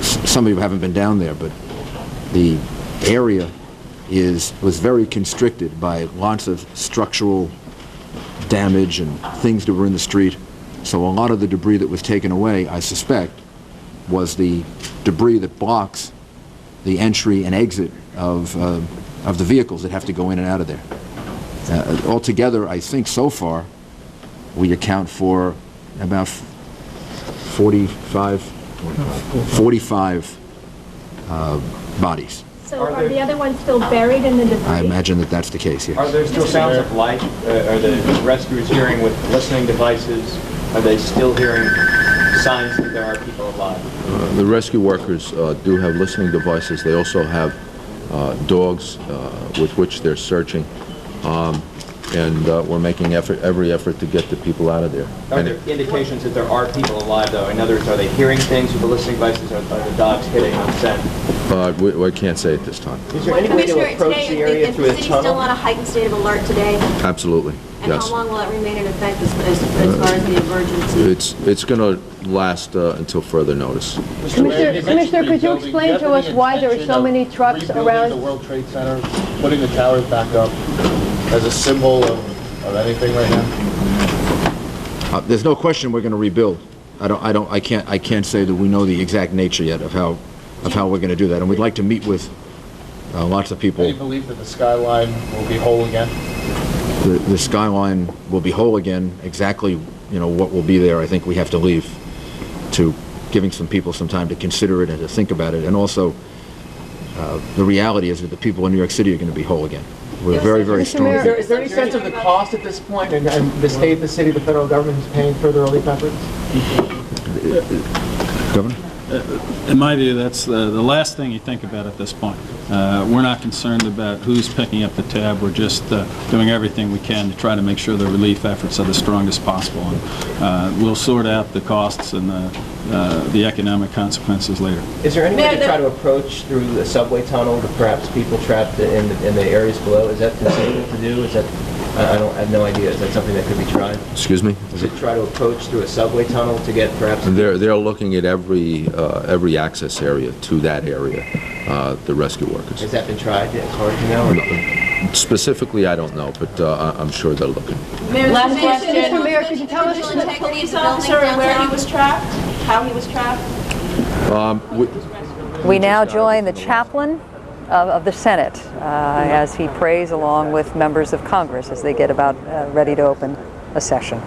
some of you haven't been down there, but the area was very constricted by lots of structural damage and things that were in the street. So a lot of the debris that was taken away, I suspect, was the debris that blocks the entry and exit of the vehicles that have to go in and out of there. Altogether, I think so far, we account for about 45 bodies. So are the other ones still buried in the debris? I imagine that that's the case, yes. Are there still sounds of life? Are the rescuers hearing with listening devices? Are they still hearing signs that there are people alive? The rescue workers do have listening devices. They also have dogs with which they're searching. And we're making every effort to get the people out of there. Are there indications that there are people alive, though? In other words, are they hearing things with the listening devices, or are the dogs hitting on scent? We can't say at this time. Is there any way to approach the area through a tunnel? Is the city still on a heightened state of alert today? Absolutely, and yes. How long will it remain in effect as far as the emergency? It's going to last until further notice. Commissioner, could you explain to us why there are so many trucks around the World Trade Center, putting the towers back up as a symbol of anything right now? There's no question we're going to rebuild. I can't say that we know the exact nature yet of how we're going to do that, and we'd like to meet with lots of people. Any belief that the Skyline will be whole again? The Skyline will be whole again. Exactly, what will be there, I think we have to leave to giving some people some time to consider it and to think about it. And also, the reality is that the people in New York City are going to be whole again. We're very, very strong. Is there any sense of the cost at this point, and the state, the city, the federal government is paying for the relief efforts? Governor? In my view, that's the last thing you think about at this point. We're not concerned about who's picking up the tab. We're just doing everything we can to try to make sure the relief efforts are the strongest possible. And we'll sort out the costs and the economic consequences later. Is there any way to try to approach through the subway tunnel to perhaps people trapped in the areas below? Is that conceivable to do? Is that I have no idea. Is that something that could be tried? Excuse me? To try to approach through a subway tunnel to get perhaps... They're looking at every access area to that area, the rescue workers. Has that been tried as far as you know? Or no. Specifically, I don't know, but I'm sure they're looking. Last question. Mr. Mayor, could you tell us the police officer and where he was trapped? How he was trapped? We now join the chaplain of the Senate as he prays along with members of Congress as they get about ready to open a session.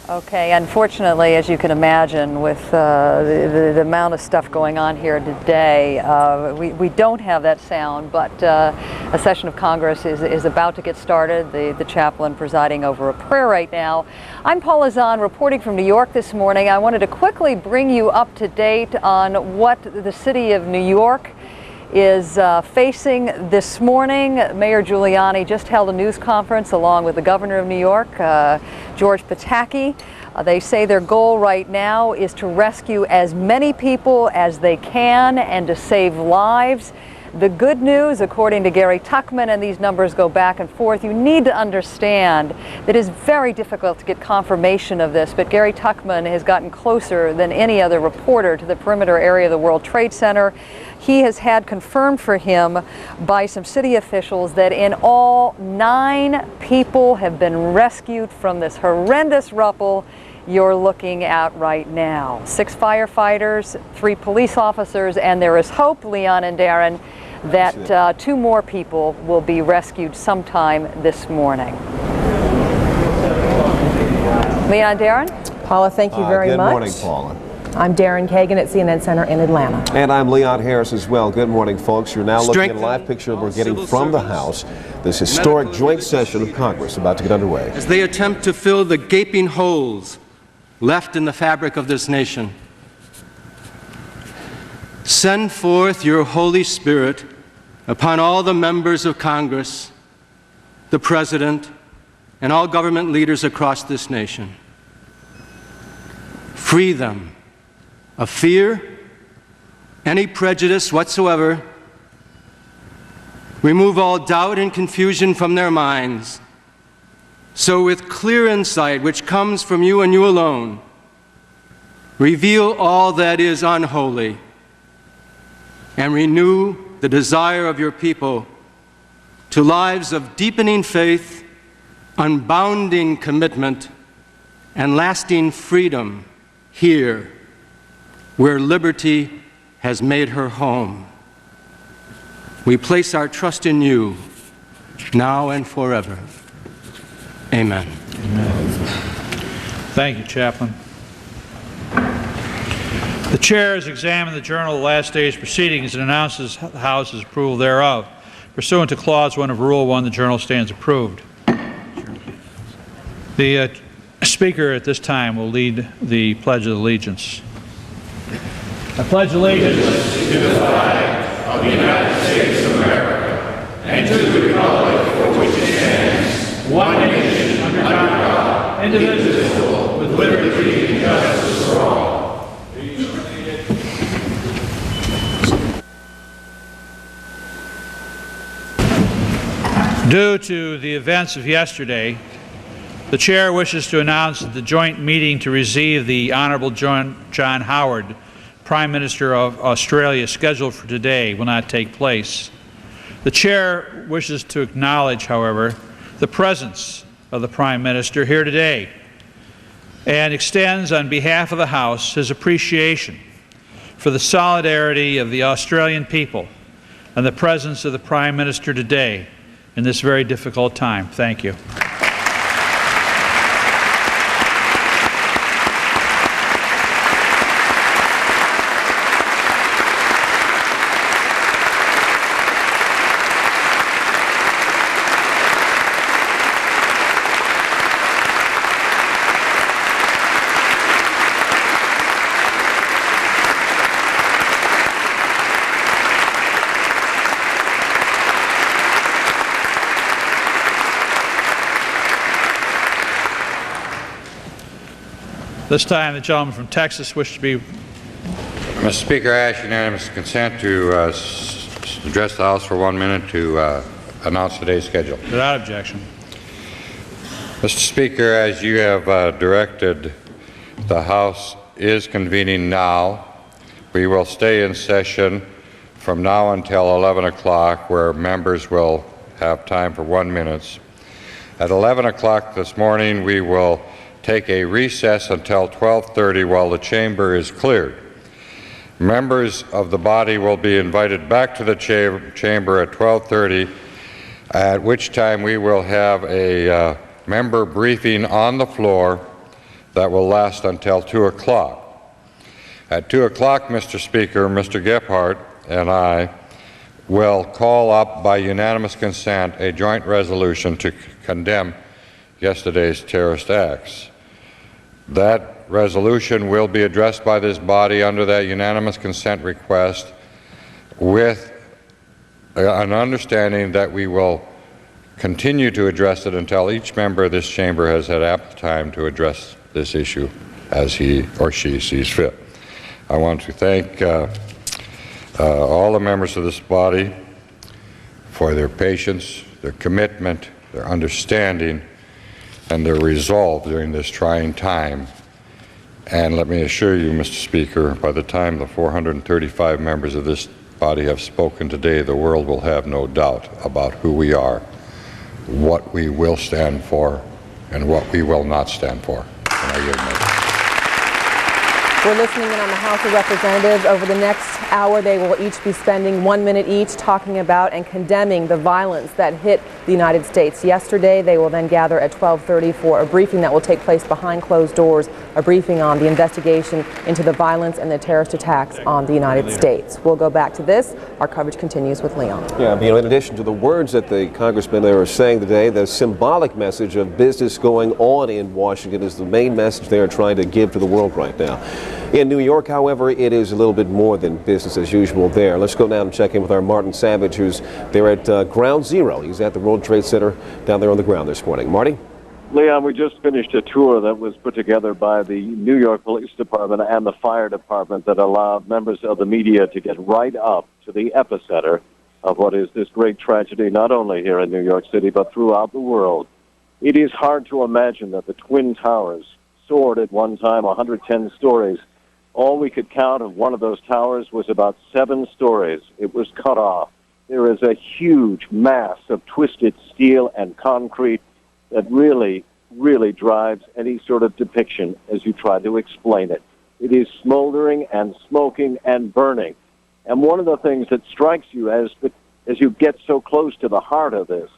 Okay, unfortunately, as you can imagine, with the amount of stuff going on here today, we don't have that sound, but a session of Congress is about to get started. The chaplain presiding over a prayer right now. I'm Paula Zahn reporting from New York this morning. I wanted to quickly bring you up to date on what the city of New York is facing this morning. Mayor Giuliani just held a news conference along with the governor of New York, George Pataki. They say their goal right now is to rescue as many people as they can and to save lives. The good news, according to Gary Tuchman, and these numbers go back and forth, you need to understand that it is very difficult to get confirmation of this, but Gary Tuchman has gotten closer than any other reporter to the perimeter area of the World Trade Center. He has had confirmed for him by some city officials that in all 9 people have been rescued from this horrendous rubble you're looking at right now. 6 firefighters, 3 police officers, and there is hope, Leon and Darren, that 2 more people will be rescued sometime this morning. Leon, Darren? Paula, thank you very much. Good morning, Paula. I'm Darren Kagan at CNN Center in Atlanta. And I'm Leon Harris as well. Good morning, folks. You're now looking at a live picture we're getting from the House. This historic joint session of Congress about to get underway. As they attempt to fill the gaping holes left in the fabric of this nation, send forth your Holy Spirit upon all the members of Congress, the President, and all government leaders across this nation. Free them of fear, any prejudice whatsoever. Remove all doubt and confusion from their minds. So with clear insight, which comes from you and you alone, reveal all that is unholy and renew the desire of your people to lives of deepening faith, unbounding commitment, and lasting freedom here, where liberty has made her home. We place our trust in you, now and forever. Amen. Amen. Thank you, Chaplain. The Chair has examined the Journal of the last day's proceedings and announces the House's approval thereof. Pursuant to Clause 1 of Rule 1, the Journal stands approved. The Speaker at this time will lead the Pledge of Allegiance. I pledge allegiance to the flag of the United States of America and to the republic for which it stands, one nation, under God, indivisible, with liberty and justice for all. Due to the events of yesterday, the Chair wishes to announce that the joint meeting to receive the Honourable John Howard, Prime Minister of Australia, scheduled for today will not take place. The Chair wishes to acknowledge, however, the presence of the Prime Minister here today and extends on behalf of the House his appreciation for the solidarity of the Australian people and the presence of the Prime Minister today in this very difficult time. Thank you. This time, the gentleman from Texas wishes to be... Mr. Speaker, I ask unanimous consent to address the House for 1 minute to announce today's schedule. Without objection. Mr. Speaker, as you have directed, the House is convening now. We will stay in session from now until 11 o'clock, where members will have time for 1 minute. At 11 o'clock this morning, we will take a recess until 12:30 while the chamber is cleared. Members of the body will be invited back to the chamber at 12:30, at which time we will have a member briefing on the floor that will last until 2 o'clock. At 2 o'clock, Mr. Speaker, Mr. Gephardt and I will call up by unanimous consent a joint resolution to condemn yesterday's terrorist acts. That resolution will be addressed by this body under that unanimous consent request with an understanding that we will continue to address it until each member of this chamber has had ample time to address this issue as he or she sees fit. I want to thank all the members of this body for their patience, their commitment, their understanding, and their resolve during this trying time. And let me assure you, Mr. Speaker, by the time the 435 members of this body have spoken today, the world will have no doubt about who we are, what we will stand for, and what we will not stand for. And I yield my We're listening in on the House of Representatives. Over the next hour, they will each be spending 1 minute each talking about and condemning the violence that hit the United States yesterday. They will then gather at 12:30 for a briefing that will take place behind closed doors, a briefing on the investigation into the violence and the terrorist attacks on the United States. We'll go back to this. Our coverage continues with Leon. Yeah, in addition to the words that the congressmen there are saying today, the symbolic message of business going on in Washington is the main message they are trying to give to the world right now. In New York, however, it is a little bit more than business as usual there. Let's go down and check in with our Martin Savage, who's there at Ground Zero. He's at the World Trade Center down there on the ground this morning. Marty? Leon, we just finished a tour that was put together by the New York Police Department and the Fire Department that allowed members of the media to get right up to the epicenter of what is this great tragedy, not only here in New York City, but throughout the world. It is hard to imagine that the Twin Towers soared at one time 110 stories. All we could count of one of those towers was about 7 stories. It was cut off. There is a huge mass of twisted steel and concrete that really, really drives any sort of depiction as you try to explain it. It is smoldering and smoking and burning. And one of the things that strikes you as you get so close to the heart of this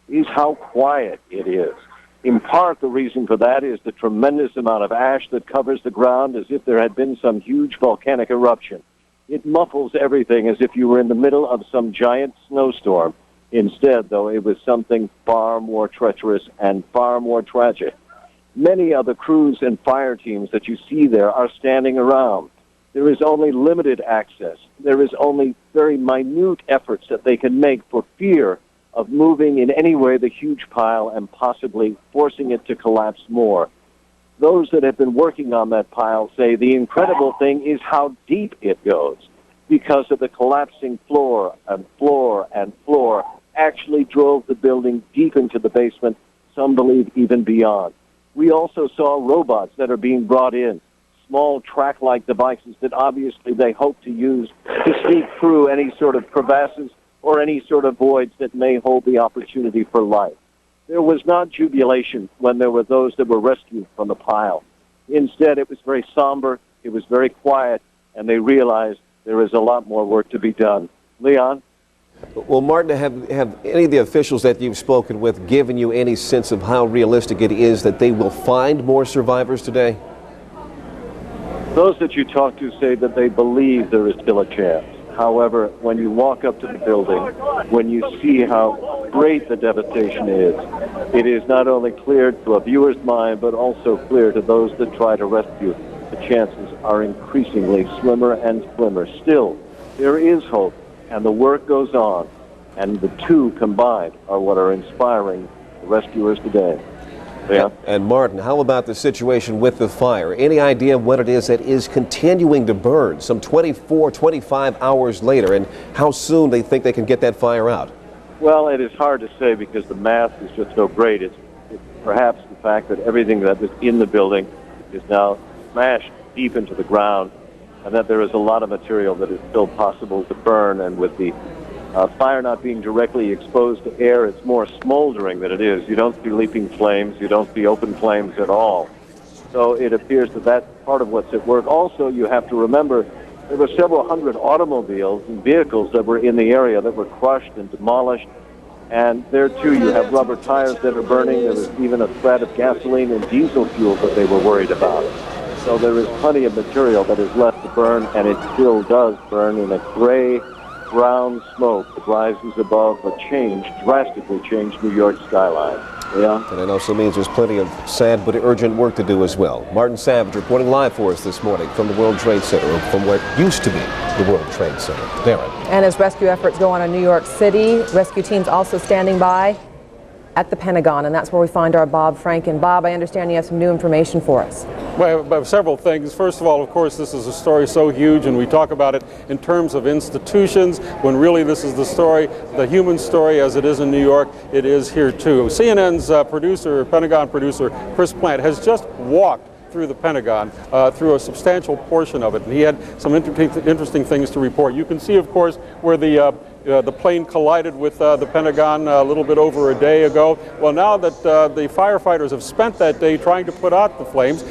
is how quiet it is. In part, the reason for that is the tremendous amount of ash that covers the ground as if there had been some huge volcanic eruption. It muffles everything as if you were in the middle of some giant snowstorm. Instead, though, it was something far more treacherous and far more tragic. Many of the crews and fire teams that you see there are standing around. There is only limited access. There is only very minute efforts that they can make for fear of moving in any way the huge pile and possibly forcing it to collapse more. Those that have been working on that pile say the incredible thing is how deep it goes, because of the collapsing floor and floor and floor actually drove the building deep into the basement, some believe even beyond. We also saw robots that are being brought in, small track-like devices that obviously they hope to use to sneak through any sort of crevasses or any sort of voids that may hold the opportunity for life. There was not jubilation when there were those that were rescued from the pile. Instead, it was very somber, it was very quiet, and they realized there is a lot more work to be done. Leon? Well, Martin, have any of the officials that you've spoken with given you any sense of how realistic it is that they will find more survivors today? Those that you talk to say that they believe there is still a chance. However, when you walk up to the building, when you see how great the devastation is, it is not only clear to a viewer's mind, but also clear to those that try to rescue. The chances are increasingly slimmer and slimmer. Still, there is hope, and the work goes on, and the two combined are what are inspiring the rescuers today. Yeah. And Martin, how about the situation with the fire? Any idea what it is that is continuing to burn some 24, 25 hours later, and how soon they think they can get that fire out? Well, it is hard to say because the math is just so great. It's perhaps the fact that everything that was in the building is now smashed deep into the ground, and that there is a lot of material that is still possible to burn, and with the fire not being directly exposed to air, it's more smoldering than it is. You don't see leaping flames, you don't see open flames at all. So it appears that that's part of what's at work. Also, you have to remember there were several hundred automobiles and vehicles that were in the area that were crushed and demolished. And there, too, you have rubber tires that are burning. There was even a threat of gasoline and diesel fuel that they were worried about. So there is plenty of material that is left to burn, and it still does burn in a gray, brown smoke that rises above a drastically changed New York skyline. Yeah. And it also means there's plenty of sad but urgent work to do as well. Martin Savage reporting live for us this morning from the World Trade Center, from what used to be the World Trade Center. Darren. And as rescue efforts go on in New York City, rescue teams also standing by at the Pentagon, and that's where we find our Bob Franken. Bob, I understand you have some new information for us. Well, I have several things. First of all, of course, this is a story so huge, and we talk about it in terms of institutions, when really this is the story, the human story as it is in New York, it is here too. CNN's Pentagon producer, Chris Plant, has just walked through the Pentagon, through a substantial portion of it, and he had some interesting things to report. You can see, of course, where the plane collided with the Pentagon a little bit over a day ago. Well, now that the firefighters have spent that day trying to put out the flames,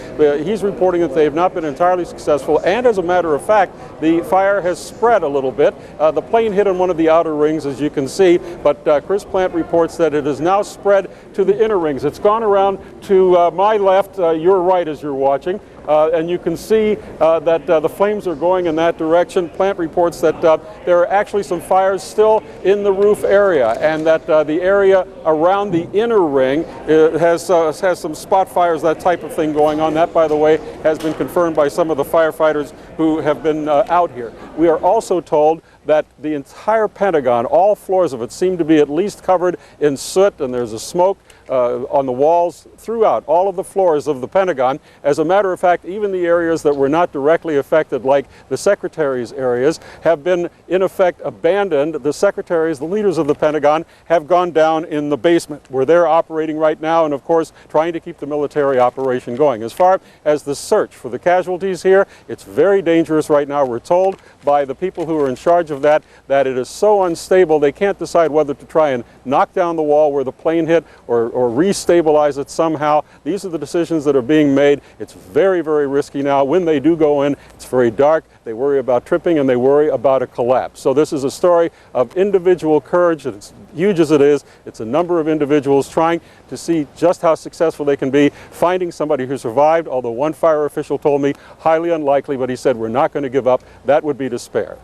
he's reporting that they have not been entirely successful, and as a matter of fact, the fire has spread a little bit. The plane hit on one of the outer rings, as you can see, but Chris Plant reports that it has now spread to the inner rings. It's gone around to my left, your right as you're watching. And you can see that the flames are going in that direction. Plant reports that there are actually some fires still in the roof area, and that the area around the inner ring has some spot fires, that type of thing going on. That, by the way, has been confirmed by some of the firefighters who have been out here. We are also told that the entire Pentagon, all floors of it, seem to be at least covered in soot, and there's a smoke on the walls throughout all of the floors of the Pentagon. As a matter of fact, even the areas that were not directly affected, like the secretaries' areas, have been in effect abandoned. The secretaries, the leaders of the Pentagon, have gone down in the basement where they're operating right now, and of course trying to keep the military operation going. As far as the search for the casualties here, it's very dangerous right now. We're told by the people who are in charge of that it is so unstable they can't decide whether to try and knock down the wall where the plane hit or restabilize it somehow. These are the decisions that are being made. It's very, very risky now. When they do go in, it's very dark. They worry about tripping and they worry about a collapse. So this is a story of individual courage. It's huge as it is. It's a number of individuals trying to see just how successful they can be, finding somebody who survived, although one fire official told me highly unlikely, but he said we're not going to give up. That would be despair.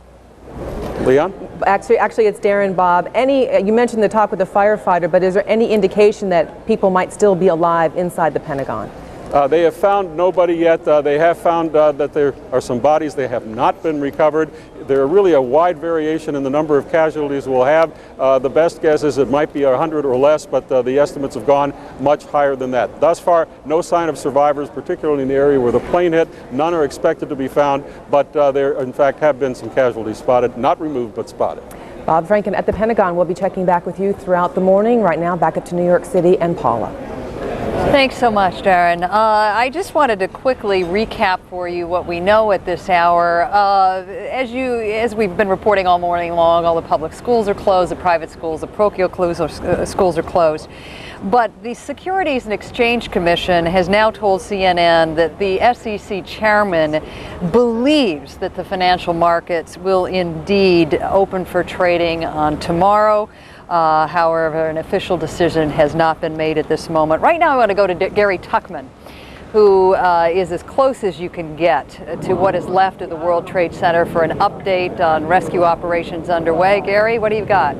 Leon? Actually, it's Darren, Bob. You mentioned the talk with the firefighter, but is there any indication that people might still be alive inside the Pentagon? They have found nobody yet. They have found that there are some bodies. They have not been recovered. There are really a wide variation in the number of casualties we'll have. The best guess is it might be 100 or less, but the estimates have gone much higher than that. Thus far, no sign of survivors, particularly in the area where the plane hit. None are expected to be found, but there, in fact, have been some casualties spotted. Not removed, but spotted. Bob Franken at the Pentagon. We'll be checking back with you throughout the morning. Right now, back up to New York City and Paula. Thanks so much, Darren. I just wanted to quickly recap for you what we know at this hour. As we've been reporting all morning long, all the public schools are closed, the private schools, the parochial schools are closed. But the Securities and Exchange Commission has now told CNN that the SEC chairman believes that the financial markets will indeed open for trading on tomorrow. However, an official decision has not been made at this moment. Right now I want to go to Gary Tuchman, who is as close as you can get to what is left of the World Trade Center for an update on rescue operations underway. Gary, what do you got?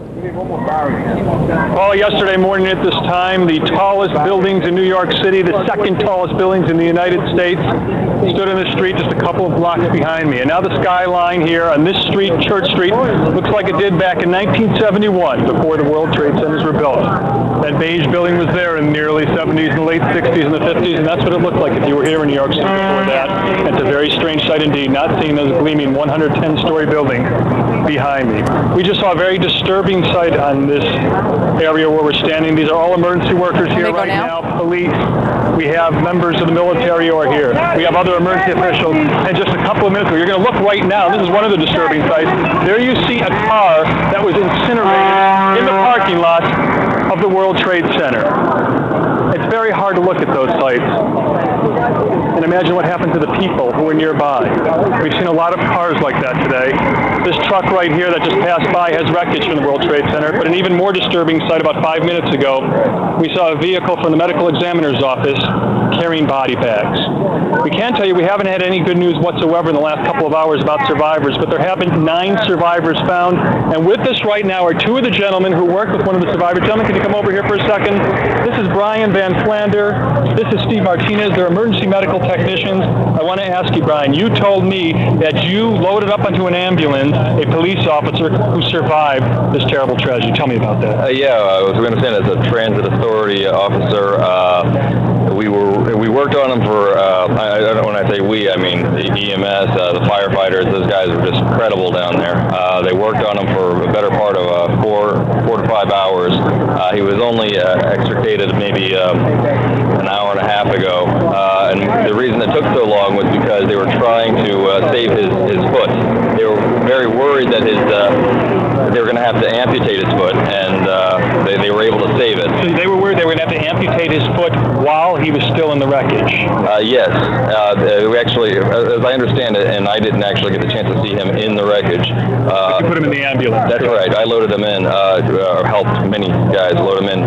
Well, yesterday morning at this time, the tallest buildings in New York City, the second tallest buildings in the United States, stood in the street just a couple of blocks behind me. And now the Skyline here on this street, Church Street, looks like it did back in 1971, before the World Trade Centers were built. That beige building was there in the early 70s and the late 60s and the 50s, and that's what it looked like if you were here in New York City before that. It's a very strange sight indeed, not seeing those gleaming 110-story buildings behind me. We just saw a very disturbing sight on this area where we're standing. These are all emergency workers here right now, police. We have members of the military who are here. We have other emergency officials. And just a couple of minutes ago, you're going to look right now, this is one of the disturbing sights. There you see a car that was incinerated in the parking lot of the World Trade Center. It's very hard to look at those sites and imagine what happened to the people who were nearby. We've seen a lot of cars like that today. This truck right here that just passed by has wreckage from the World Trade Center, but an even more disturbing sight about 5 minutes ago, we saw a vehicle from the medical examiner's office carrying body bags. We can tell you we haven't had any good news whatsoever in the last couple of hours about survivors, but there have been 9 survivors found, and with us right now are 2 of the gentlemen who worked with one of the survivors. Gentlemen, can you come over here for a second? This is Brian Van Flander. This is Steve Martinez. They're emergency medical technicians. I want to ask you, Brian, you told me that you loaded up onto an ambulance a police officer who survived this terrible tragedy. Tell me about that. Yeah, I was going to say, as a transit authority officer, we worked on them for, when I say we, I mean the EMS, the firefighters. Those guys were just incredible down there. They worked on him for a better part of 4 to 5 hours. He was only extricated maybe an hour and a half ago, and the reason it took so long was because they were trying to save his foot. They were very worried that they were going to have to amputate his foot, and they were able to save it. So they were worried they were going to have to amputate his foot while he was still in the wreckage? Yes. We actually, as I understand it, and I didn't actually get the chance to see him in the wreckage. You put him in the ambulance. That's right. I loaded him in, helped many guys load him in.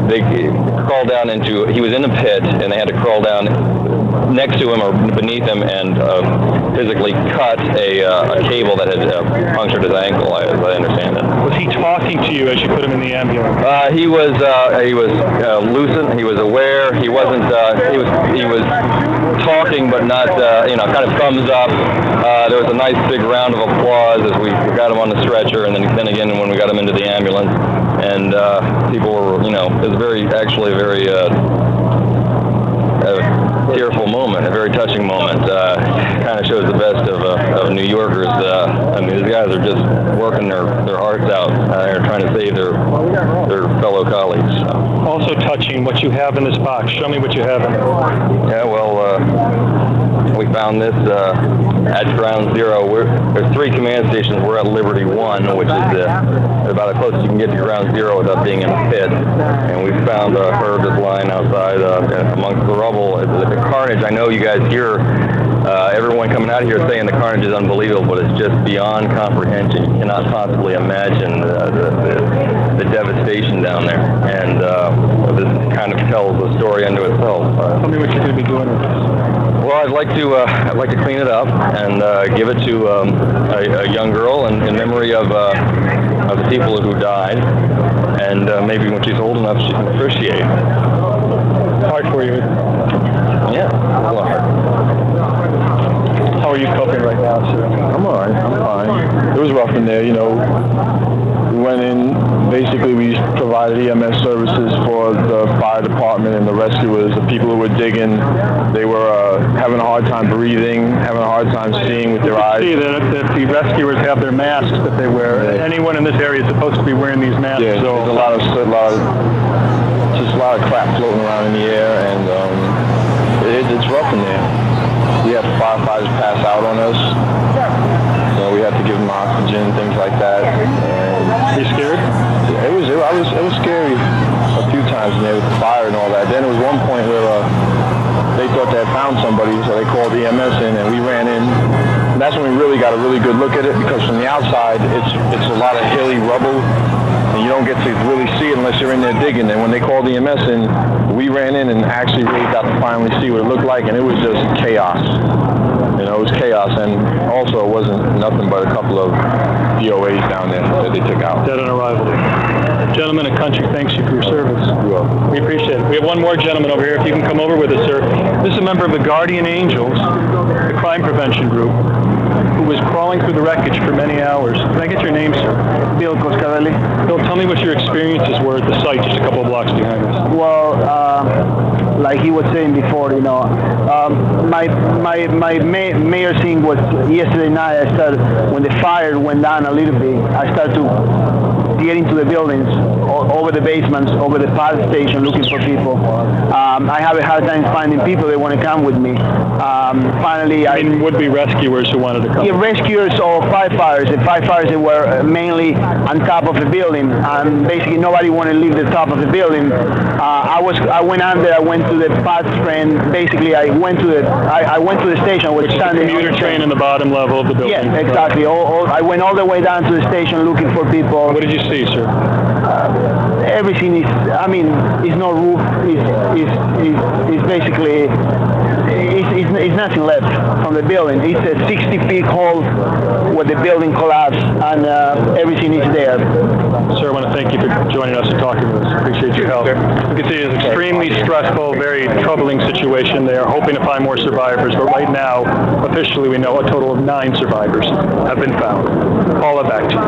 They crawled down into, he was in a pit, and they had to crawl down next to him or beneath him and physically cut a cable that had punctured his ankle, as I understand it. Was he talking to you as you put him in the ambulance? He was lucid. He was aware. He wasn't. He was talking, but not. Kind of thumbs up. There was a nice big round of applause as we got him on the stretcher, and then again when we got him into the ambulance. and people were, you know, it was actually a very tearful moment, a very touching moment. Kind of shows the best of New Yorkers. I mean, these guys are just working their hearts out. They're trying to save their fellow colleagues. Also touching what you have in this box. Show me what you have in it. Yeah, well, we found this at Ground Zero. There's 3 command stations. We're at Liberty 1, which is about as close as you can get to Ground Zero without being in a pit. And we found her just lying outside amongst the rubble. The carnage, I know you guys hear everyone coming out of here saying the carnage is unbelievable, but it's just beyond comprehension. You cannot possibly imagine the devastation down there. And this kind of tells the story unto itself. Tell me what you're going to be doing with this. Well, I'd like to clean it up and give it to a young girl in memory of the people who died, and maybe when she's old enough, she can appreciate. Hard for you. Yeah, a lot hard. How are you coping right now, sir? I'm all right. I'm fine. It was rough in there, you know. We went in. Basically, we provided EMS services for the fire department and the rescuers. The people who were digging, they were having a hard time breathing, having a hard time seeing with their eyes. You see that the rescuers have their masks that they wear. Yeah. Anyone in this area is supposed to be wearing these masks. Yeah, so there's a lot of crap floating around in the air, and it's rough in there. We had firefighters pass out on us, so we had to give them oxygen, things like that. Are you scared? It was scary a few times in there with the fire and all that. Then there was one point where they thought they had found somebody, so they called EMS in, and we ran in. And that's when we really got a really good look at it, because from the outside, it's a lot of hilly rubble, and you don't get to really see it unless you're in there digging. And when they called EMS in, we ran in and actually really got to finally see what it looked like, and it was just chaos. You know, it was chaos, and also it wasn't nothing but a couple of DOAs down there that they took out. Dead on arrival. Gentlemen, a country thanks you for your service. You're welcome. We appreciate it. We have one more gentleman over here. If you can come over with us, sir. This is a member of the Guardian Angels, the crime prevention group, who was crawling through the wreckage for many hours. Can I get your name, sir? Bill Coscarelli. Bill, tell me what your experiences were at the site just a couple of blocks behind us. Well, like he was saying before, you know, my mayor thing was yesterday night. I started, when the fire went down a little bit, I started to get into the buildings, over the basements, over the fire station, looking for people. I have a hard time finding people that want to come with me. Finally, I mean, would-be rescuers who wanted to come. Yeah, rescuers or firefighters. The firefighters were mainly on top of the building, and basically nobody wanted to leave the top of the building. I went on there. I went to the path train. Basically, I went to the station. Which is the commuter train in the bottom level of the building. Yeah, exactly. I went all the way down to the station looking for people. What did you see, sir? Everything is, I mean, it's no roof. It's basically, it's nothing left from the building. It's a 60-feet hole where the building collapsed, and everything is there. Sir, I want to thank you for joining us and talking with us. Appreciate your help. You can see it's an extremely stressful, very troubling situation. They are hoping to find more survivors, but right now, officially, we know a total of 9 survivors have been found. Paula, back to you.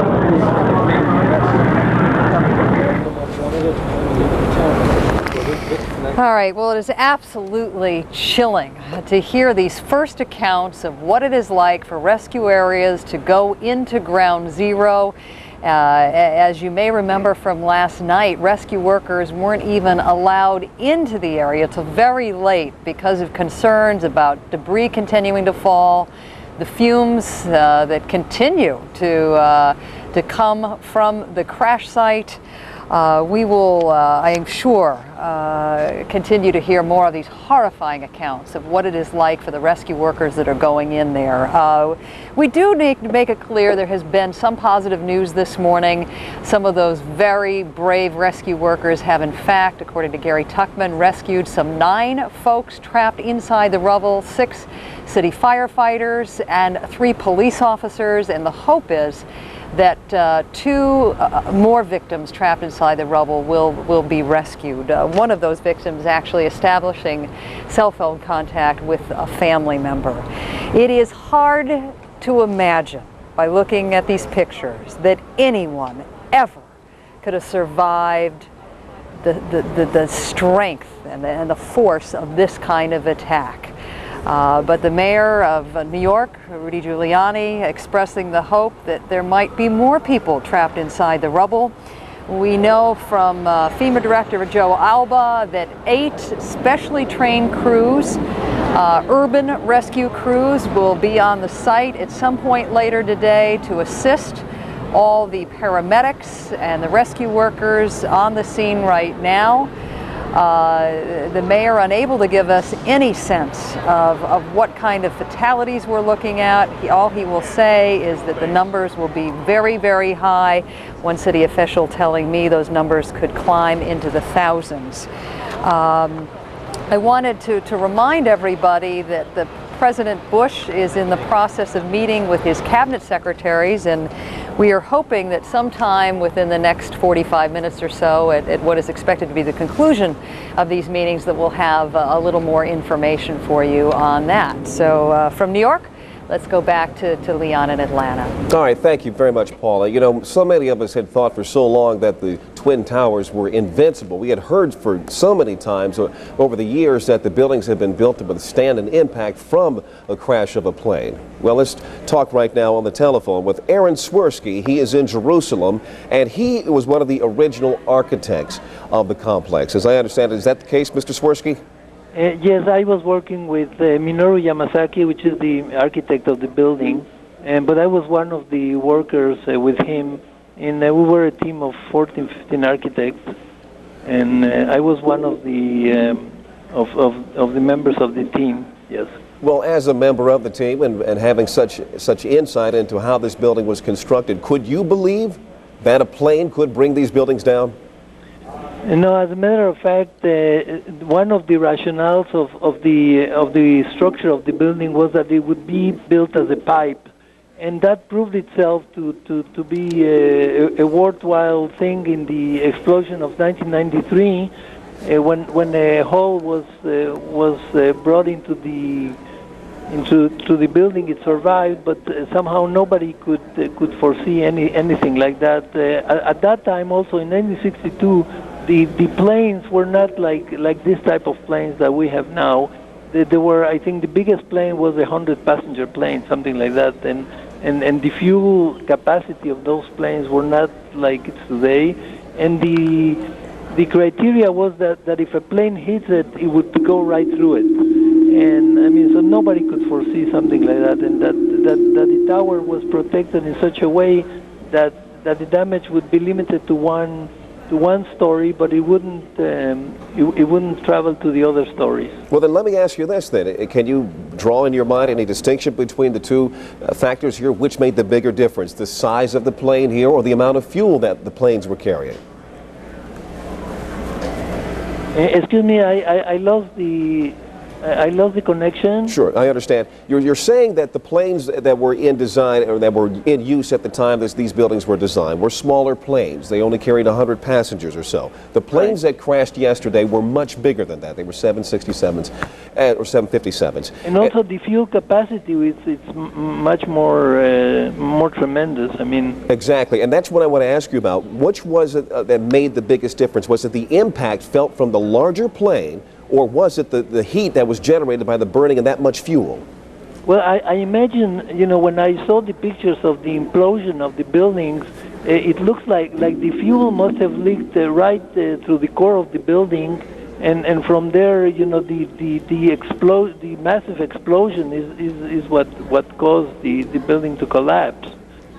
All right, well, it is absolutely chilling to hear these first accounts of what it is like for rescue areas to go into Ground Zero. As you may remember from last night, rescue workers weren't even allowed into the area till very late because of concerns about debris continuing to fall, the fumes that continue to come from the crash site. We will, I am sure, continue to hear more of these horrifying accounts of what it is like for the rescue workers that are going in there. We do need to make it clear there has been some positive news this morning. Some of those very brave rescue workers have, in fact, according to Gary Tuckman, rescued some 9 folks trapped inside the rubble, 6 city firefighters and 3 police officers, and the hope is that 2 more victims trapped inside the rubble will be rescued. One of those victims actually establishing cell phone contact with a family member. It is hard to imagine, by looking at these pictures, that anyone ever could have survived the strength and the force of this kind of attack. But the mayor of New York, Rudy Giuliani, expressing the hope that there might be more people trapped inside the rubble. We know from FEMA Director Joe Alba that 8 specially trained crews, urban rescue crews, will be on the site at some point later today to assist all the paramedics and the rescue workers on the scene right now. The mayor unable to give us any sense of what kind of fatalities we're looking at. All he will say is that the numbers will be very, very high. One city official telling me those numbers could climb into the thousands. I wanted to remind everybody that President Bush is in the process of meeting with his cabinet secretaries, and we are hoping that sometime within the next 45 minutes or so, at what is expected to be the conclusion of these meetings, that we'll have a little more information for you on that. So from New York, let's go back to Leon in Atlanta. All right, thank you very much, Paula. You know, so many of us had thought for so long that the Twin Towers were invincible. We had heard for so many times over the years that the buildings had been built to withstand an impact from a crash of a plane. Well, let's talk right now on the telephone with Aaron Swirsky. He is in Jerusalem, and he was one of the original architects of the complex. As I understand it, is that the case, Mr. Swirsky? Yes, I was working with Minoru Yamasaki, which is the architect of the building, but I was one of the workers with him, and we were a team of 14, 15 architects, and I was one of the members of the team. Yes. Well, as a member of the team and having such insight into how this building was constructed, could you believe that a plane could bring these buildings down? No, as a matter of fact, one of the rationales of the structure of the building was that it would be built as a pipe, and that proved itself to be a worthwhile thing in the explosion of 1993, when a hole was brought into the building. It survived, but somehow nobody could foresee anything like that. At that time, also in 1962. The planes were not like this type of planes that we have now. They were, I think, the biggest plane was a 100-passenger plane, something like that, and the fuel capacity of those planes were not like it's today. And the criteria was that if a plane hits it, it would go right through it. And I mean, so nobody could foresee something like that, and that the tower was protected in such a way that the damage would be limited to one story, but it wouldn't travel to the other stories. Well, then let me ask you this then. Can you draw in your mind any distinction between the two factors here? Which made the bigger difference, the size of the plane here or the amount of fuel that the planes were carrying? Excuse me, I lost the connection. Sure, I understand. You're saying that the planes that were in design or that were in use at the time that these buildings were designed were smaller planes. They only carried 100 passengers or so. The planes that crashed yesterday were much bigger than that. They were 767s or 757s. And also the fuel capacity it's much more tremendous. I mean, exactly, and that's what I want to ask you about. Which was it that made the biggest difference? Was it the impact felt from the larger plane, or was it the heat that was generated by the burning of that much fuel? Well, I imagine, you know, when I saw the pictures of the implosion of the buildings, it looks like the fuel must have leaked right through the core of the building, and from there, you know, the massive explosion is what caused the building to collapse.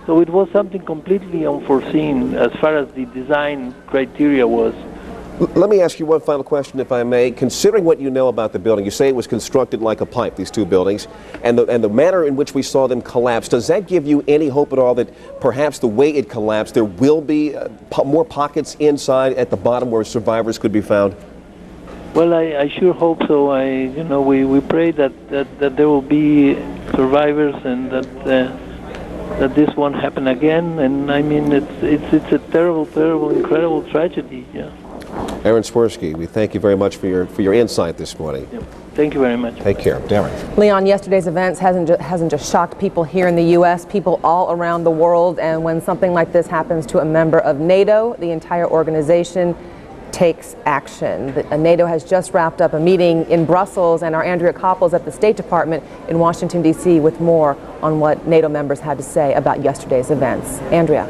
So it was something completely unforeseen as far as the design criteria was. Let me ask you one final question, if I may. Considering what you know about the building, you say it was constructed like a pipe, these two buildings, and the manner in which we saw them collapse, does that give you any hope at all that perhaps the way it collapsed, there will be more pockets inside at the bottom where survivors could be found? Well, I sure hope so. We pray that there will be survivors and that this won't happen again. And I mean, it's a terrible, incredible tragedy. Yeah. Aaron Swirsky, we thank you very much for your insight this morning. Thank you very much. Take care. Darren. Leon, yesterday's events hasn't just shocked people here in the U.S., people all around the world. And when something like this happens to a member of NATO, the entire organization takes action. NATO has just wrapped up a meeting in Brussels, and our Andrea Koppel's at the State Department in Washington, D.C. with more on what NATO members had to say about yesterday's events. Andrea.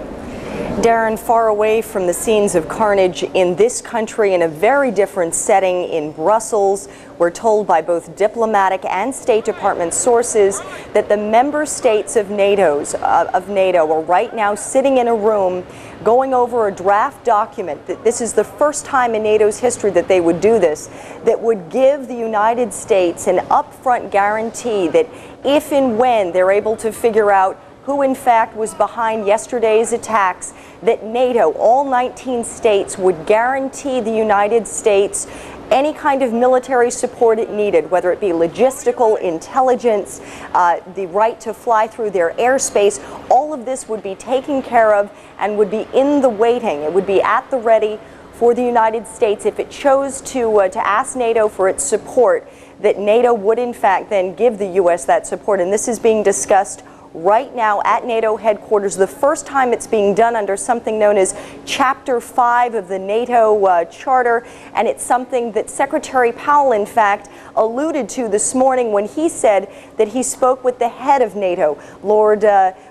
Darren, far away from the scenes of carnage in this country, in a very different setting in Brussels, we're told by both diplomatic and State Department sources that the member states of NATO are right now sitting in a room going over a draft document. That this is the first time in NATO's history that they would do this, that would give the United States an upfront guarantee that if and when they're able to figure out who in fact was behind yesterday's attacks, that NATO, all 19 states, would guarantee the United States any kind of military support it needed, whether it be logistical, intelligence, the right to fly through their airspace. All of this would be taken care of and would be in the waiting. It would be at the ready for the United States if it chose to ask NATO for its support, that NATO would in fact then give the U.S. that support. And this is being discussed right now at NATO headquarters, the first time it's being done under something known as Chapter 5 of the NATO Charter, and it's something that Secretary Powell, in fact, alluded to this morning when he said that he spoke with the head of NATO, Lord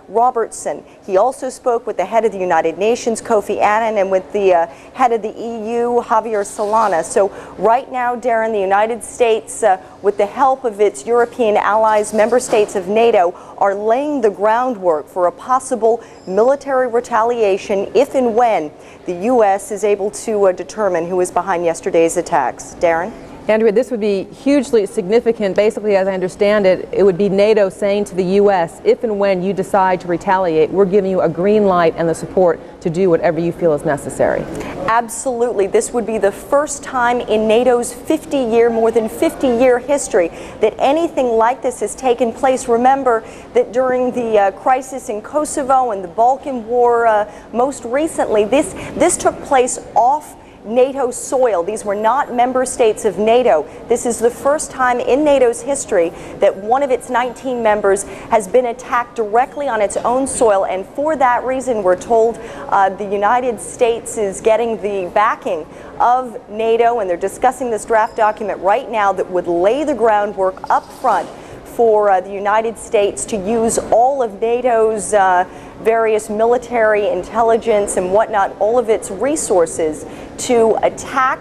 Robertson. He also spoke with the head of the United Nations, Kofi Annan, and with the head of the EU, Javier Solana. So right now, Darren, the United States, with the help of its European allies, member states of NATO, are laying the groundwork for a possible military retaliation if and when the U.S. is able to determine who is behind yesterday's attacks. Darren? Andrea, this would be hugely significant. Basically, as I understand it, it would be NATO saying to the U.S., if and when you decide to retaliate, we're giving you a green light and the support to do whatever you feel is necessary. Absolutely. This would be the first time in NATO's more than 50-year history that anything like this has taken place. Remember that during the crisis in Kosovo and the Balkan War, most recently, this took place off NATO soil. These were not member states of NATO. This is the first time in NATO's history that one of its 19 members has been attacked directly on its own soil, and for that reason, we're told the United States is getting the backing of NATO, and they're discussing this draft document right now that would lay the groundwork up front for the United States to use all of NATO's various military intelligence and whatnot, all of its resources to attack,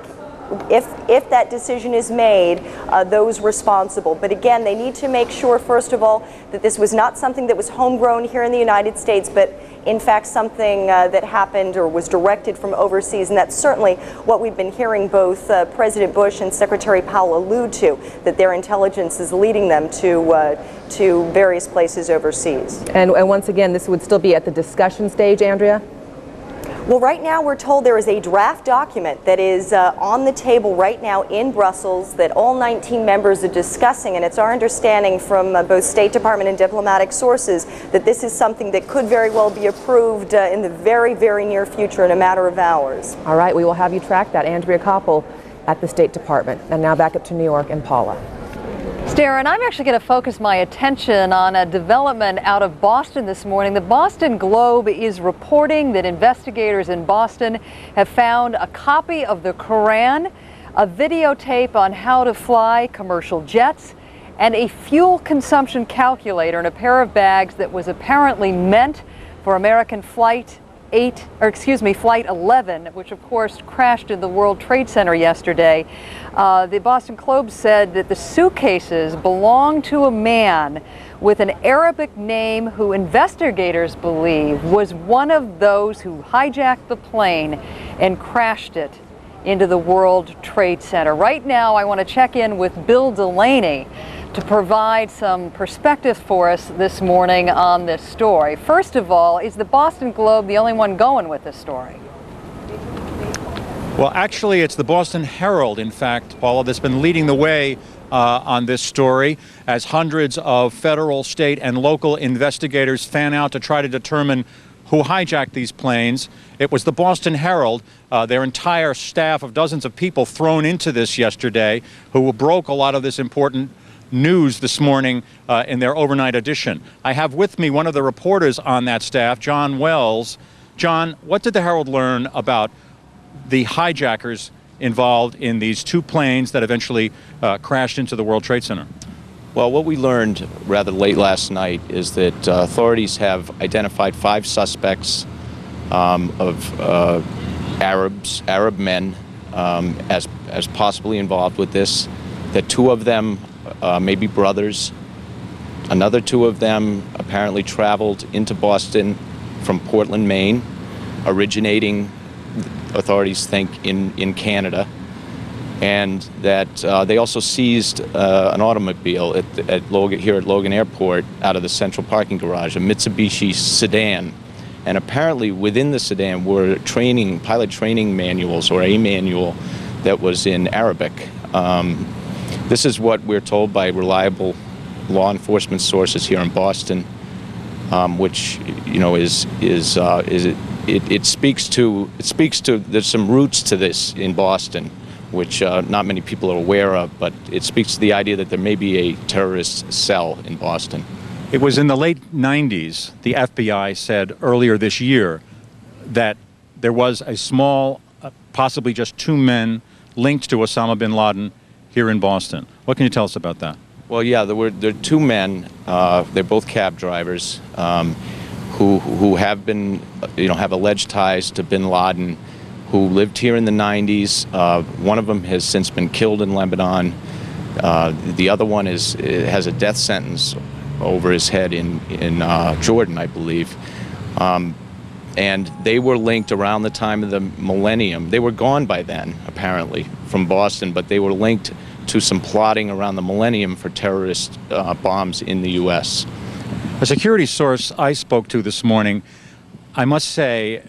if that decision is made, those responsible. But again, they need to make sure, first of all, that this was not something that was homegrown here in the United States, but in fact something that happened or was directed from overseas. And that's certainly what we've been hearing both President Bush and Secretary Powell allude to, that their intelligence is leading them to various places overseas. And once again, this would still be at the discussion stage, Andrea? Well, right now we're told there is a draft document that is on the table right now in Brussels that all 19 members are discussing, and it's our understanding from both State Department and diplomatic sources that this is something that could very well be approved in the very, very near future in a matter of hours. All right, we will have you track that. Andrea Koppel at the State Department. And now back up to New York and Paula. Darren, I'm actually going to focus my attention on a development out of Boston this morning. The Boston Globe is reporting that investigators in Boston have found a copy of the Quran, a videotape on how to fly commercial jets, and a fuel consumption calculator in a pair of bags that was apparently meant for American Flight 11, which of course crashed in the World Trade Center yesterday. The Boston Globe said that the suitcases belonged to a man with an Arabic name who investigators believe was one of those who hijacked the plane and crashed it into the World Trade Center. Right now, I want to check in with Bill Delaney to provide some perspective for us this morning on this story. First of all, is the Boston Globe the only one going with this story? Well, actually, it's the Boston Herald, in fact, Paula, that's been leading the way on this story as hundreds of federal, state, and local investigators fan out to try to determine who hijacked these planes. It was the Boston Herald, their entire staff of dozens of people thrown into this yesterday, who broke a lot of this important news this morning in their overnight edition. I have with me one of the reporters on that staff, John Wells. John, what did the Herald learn about the hijackers involved in these two planes that eventually crashed into the World Trade Center? Well, what we learned rather late last night is that authorities have identified 5 suspects of Arab men as possibly involved with this, that 2 of them may be brothers. Another 2 of them apparently traveled into Boston from Portland, Maine, originating, authorities think, in Canada. And that they also seized an automobile here at Logan Airport out of the central parking garage, a Mitsubishi sedan. And apparently within the sedan were pilot training manuals, or a manual that was in Arabic. This is what we're told by reliable law enforcement sources here in Boston, which, you know, it speaks to there's some roots to this in Boston, which not many people are aware of, but it speaks to the idea that there may be a terrorist cell in Boston. It was in the late 90s, the FBI said earlier this year, that there was a small, possibly just 2 men linked to Osama bin Laden here in Boston. What can you tell us about that? Well, yeah, there are 2 men. They're both cab drivers who have been, have alleged ties to bin Laden, who lived here in the 90s. One of them has since been killed in Lebanon. The other one has a death sentence over his head in Jordan, I believe. And they were linked around the time of the millennium. They were gone by then, apparently, from Boston, but they were linked to some plotting around the millennium for terrorist bombs in the U.S. A security source I spoke to this morning, I must say,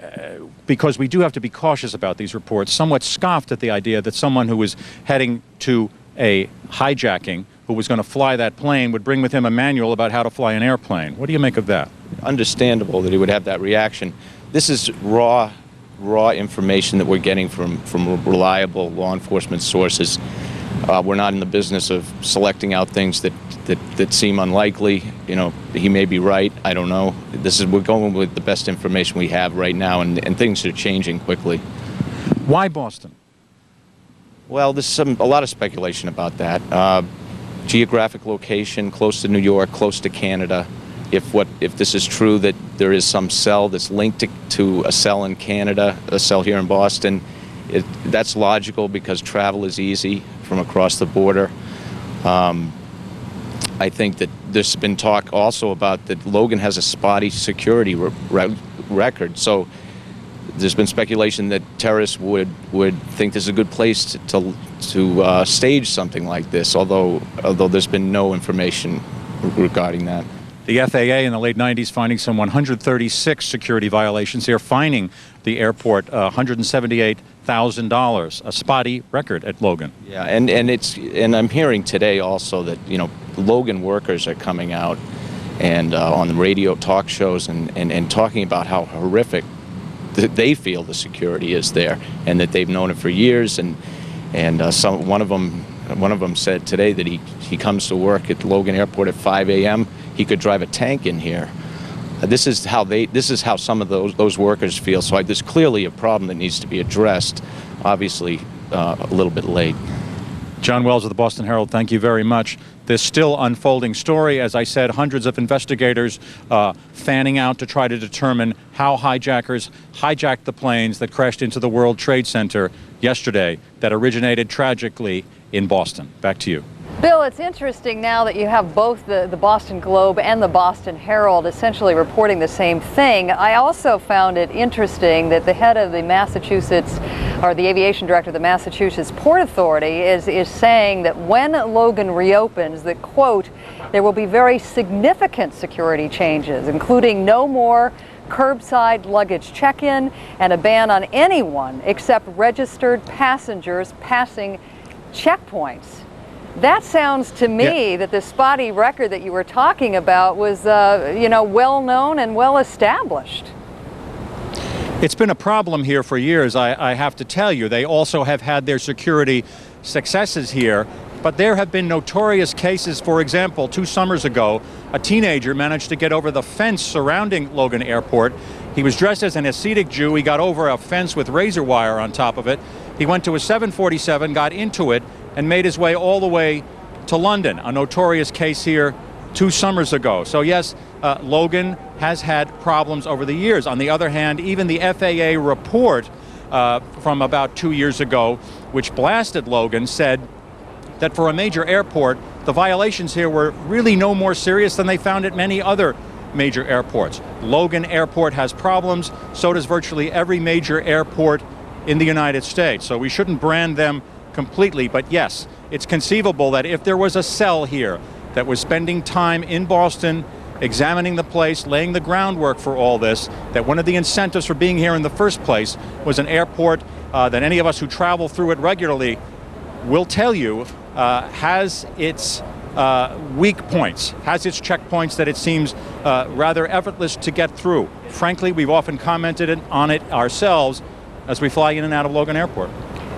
because we do have to be cautious about these reports, somewhat scoffed at the idea that someone who was heading to a hijacking, who was going to fly that plane, would bring with him a manual about how to fly an airplane. What do you make of that? Understandable that he would have that reaction. This is raw information that we're getting from reliable law enforcement sources. We're not in the business of selecting out things that seem unlikely. You know, he may be right. I don't know. We're going with the best information we have right now, and things are changing quickly. Why Boston? Well, there's a lot of speculation about that. Geographic location, close to New York, close to Canada. If this is true, that there is some cell that's linked to a cell in Canada, a cell here in Boston, that's logical because travel is easy from across the border. I think that there's been talk also about that Logan has a spotty security record. So there's been speculation that terrorists would think this is a good place to stage something like this, although there's been no information regarding that. The FAA in the late 90s finding some 136 security violations. They're fining the airport $178,000, a spotty record at Logan. Yeah, and I'm hearing today also that, you know, Logan workers are coming out and on the radio talk shows and talking about how horrific they feel the security is there, and that they've known it for years. And one of them said today that he comes to work at Logan Airport at 5 a.m. He could drive a tank in here. This is how some of those workers feel. So there's clearly a problem that needs to be addressed. Obviously, a little bit late. John Wells of the Boston Herald, thank you very much. This still unfolding story. As I said, hundreds of investigators fanning out to try to determine how hijackers hijacked the planes that crashed into the World Trade Center yesterday that originated tragically in Boston. Back to you. Bill, it's interesting now that you have both the Boston Globe and the Boston Herald essentially reporting the same thing. I also found it interesting that the head of the Massachusetts, or the aviation director of the Massachusetts Port Authority is saying that when Logan reopens, that, quote, there will be very significant security changes, including no more curbside luggage check-in and a ban on anyone except registered passengers passing checkpoints. That sounds to me that the spotty record that you were talking about was, well known and well established. It's been a problem here for years, I have to tell you. They also have had their security successes here, but there have been notorious cases. For example, 2 summers ago, a teenager managed to get over the fence surrounding Logan Airport. He was dressed as an Hasidic Jew. He got over a fence with razor wire on top of it. He went to a 747, got into it, and made his way all the way to London, a notorious case here 2 summers ago. So yes, Logan has had problems over the years. On the other hand, even the FAA report from about 2 years ago, which blasted Logan, said that for a major airport, the violations here were really no more serious than they found at many other major airports. Logan Airport has problems, so does virtually every major airport in the United States. So we shouldn't brand them completely, but yes, it's conceivable that if there was a cell here that was spending time in Boston, examining the place, laying the groundwork for all this, that one of the incentives for being here in the first place was an airport that any of us who travel through it regularly will tell you has its weak points, has its checkpoints that it seems rather effortless to get through. Frankly, we've often commented on it ourselves as we fly in and out of Logan Airport.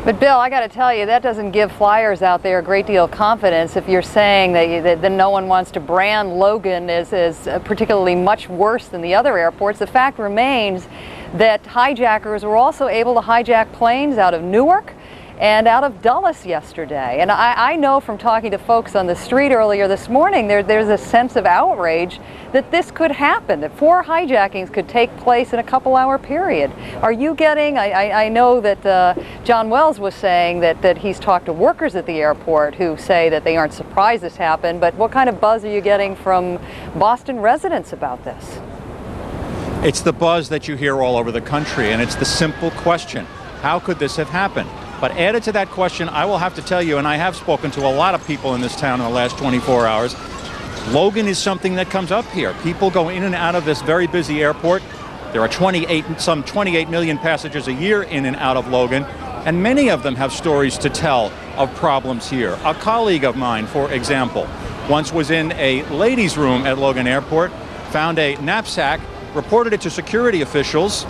But Bill, I got to tell you, that doesn't give flyers out there a great deal of confidence if you're saying that no one wants to brand Logan as particularly much worse than the other airports. The fact remains that hijackers were also able to hijack planes out of Newark and out of Dulles yesterday. And I know from talking to folks on the street earlier this morning, there's a sense of outrage that this could happen, that 4 hijackings could take place in a couple-hour period. Are you getting, I know that John Wells was saying that he's talked to workers at the airport who say that they aren't surprised this happened, but what kind of buzz are you getting from Boston residents about this? It's the buzz that you hear all over the country, and it's the simple question: how could this have happened? But added to that question, I will have to tell you, and I have spoken to a lot of people in this town in the last 24 hours, Logan is something that comes up here. People go in and out of this very busy airport. There are some 28 million passengers a year in and out of Logan, and many of them have stories to tell of problems here. A colleague of mine, for example, once was in a ladies' room at Logan Airport, found a knapsack, reported it to security officials.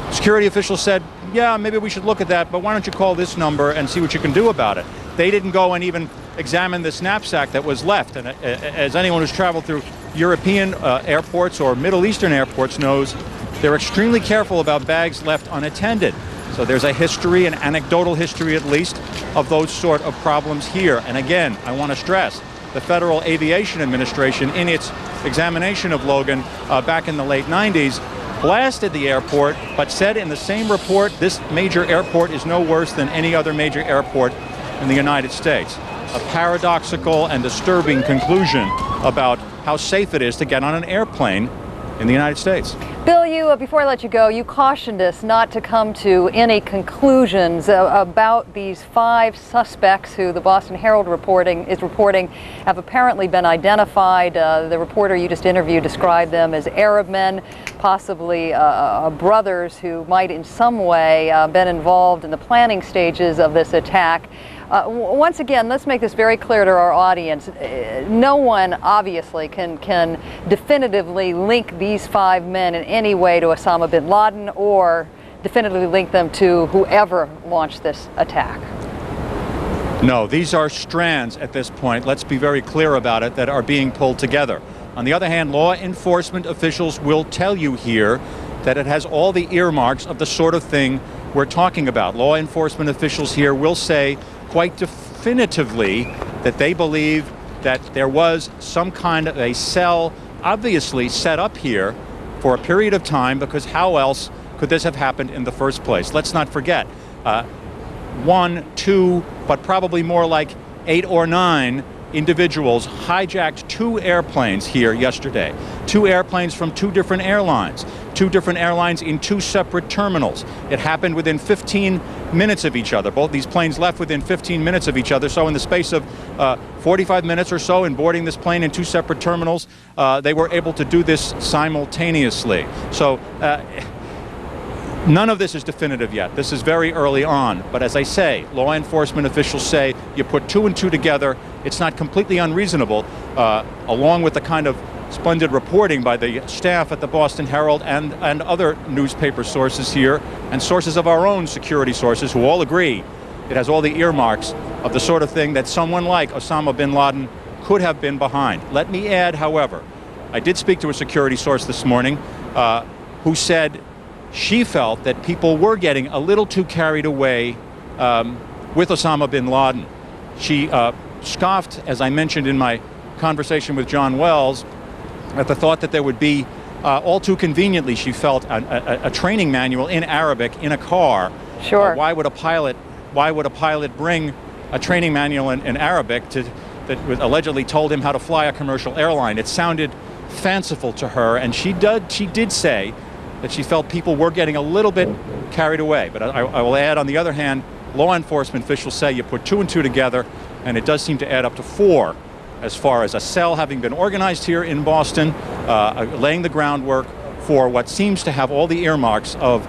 Security officials said, yeah, maybe we should look at that, but why don't you call this number and see what you can do about it? They didn't go and even examine this knapsack that was left. And as anyone who's traveled through European airports or Middle Eastern airports knows, they're extremely careful about bags left unattended. So there's a history, an anecdotal history at least, of those sort of problems here. And again, I want to stress, the Federal Aviation Administration, in its examination of Logan back in the late 90s, blasted the airport, but said in the same report, this major airport is no worse than any other major airport in the United States. A paradoxical and disturbing conclusion about how safe it is to get on an airplane in the United States. Bill, before I let you go, you cautioned us not to come to any conclusions about these 5 suspects who the Boston Herald is reporting have apparently been identified. The reporter you just interviewed described them as Arab men, possibly brothers who might in some way been involved in the planning stages of this attack. Once again, let's make this very clear to our audience. No one obviously can definitively link these 5 men in any way to Osama bin Laden or definitively link them to whoever launched this attack. No, these are strands at this point, let's be very clear about it, that are being pulled together. On the other hand, law enforcement officials will tell you here that it has all the earmarks of the sort of thing we're talking about. Law enforcement officials here will say quite definitively that they believe that there was some kind of a cell obviously set up here for a period of time, because how else could this have happened in the first place? Let's not forget, 1, 2, but probably more like 8 or 9 individuals hijacked 2 airplanes here yesterday. 2 airplanes from 2 different airlines. 2 different airlines in 2 separate terminals. It happened within 15 minutes of each other. Both these planes left within 15 minutes of each other. So in the space of 45 minutes or so in boarding this plane in 2 separate terminals, they were able to do this simultaneously. So none of this is definitive yet. This is very early on. But as I say, law enforcement officials say you put 2 and 2 together, it's not completely unreasonable, along with the kind of splendid reporting by the staff at the Boston Herald and other newspaper sources here, and sources of our own security sources who all agree it has all the earmarks of the sort of thing that someone like Osama bin Laden could have been behind. Let me add, however, I did speak to a security source this morning who said she felt that people were getting a little too carried away with Osama bin Laden. She scoffed, as I mentioned in my conversation with John Wells, at the thought that there would be, all too conveniently, she felt, a training manual in Arabic in a car. Sure. Why would a pilot bring a training manual in Arabic that allegedly told him how to fly a commercial airline? It sounded fanciful to her, and she did say that she felt people were getting a little bit carried away. But I will add, on the other hand, law enforcement officials say you put 2 and 2 together, and it does seem to add up to 4, as far as a cell having been organized here in Boston, laying the groundwork for what seems to have all the earmarks of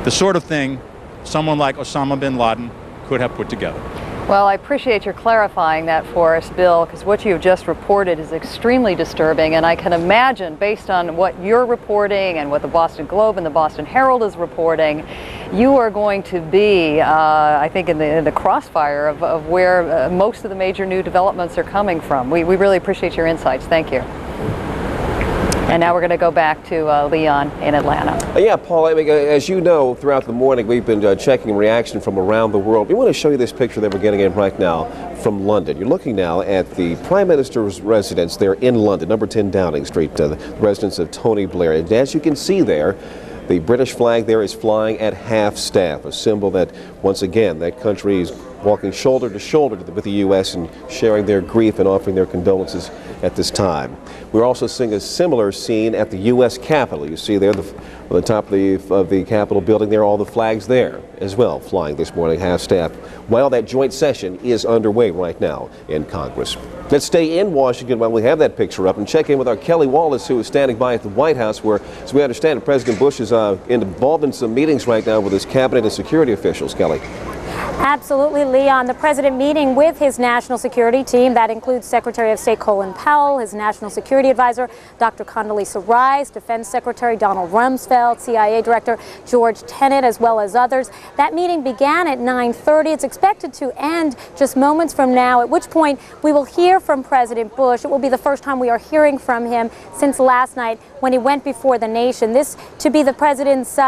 the sort of thing someone like Osama bin Laden could have put together. Well, I appreciate your clarifying that for us, Bill, because what you've just reported is extremely disturbing, and I can imagine, based on what you're reporting and what the Boston Globe and the Boston Herald is reporting, you are going to be, I think, in the crossfire of where most of the major new developments are coming from. We really appreciate your insights. Thank you. And now we're going to go back to Leon in Atlanta. Yeah, Paul, I mean, as you know, throughout the morning we've been checking reaction from around the world. We want to show you this picture that we're getting in right now from London. You're looking now at the Prime Minister's residence there in London, number 10 Downing Street, the residence of Tony Blair. And as you can see there, the British flag there is flying at half-staff, a symbol that, once again, that country is walking shoulder to shoulder with the U.S. and sharing their grief and offering their condolences at this time. We're also seeing a similar scene at the U.S. Capitol. You see there on the top of the Capitol building there, all the flags there as well, flying this morning, half-staff, while that joint session is underway right now in Congress. Let's stay in Washington while we have that picture up and check in with our Kelly Wallace, who is standing by at the White House, where, as we understand, President Bush is involved in some meetings right now with his cabinet and security officials. Kelly. Absolutely, Leon. The president meeting with his national security team. That includes Secretary of State Colin Powell, his national security advisor, Dr. Condoleezza Rice, Defense Secretary Donald Rumsfeld, CIA Director George Tenet, as well as others. That meeting began at 9:30. It's expected to end just moments from now, at which point we will hear from President Bush. It will be the first time we are hearing from him since last night when he went before the nation. This to be the president's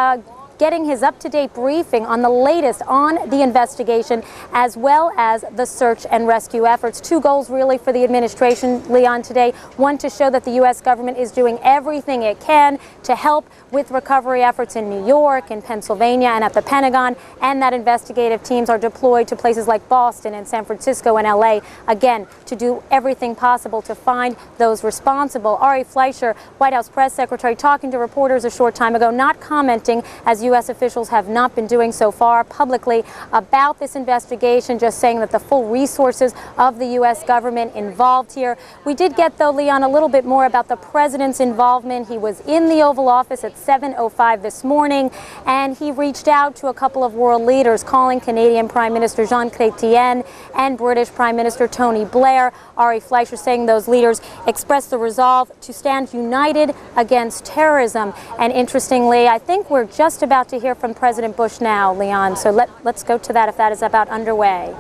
getting his up-to-date briefing on the latest on the investigation, as well as the search and rescue efforts. 2 goals really for the administration, Leon, today. One, to show that the U.S. government is doing everything it can to help with recovery efforts in New York, in Pennsylvania, and at the Pentagon, and that investigative teams are deployed to places like Boston and San Francisco and L.A., again, to do everything possible to find those responsible. Ari Fleischer, White House press secretary, talking to reporters a short time ago, not commenting, as U.S. officials have not been doing so far publicly, about this investigation, just saying that the full resources of the U.S. government involved here. We did get, though, Leon, a little bit more about the president's involvement. He was in the Oval Office at 7:05 this morning, and he reached out to a couple of world leaders, calling Canadian Prime Minister Jean Chrétien and British Prime Minister Tony Blair. Ari Fleischer saying those leaders expressed the resolve to stand united against terrorism. And interestingly, I think we're just about to hear from President Bush now, Leon. So let's go to that if that is about underway.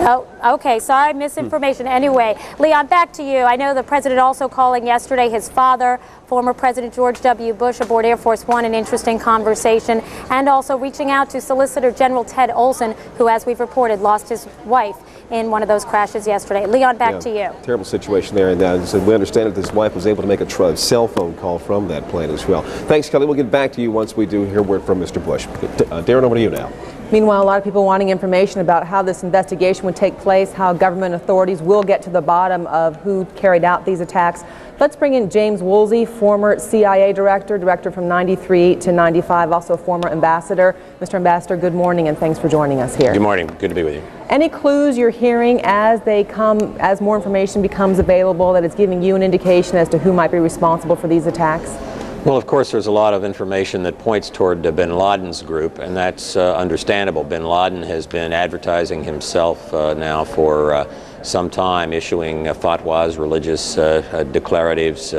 Oh, okay. Sorry, misinformation. Anyway, Leon, back to you. I know the president also calling yesterday his father, former President George W. Bush, aboard Air Force One, an interesting conversation, and also reaching out to Solicitor General Ted Olson, who, as we've reported, lost his wife in one of those crashes yesterday. Leon, back to you. Terrible situation there, and we understand that his wife was able to make a cell phone call from that plane as well. Thanks, Kelly. We'll get back to you once we do hear word from Mr. Bush. Darren, over to you now. Meanwhile, a lot of people wanting information about how this investigation would take place, how government authorities will get to the bottom of who carried out these attacks. Let's bring in James Woolsey, former CIA director from 93 to 95, also former ambassador. Mr. Ambassador, good morning, and thanks for joining us here. Good morning. Good to be with you. Any clues you're hearing as as more information becomes available that is giving you an indication as to who might be responsible for these attacks? Well, of course, there's a lot of information that points toward bin Laden's group, and that's understandable. Bin Laden has been advertising himself now for some time, issuing fatwas, religious declaratives,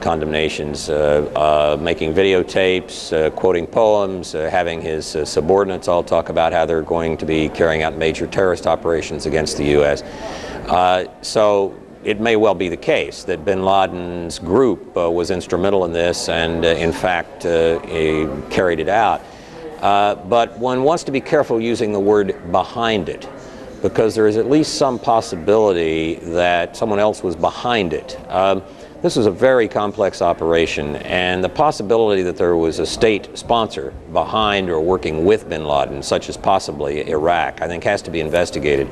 condemnations, making videotapes, quoting poems, having his subordinates all talk about how they're going to be carrying out major terrorist operations against the U.S. So it may well be the case that bin Laden's group was instrumental in this and, in fact, carried it out. But one wants to be careful using the word behind it, because there is at least some possibility that someone else was behind it. This was a very complex operation, and the possibility that there was a state sponsor behind or working with bin Laden, such as possibly Iraq, I think has to be investigated.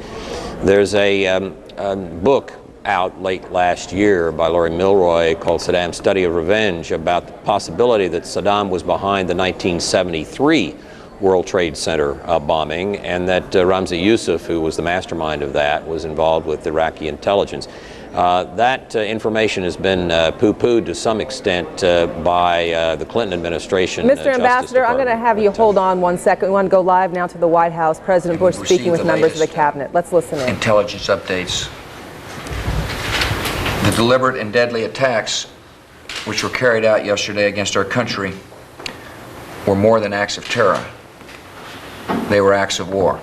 There's a book out late last year by Laurie Milroy called Saddam's Study of Revenge, about the possibility that Saddam was behind the 1973 World Trade Center bombing, and that Ramzi Yousef, who was the mastermind of that, was involved with Iraqi intelligence. That information has been poo-pooed to some extent by the Clinton administration. Mr. Ambassador, I'm going to have you hold on one second. We want to go live now to the White House. President Bush speaking with members of the cabinet. Let's listen in. Intelligence updates. The deliberate and deadly attacks which were carried out yesterday against our country were more than acts of terror. They were acts of war.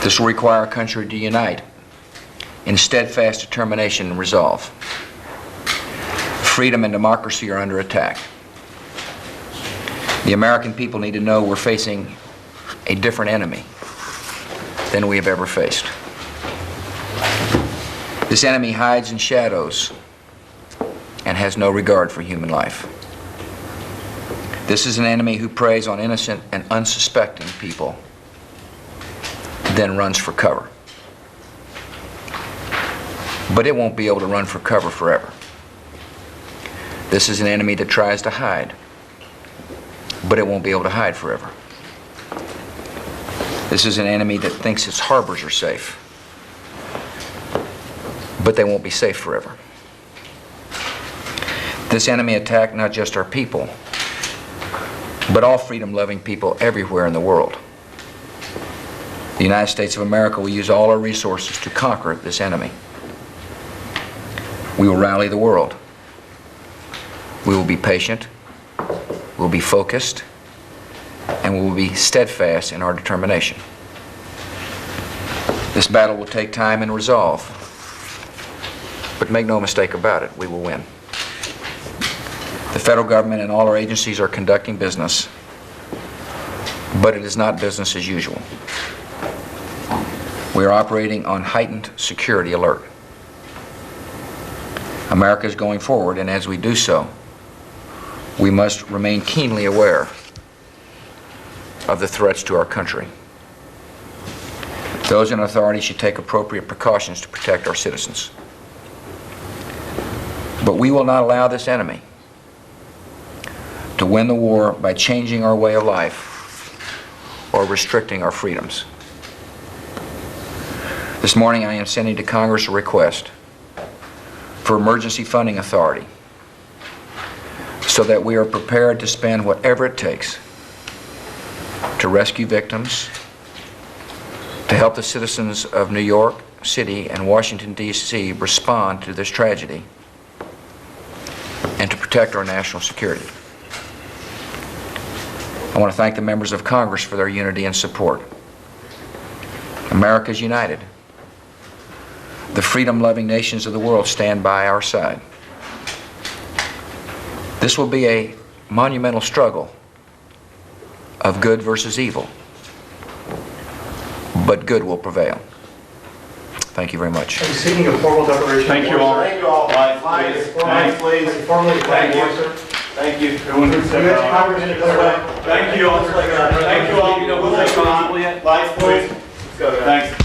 This will require our country to unite in steadfast determination and resolve. Freedom and democracy are under attack. The American people need to know we're facing a different enemy than we have ever faced. This enemy hides in shadows and has no regard for human life. This is an enemy who preys on innocent and unsuspecting people, then runs for cover. But it won't be able to run for cover forever. This is an enemy that tries to hide, but it won't be able to hide forever. This is an enemy that thinks its harbors are safe, but they won't be safe forever. This enemy attacked not just our people, but all freedom-loving people everywhere in the world. The United States of America will use all our resources to conquer this enemy. We will rally the world. We will be patient, we'll be focused, and we will be steadfast in our determination. This battle will take time and resolve, but make no mistake about it, we will win. The federal government and all our agencies are conducting business, but it is not business as usual. We are operating on heightened security alert. America is going forward, and as we do so, we must remain keenly aware of the threats to our country. Those in authority should take appropriate precautions to protect our citizens. But we will not allow this enemy to win the war by changing our way of life or restricting our freedoms. This morning I am sending to Congress a request for emergency funding authority so that we are prepared to spend whatever it takes to rescue victims, to help the citizens of New York City and Washington, D.C. respond to this tragedy, and to protect our national security. I want to thank the members of Congress for their unity and support. America is united. The freedom-loving nations of the world stand by our side. This will be a monumental struggle of good versus evil, but good will prevail. Thank you very much. Seeking a formal declaration. Thank you all. Thank you all. Live, please. Formally, thank you, sir. Thank you. Thank you all. Thank you all. We'll take on. Live, please. Let's go. Thanks.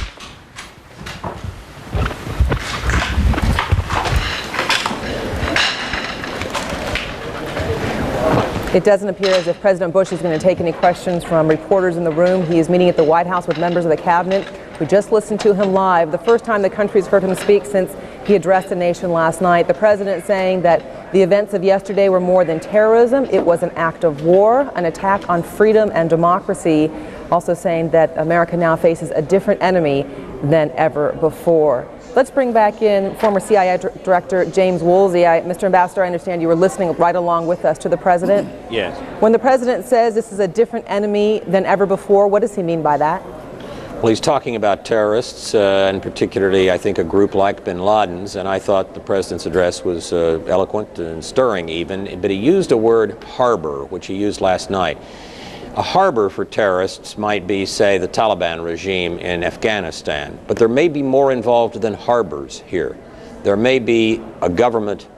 It doesn't appear as if President Bush is going to take any questions from reporters in the room. He is meeting at the White House with members of the cabinet. We just listened to him live, the first time the country's heard him speak since he addressed the nation last night. The president saying that the events of yesterday were more than terrorism. It was an act of war, an attack on freedom and democracy. Also saying that America now faces a different enemy than ever before. Let's bring back in former CIA Director James Woolsey. Mr. Ambassador, I understand you were listening right along with us to the president. Yes. When the president says this is a different enemy than ever before, what does he mean by that? Well, he's talking about terrorists, and particularly, I think, a group like bin Laden's, and I thought the president's address was eloquent and stirring even, but he used a word, harbor, which he used last night. A harbor for terrorists might be, say, the Taliban regime in Afghanistan, but there may be more involved than harbors here. There may be a government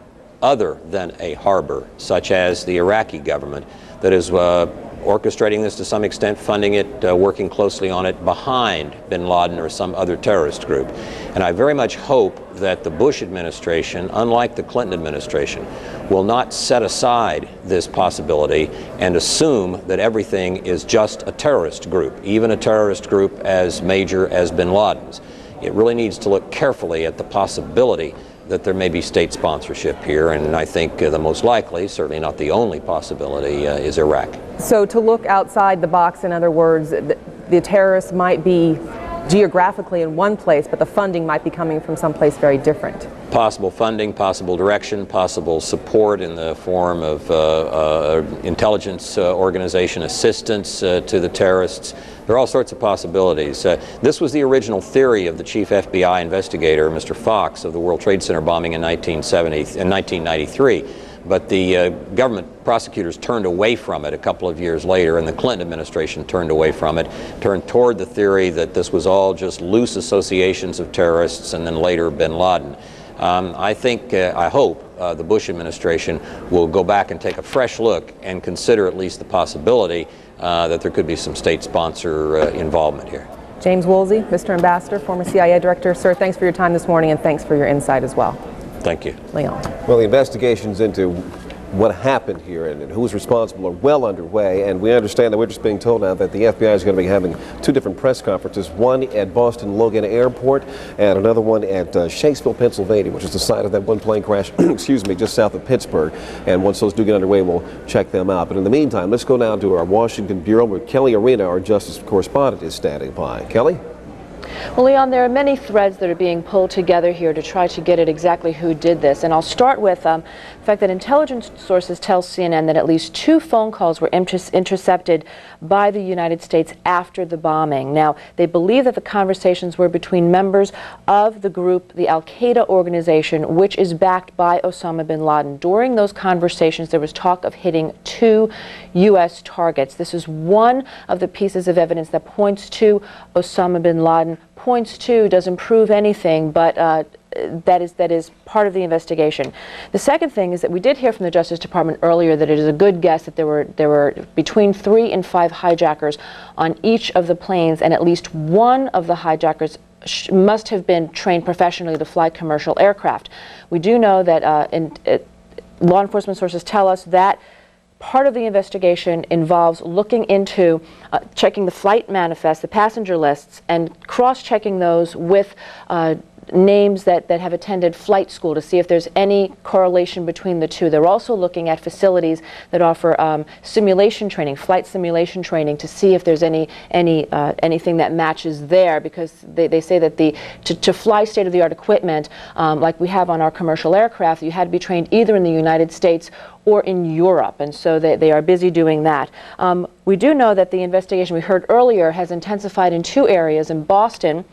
other than a harbor, such as the Iraqi government, that is orchestrating this to some extent, funding it, working closely on it behind bin Laden or some other terrorist group. And I very much hope that the Bush administration, unlike the Clinton administration, will not set aside this possibility and assume that everything is just a terrorist group, even a terrorist group as major as bin Laden's. It really needs to look carefully at the possibility that there may be state sponsorship here, and I think the most likely, certainly not the only possibility, is Iraq. So to look outside the box, in other words, the terrorists might be geographically in one place, but the funding might be coming from someplace very different. Possible funding, possible direction, possible support in the form of intelligence organization assistance to the terrorists. There are all sorts of possibilities. This was the original theory of the chief FBI investigator, Mr. Fox, of the World Trade Center bombing in 1993. But the government prosecutors turned away from it a couple of years later, and the Clinton administration turned away from it, turned toward the theory that this was all just loose associations of terrorists, and then later bin Laden. I think, I hope, the Bush administration will go back and take a fresh look and consider at least the possibility that there could be some state sponsor involvement here. James Woolsey, Mr. Ambassador, former CIA Director. Sir, thanks for your time this morning, and thanks for your insight as well. Thank you. Leon. Well, the investigations into what happened here and who's responsible are well underway, and we understand that we're just being told now that the FBI is going to be having two different press conferences, one at Boston Logan Airport and another one at Shanksville, Pennsylvania, which is the site of that one plane crash, excuse me, just south of Pittsburgh. And once those do get underway, we'll check them out. But in the meantime, let's go now to our Washington Bureau, where Kelly Arena, our justice correspondent, is standing by. Kelly? Well, Leon, there are many threads that are being pulled together here to try to get at exactly who did this. And I'll start with the fact that intelligence sources tell CNN that at least 2 phone calls were intercepted by the United States after the bombing. Now, they believe that the conversations were between members of the group, the al-Qaeda organization, which is backed by Osama bin Laden. During those conversations, there was talk of hitting 2 U.S. targets. This is one of the pieces of evidence that points to Osama bin Laden. Points to, doesn't prove anything, but that is part of the investigation. The second thing is that we did hear from the Justice Department earlier that it is a good guess that there were between 3 and 5 hijackers on each of the planes, and at least one of the hijackers must have been trained professionally to fly commercial aircraft. We do know that law enforcement sources tell us that part of the investigation involves looking into checking the flight manifest, the passenger lists, and cross-checking those with names that have attended flight school to see if there's any correlation between the two. They're also looking at facilities that offer simulation training, flight simulation training, to see if there's anything that matches there, because they say that to fly state-of-the-art equipment like we have on our commercial aircraft, you had to be trained either in the United States or in Europe, and so they are busy doing that. We do know that the investigation we heard earlier has intensified in 2 areas. In Boston,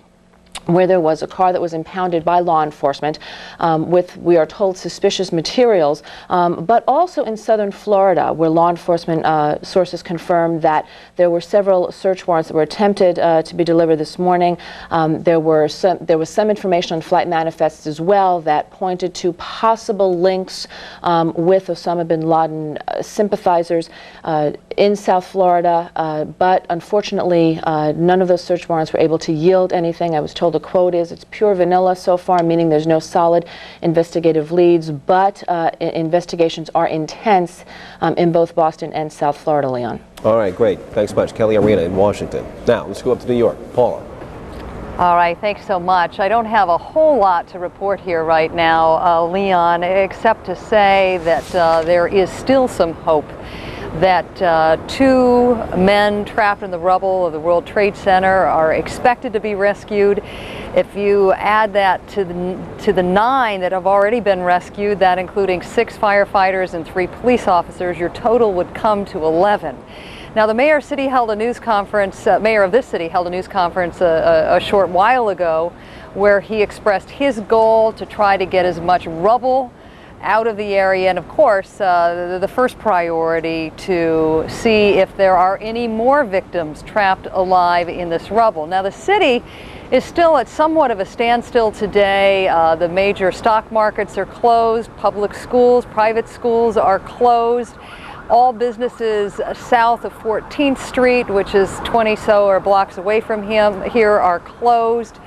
where there was a car that was impounded by law enforcement with, we are told, suspicious materials, but also in southern Florida, where law enforcement sources confirmed that there were several search warrants that were attempted to be delivered this morning. There was some information on flight manifests as well that pointed to possible links with Osama bin Laden sympathizers in South Florida, but unfortunately none of those search warrants were able to yield anything. I was told the quote is, it's pure vanilla so far, meaning there's no solid investigative leads, but investigations are intense in both Boston and South Florida, Leon. All right, great. Thanks much. Kelly Arena in Washington. Now, let's go up to New York. Paula. All right, thanks so much. I don't have a whole lot to report here right now, Leon, except to say that there is still some hope. that 2 men trapped in the rubble of the World Trade Center are expected to be rescued. If you add that to the 9 that have already been rescued, that including 6 firefighters and 3 police officers, your total would come to 11. Now, the mayor of this city held a news conference a short while ago where he expressed his goal to try to get as much rubble out of the area, and of course the first priority to see if there are any more victims trapped alive in this rubble. Now, the city is still at somewhat of a standstill today. The major stock markets are closed, public schools, private schools are closed. All businesses south of 14th Street, which is 20 or blocks away from here, are closed.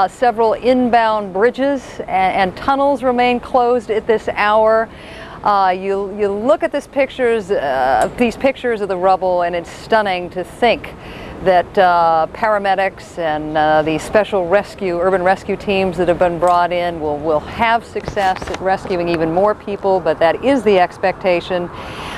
Several inbound bridges and tunnels remain closed at this hour. You look at these pictures of the rubble, and it's stunning to think that paramedics and the special urban rescue teams that have been brought in will have success at rescuing even more people, but that is the expectation.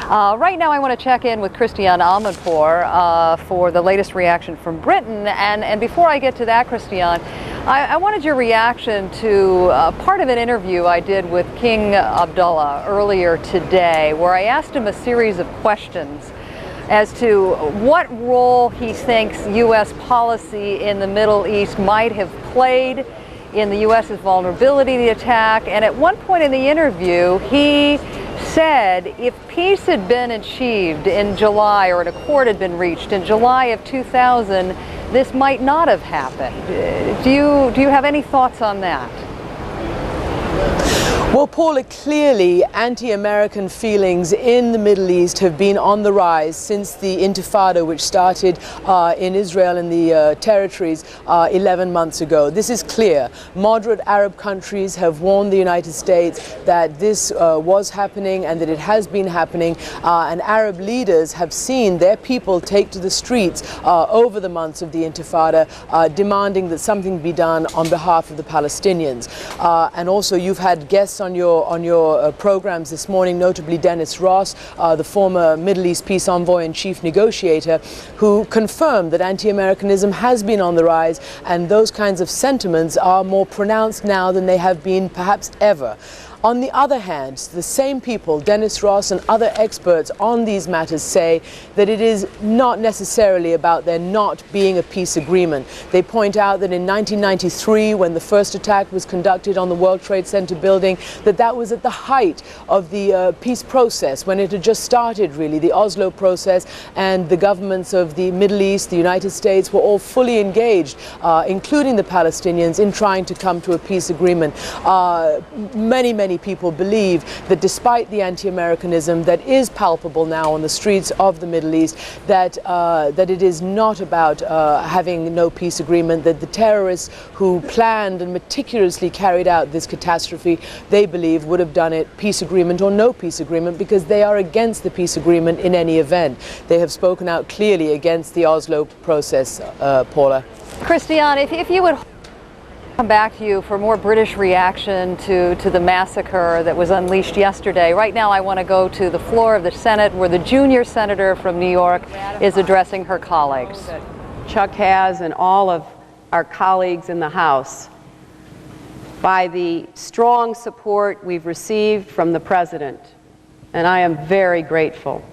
Right now I want to check in with Christiane Amanpour for the latest reaction from Britain, and before I get to that, Christiane, I wanted your reaction to part of an interview I did with King Abdullah earlier today, where I asked him a series of questions as to what role he thinks U.S. policy in the Middle East might have played in the U.S.'s vulnerability to the attack. And at one point in the interview, he said if peace had been achieved in July, or an accord had been reached in July of 2000, this might not have happened. Do you have any thoughts on that? Well, Paula, clearly anti-American feelings in the Middle East have been on the rise since the Intifada, which started in Israel and the territories 11 months ago. This is clear. Moderate Arab countries have warned the United States that this was happening and that it has been happening, and Arab leaders have seen their people take to the streets over the months of the Intifada, demanding that something be done on behalf of the Palestinians. And also, you've had guests on your programs this morning, notably Dennis Ross, the former Middle East peace envoy and chief negotiator, who confirmed that anti-Americanism has been on the rise, and those kinds of sentiments are more pronounced now than they have been perhaps ever. On the other hand, the same people, Dennis Ross and other experts on these matters, say that it is not necessarily about there not being a peace agreement. They point out that in 1993, when the first attack was conducted on the World Trade Center building, that was at the height of the peace process, when it had just started, really, the Oslo process, and the governments of the Middle East, the United States, were all fully engaged, including the Palestinians, in trying to come to a peace agreement. Many people believe that despite the anti-Americanism that is palpable now on the streets of the Middle East, that it is not about having no peace agreement, that the terrorists who planned and meticulously carried out this catastrophe, they believe would have done it peace agreement or no peace agreement, because they are against the peace agreement in any event. They have spoken out clearly against the Oslo process, Paula. Christiane, if you would come back to you for more British reaction to the massacre that was unleashed yesterday. Right now I want to go to the floor of the Senate, where the junior senator from New York is addressing her colleagues. Chuck has, and all of our colleagues in the House, by the strong support we've received from the President, and I am very grateful.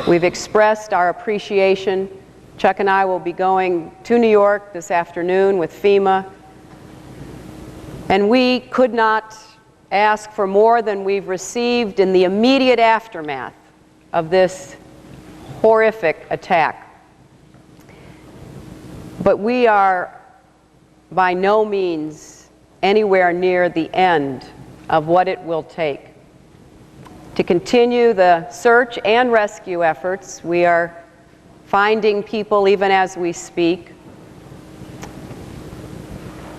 We've expressed our appreciation. Chuck and I will be going to New York this afternoon with FEMA, and we could not ask for more than we've received in the immediate aftermath of this horrific attack. But we are by no means anywhere near the end of what it will take to continue the search and rescue efforts. We are finding people even as we speak.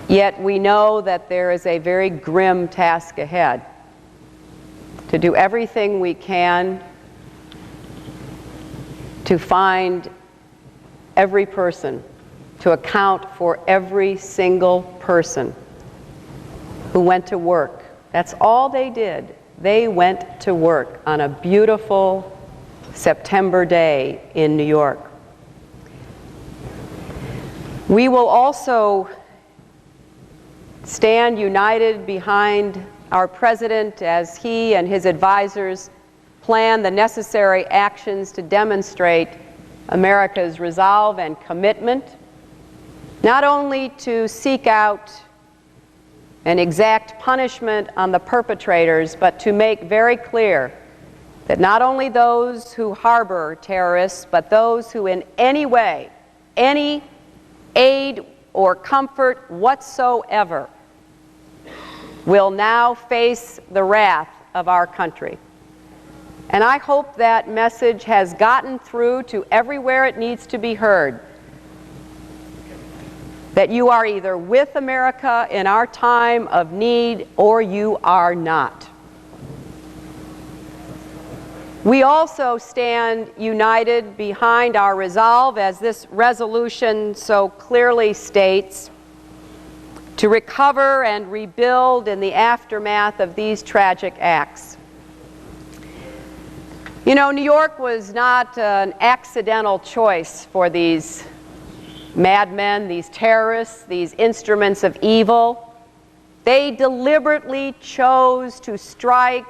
Yet we know that there is a very grim task ahead to do everything we can to find every person, to account for every single person who went to work. That's all they did. They went to work on a beautiful September day in New York. We will also stand united behind our president as he and his advisors plan the necessary actions to demonstrate America's resolve and commitment, not only to seek out and exact punishment on the perpetrators, but to make very clear that not only those who harbor terrorists, but those who in any way, any aid or comfort whatsoever, will now face the wrath of our country. And I hope that message has gotten through to everywhere it needs to be heard, that you are either with America in our time of need or you are not. We also stand united behind our resolve, as this resolution so clearly states, to recover and rebuild in the aftermath of these tragic acts. You know, New York was not an accidental choice for these madmen, these terrorists, these instruments of evil. They deliberately chose to strike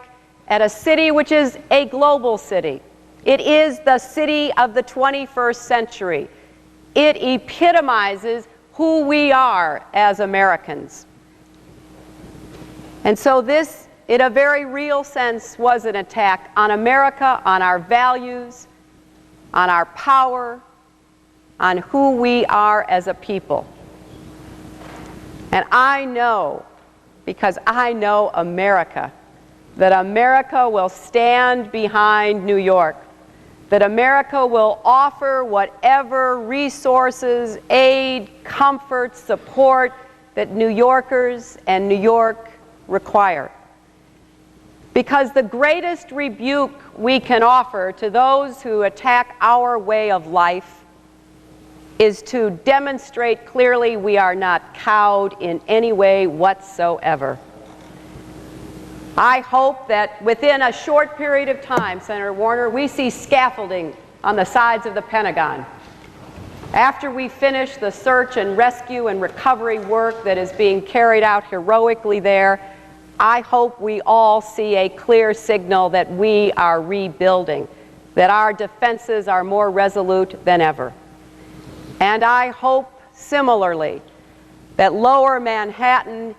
at a city which is a global city. It is the city of the 21st century. It epitomizes who we are as Americans. And so this, in a very real sense, was an attack on America, on our values, on our power, on who we are as a people. And I know, because I know America, that America will stand behind New York, that America will offer whatever resources, aid, comfort, support that New Yorkers and New York require. Because the greatest rebuke we can offer to those who attack our way of life is to demonstrate clearly we are not cowed in any way whatsoever. I hope that within a short period of time, Senator Warner, we see scaffolding on the sides of the Pentagon. After we finish the search and rescue and recovery work that is being carried out heroically there, I hope we all see a clear signal that we are rebuilding, that our defenses are more resolute than ever. And I hope similarly that Lower Manhattan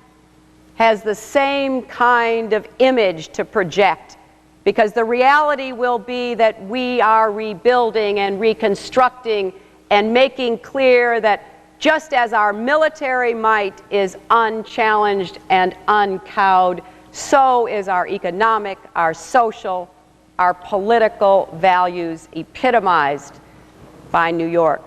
has the same kind of image to project, because the reality will be that we are rebuilding and reconstructing and making clear that just as our military might is unchallenged and uncowed, so is our economic, our social, our political values epitomized by New York.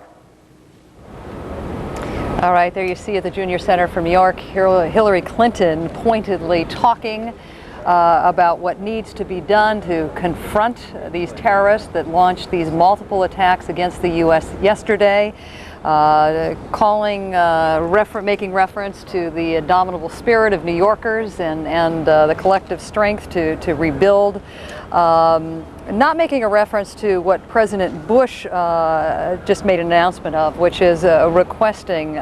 All right, there you see at the Junior Center from New York, Hillary Clinton pointedly talking about what needs to be done to confront these terrorists that launched these multiple attacks against the U.S. yesterday, making reference to the indomitable spirit of New Yorkers and the collective strength to rebuild. Not making a reference to what President Bush just made an announcement of, which is requesting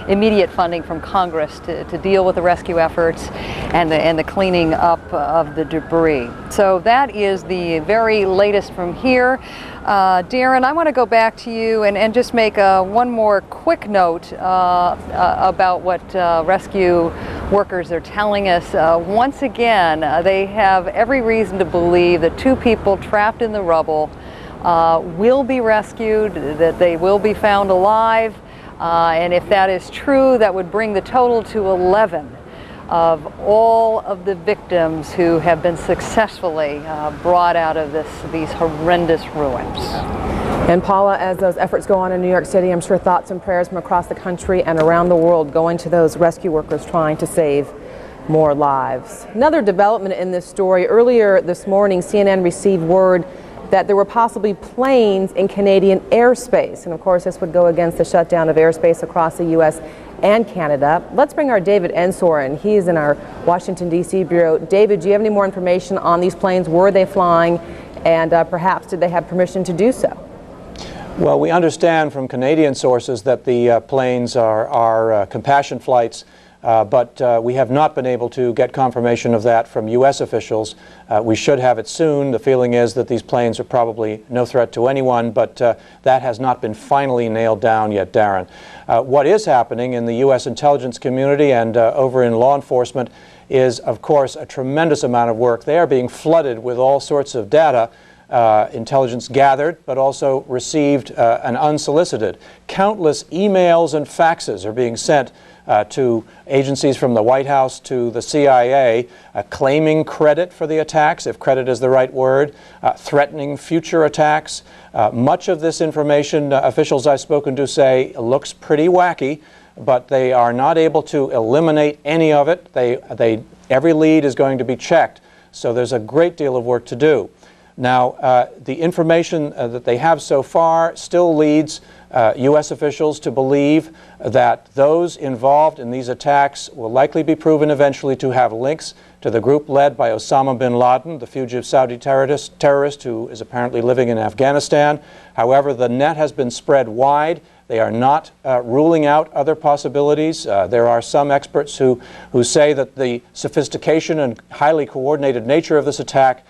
immediate funding from Congress to deal with the rescue efforts and the cleaning up of the debris. So that is the very latest from here. Darren, I want to go back to you and just make one more quick note about what rescue workers are telling us. Once again, they have every reason to believe that 2 people trapped in the rubble will be rescued, that they will be found alive, and if that is true, that would bring the total to 11 of all of the victims who have been successfully brought out of these horrendous ruins. And Paula, as those efforts go on in New York City, I'm sure thoughts and prayers from across the country and around the world going to those rescue workers trying to save more lives. Another development in this story, earlier this morning, CNN received word that there were possibly planes in Canadian airspace. And of course, this would go against the shutdown of airspace across the U.S. and Canada. Let's bring our David Ensor in. He is in our Washington, D.C. bureau. David, do you have any more information on these planes? Were they flying? And perhaps did they have permission to do so? Well, we understand from Canadian sources that the planes are compassion flights, but we have not been able to get confirmation of that from U.S. officials. We should have it soon. The feeling is that these planes are probably no threat to anyone, but that has not been finally nailed down yet, Darren. What is happening in the U.S. intelligence community and over in law enforcement is, of course, a tremendous amount of work. They are being flooded with all sorts of data, intelligence gathered, but also received and unsolicited. Countless emails and faxes are being sent to agencies from the White House to the CIA, claiming credit for the attacks, if credit is the right word, threatening future attacks. Much of this information, officials I've spoken to say, looks pretty wacky, but they are not able to eliminate any of it. Every lead is going to be checked, so there's a great deal of work to do. Now, the information that they have so far still leads U.S. officials to believe that those involved in these attacks will likely be proven eventually to have links to the group led by Osama bin Laden, the fugitive Saudi terrorist who is apparently living in Afghanistan. However, the net has been spread wide. They are not ruling out other possibilities. There are some experts who say that the sophistication and highly coordinated nature of this attack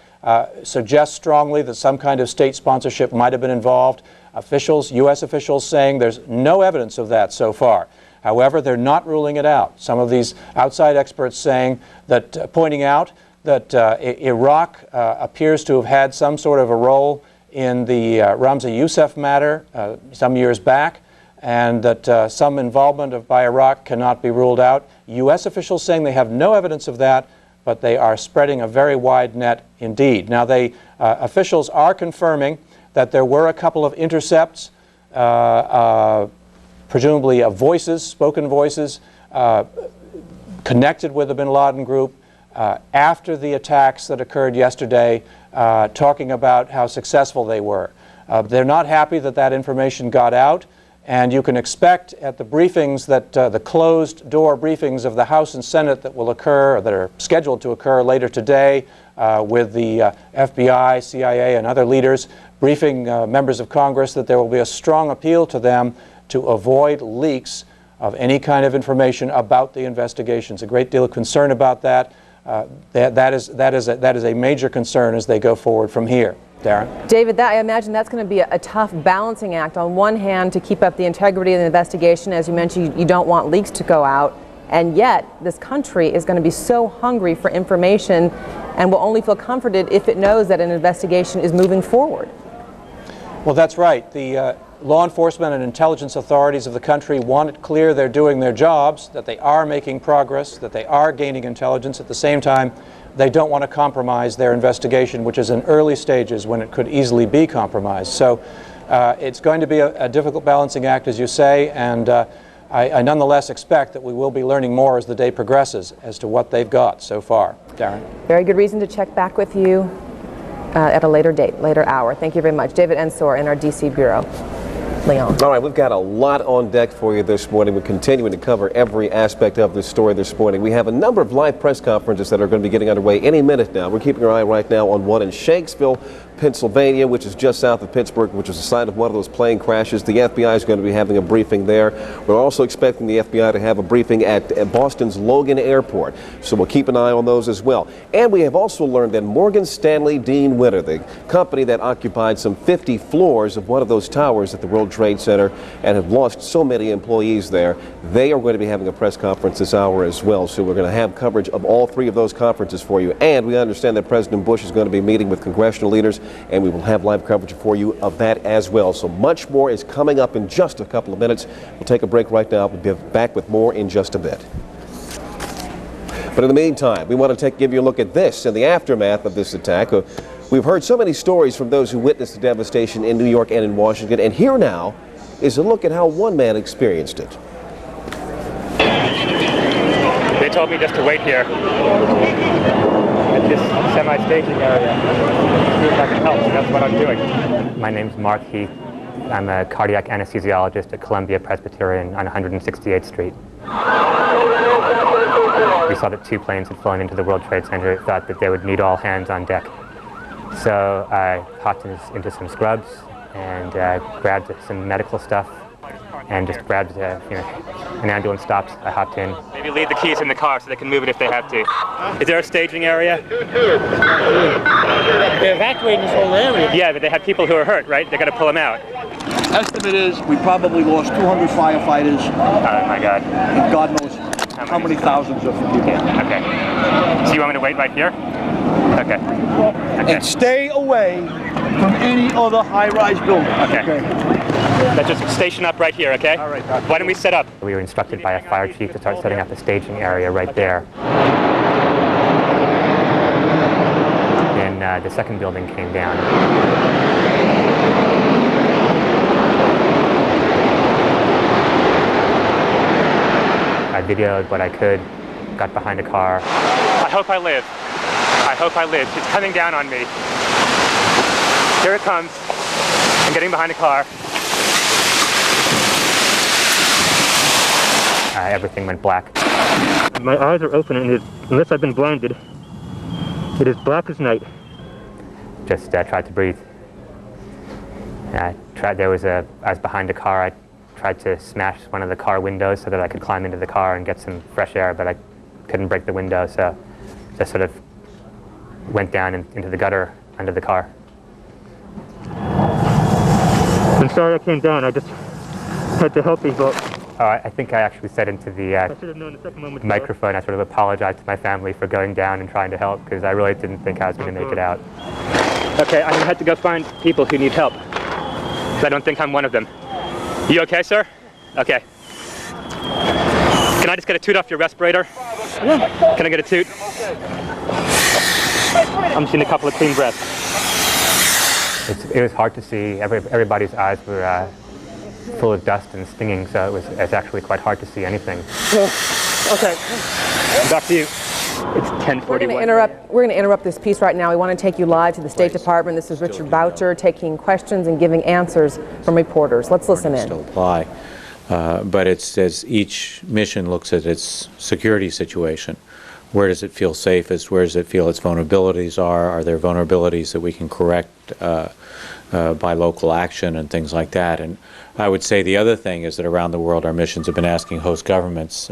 suggests strongly that some kind of state sponsorship might have been involved. Officials, U.S. officials, saying there's no evidence of that so far. However, they're not ruling it out. Some of these outside experts saying that, pointing out that Iraq appears to have had some sort of a role in the Ramzi Youssef matter some years back, and that some involvement by Iraq cannot be ruled out. U.S. officials saying they have no evidence of that, but they are spreading a very wide net indeed. Now, officials are confirming that there were a couple of intercepts, presumably of voices, spoken voices, connected with the bin Laden group after the attacks that occurred yesterday, talking about how successful they were. They're not happy that that information got out, and you can expect at the briefings that the closed-door briefings of the House and Senate that will occur, or that are scheduled to occur later today with the FBI, CIA, and other leaders, briefing members of Congress, that there will be a strong appeal to them to avoid leaks of any kind of information about the investigations. A great deal of concern about that. That is a major concern as they go forward from here. Darren? David, I imagine that's going to be a tough balancing act. On one hand, to keep up the integrity of the investigation, as you mentioned, you don't want leaks to go out, and yet this country is going to be so hungry for information and will only feel comforted if it knows that an investigation is moving forward. Well, that's right. The law enforcement and intelligence authorities of the country want it clear they're doing their jobs, that they are making progress, that they are gaining intelligence. At the same time, they don't want to compromise their investigation, which is in early stages when it could easily be compromised. So it's going to be a difficult balancing act, as you say, and I nonetheless expect that we will be learning more as the day progresses as to what they've got so far. Darren? Very good reason to check back with you at a later date, later hour. Thank you very much. David Ensor in our D.C. Bureau. Leon. All right, we've got a lot on deck for you this morning. We're continuing to cover every aspect of this story this morning. We have a number of live press conferences that are going to be getting underway any minute now. We're keeping our eye right now on one in Shanksville, Pennsylvania, which is just south of Pittsburgh, which is the site of one of those plane crashes. The FBI is going to be having a briefing there. We're also expecting the FBI to have a briefing at Boston's Logan Airport, so we'll keep an eye on those as well. And we have also learned that Morgan Stanley Dean Winter, the company that occupied some 50 floors of one of those towers at the World Trade Center and have lost so many employees there, they are going to be having a press conference this hour as well. So we're going to have coverage of all three of those conferences for you. And we understand that President Bush is going to be meeting with congressional leaders, and we will have live coverage for you of that as well. So much more is coming up in just a couple of minutes. We'll take a break right now. We'll be back with more in just a bit. But in the meantime, we want to give you a look at this in the aftermath of this attack. We've heard so many stories from those who witnessed the devastation in New York and in Washington, and here now is a look at how one man experienced it. They told me just to wait here at this semi-staging area, see if I can help, so that's what I'm doing. My name's Mark Heath. I'm a cardiac anesthesiologist at Columbia Presbyterian on 168th Street. We saw that 2 planes had flown into the World Trade Center. Thought that they would need all hands on deck. So I hopped into some scrubs and grabbed some medical stuff and just grabbed, an ambulance stopped. I hopped in. Maybe leave the keys in the car so they can move it if they have to. Is there a staging area? They're evacuating this whole area. Yeah, but they have people who are hurt, right? They're going to pull them out. Estimate is we probably lost 200 firefighters. Oh my God. And God knows how many thousands of people. Okay. So you want me to wait right here? Okay. And stay away from any other high-rise building. Okay. Let's just station up right here, okay? All right. Why don't we set up? We were instructed by a fire chief to start setting up the staging area right there. Then the second building came down. I videoed what I could, got behind a car. I hope I live. I hope I live. It's coming down on me. Here it comes. I'm getting behind a car. Everything went black. My eyes are open, and unless I've been blinded, it is black as night. Just tried to breathe. I was behind a car. I tried to smash one of the car windows so that I could climb into the car and get some fresh air, but I couldn't break the window, so just sort of went down into the gutter under the car. I'm sorry I came down. I just had to help people. I think I actually said into the microphone, I sort of apologized to my family for going down and trying to help, because I really didn't think I was going to make it out. Okay, I'm going to have to go find people who need help. I don't think I'm one of them. You okay, sir? Okay. Can I just get a toot off your respirator? Yeah. Can I get a toot? I'm seeing a couple of clean breaths. It was hard to see. Everybody's eyes were full of dust and stinging, so it's actually quite hard to see anything. Okay. Back to you. It's 10:41. We're going to interrupt this piece right now. We want to take you live to the State Department. This is Richard Boucher taking questions and giving answers from reporters. Let's listen in. Still apply, but it's as each mission looks at its security situation. Where does it feel safest? Where does it feel its vulnerabilities are? Are there vulnerabilities that we can correct by local action and things like that? And I would say the other thing is that around the world our missions have been asking host governments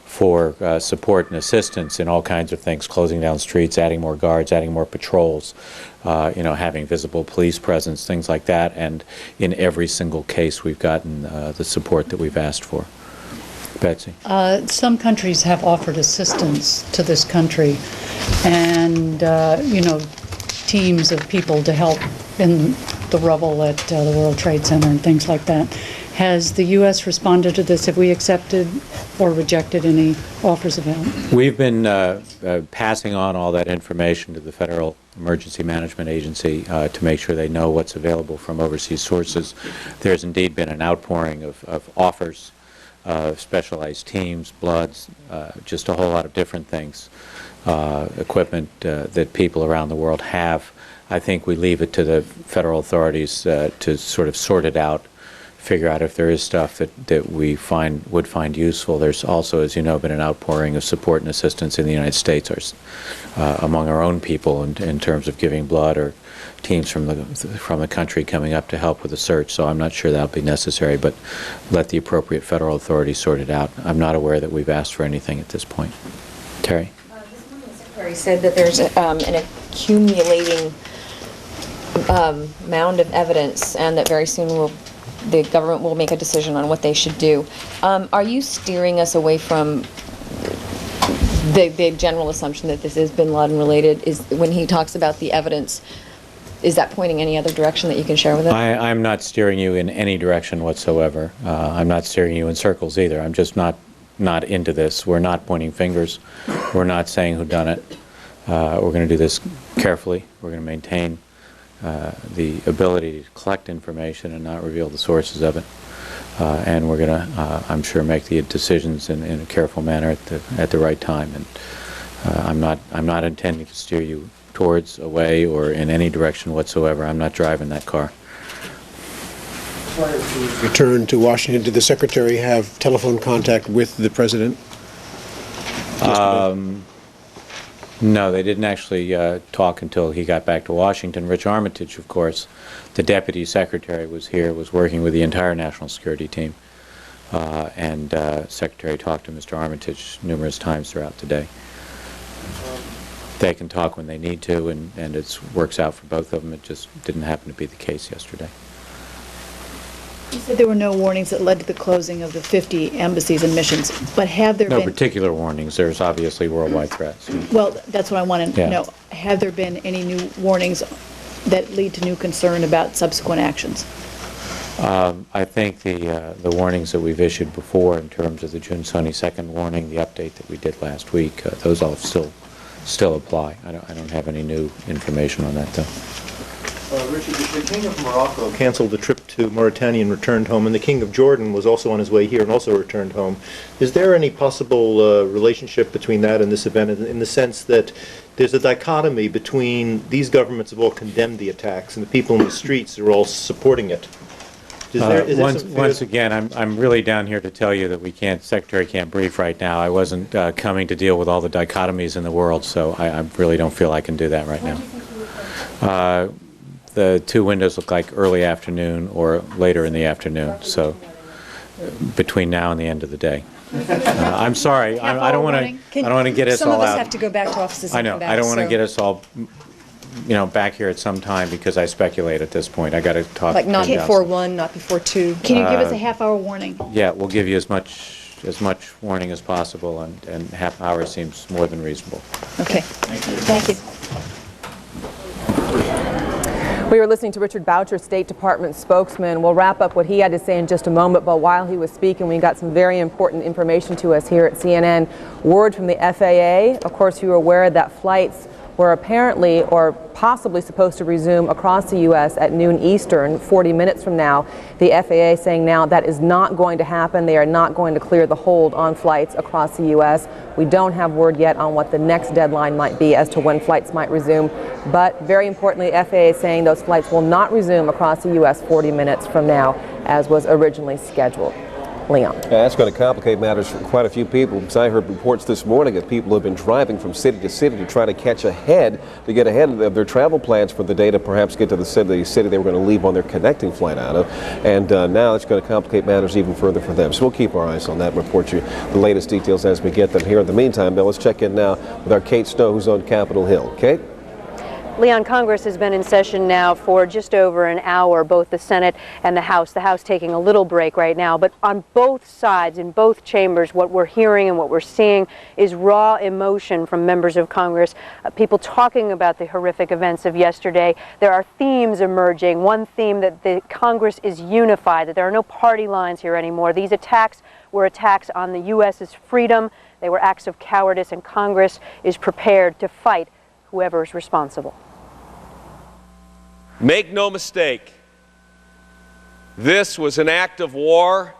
for support and assistance in all kinds of things, closing down streets, adding more guards, adding more patrols, having visible police presence, things like that. And in every single case we've gotten the support that we've asked for. Betsy. Some countries have offered assistance to this country, and teams of people to help in the rubble at the World Trade Center and things like that. Has the U.S. responded to this? Have we accepted or rejected any offers of help? We've been passing on all that information to the Federal Emergency Management Agency to make sure they know what's available from overseas sources. There's indeed been an outpouring of offers. Specialized teams, bloods, just a whole lot of different things, equipment that people around the world have. I think we leave it to the federal authorities to sort of sort it out, figure out if there is stuff that we would find useful. There's also, as you know, been an outpouring of support and assistance in the United States among our own people in terms of giving blood, or teams from the country coming up to help with the search. So I'm not sure that'll be necessary, but let the appropriate federal authorities sort it out. I'm not aware that we've asked for anything at this point. Terry? This morning the Secretary said that there's an accumulating mound of evidence, and that very soon the government will make a decision on what they should do. Are you steering us away from the general assumption that this is bin Laden related? Is when he talks about the evidence, is that pointing any other direction that you can share with us? I'm not steering you in any direction whatsoever. I'm not steering you in circles either. I'm just not into this. We're not pointing fingers. We're not saying who done it. We're going to do this carefully. We're going to maintain the ability to collect information and not reveal the sources of it. And we're going to, I'm sure, make the decisions in a careful manner at the right time. And I'm not intending to steer you towards, away, or in any direction whatsoever. I'm not driving that car. Return to Washington, did the Secretary have telephone contact with the President? No, they didn't actually talk until he got back to Washington. Rich Armitage, of course, the Deputy Secretary, was here, was working with the entire National Security team. And Secretary talked to Mr. Armitage numerous times throughout the day. They can talk when they need to, and it works out for both of them. It just didn't happen to be the case yesterday. You said there were no warnings that led to the closing of the 50 embassies and missions, but have there been... No particular warnings. There's obviously worldwide threats. Well, that's what I want to Yeah. know. Have there been any new warnings that lead to new concern about subsequent actions? I think the warnings that we've issued before in terms of the June 22nd warning, the update that we did last week, those all still apply. I don't have any new information on that, though. Richard, the King of Morocco canceled the trip to Mauritania and returned home, and the King of Jordan was also on his way here and also returned home. Is there any possible relationship between that and this event in the sense that there's a dichotomy between these governments have all condemned the attacks and the people in the streets are all supporting it? Once again, I'm really down here to tell you that Secretary can't brief right now. I wasn't coming to deal with all the dichotomies in the world, so I really don't feel I can do that right now. The two windows look like early afternoon or later in the afternoon, so between now and the end of the day. I'm sorry, I don't want to get us all out. Some of us have to go back to offices. I know. I don't want to get us all, back here at some time because I speculate at this point. I got to talk. Like not before 1, not before 2. Can you give us a half-hour warning? Yeah, we'll give you as much warning as possible, and half hour seems more than reasonable. Okay. Thank you. We were listening to Richard Boucher, State Department spokesman. We'll wrap up what he had to say in just a moment, but while he was speaking, we got some very important information to us here at CNN. Word from the FAA. Of course, you were aware that flights were apparently or possibly supposed to resume across the U.S. at noon Eastern, 40 minutes from now. The FAA saying now that is not going to happen. They are not going to clear the hold on flights across the U.S. We don't have word yet on what the next deadline might be as to when flights might resume. But very importantly, FAA is saying those flights will not resume across the U.S. 40 minutes from now, as was originally scheduled. Leon. Yeah, that's going to complicate matters for quite a few people, because I heard reports this morning that people have been driving from city to city to try to get ahead of their travel plans for the day to perhaps get to the city they were going to leave on their connecting flight out of. And now it's going to complicate matters even further for them. So we'll keep our eyes on that and report you the latest details as we get them here. In the meantime, though, let's check in now with our Kate Snow, who's on Capitol Hill. Kate? Leon, Congress has been in session now for just over an hour, both the Senate and the House taking a little break right now. But on both sides, in both chambers, what we're hearing and what we're seeing is raw emotion from members of Congress, people talking about the horrific events of yesterday. There are themes emerging. One theme that the Congress is unified, that there are no party lines here anymore. These attacks were attacks on the U.S.'s freedom. They were acts of cowardice, and Congress is prepared to fight whoever is responsible. Make no mistake, this was an act of war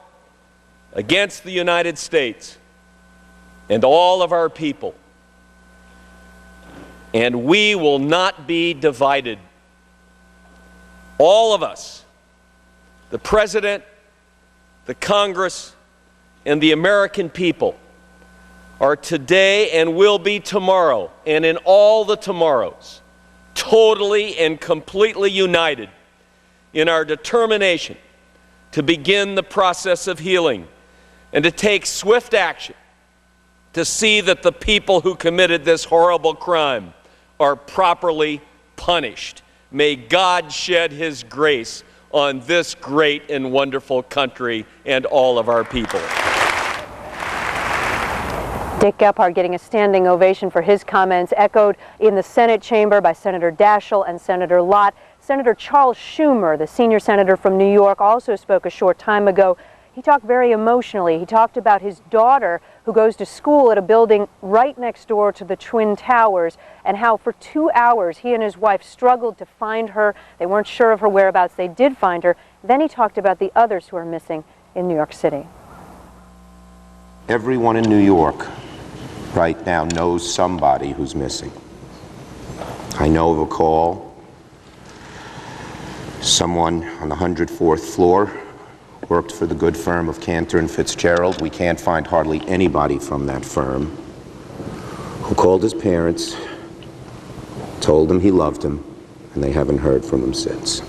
against the United States and all of our people. And we will not be divided. All of us, the President, the Congress, and the American people, are today and will be tomorrow, and in all the tomorrows, totally and completely united in our determination to begin the process of healing and to take swift action to see that the people who committed this horrible crime are properly punished. May God shed His grace on this great and wonderful country and all of our people. Dick Gephardt getting a standing ovation for his comments, echoed in the Senate chamber by Senator Daschle and Senator Lott. Senator Charles Schumer, the senior senator from New York, also spoke a short time ago. He talked very emotionally. He talked about his daughter, who goes to school at a building right next door to the Twin Towers, and how for 2 hours he and his wife struggled to find her. They weren't sure of her whereabouts. They did find her. Then he talked about the others who are missing in New York City. Everyone in New York right now knows somebody who's missing. I know of a call. Someone on the 104th floor worked for the good firm of Cantor and Fitzgerald. We can't find hardly anybody from that firm, who called his parents told him he loved him, and they haven't heard from him since.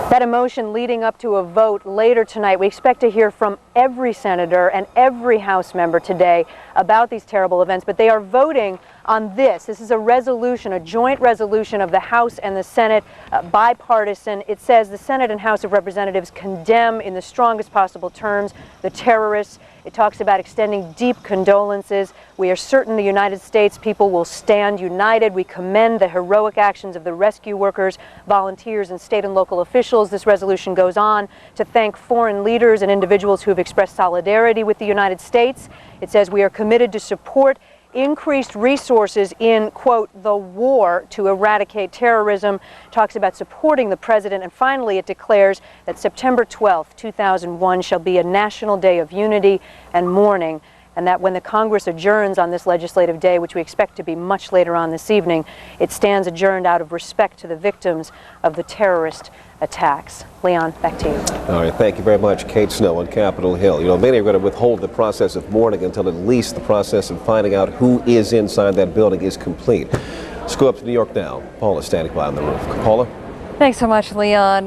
That emotion leading up to a vote later tonight. We expect to hear from every senator and every House member today about these terrible events, but they are voting on this. This is a resolution, a joint resolution of the House and the Senate, bipartisan. It says the Senate and House of Representatives condemn in the strongest possible terms the terrorists. It talks about extending deep condolences. We are certain the United States people will stand united. We commend the heroic actions of the rescue workers, volunteers, and state and local officials. This resolution goes on to thank foreign leaders and individuals who have expressed solidarity with the United States. It says we are committed to support increased resources in, quote, the war to eradicate terrorism, talks about supporting the president, and finally it declares that September 12th, 2001 shall be a national day of unity and mourning, and that when the Congress adjourns on this legislative day, which we expect to be much later on this evening, it stands adjourned out of respect to the victims of the terrorist attacks. Leon, back to you. All right, thank you very much, Kate Snow on Capitol Hill. You know, many are going to withhold the process of mourning until at least the process of finding out who is inside that building is complete. Let's go up to New York now. Paula's standing by on the roof. Paula? Thanks so much, Leon.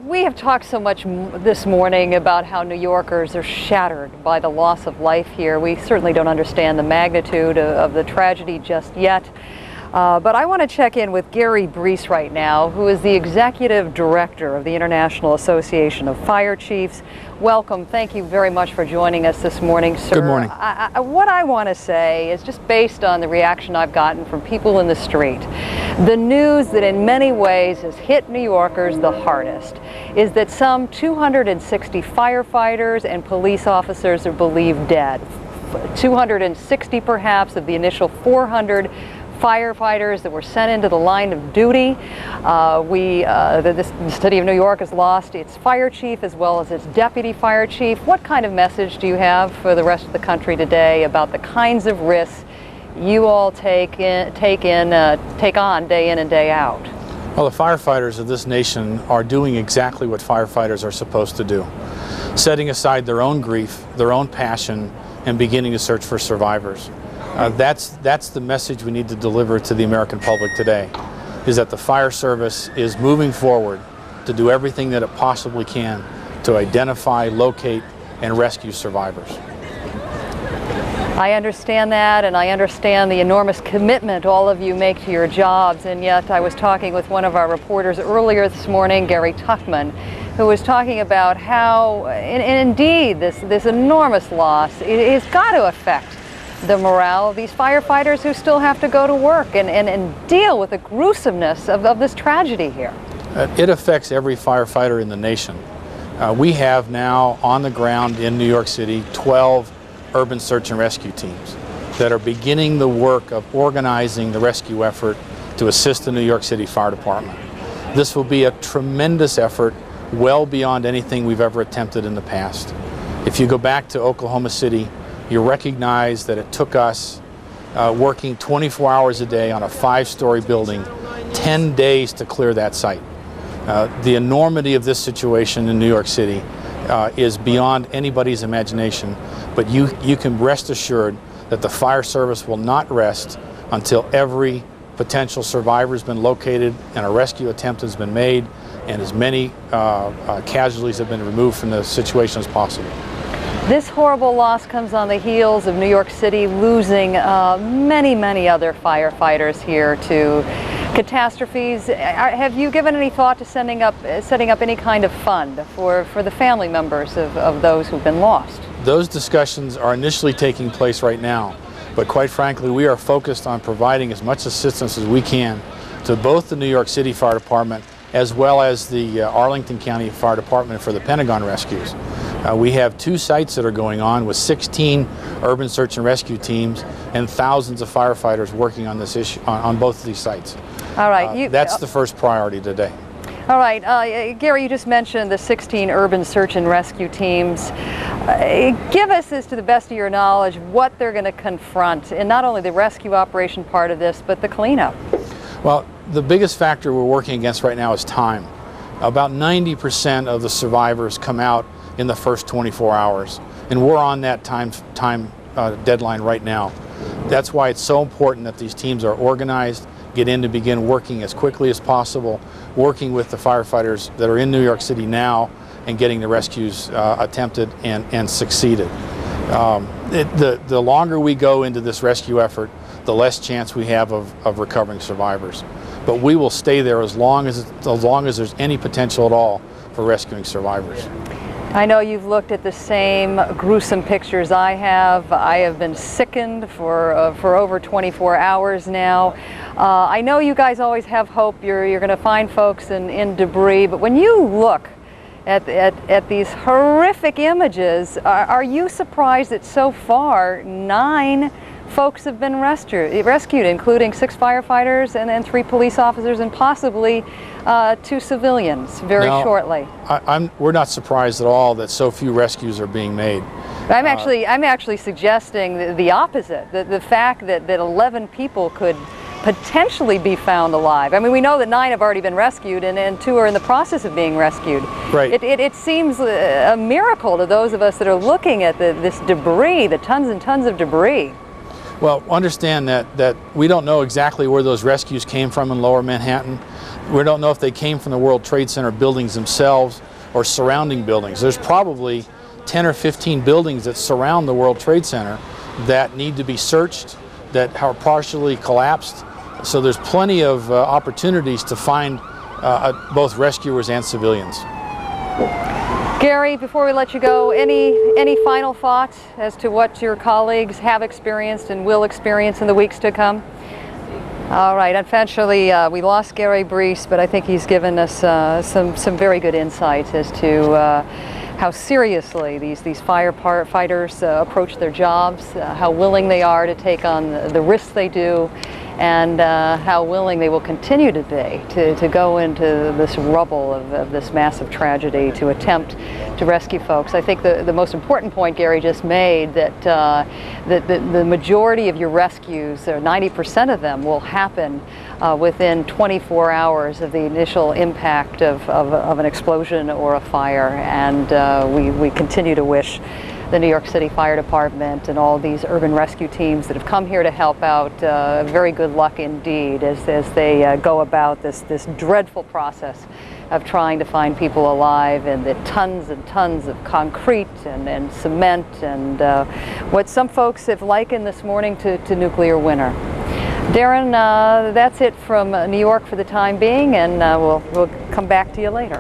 We have talked so much this morning about how New Yorkers are shattered by the loss of life here. We certainly don't understand the magnitude of the tragedy just yet. But I want to check in with Gary Brees right now, who is the Executive Director of the International Association of Fire Chiefs. Welcome. Thank you very much for joining us this morning, sir. Good morning. What I want to say is, just based on the reaction I've gotten from people in the street, the news that in many ways has hit New Yorkers the hardest is that some 260 firefighters and police officers are believed dead. 260 perhaps of the initial 400 firefighters that were sent into the line of duty. The city of New York has lost its fire chief as well as its deputy fire chief. What kind of message do you have for the rest of the country today about the kinds of risks you all take on day in and day out? Well, the firefighters of this nation are doing exactly what firefighters are supposed to do, setting aside their own grief, their own passion, and beginning to search for survivors. That's the message we need to deliver to the American public today, is that the fire service is moving forward to do everything that it possibly can to identify, locate, and rescue survivors. I understand that, and I understand the enormous commitment all of you make to your jobs, and yet I was talking with one of our reporters earlier this morning, Gary Tuchman, who was talking about how, and indeed, this enormous loss, it's got to affect the morale of these firefighters who still have to go to work and deal with the gruesomeness of this tragedy here. It affects every firefighter in the nation. We have now on the ground in New York City 12 urban search and rescue teams that are beginning the work of organizing the rescue effort to assist the New York City Fire Department. This will be a tremendous effort, well beyond anything we've ever attempted in the past. If you go back to Oklahoma City, you recognize that it took us working 24 hours a day on a 5-story building, 10 days to clear that site. The enormity of this situation in New York City is beyond anybody's imagination, but you can rest assured that the fire service will not rest until every potential survivor has been located and a rescue attempt has been made and as many casualties have been removed from the situation as possible. This horrible loss comes on the heels of New York City losing many other firefighters here to catastrophes. Have you given any thought to setting up any kind of fund for the family members of those who've been lost? Those discussions are initially taking place right now, but quite frankly, we are focused on providing as much assistance as we can to both the New York City Fire Department as well as the Arlington County Fire Department for the Pentagon rescues. We have 2 sites that are going on with 16 urban search and rescue teams and thousands of firefighters working on this issue on both of these sites. All right. That's the first priority today. All right. Gary, you just mentioned the 16 urban search and rescue teams. Give us, as to the best of your knowledge, what they're going to confront in not only the rescue operation part of this, but the cleanup. Well, the biggest factor we're working against right now is time. About 90% of the survivors come out in the first 24 hours, and we're on that time deadline right now. That's why it's so important that these teams are organized, get in to begin working as quickly as possible, working with the firefighters that are in New York City now and getting the rescues attempted and succeeded. The longer we go into this rescue effort, the less chance we have of recovering survivors. But we will stay there as long as there's any potential at all for rescuing survivors. I know you've looked at the same gruesome pictures I have. I have been sickened for over 24 hours now. I know you guys always have hope. You're going to find folks in debris, but when you look at these horrific images, are you surprised that so far 9 folks have been rescued, including 6 firefighters and then 3 police officers and possibly 2 civilians very shortly? We're not surprised at all that so few rescues are being made. I'm actually suggesting the opposite, the fact that 11 people could potentially be found alive. I mean, we know that 9 have already been rescued and 2 are in the process of being rescued. Right. It seems a miracle to those of us that are looking at this debris, the tons and tons of debris. Well, understand that we don't know exactly where those rescues came from in Lower Manhattan. We don't know if they came from the World Trade Center buildings themselves or surrounding buildings. There's probably 10 or 15 buildings that surround the World Trade Center that need to be searched, that are partially collapsed. So there's plenty of opportunities to find both rescuers and civilians. Gary, before we let you go, any final thoughts as to what your colleagues have experienced and will experience in the weeks to come? All right, unfortunately, we lost Gary Brees, but I think he's given us some very good insights as to how seriously these firefighters approach their jobs, how willing they are to take on the risks they do, and how willing they will continue to be to go into this rubble of this massive tragedy to attempt to rescue folks. I think the most important point Gary just made, that the majority of your rescues, or 90% of them, will happen within 24 hours of the initial impact of an explosion or a fire, and we continue to wish the New York City Fire Department and all these urban rescue teams that have come here to help out very good luck indeed as they go about this dreadful process of trying to find people alive, and the tons and tons of concrete and cement and what some folks have likened this morning to nuclear winter. Darren, that's it from New York for the time being, and we'll come back to you later.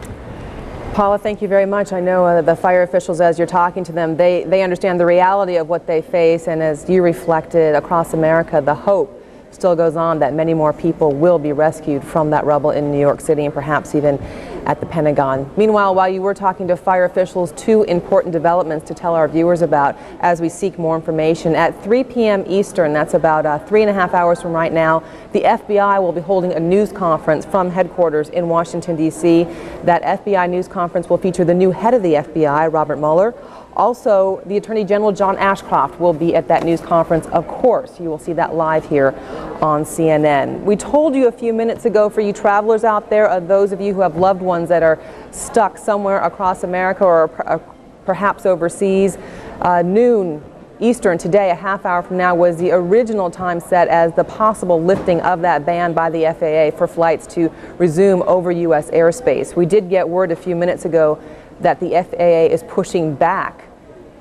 Paula, thank you very much. I know the fire officials, as you're talking to them, they understand the reality of what they face, and as you reflected across America, the hope still goes on that many more people will be rescued from that rubble in New York City and perhaps even at the Pentagon. Meanwhile, while you were talking to fire officials, 2 important developments to tell our viewers about as we seek more information. At 3 p.m. Eastern, that's about 3.5 hours from right now, the FBI will be holding a news conference from headquarters in Washington, D.C. That FBI news conference will feature the new head of the FBI, Robert Mueller. Also, the Attorney General John Ashcroft will be at that news conference. Of course, you will see that live here on CNN. We told you a few minutes ago, for you travelers out there, those of you who have loved ones that are stuck somewhere across America or perhaps overseas, noon Eastern today, a half hour from now, was the original time set as the possible lifting of that ban by the FAA for flights to resume over U.S. airspace. We did get word a few minutes ago that the FAA is pushing back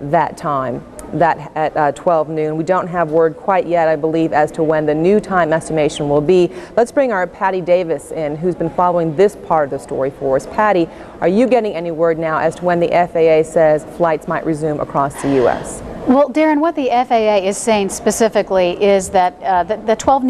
that time, that at 12 noon. We don't have word quite yet, I believe, as to when the new time estimation will be. Let's bring our Patty Davis in, who's been following this part of the story for us. Patty, are you getting any word now as to when the FAA says flights might resume across the U.S.? Well, Darren, what the FAA is saying specifically is that the 12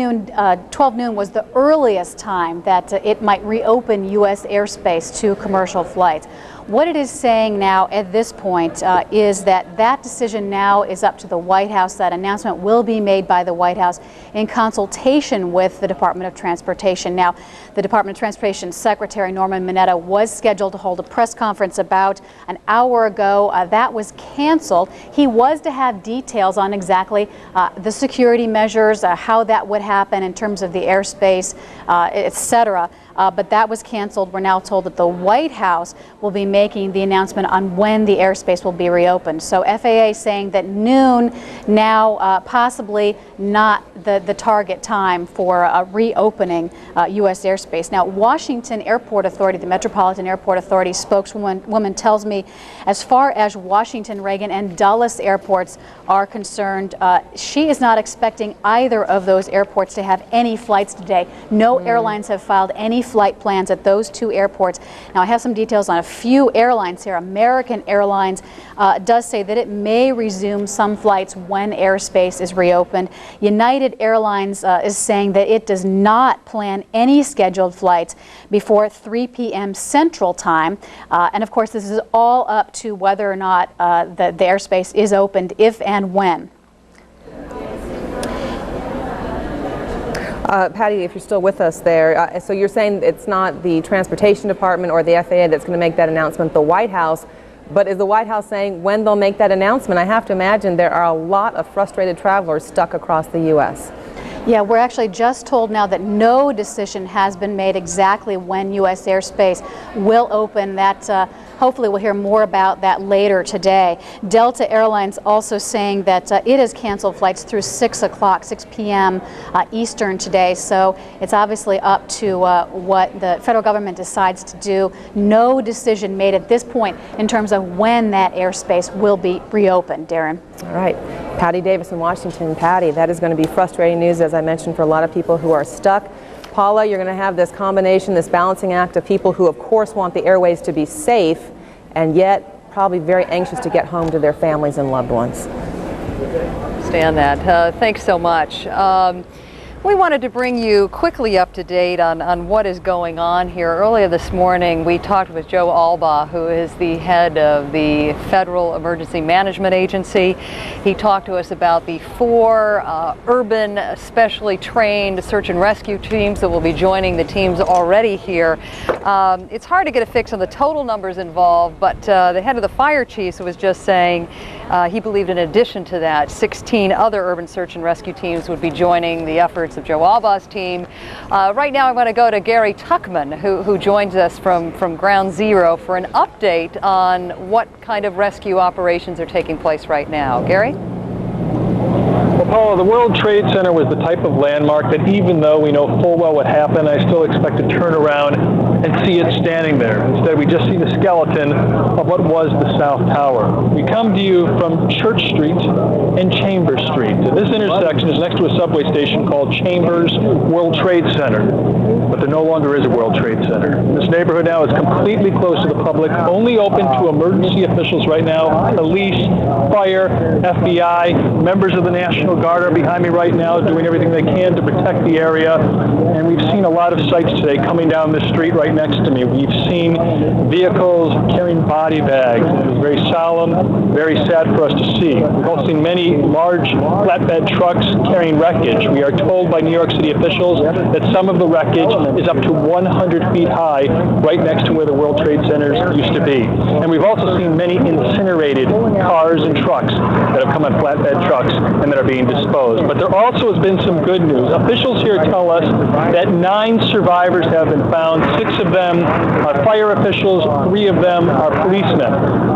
noon was the earliest time that it might reopen U.S. airspace to commercial flights. What it is saying now at this point is that decision now is up to the White House. That announcement will be made by the White House in consultation with the Department of Transportation. Now, the Department of Transportation Secretary Norman Mineta was scheduled to hold a press conference about an hour ago. That was canceled. He was to have details on exactly the security measures, how that would happen in terms of the airspace, etc. but that was canceled. We're now told that the White House will be making the announcement on when the airspace will be reopened. So FAA saying that noon now possibly not the target time for reopening U.S. airspace. Now, Washington Airport Authority, the Metropolitan Airport Authority spokeswoman tells me, as far as Washington, Reagan, and Dulles airports are concerned, she is not expecting either of those airports to have any flights today. No airlines have filed any flight plans at those two airports. Now, I have some details on a few airlines here. American Airlines does say that it may resume some flights when airspace is reopened. United Airlines is saying that it does not plan any scheduled flights before 3 p.m. Central Time. And of course, this is all up to whether or not the airspace is opened, if and when. Patty, if you're still with us there, so you're saying it's not the Transportation Department or the FAA that's going to make that announcement, the White House. But is the White House saying when they'll make that announcement? I have to imagine there are a lot of frustrated travelers stuck across the U.S. Yeah, we're actually just told now that no decision has been made exactly when U.S. airspace will open. That hopefully we'll hear more about that later today. Delta Airlines also saying that it has canceled flights through 6 p.m. Eastern today. So it's obviously up to what the federal government decides to do. No decision made at this point in terms of when that airspace will be reopened. Darren. All right. Patty Davis in Washington. Patty, that is going to be frustrating news, as I mentioned, for a lot of people who are stuck. Paula, you're going to have this combination, this balancing act of people who, of course, want the airways to be safe and yet probably very anxious to get home to their families and loved ones. Understand that. Thanks so much. We wanted to bring you quickly up to date on what is going on here. Earlier this morning, we talked with Joe Albaugh, who is the head of the Federal Emergency Management Agency. He talked to us about the 4 urban, specially trained search and rescue teams that will be joining the teams already here. It's hard to get a fix on the total numbers involved, but the head of the fire chiefs was just saying he believed in addition to that, 16 other urban search and rescue teams would be joining the efforts of Joe Albaugh's team. Right now I want to go to Gary Tuckman, who joins us from Ground Zero for an update on what kind of rescue operations are taking place right now. Gary? Well, Paula, the World Trade Center was the type of landmark that even though we know full well what happened, I still expect to turn around and see it standing there. Instead, we just see the skeleton of what was the South Tower. We come to you from Church Street and Chambers Street. This intersection is next to a subway station called Chambers World Trade Center, but there no longer is a World Trade Center. This neighborhood now is completely closed to the public, only open to emergency officials right now, police, fire, FBI, members of the National Guard are behind me right now doing everything they can to protect the area, and we've seen a lot of sights today coming down this street right next to me. We've seen vehicles carrying body bags. It was very solemn, very sad for us to see. We've also seen many large flatbed trucks carrying wreckage. We are told by New York City officials that some of the wreckage is up to 100 feet high right next to where the World Trade Centers used to be. And we've also seen many incinerated cars and trucks that have come on flatbed trucks and that are being disposed. But there also has been some good news. Officials here tell us that 9 survivors have been found. 6 of them are fire officials, 3 of them are policemen.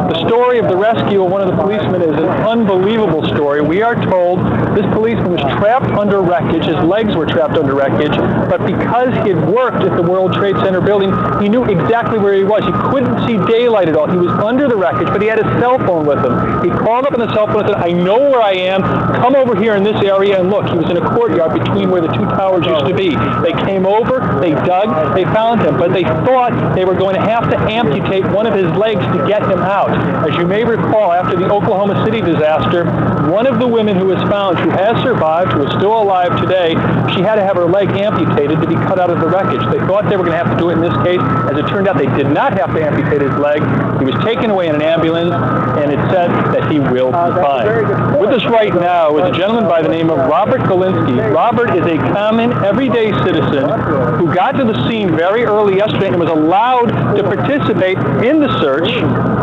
The story of the rescue of one of the policemen is an unbelievable story. We are told this policeman was trapped under wreckage. His legs were trapped under wreckage, but because he had worked at the World Trade Center building, he knew exactly where he was. He couldn't see daylight at all. He was under the wreckage, but he had his cell phone with him. He called up on the cell phone and said, I know where I am. Come over here in this area and look. He was in a courtyard between where the 2 towers used to be. They came over, they dug, they found him, but they thought they were going to have to amputate one of his legs to get him out. As you may recall, after the Oklahoma City disaster, one of the women who was found, who has survived, who is still alive today, she had to have her leg amputated to be cut out of the wreckage. They thought they were going to have to do it in this case. As it turned out, they did not have to amputate his leg. He was taken away in an ambulance, and it said that he will be fine. With us right now is a gentleman by the name of Robert Galinsky. Robert is a common, everyday citizen who got to the scene very early yesterday and was allowed to participate in the search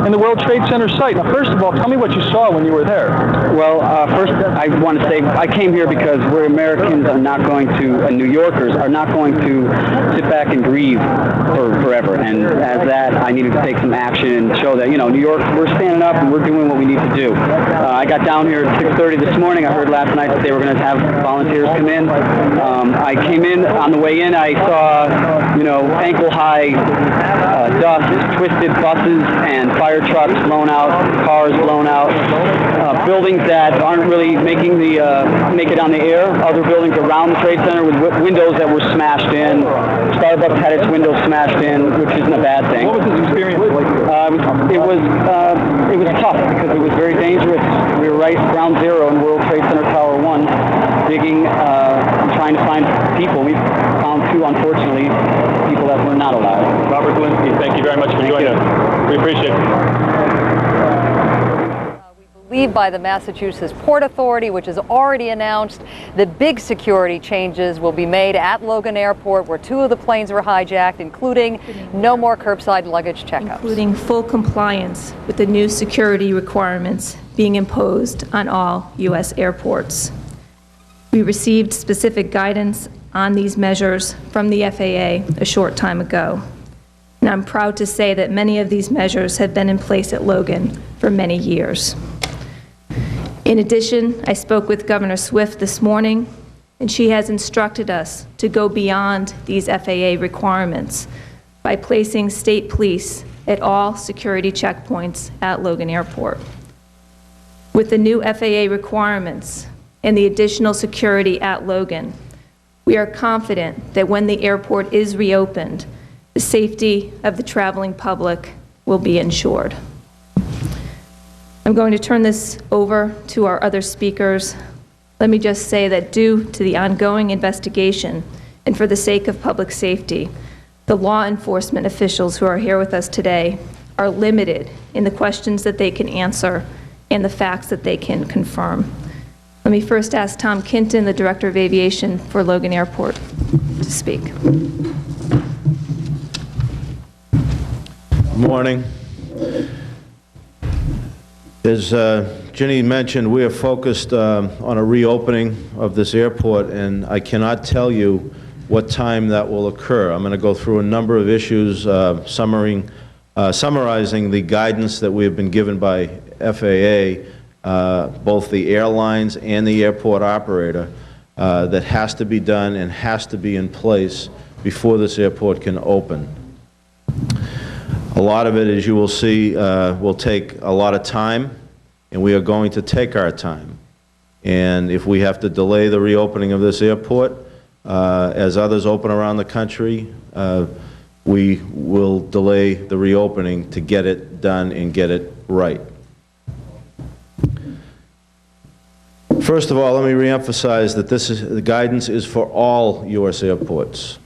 in the World Trade Center site. Now, first of all, tell me what you saw when you were there. Well, first, I want to say I came here because we're Americans are not going to, New Yorkers are not going to sit back and grieve forever. And as that, I needed to take some action and show that, you know, New York, we're standing up and we're doing what we need to do. I got down here at 6:30 this morning. I heard last night that they were going to have volunteers come in. I came in. On the way in, I saw, you know, ankle-high dust, twisted buses and fire trucks blown out, cars blown out, buildings that aren't really making make it on the air. Other buildings around the Trade Center with windows that were smashed in. Starbucks had its windows smashed in, which isn't a bad thing. What was this experience like? It was tough because it was very dangerous. We were right ground zero in World Trade Center Tower 1, digging, trying to find people. We found two, unfortunately, people that were not alive. Robert Galinsky, thank you very much for joining us. We appreciate it. Believed by the Massachusetts Port Authority, which has already announced that big security changes will be made at Logan Airport, where two of the planes were hijacked, including no more curbside luggage checkups. Including full compliance with the new security requirements being imposed on all U.S. airports. We received specific guidance on these measures from the FAA a short time ago. And I'm proud to say that many of these measures have been in place at Logan for many years. In addition, I spoke with Governor Swift this morning, and she has instructed us to go beyond these FAA requirements by placing state police at all security checkpoints at Logan Airport. With the new FAA requirements and the additional security at Logan, we are confident that when the airport is reopened, the safety of the traveling public will be ensured. I'm going to turn this over to our other speakers. Let me just say that due to the ongoing investigation and for the sake of public safety, the law enforcement officials who are here with us today are limited in the questions that they can answer and the facts that they can confirm. Let me first ask Tom Kinton, the Director of Aviation for Logan Airport, to speak. Good morning. As Ginny mentioned, we are focused on a reopening of this airport, and I cannot tell you what time that will occur. I'm going to go through a number of issues, summarizing the guidance that we have been given by FAA, both the airlines and the airport operator, that has to be done and has to be in place before this airport can open. A lot of it, as you will see, will take a lot of time, and we are going to take our time. And if we have to delay the reopening of this airport, as others open around the country, we will delay the reopening to get it done and get it right. First of all, let me reemphasize that the guidance is for all U.S. airports.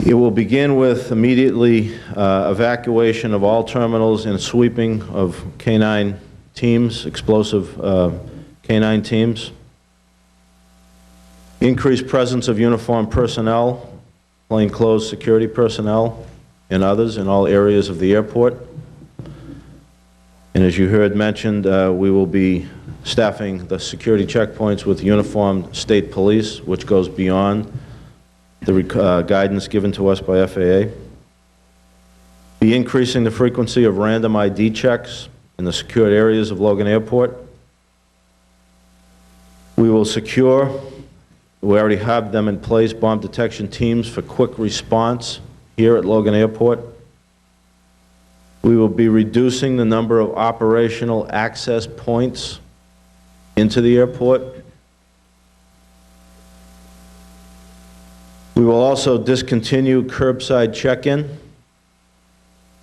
It will begin with immediately evacuation of all terminals and sweeping of K-9 teams, explosive K-9 teams. Increased presence of uniformed personnel, plainclothes security personnel, and others in all areas of the airport. And as you heard mentioned, we will be staffing the security checkpoints with uniformed state police, which goes beyond the guidance given to us by FAA. Be increasing the frequency of random ID checks in the secured areas of Logan Airport. We will secure, we already have them in place, bomb detection teams for quick response here at Logan Airport. We will be reducing the number of operational access points into the airport. We will also discontinue curbside check-in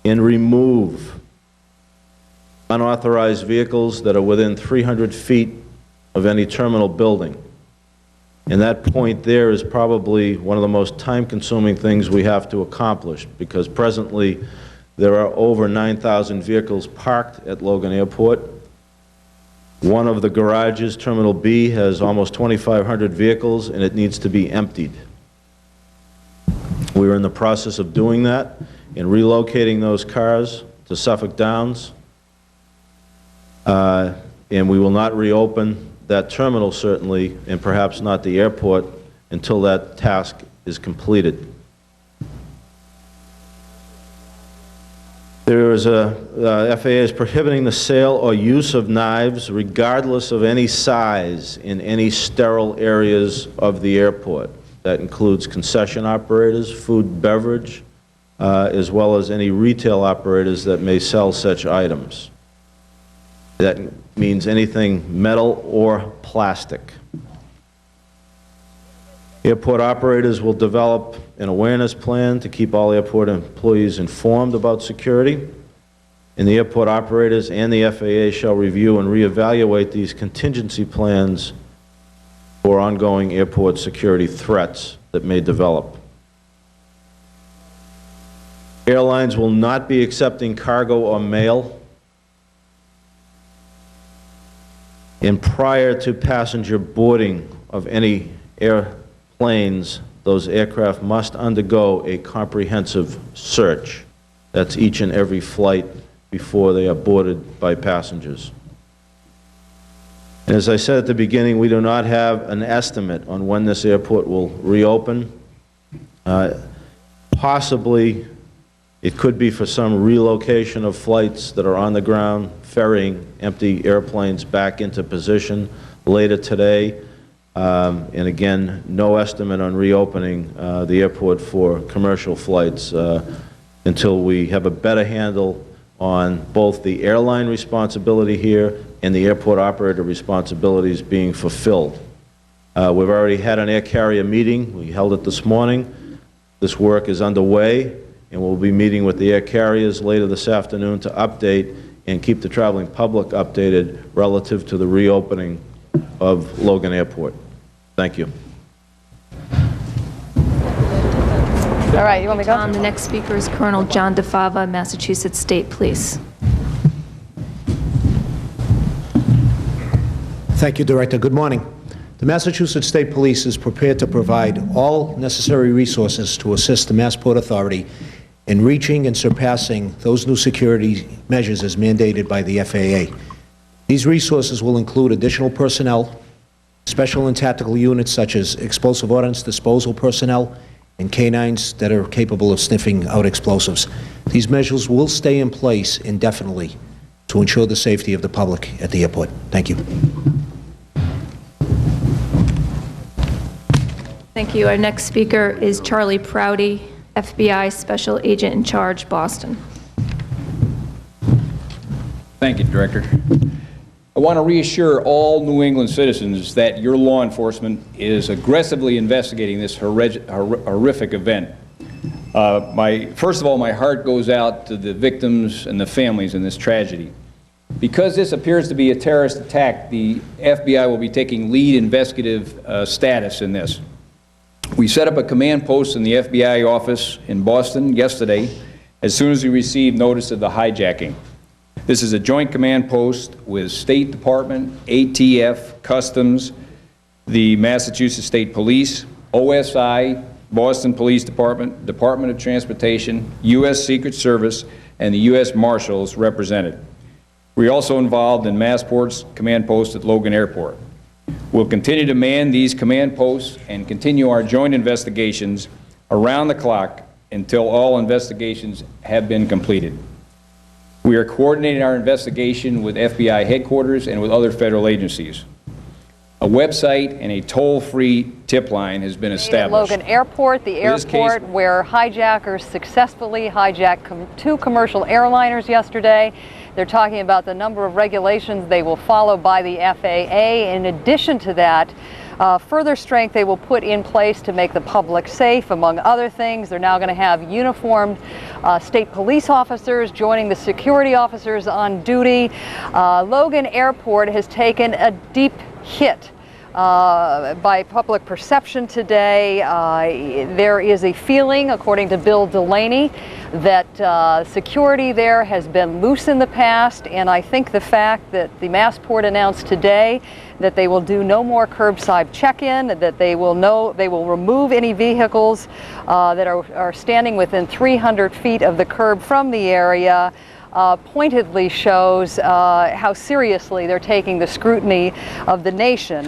and remove unauthorized vehicles that are within 300 feet of any terminal building. And that point there is probably one of the most time-consuming things we have to accomplish, because presently there are over 9,000 vehicles parked at Logan Airport. One of the garages, Terminal B, has almost 2,500 vehicles, and it needs to be emptied. We're in the process of doing that and relocating those cars to Suffolk Downs, and we will not reopen that terminal, certainly, and perhaps not the airport, until that task is completed. There is FAA is prohibiting the sale or use of knives, regardless of any size, in any sterile areas of the airport. That includes concession operators, food and beverage, as well as any retail operators that may sell such items. That means anything metal or plastic. Airport operators will develop an awareness plan to keep all airport employees informed about security, and the airport operators and the FAA shall review and reevaluate these contingency plans for ongoing airport security threats that may develop. Airlines will not be accepting cargo or mail. And prior to passenger boarding of any airplanes, those aircraft must undergo a comprehensive search. That's each and every flight before they are boarded by passengers. And as I said at the beginning, we do not have an estimate on when this airport will reopen. Possibly it could be for some relocation of flights that are on the ground, ferrying empty airplanes back into position later today. And again, no estimate on reopening the airport for commercial flights until we have a better handle on both the airline responsibility here and the airport operator responsibilities being fulfilled. We've already had an air carrier meeting. We held it this morning. This work is underway, and we'll be meeting with the air carriers later this afternoon to update and keep the traveling public updated relative to the reopening of Logan Airport. Thank you. All right, you want me to go? The next speaker is Colonel John DeFava, Massachusetts State Police. Thank you, Director. Good morning. The Massachusetts State Police is prepared to provide all necessary resources to assist the Massport Authority in reaching and surpassing those new security measures as mandated by the FAA. These resources will include additional personnel, special and tactical units such as explosive ordnance disposal personnel, and canines that are capable of sniffing out explosives. These measures will stay in place indefinitely to ensure the safety of the public at the airport. Thank you. Thank you. Our next speaker is Charlie Prouty, FBI Special Agent in Charge, Boston. Thank you, Director. I want to reassure all New England citizens that your law enforcement is aggressively investigating this horrific event. First of all, my heart goes out to the victims and the families in this tragedy. Because this appears to be a terrorist attack, the FBI will be taking lead investigative status in this. We set up a command post in the FBI office in Boston yesterday as soon as we received notice of the hijacking. This is a joint command post with State Department, ATF, Customs, the Massachusetts State Police, OSI, Boston Police Department, Department of Transportation, U.S. Secret Service, and the U.S. Marshals represented. We're also involved in Massport's command post at Logan Airport. We'll continue to man these command posts and continue our joint investigations around the clock until all investigations have been completed. We are coordinating our investigation with FBI headquarters and with other federal agencies. A website and a toll-free tip line has been established. At Logan Airport, the airport where hijackers successfully hijacked two commercial airliners yesterday. They're talking about the number of regulations they will follow by the FAA. In addition to that, further strength they will put in place to make the public safe, among other things. They're now going to have uniformed state police officers joining the security officers on duty. Logan Airport has taken a deep hit by public perception today. There is a feeling, according to Bill Delaney, that security there has been loose in the past, and I think the fact that the Massport announced today that they will do no more curbside check-in, that they will remove any vehicles that are standing within 300 feet of the curb from the area, pointedly shows how seriously they're taking the scrutiny of the nation.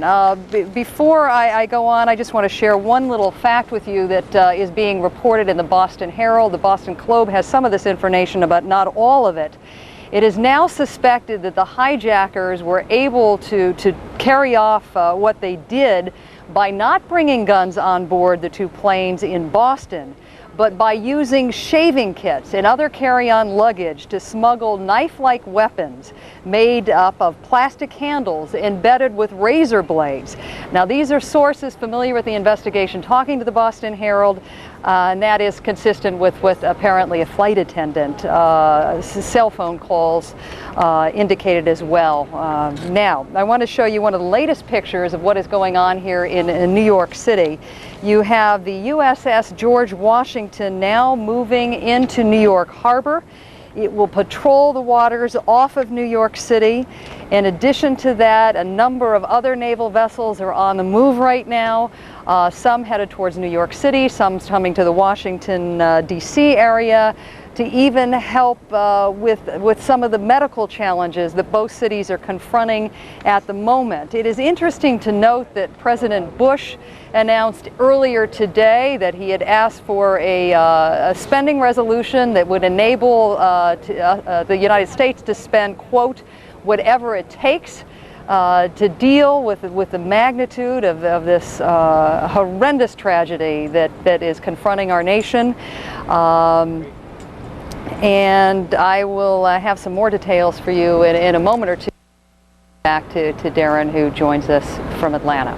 Before I go on, I just want to share one little fact with you that is being reported in the Boston Herald. The Boston Globe has some of this information, but not all of it. It is now suspected that the hijackers were able to carry off what they did by not bringing guns on board the two planes in Boston, but by using shaving kits and other carry-on luggage to smuggle knife-like weapons made up of plastic handles embedded with razor blades. Now, these are sources familiar with the investigation talking to the Boston Herald, and that is consistent with apparently a flight attendant. Cell phone calls indicated as well. Now, I want to show you one of the latest pictures of what is going on here in New York City. You have the USS George Washington now moving into New York Harbor. It will patrol the waters off of New York City. In addition to that, a number of other naval vessels are on the move right now. Some headed towards New York City, some coming to the Washington, D.C. area to even help with some of the medical challenges that both cities are confronting at the moment. It is interesting to note that President Bush announced earlier today that he had asked for a spending resolution that would enable the United States to spend, quote, whatever it takes to deal with the magnitude of this horrendous tragedy that is confronting our nation. And I will have some more details for you in a moment or two. Back to Darren, who joins us from Atlanta.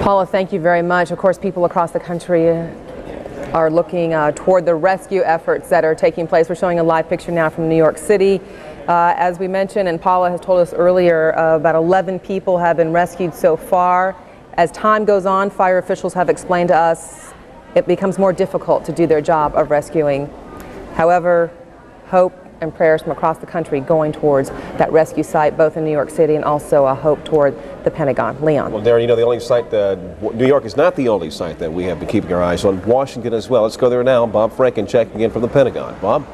Paula, thank you very much. Of course, people across the country are looking toward the rescue efforts that are taking place. We're showing a live picture now from New York City. As we mentioned, and Paula has told us earlier, about 11 people have been rescued so far. As time goes on, fire officials have explained to us it becomes more difficult to do their job of rescuing. However, hope and prayers from across the country going towards that rescue site, both in New York City and also a hope toward the Pentagon. Leon. Well, Darren, you know, the only site New York is not the only site that we have been keeping our eyes on. Washington as well. Let's go there now. Bob Franken checking in from the Pentagon. Bob?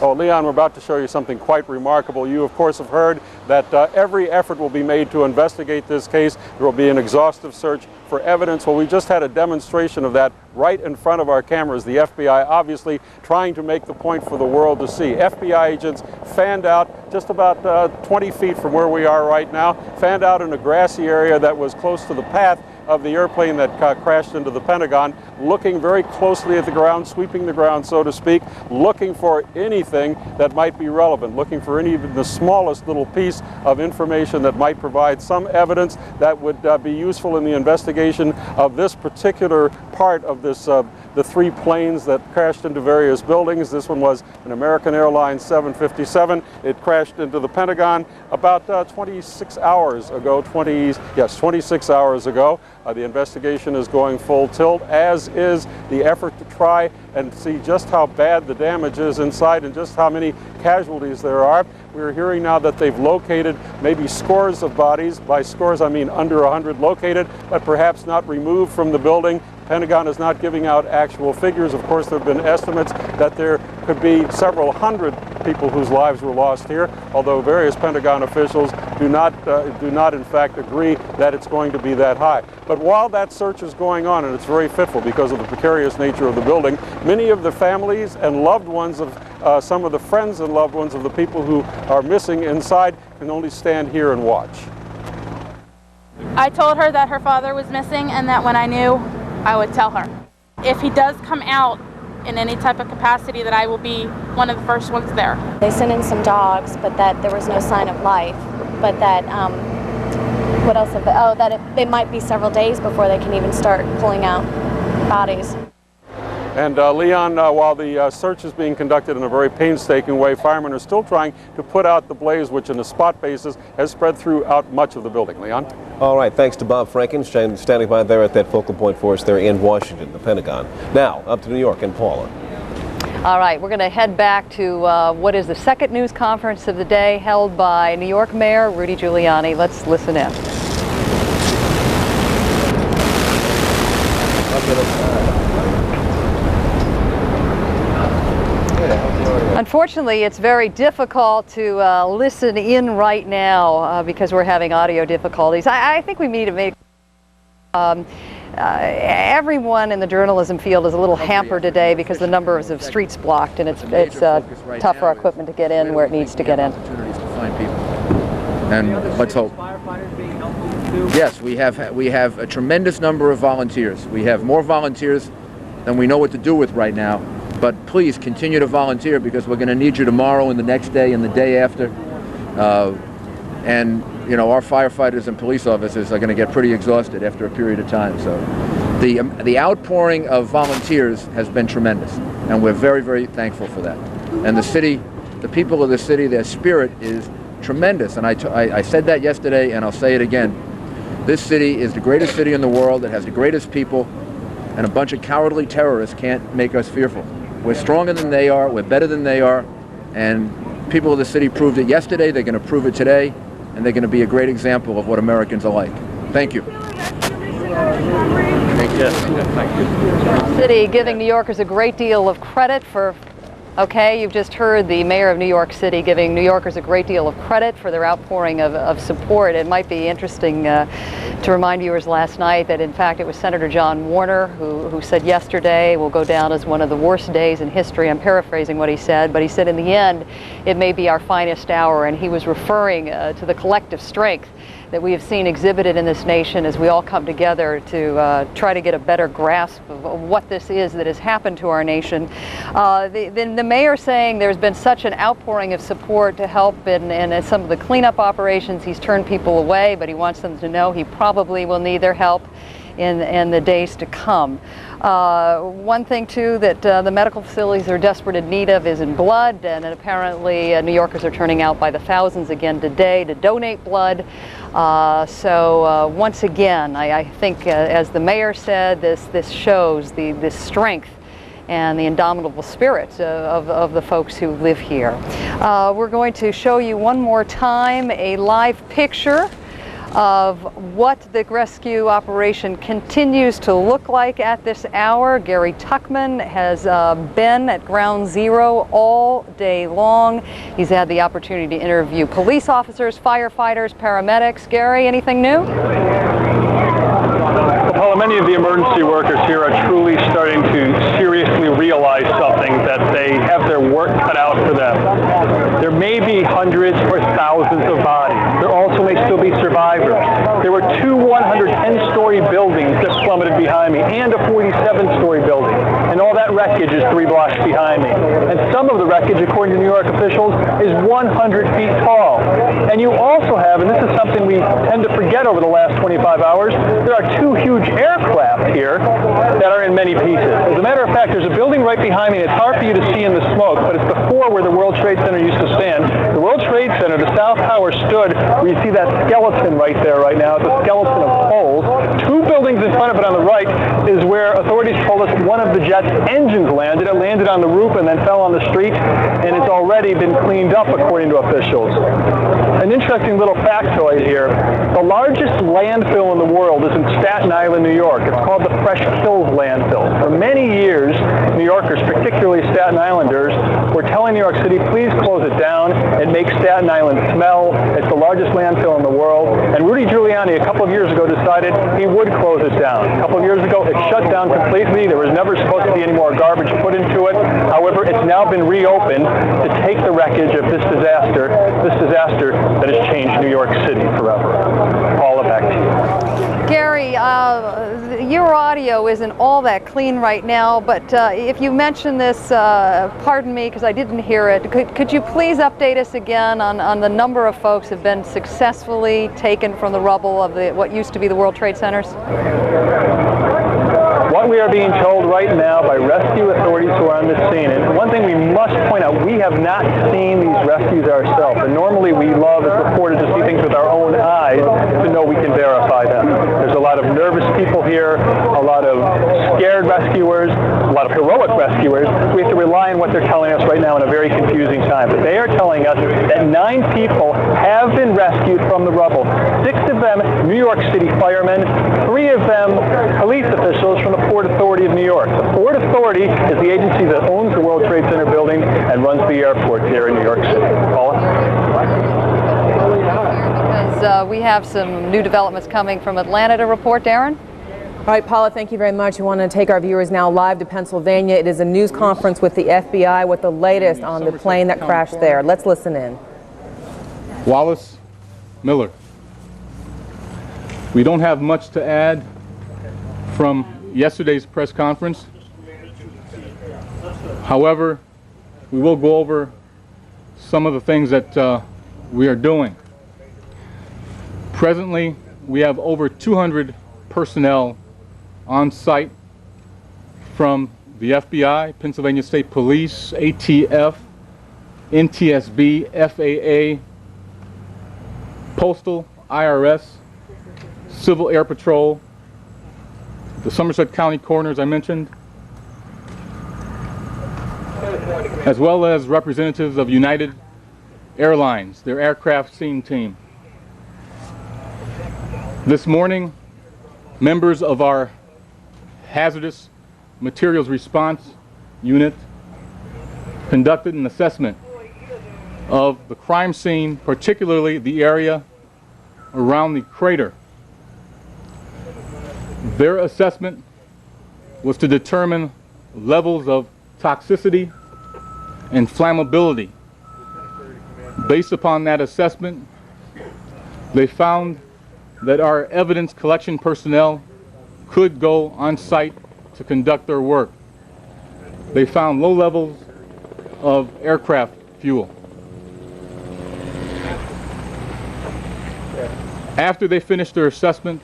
Oh, Leon, we're about to show you something quite remarkable. You, of course, have heard that every effort will be made to investigate this case. There will be an exhaustive search for evidence. Well, we just had a demonstration of that right in front of our cameras. The FBI obviously trying to make the point for the world to see. FBI agents fanned out just about 20 feet from where we are right now, fanned out in a grassy area that was close to the path of the airplane that crashed into the Pentagon, looking very closely at the ground, sweeping the ground, so to speak, looking for anything that might be relevant, looking for even the smallest little piece of information that might provide some evidence that would be useful in the investigation of this particular part of this, the three planes that crashed into various buildings. This one was an American Airlines 757. It crashed into the Pentagon about 26 hours ago, 26 hours ago. The investigation is going full tilt, as is the effort to try and see just how bad the damage is inside and just how many casualties there are. We're hearing now that they've located maybe scores of bodies. By scores, I mean under 100 located, but perhaps not removed from the building. Pentagon is not giving out actual figures. Of course, there have been estimates that there could be several hundred people whose lives were lost here, although various Pentagon officials do not in fact agree that it's going to be that high. But while that search is going on, and it's very fitful because of the precarious nature of the building, many of the families and loved ones of some of the friends and loved ones of the people who are missing inside can only stand here and watch. I told her that her father was missing and that when I knew, I would tell her. If he does come out in any type of capacity, that I will be one of the first ones there. They sent in some dogs, but that there was no sign of life. But that, what else? That it might be several days before they can even start pulling out bodies. And Leon, while the search is being conducted in a very painstaking way, firemen are still trying to put out the blaze, which on a spot basis has spread throughout much of the building. Leon? All right, thanks to Bob Franken, standing by there at that focal point for us there in Washington, the Pentagon. Now, up to New York and Paula. All right, we're going to head back to what is the second news conference of the day held by New York Mayor Rudy Giuliani. Let's listen in. Unfortunately, it's very difficult to listen in right now because we're having audio difficulties. I think we need to make everyone in the journalism field is a little hampered today because the numbers of streets blocked, and it's tough for our equipment to get in where it needs to get in. And let's hope. Yes, we have a tremendous number of volunteers. We have more volunteers than we know what to do with right now. But please continue to volunteer because we're going to need you tomorrow and the next day and the day after. And you know, our firefighters and police officers are going to get pretty exhausted after a period of time. So the outpouring of volunteers has been tremendous, and we're very, very thankful for that. And the city, the people of the city, their spirit is tremendous. And I said that yesterday, and I'll say it again. This city is the greatest city in the world. It has the greatest people, and a bunch of cowardly terrorists can't make us fearful. We're stronger than they are. We're better than they are. And people of the city proved it yesterday. They're going to prove it today. And they're going to be a great example of what Americans are like. Thank you. Thank you. The city giving New Yorkers a great deal of credit for, okay, you've just heard the mayor of New York City giving New Yorkers a great deal of credit for their outpouring of support. It might be interesting to remind viewers last night that in fact it was Senator John Warner who said yesterday will go down as one of the worst days in history. I'm paraphrasing what he said, but he said in the end it may be our finest hour, and he was referring to the collective strength that we have seen exhibited in this nation as we all come together to try to get a better grasp of what this is that has happened to our nation. The mayor saying there's been such an outpouring of support to help in some of the cleanup operations. He's turned people away, but he wants them to know he probably will need their help in the days to come. One thing too that the medical facilities are desperate in need of is in blood, and apparently New Yorkers are turning out by the thousands again today to donate blood. So once again, I think as the mayor said, this shows the strength and the indomitable spirit of the folks who live here. We're going to show you one more time a live picture of what the rescue operation continues to look like at this hour. Gary Tuckman has been at Ground Zero all day long. He's had the opportunity to interview police officers, firefighters, paramedics. Gary, anything new? Paula, many of the emergency workers here are truly starting to seriously realize something, that they have their work cut out for them. There may be hundreds or thousands of bodies. There also may still be survivors. There were two 110-story buildings that plummeted behind me and a 47-story building. And all that wreckage is 3 blocks behind me. And some of the wreckage, according to New York officials, is 100 feet tall. And you also have, and this is something we tend to forget over the last 25 hours, there are 2 huge aircraft here that are in many pieces. As a matter of fact, there's a building right behind me. It's hard for you to see in the smoke, but it's the floor where the World Trade Center used to stand. The World Trade Center, the South Tower stood where you see that skeleton right there right now. It's a skeleton of poles. 2 buildings in front of it on the right is where authorities told us one of the jet's engines landed. It landed on the roof and then fell on the street, and it's already been cleaned up according to officials. An interesting little factoid here. The largest landfill in the world is in Staten Island, New York. It's called the Fresh Kills Landfill. For many years, New Yorkers, particularly Staten Islanders, were telling New York City, please close it down. It makes Staten Island smell. It's the largest landfill in the world. And Rudy Giuliani, a couple of years ago, decided he would close it down. A couple of years ago, it shut down completely. There was never supposed to be any more garbage put into it. However, it's now been reopened to take the wreckage of this disaster that has changed New York City forever. Paula, back to you. Gary, your audio isn't all that clean right now, but if you mention this, pardon me because I didn't hear it, could you please update us again on the number of folks who have been successfully taken from the rubble of what used to be the World Trade Centers? what we are being told right now by rescue authorities who are on the scene. And one thing we must point out, we have not seen these rescues ourselves. And normally we love, as reporters, to see things with our own eyes to know we can verify them. There's a lot of nervous people here, a lot of scared rescuers, a lot of heroic rescuers. We have to rely on what they're telling us right now in a very confusing time. But they are telling us that 9 people have been rescued from the rubble. 6 of them New York City firemen, 3 of them police officials from the Port Authority of New York. The Port Authority is the agency that owns the World Trade Center building and runs the airport here in New York City. Paula? Because we have some new developments coming from Atlanta to report, Darren. All right, Paula, thank you very much. We want to take our viewers now live to Pennsylvania. It is a news conference with the FBI with the latest on the plane that crashed there. Let's listen in. Wallace Miller. We don't have much to add from yesterday's press conference. However, we will go over some of the things that we are doing. Presently, we have over 200 personnel on site from the FBI, Pennsylvania State Police, ATF, NTSB, FAA, Postal, IRS, Civil Air Patrol, the Somerset County Coroners I mentioned, as well as representatives of United Airlines, their aircraft scene team. This morning, members of our Hazardous Materials Response Unit conducted an assessment of the crime scene, particularly the area around the crater. Their assessment was to determine levels of toxicity and flammability. Based upon that assessment, they found that our evidence collection personnel could go on site to conduct their work. They found low levels of aircraft fuel. After they finished their assessment,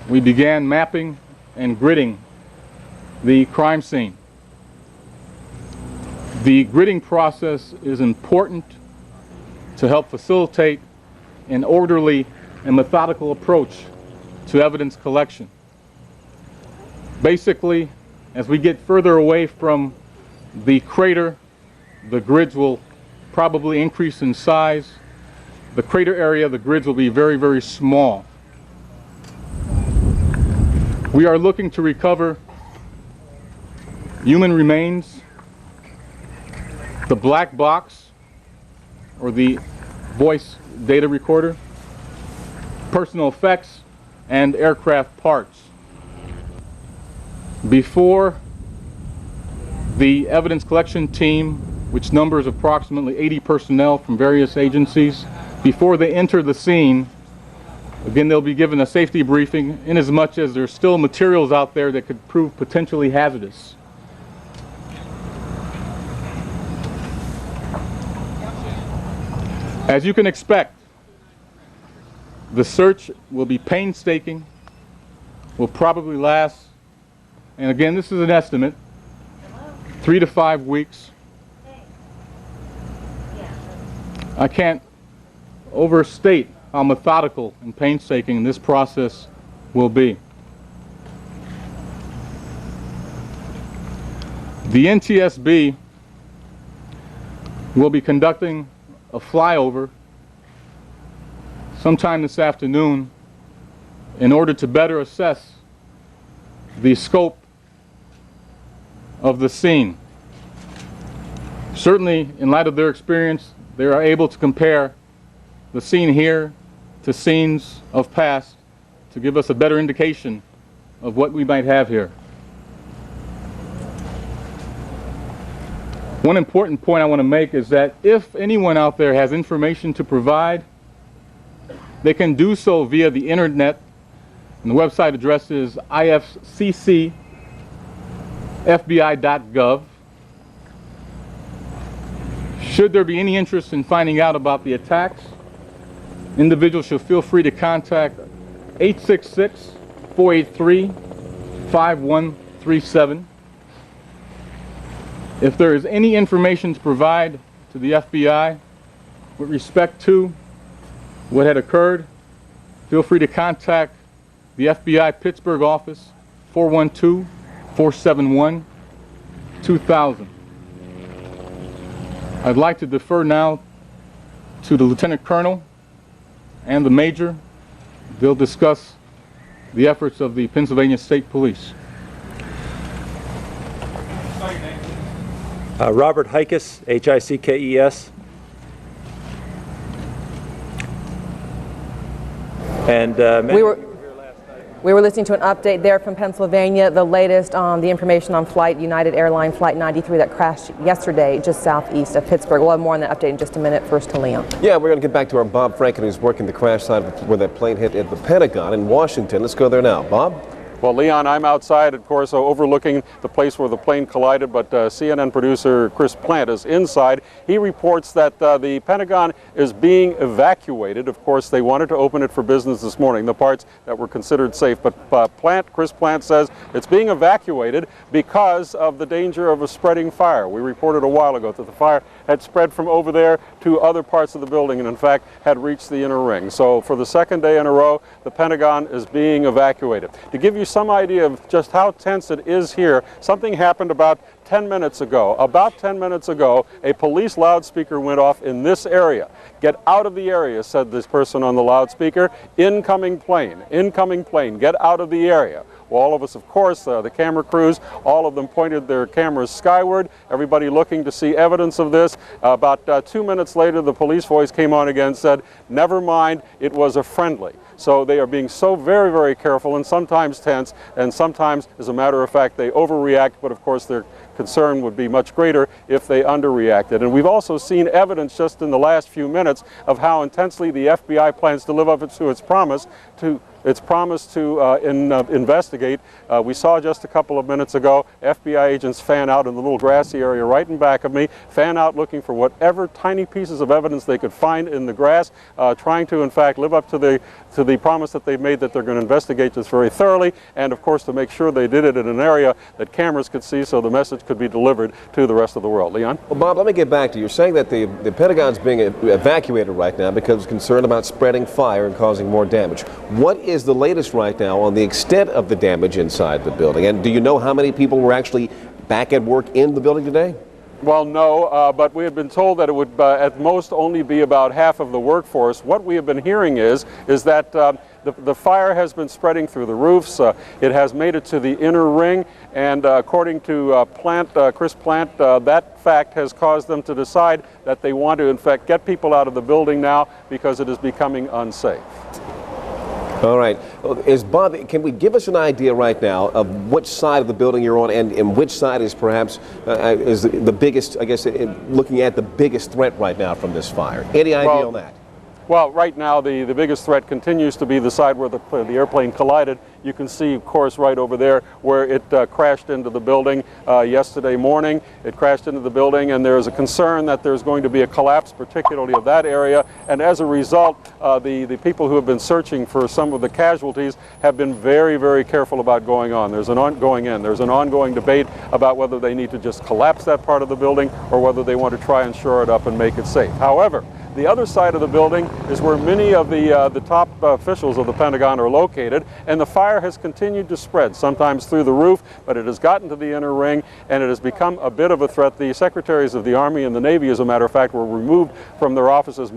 we began mapping and gridding the crime scene. The gridding process is important to help facilitate an orderly and methodical approach to evidence collection. Basically, as we get further away from the crater, the grids will probably increase in size. The crater area, the grids will be very, very small. We are looking to recover human remains, the black box or the voice data recorder, personal effects, and aircraft parts. Before the evidence collection team, which numbers approximately 80 personnel from various agencies, before they enter the scene, again, they'll be given a safety briefing in as much as there's still materials out there that could prove potentially hazardous. As you can expect, the search will be painstaking, will probably last, and again, this is an estimate, 3 to 5 weeks. I can't overstate how methodical and painstaking this process will be. The NTSB will be conducting a flyover sometime this afternoon in order to better assess the scope of the scene. Certainly, in light of their experience, they are able to compare the scene here to scenes of past to give us a better indication of what we might have here. One important point I want to make is that if anyone out there has information to provide, they can do so via the internet, and the website address is ifccfbi.gov. Should there be any interest in finding out about the attacks, individuals should feel free to contact 866-483-5133. 37. If there is any information to provide to the FBI with respect to what had occurred, feel free to contact the FBI Pittsburgh office, 412-471-2000. I'd like to defer now to the Lieutenant Colonel and the Major. They'll discuss the efforts of the Pennsylvania State Police. Robert Hickes, Hickes. And we were listening to an update there from Pennsylvania, the latest on the information on United Airlines Flight 93 that crashed yesterday just southeast of Pittsburgh. We'll have more on that update in just a minute. First to Leon. Yeah, we're going to get back to our Bob Franken, who's working the crash site where that plane hit at the Pentagon in Washington. Let's go there now. Bob? Well, Leon, I'm outside, of course, overlooking the place where the plane collided, but CNN producer Chris Plant is inside. He reports that the Pentagon is being evacuated. Of course, they wanted to open it for business this morning, the parts that were considered safe. But Chris Plant says it's being evacuated because of the danger of a spreading fire. We reported a while ago that the fire had spread from over there to other parts of the building and, in fact, had reached the inner ring. So for the second day in a row, the Pentagon is being evacuated. To give you some idea of just how tense it is here, something happened about 10 minutes ago. About 10 minutes ago, a police loudspeaker went off in this area. Get out of the area, said this person on the loudspeaker. Incoming plane, get out of the area. Well, all of us, of course, the camera crews, all of them pointed their cameras skyward, everybody looking to see evidence of this. About 2 minutes later, the police voice came on again and said, never mind, it was a friendly. So they are being so very, very careful and sometimes tense, and sometimes, as a matter of fact, they overreact, but of course their concern would be much greater if they underreacted. And we've also seen evidence just in the last few minutes of how intensely the FBI plans to live up to its promise to investigate. We saw just a couple of minutes ago FBI agents fan out in the little grassy area right in back of me, fan out looking for whatever tiny pieces of evidence they could find in the grass, trying to in fact live up to the promise that they've made that they're going to investigate this very thoroughly, and of course to make sure they did it in an area that cameras could see so the message could be delivered to the rest of the world. Leon? Well, Bob, let me get back to you. You're saying that the Pentagon's being evacuated right now because of concern about spreading fire and causing more damage. What is the latest right now on the extent of the damage inside the building? And do you know how many people were actually back at work in the building today? Well, no, but we had been told that it would at most only be about half of the workforce. What we have been hearing is that the fire has been spreading through the roofs. It has made it to the inner ring, and according to Chris Plant, that fact has caused them to decide that they want to, in fact, get people out of the building now because it is becoming unsafe. All right. Bob, can we give us an idea right now of which side of the building you're on and which side is perhaps is the biggest, I guess, looking at the biggest threat right now from this fire? Any idea on that? Well, right now the biggest threat continues to be the side where the airplane collided. You can see, of course, right over there where it crashed into the building yesterday morning. It crashed into the building, and there is a concern that there's going to be a collapse, particularly of that area. And as a result, the people who have been searching for some of the casualties have been very, very careful about going on. There's an ongoing debate about whether they need to just collapse that part of the building or whether they want to try and shore it up and make it safe. However, the other side of the building is where many of the top officials of the Pentagon are located, and the fire has continued to spread, sometimes through the roof, but it has gotten to the inner ring, and it has become a bit of a threat. The secretaries of the Army and the Navy, as a matter of fact, were moved from their offices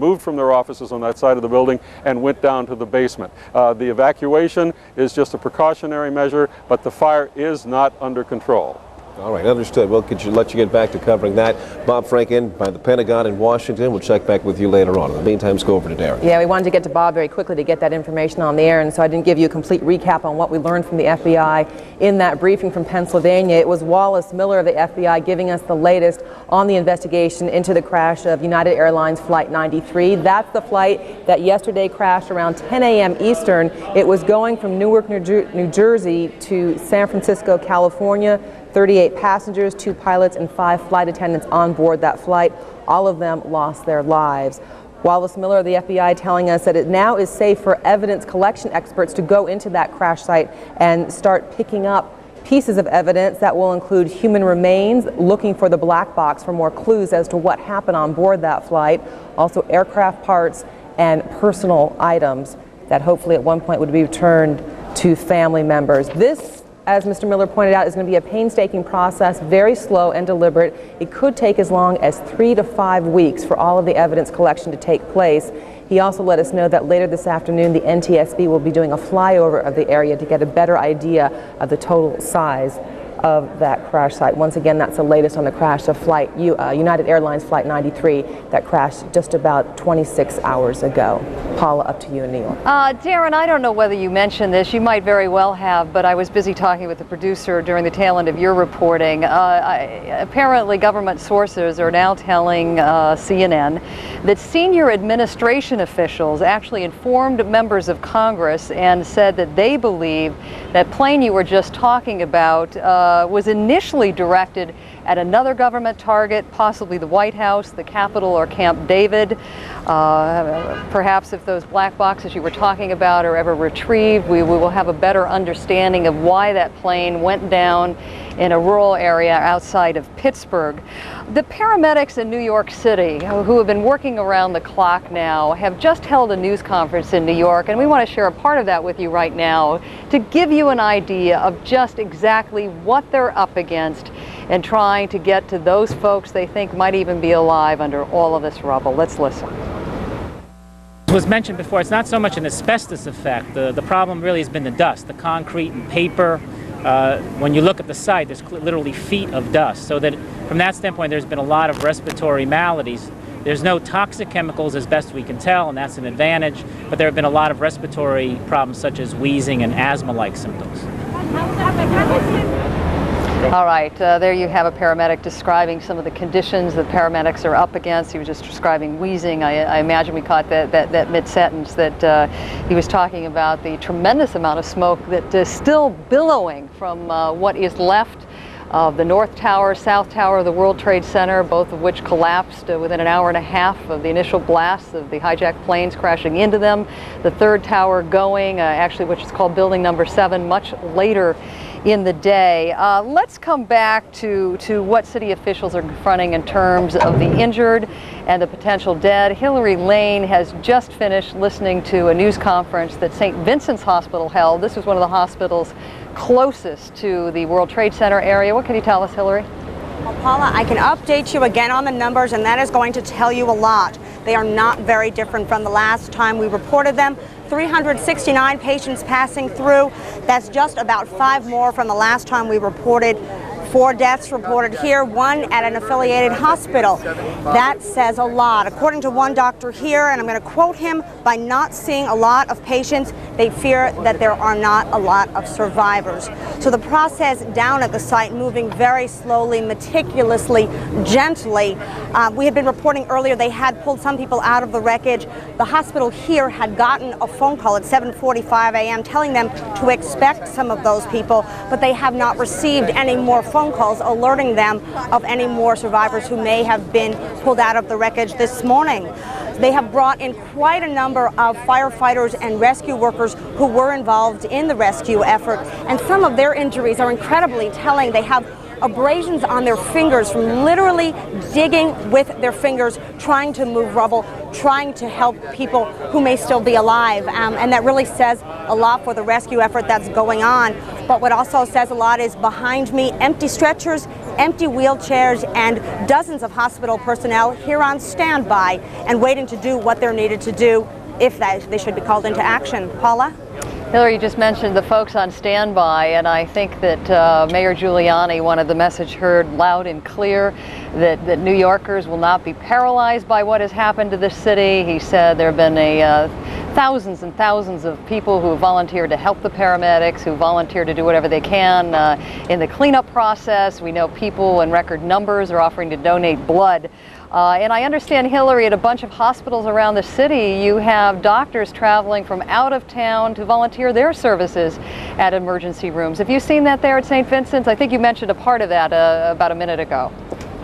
on that side of the building and went down to the basement. The evacuation is just a precautionary measure, but the fire is not under control. All right, understood. We'll let you get back to covering that. Bob Franken by the Pentagon in Washington. We'll check back with you later on. In the meantime, let's go over to Derek. Yeah, we wanted to get to Bob very quickly to get that information on the air, and so I didn't give you a complete recap on what we learned from the FBI in that briefing from Pennsylvania. It was Wallace Miller of the FBI giving us the latest on the investigation into the crash of United Airlines Flight 93. That's the flight that yesterday crashed around 10 a.m. Eastern. It was going from Newark, New Jersey to San Francisco, California. 38 passengers, 2 pilots, and 5 flight attendants on board that flight. All of them lost their lives. Wallace Miller of the FBI telling us that it now is safe for evidence collection experts to go into that crash site and start picking up pieces of evidence that will include human remains, looking for the black box for more clues as to what happened on board that flight, also aircraft parts and personal items that hopefully at one point would be returned to family members. This, as Mr. Miller pointed out, is going to be a painstaking process, very slow and deliberate. It could take as long as 3 to 5 weeks for all of the evidence collection to take place. He also let us know that later this afternoon, the NTSB will be doing a flyover of the area to get a better idea of the total size of that crash site. Once again, that's the latest on the crash of United Airlines Flight 93 that crashed just about 26 hours ago. Paula, up to you in New York. Darren, I don't know whether you mentioned this. You might very well have, but I was busy talking with the producer during the tail end of your reporting. Apparently, government sources are now telling CNN that senior administration officials actually informed members of Congress and said that they believe that plane you were just talking about was initially directed at another government target, possibly the White House, the Capitol, or Camp David. Perhaps if those black boxes you were talking about are ever retrieved, we will have a better understanding of why that plane went down in a rural area outside of Pittsburgh. The paramedics in New York City, who have been working around the clock now, have just held a news conference in New York, and we want to share a part of that with you right now to give you an idea of just exactly what they're up against and trying to get to those folks they think might even be alive under all of this rubble. Let's listen. As was mentioned before, it's not so much an asbestos effect. The problem really has been the dust, the concrete and paper. When you look at the site, there's literally feet of dust. So that from that standpoint, there's been a lot of respiratory maladies. There's no toxic chemicals as best we can tell, and that's an advantage. But there have been a lot of respiratory problems such as wheezing and asthma-like symptoms. All right, there you have a paramedic describing some of the conditions that paramedics are up against. He was just describing wheezing. I imagine we caught that mid-sentence that he was talking about the tremendous amount of smoke that is still billowing from what is left of the North Tower, South Tower of the World Trade Center, both of which collapsed within an hour and a half of the initial blasts of the hijacked planes crashing into them. The third tower going, actually, which is called Building Number 7, much later in the day. Let's come back to what city officials are confronting in terms of the injured and the potential dead. Hillary Lane has just finished listening to a news conference that St. Vincent's Hospital held. This was one of the hospitals closest to the World Trade Center area. What can you tell us, Hillary? Well, Paula, I can update you again on the numbers, and that is going to tell you a lot. They are not very different from the last time we reported them. 369 patients passing through. That's just about 5 more from the last time we reported. 4 deaths reported here, 1 at an affiliated hospital. That says a lot. According to one doctor here, and I'm going to quote him, by not seeing a lot of patients, they fear that there are not a lot of survivors. So the process down at the site moving very slowly, meticulously, gently. We had been reporting earlier they had pulled some people out of the wreckage. The hospital here had gotten a phone call at 7:45 a.m. telling them to expect some of those people, but they have not received any more phone calls alerting them of any more survivors who may have been pulled out of the wreckage this morning. They have brought in quite a number of firefighters and rescue workers who were involved in the rescue effort, and some of their injuries are incredibly telling. They have abrasions on their fingers from literally digging with their fingers, trying to move rubble, trying to help people who may still be alive. And that really says a lot for the rescue effort that's going on. But what also says a lot is behind me, empty stretchers, empty wheelchairs, and dozens of hospital personnel here on standby and waiting to do what they're needed to do if they should be called into action. Paula? Hillary, you just mentioned the folks on standby, and I think that Mayor Giuliani wanted the message heard loud and clear that New Yorkers will not be paralyzed by what has happened to this city. He said there have been thousands and thousands of people who volunteered to help the paramedics, who volunteered to do whatever they can in the cleanup process. We know people in record numbers are offering to donate blood. And I understand, Hillary, at a bunch of hospitals around the city, you have doctors traveling from out of town to volunteer their services at emergency rooms. Have you seen that there at St. Vincent's? I think you mentioned a part of that about a minute ago.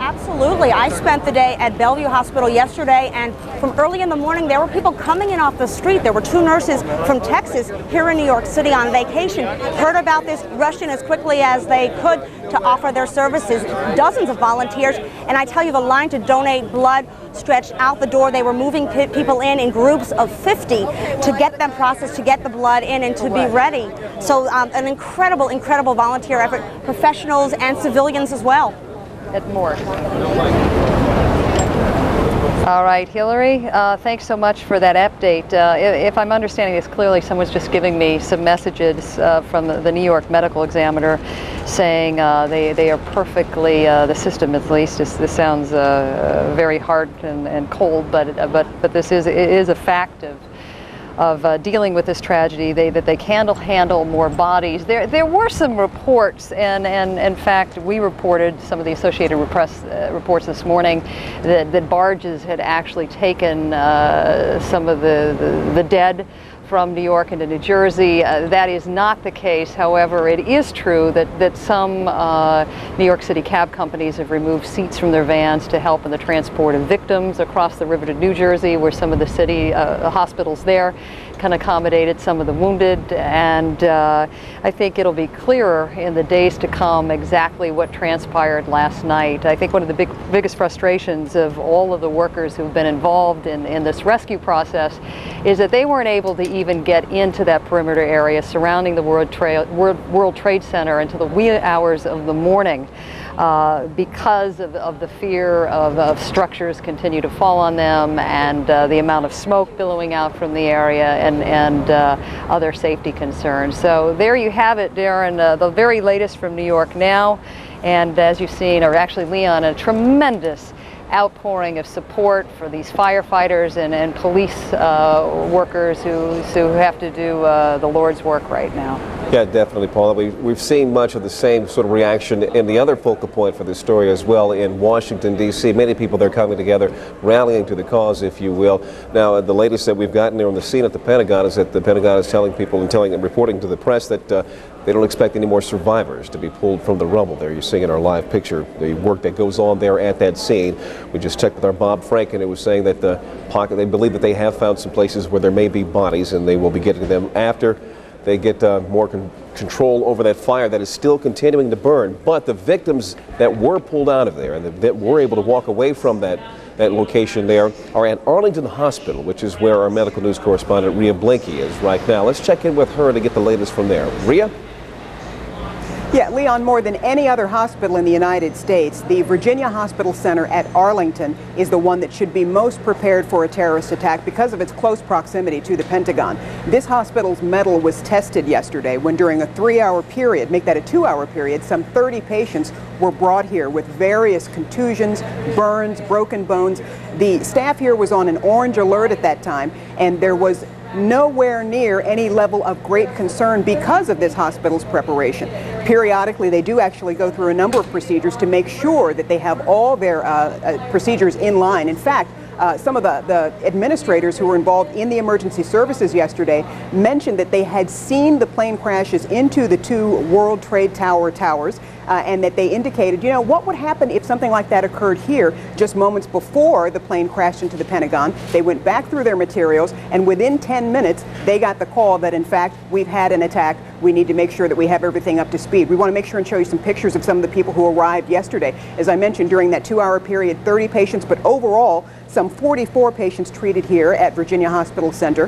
Absolutely. I spent the day at Bellevue Hospital yesterday, and from early in the morning, there were people coming in off the street. There were 2 nurses from Texas here in New York City on vacation, heard about this, rushed in as quickly as they could to offer their services. Dozens of volunteers, and I tell you, the line to donate blood stretched out the door. They were moving people in groups of 50 to get them processed, to get the blood in and to be ready. So an incredible, incredible volunteer effort, professionals and civilians as well. At more. All right, Hillary, thanks so much for that update. If I'm understanding this clearly, someone's just giving me some messages from the New York medical examiner saying they are perfectly, the system at least, this sounds very hard and cold, but this is a fact of dealing with this tragedy, that they can handle more bodies. There were some reports, and in fact we reported some of the Associated Press reports this morning that barges had actually taken some of the dead from New York into New Jersey. That is not the case. However, it is true that some New York City cab companies have removed seats from their vans to help in the transport of victims across the river to New Jersey, where some of the city hospitals there can accommodate some of the wounded. And I think it'll be clearer in the days to come exactly what transpired last night. I think one of the biggest frustrations of all of the workers who've been involved in this rescue process is that they weren't able to even get into that perimeter area surrounding the World Trade Center until the wee hours of the morning because of the fear of structures continue to fall on them, and the amount of smoke billowing out from the area, and other safety concerns. So there you have it, Darren, the very latest from New York now. And as you've seen, or actually Leon, a tremendous outpouring of support for these firefighters and police workers who have to do the Lord's work right now. Yeah, definitely, Paula. We've seen much of the same sort of reaction in the other focal point for this story as well in Washington, D.C. Many people there coming together, rallying to the cause, if you will. Now, the latest that we've gotten there on the scene at the Pentagon is that the Pentagon is telling people and reporting to the press that they don't expect any more survivors to be pulled from the rubble there. You're seeing in our live picture the work that goes on there at that scene. We just checked with our Bob Frank, and it was saying that they believe that they have found some places where there may be bodies, and they will be getting them after they get more control over that fire that is still continuing to burn. But the victims that were pulled out of there and that were able to walk away from that location there are at Arlington Hospital, which is where our medical news correspondent Rhea Blinky is right now. Let's check in with her to get the latest from there. Rhea? Yeah, Leon, more than any other hospital in the United States, the Virginia Hospital Center at Arlington is the one that should be most prepared for a terrorist attack because of its close proximity to the Pentagon. This hospital's metal was tested yesterday when during a 3-hour period, make that a 2-hour period, some 30 patients were brought here with various contusions, burns, broken bones. The staff here was on an orange alert at that time, and there was nowhere near any level of great concern because of this hospital's preparation. Periodically, they do actually go through a number of procedures to make sure that they have all their procedures in line. In fact, some of the administrators who were involved in the emergency services yesterday mentioned that they had seen the plane crashes into the 2 World Trade towers, and that they indicated, what would happen if something like that occurred here just moments before the plane crashed into the Pentagon. They went back through their materials, and within 10 minutes, they got the call that, in fact, we've had an attack. We need to make sure that we have everything up to speed. We want to make sure and show you some pictures of some of the people who arrived yesterday. As I mentioned, during that 2-hour period, 30 patients, but overall, some 44 patients treated here at Virginia Hospital Center.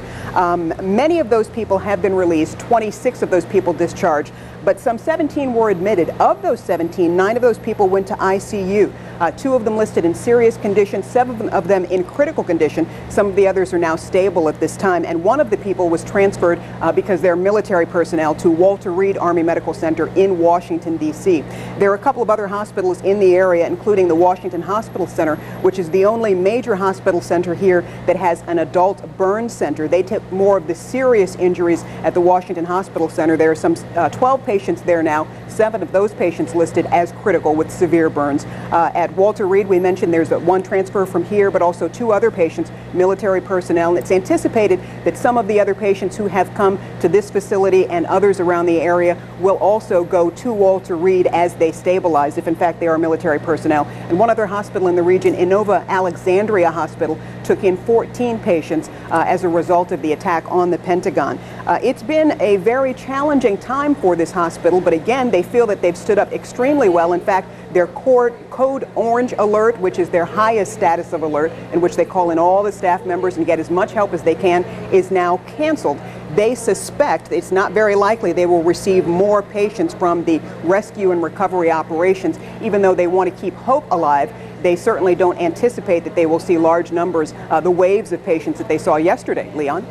Many of those people have been released, 26 of those people discharged, but some 17 were admitted. Of those 17, 9 of those people went to ICU. 2 of them listed in serious condition, 7 of them in critical condition. Some of the others are now stable at this time, and one of the people was transferred because they're military personnel to Walter Reed Army Medical Center in Washington, D.C. There are a couple of other hospitals in the area, including the Washington Hospital Center, which is the only major hospital center here that has an adult burn center. They took more of the serious injuries at the Washington Hospital Center. There are some 12 patients patients there now, 7 of those patients listed as critical with severe burns. At Walter Reed, we mentioned there's one transfer from here, but also 2 other patients, military personnel. And it's anticipated that some of the other patients who have come to this facility and others around the area will also go to Walter Reed as they stabilize, if in fact they are military personnel. And one other hospital in the region, Inova Alexandria Hospital, took in 14 patients as a result of the attack on the Pentagon. It's been a very challenging time for this hospital, but again, they feel that they've stood up extremely well. In fact, their Code Orange alert, which is their highest status of alert, in which they call in all the staff members and get as much help as they can, is now canceled. They suspect, it's not very likely, they will receive more patients from the rescue and recovery operations. Even though they want to keep hope alive, they certainly don't anticipate that they will see large numbers, the waves of patients that they saw yesterday. Leon?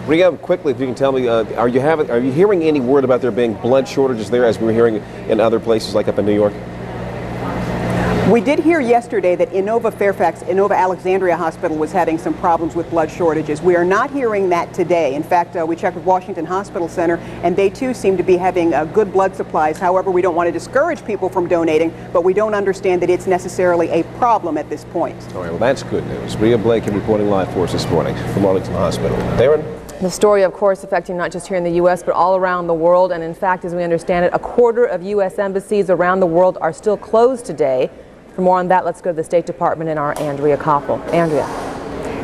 Ria, quickly, if you can tell me, are you hearing any word about there being blood shortages there, as we were hearing in other places like up in New York? We did hear yesterday that Inova Alexandria Hospital was having some problems with blood shortages. We are not hearing that today. In fact, we checked with Washington Hospital Center, and they too seem to be having good blood supplies. However, we don't want to discourage people from donating, but we don't understand that it's necessarily a problem at this point. All right, well, that's good news. Ria Blake reporting live for us this morning from Arlington Hospital. Darren? The story, of course, affecting not just here in the U.S., but all around the world. And in fact, as we understand it, a quarter of U.S. embassies around the world are still closed today. For more on that, let's go to the State Department and our Andrea Koppel. Andrea.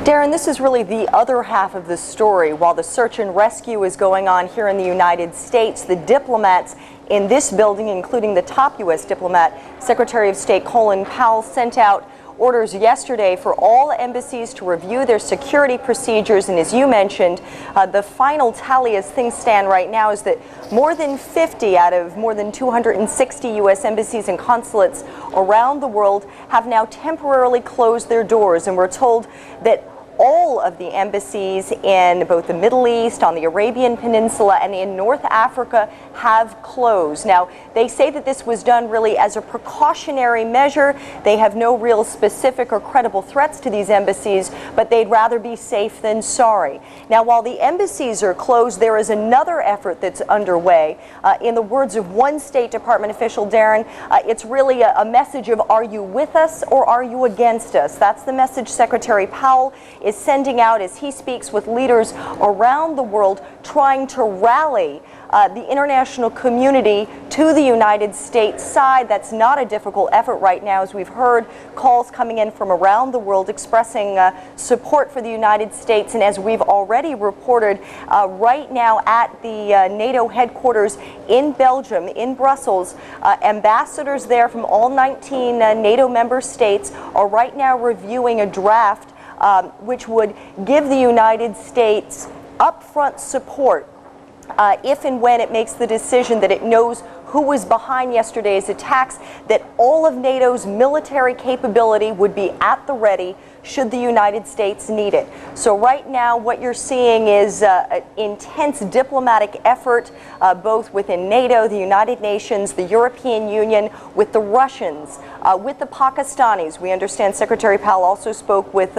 Darren, this is really the other half of the story. While the search and rescue is going on here in the United States, the diplomats in this building, including the top U.S. diplomat, Secretary of State Colin Powell, sent out orders yesterday for all embassies to review their security procedures. And as you mentioned, the final tally as things stand right now is that more than 50 out of more than 260 U.S. embassies and consulates around the world have now temporarily closed their doors. And we're told that all of the embassies in both the Middle East, on the Arabian Peninsula, and in North Africa have closed. Now, they say that this was done really as a precautionary measure. They have no real specific or credible threats to these embassies, but they'd rather be safe than sorry. Now, while the embassies are closed, there is another effort that's underway. In the words of one State Department official, Darren, it's really a message of, are you with us or are you against us? That's the message Secretary Powell is sending out as he speaks with leaders around the world, trying to rally the international community to the United States side. That's not a difficult effort right now, as we've heard calls coming in from around the world expressing support for the United States. And as we've already reported, right now at the NATO headquarters in Belgium, in Brussels, ambassadors there from all 19 NATO member states are right now reviewing a draft which would give the United States upfront support if and when it makes the decision that it knows who was behind yesterday's attacks, that all of NATO's military capability would be at the ready should the United States need it. So right now what you're seeing is an intense diplomatic effort both within NATO, the United Nations, the European Union, with the Russians, with the Pakistanis. We understand Secretary Powell also spoke with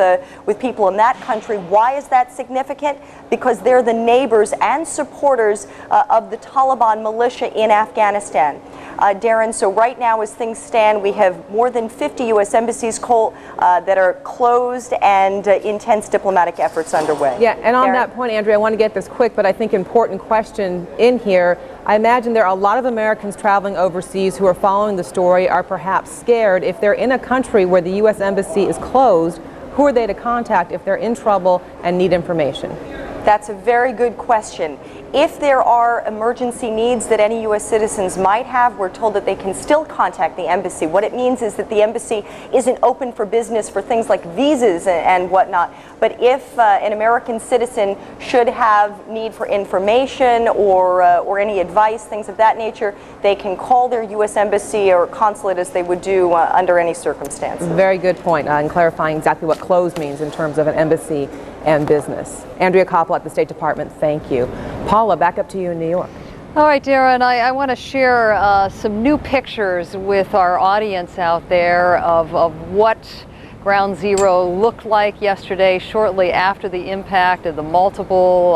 people in that country. Why is that significant? Because they're the neighbors and supporters of the Taliban militia in Afghanistan. Darren, so right now as things stand, we have more than 50 U.S. embassies that are closed and intense diplomatic efforts underway. Yeah, and on Darren? that point, Andrea, I want to get this quick, but I think important question in here. I imagine there are a lot of Americans traveling overseas who are following the story, are perhaps scared. If they're in a country where the U.S. embassy is closed, who are they to contact if they're in trouble and need information? That's a very good question. If there are emergency needs that any U.S. citizens might have, we're told that they can still contact the embassy. What it means is that the embassy isn't open for business for things like visas and whatnot. But if an American citizen should have need for information or any advice, things of that nature, they can call their U.S. embassy or consulate as they would do under any circumstances. Very good point in clarifying exactly what closed means in terms of an embassy and business. Andrea Koppel at the State Department, thank you. Paula, back up to you in New York. All right, Darren, I want to share some new pictures with our audience out there of what Ground Zero looked like yesterday, shortly after the impact of the multiple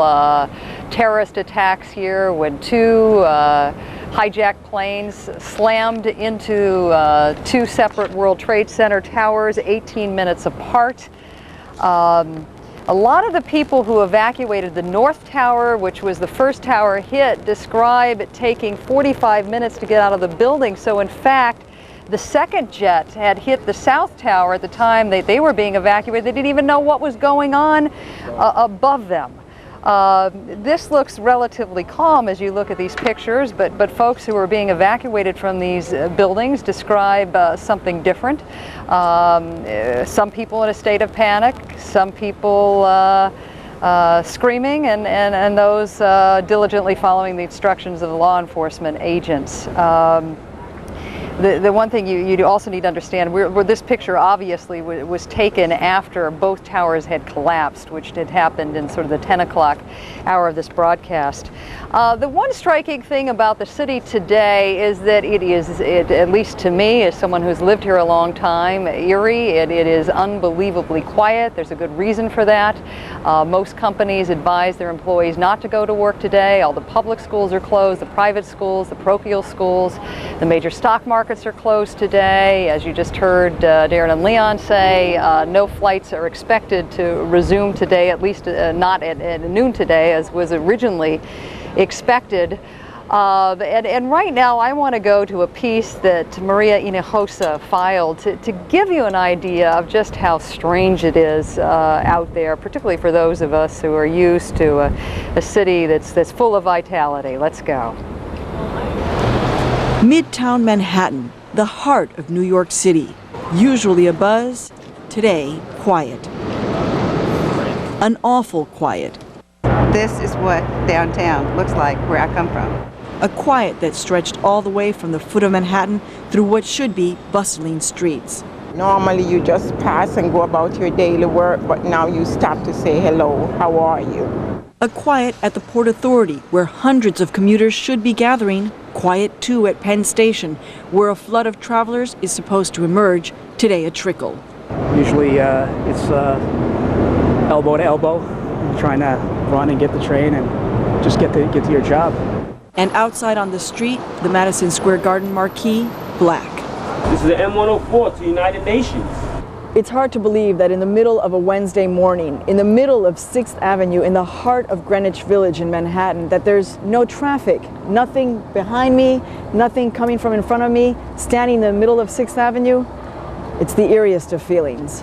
terrorist attacks here, when two hijacked planes slammed into 2 separate World Trade Center towers, 18 minutes apart. A lot of the people who evacuated the North Tower, which was the first tower hit, describe it taking 45 minutes to get out of the building. So in fact, the second jet had hit the South Tower at the time they were being evacuated. They didn't even know what was going on above them. This looks relatively calm as you look at these pictures, but folks who are being evacuated from these buildings describe something different. Some people in a state of panic, some people screaming, and those diligently following the instructions of the law enforcement agents. The one thing you also need to understand, where this picture obviously was taken after both towers had collapsed, which had happened in sort of the 10 o'clock hour of this broadcast. The one striking thing about the city today is that it is, at least to me, as someone who's lived here a long time, Eerie, it is unbelievably quiet. There's a good reason for that. Most companies advise their employees not to go to work today. All the public schools are closed, the private schools, the parochial schools, the major stock markets are closed today. As you just heard Darren and Leon say, no flights are expected to resume today, at least not at noon today, as was originally expected. And right now I want to go to a piece that Maria Hinojosa filed to give you an idea of just how strange it is out there, particularly for those of us who are used to a city that's full of vitality. Let's go. Midtown Manhattan, the heart of New York City. Usually abuzz, today quiet. An awful quiet. This is what downtown looks like where I come from. A quiet that stretched all the way from the foot of Manhattan through what should be bustling streets. Normally you just pass and go about your daily work, but now you stop to say hello, how are you? A quiet at the Port Authority, where hundreds of commuters should be gathering. Quiet too at Penn Station, where a flood of travelers is supposed to emerge, today a trickle. Usually it's elbow to elbow, trying to run and get the train and just get to your job. And outside on the street, the Madison Square Garden marquee, black. This is the M104 to the United Nations. It's hard to believe that in the middle of a Wednesday morning, in the middle of 6th Avenue, in the heart of Greenwich Village in Manhattan, that there's no traffic, nothing behind me, nothing coming from in front of me, standing in the middle of 6th Avenue. It's the eeriest of feelings.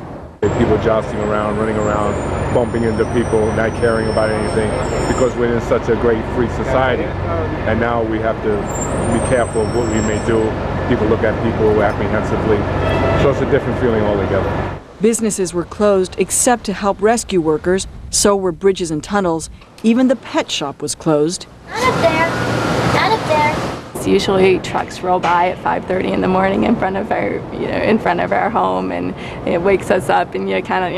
People jostling around, running around, bumping into people, not caring about anything, because we're in such a great free society. And now we have to be careful of what we may do. People look at people apprehensively. So it's a different feeling altogether. Businesses were closed except to help rescue workers. So were bridges and tunnels. Even the pet shop was closed. Not up there. Not up there. Usually trucks roll by at 5:30 in the morning in front of our home, and it wakes us up, and you're kind of,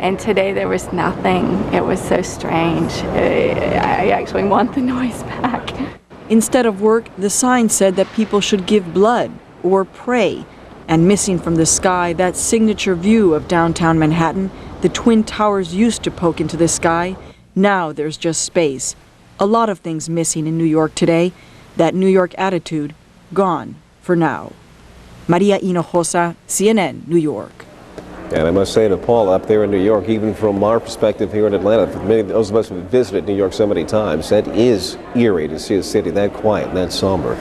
and today there was nothing. It was so strange. I actually want the noise back. Instead of work, the sign said that people should give blood or pray. And missing from the sky, that signature view of downtown Manhattan, the Twin Towers used to poke into the sky. Now there's just space. A lot of things missing in New York today. That New York attitude, gone for now. Maria Hinojosa, CNN, New York. And I must say to Paul, up there in New York, even from our perspective here in Atlanta, for many of those of us who have visited New York so many times, that is eerie to see a city that quiet and that somber.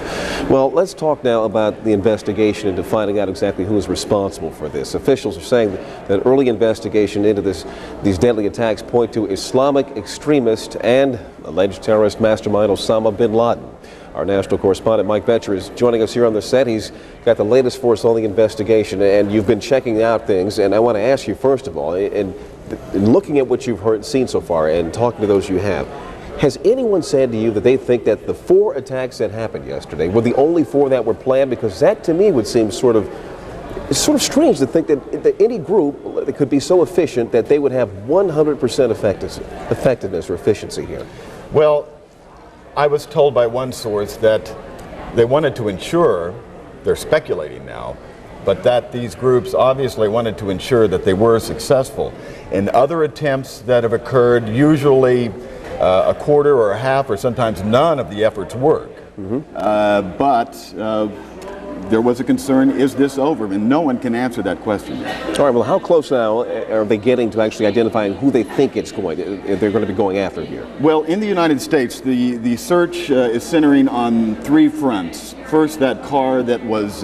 Well, let's talk now about the investigation into finding out exactly who is responsible for this. Officials are saying that early investigation into these deadly attacks point to Islamic extremist and alleged terrorist mastermind Osama bin Laden. Our national correspondent Mike Betcher is joining us here on the set. He's got the latest for us on the investigation, and you've been checking out things. And I want to ask you, first of all, in looking at what you've heard and seen so far and talking to those you have, has anyone said to you that they think that the 4 attacks that happened yesterday were the only 4 that were planned? Because that to me would seem it's sort of strange to think that any group that could be so efficient that they would have 100% effectiveness or efficiency here. Well, I was told by one source that they wanted to ensure, they're speculating now, but that these groups obviously wanted to ensure that they were successful. In other attempts that have occurred, usually a quarter or a half or sometimes none of the efforts work. but there was a concern, is this over? And no one can answer that question yet. All right, well, how close now are they getting to actually identifying who they think they're going to be going after here? Well, in the United States, the search is centering on three fronts. First, that car that was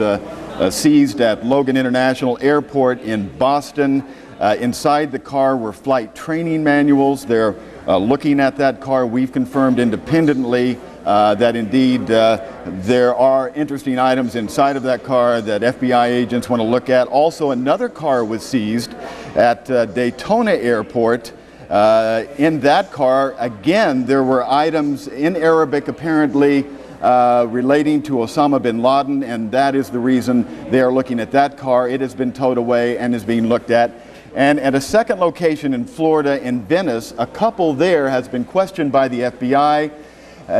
seized at Logan International Airport in Boston. Inside the car were flight training manuals. They're looking at that car. We've confirmed independently that indeed there are interesting items inside of that car that FBI agents want to look at. Also, another car was seized at Daytona Airport. In that car, again, there were items in Arabic apparently relating to Osama bin Laden, and that is the reason they are looking at that car. It has been towed away and is being looked at. And at a second location in Florida, in Venice, a couple there has been questioned by the FBI.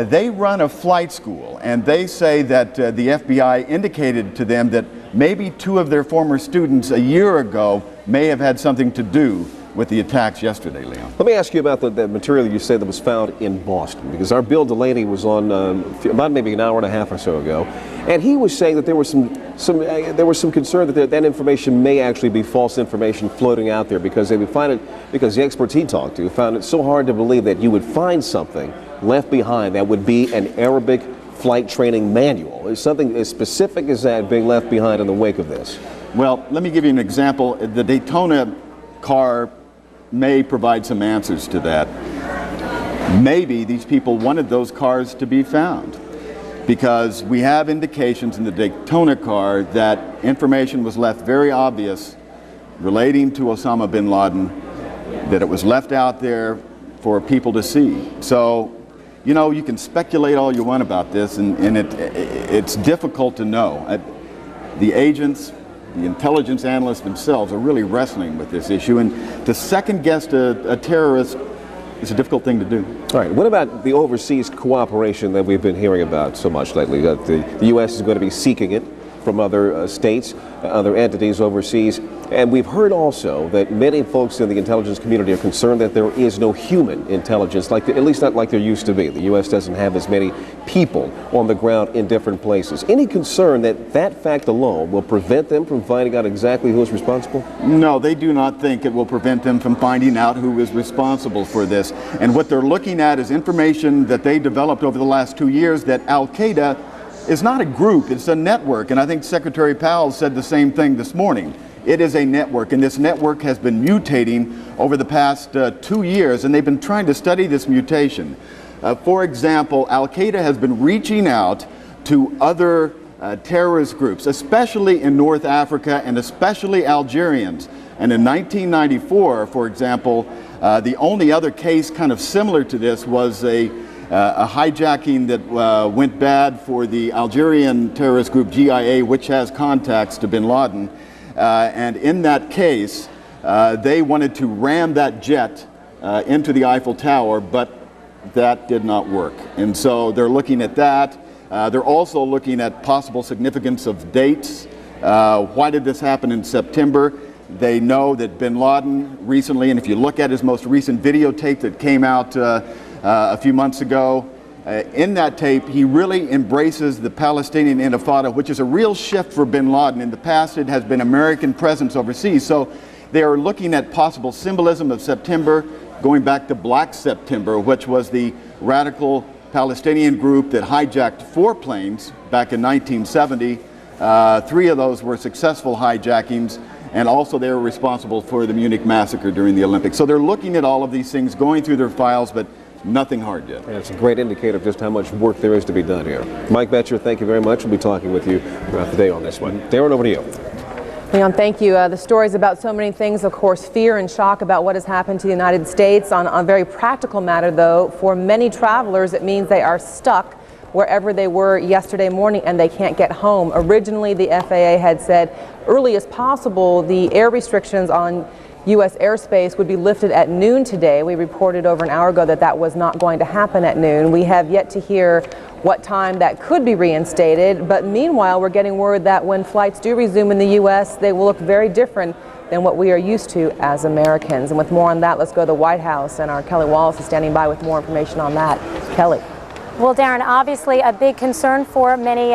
They run a flight school, and they say that the FBI indicated to them that maybe two of their former students a year ago may have had something to do with the attacks yesterday, Leon. Let me ask you about the material you said that was found in Boston, because our Bill Delaney was on about maybe an hour and a half or so ago, and he was saying that there was some concern that that information may actually be false information floating out there, because they would find it, because the experts he talked to found it so hard to believe that you would find something left behind that would be an Arabic flight training manual. Is something as specific as that being left behind in the wake of this? Well, let me give you an example. The Daytona car may provide some answers to that. Maybe these people wanted those cars to be found, because we have indications in the Daytona car that information was left very obvious relating to Osama bin Laden, that it was left out there for people to see. So, you know, you can speculate all you want about this, and it's difficult to know. The agents, the intelligence analysts themselves are really wrestling with this issue, and to second guess a terrorist is a difficult thing to do. All right, what about the overseas cooperation that we've been hearing about so much lately? That the U.S. is going to be seeking it from other states, other entities overseas. And we've heard also that many folks in the intelligence community are concerned that there is no human intelligence, at least not like there used to be. The U.S. doesn't have as many people on the ground in different places. Any concern that that fact alone will prevent them from finding out exactly who is responsible? No, they do not think it will prevent them from finding out who is responsible for this. And what they're looking at is information that they developed over the last 2 years, that al-Qaeda is not a group, it's a network. And I think Secretary Powell said the same thing this morning. It is a network, and this network has been mutating over the past 2 years, and they've been trying to study this mutation. For example, al-Qaeda has been reaching out to other terrorist groups, especially in North Africa and especially Algerians. And in 1994, for example, the only other case kind of similar to this was a hijacking that went bad for the Algerian terrorist group GIA, which has contacts to bin Laden. And in that case, they wanted to ram that jet into the Eiffel Tower, but that did not work. And so they're looking at that. They're also looking at possible significance of dates. Why did this happen in September? They know that bin Laden recently, and if you look at his most recent videotape that came out a few months ago, in that tape, he really embraces the Palestinian Intifada, which is a real shift for bin Laden. In the past, it has been American presence overseas. So they are looking at possible symbolism of September, going back to Black September, which was the radical Palestinian group that hijacked 4 planes back in 1970. 3 of those were successful hijackings, and also they were responsible for the Munich massacre during the Olympics. So they're looking at all of these things, going through their files, but nothing hard yet. Yeah, it's a great indicator of just how much work there is to be done here. Mike Betcher, thank you very much. We'll be talking with you throughout the day on this one. Darren, over to you. Leon, thank you. The stories about so many things, of course, fear and shock about what has happened to the United States. On a very practical matter, though, for many travelers, it means they are stuck wherever they were yesterday morning and they can't get home. Originally, the FAA had said early as possible the air restrictions on U.S. airspace would be lifted at noon today. We reported over an hour ago that that was not going to happen at noon. We have yet to hear what time that could be reinstated, but meanwhile, we're getting word that when flights do resume in the U.S., they will look very different than what we are used to as Americans. And with more on that, let's go to the White House, and our Kelly Wallace is standing by with more information on that. Kelly. Well, Darren, obviously a big concern for many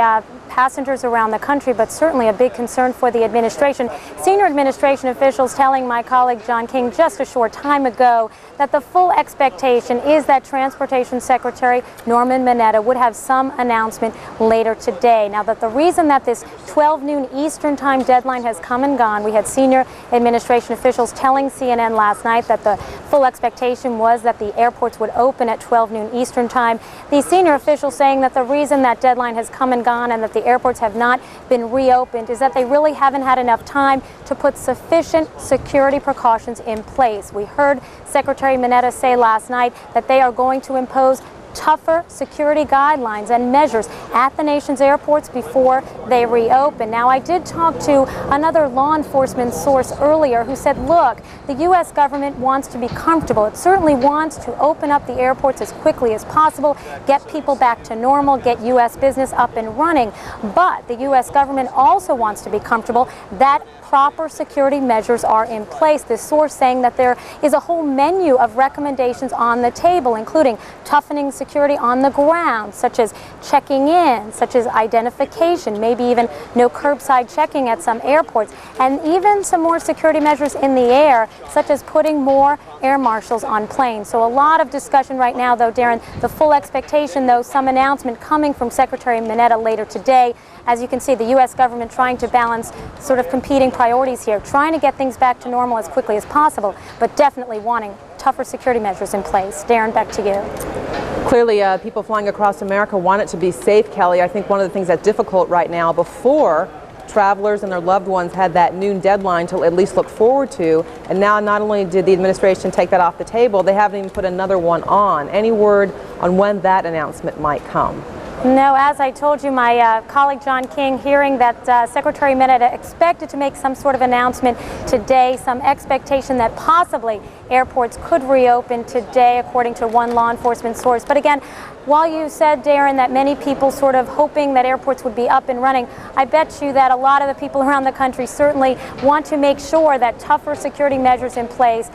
passengers around the country, but certainly a big concern for the administration. Senior administration officials telling my colleague John King just a short time ago that the full expectation is that Transportation Secretary Norman Mineta would have some announcement later today. Now, that the reason that this 12 noon Eastern time deadline has come and gone, we had senior administration officials telling CNN last night that the full expectation was that the airports would open at 12 noon Eastern time. These senior officials saying that the reason that deadline has come and gone and that the airports have not been reopened is that they really haven't had enough time to put sufficient security precautions in place. We heard Secretary Mineta say last night that they are going to impose tougher security guidelines and measures at the nation's airports before they reopen. Now, I did talk to another law enforcement source earlier who said, look, the U.S. government wants to be comfortable. It certainly wants to open up the airports as quickly as possible, get people back to normal, get U.S. business up and running. But the U.S. government also wants to be comfortable that proper security measures are in place. This source saying that there is a whole menu of recommendations on the table, including toughening security on the ground, such as checking in, such as identification, maybe even no curbside checking at some airports, and even some more security measures in the air, such as putting more air marshals on planes. So a lot of discussion right now, though, Darren. The full expectation, though, some announcement coming from Secretary Mineta later today. As you can see, the U.S. government trying to balance sort of competing priorities here, trying to get things back to normal as quickly as possible, but definitely wanting tougher security measures in place. Darren, back to you. Clearly, people flying across America want it to be safe, Kelly. I think one of the things that's difficult right now, before travelers and their loved ones had that noon deadline to at least look forward to, and now not only did the administration take that off the table, they haven't even put another one on. Any word on when that announcement might come? No, as I told you, my colleague John King, hearing that Secretary Mineta expected to make some sort of announcement today, some expectation that possibly airports could reopen today, according to one law enforcement source. But again, while you said, Darren, that many people sort of hoping that airports would be up and running, I bet you that a lot of the people around the country certainly want to make sure that tougher security measures in place,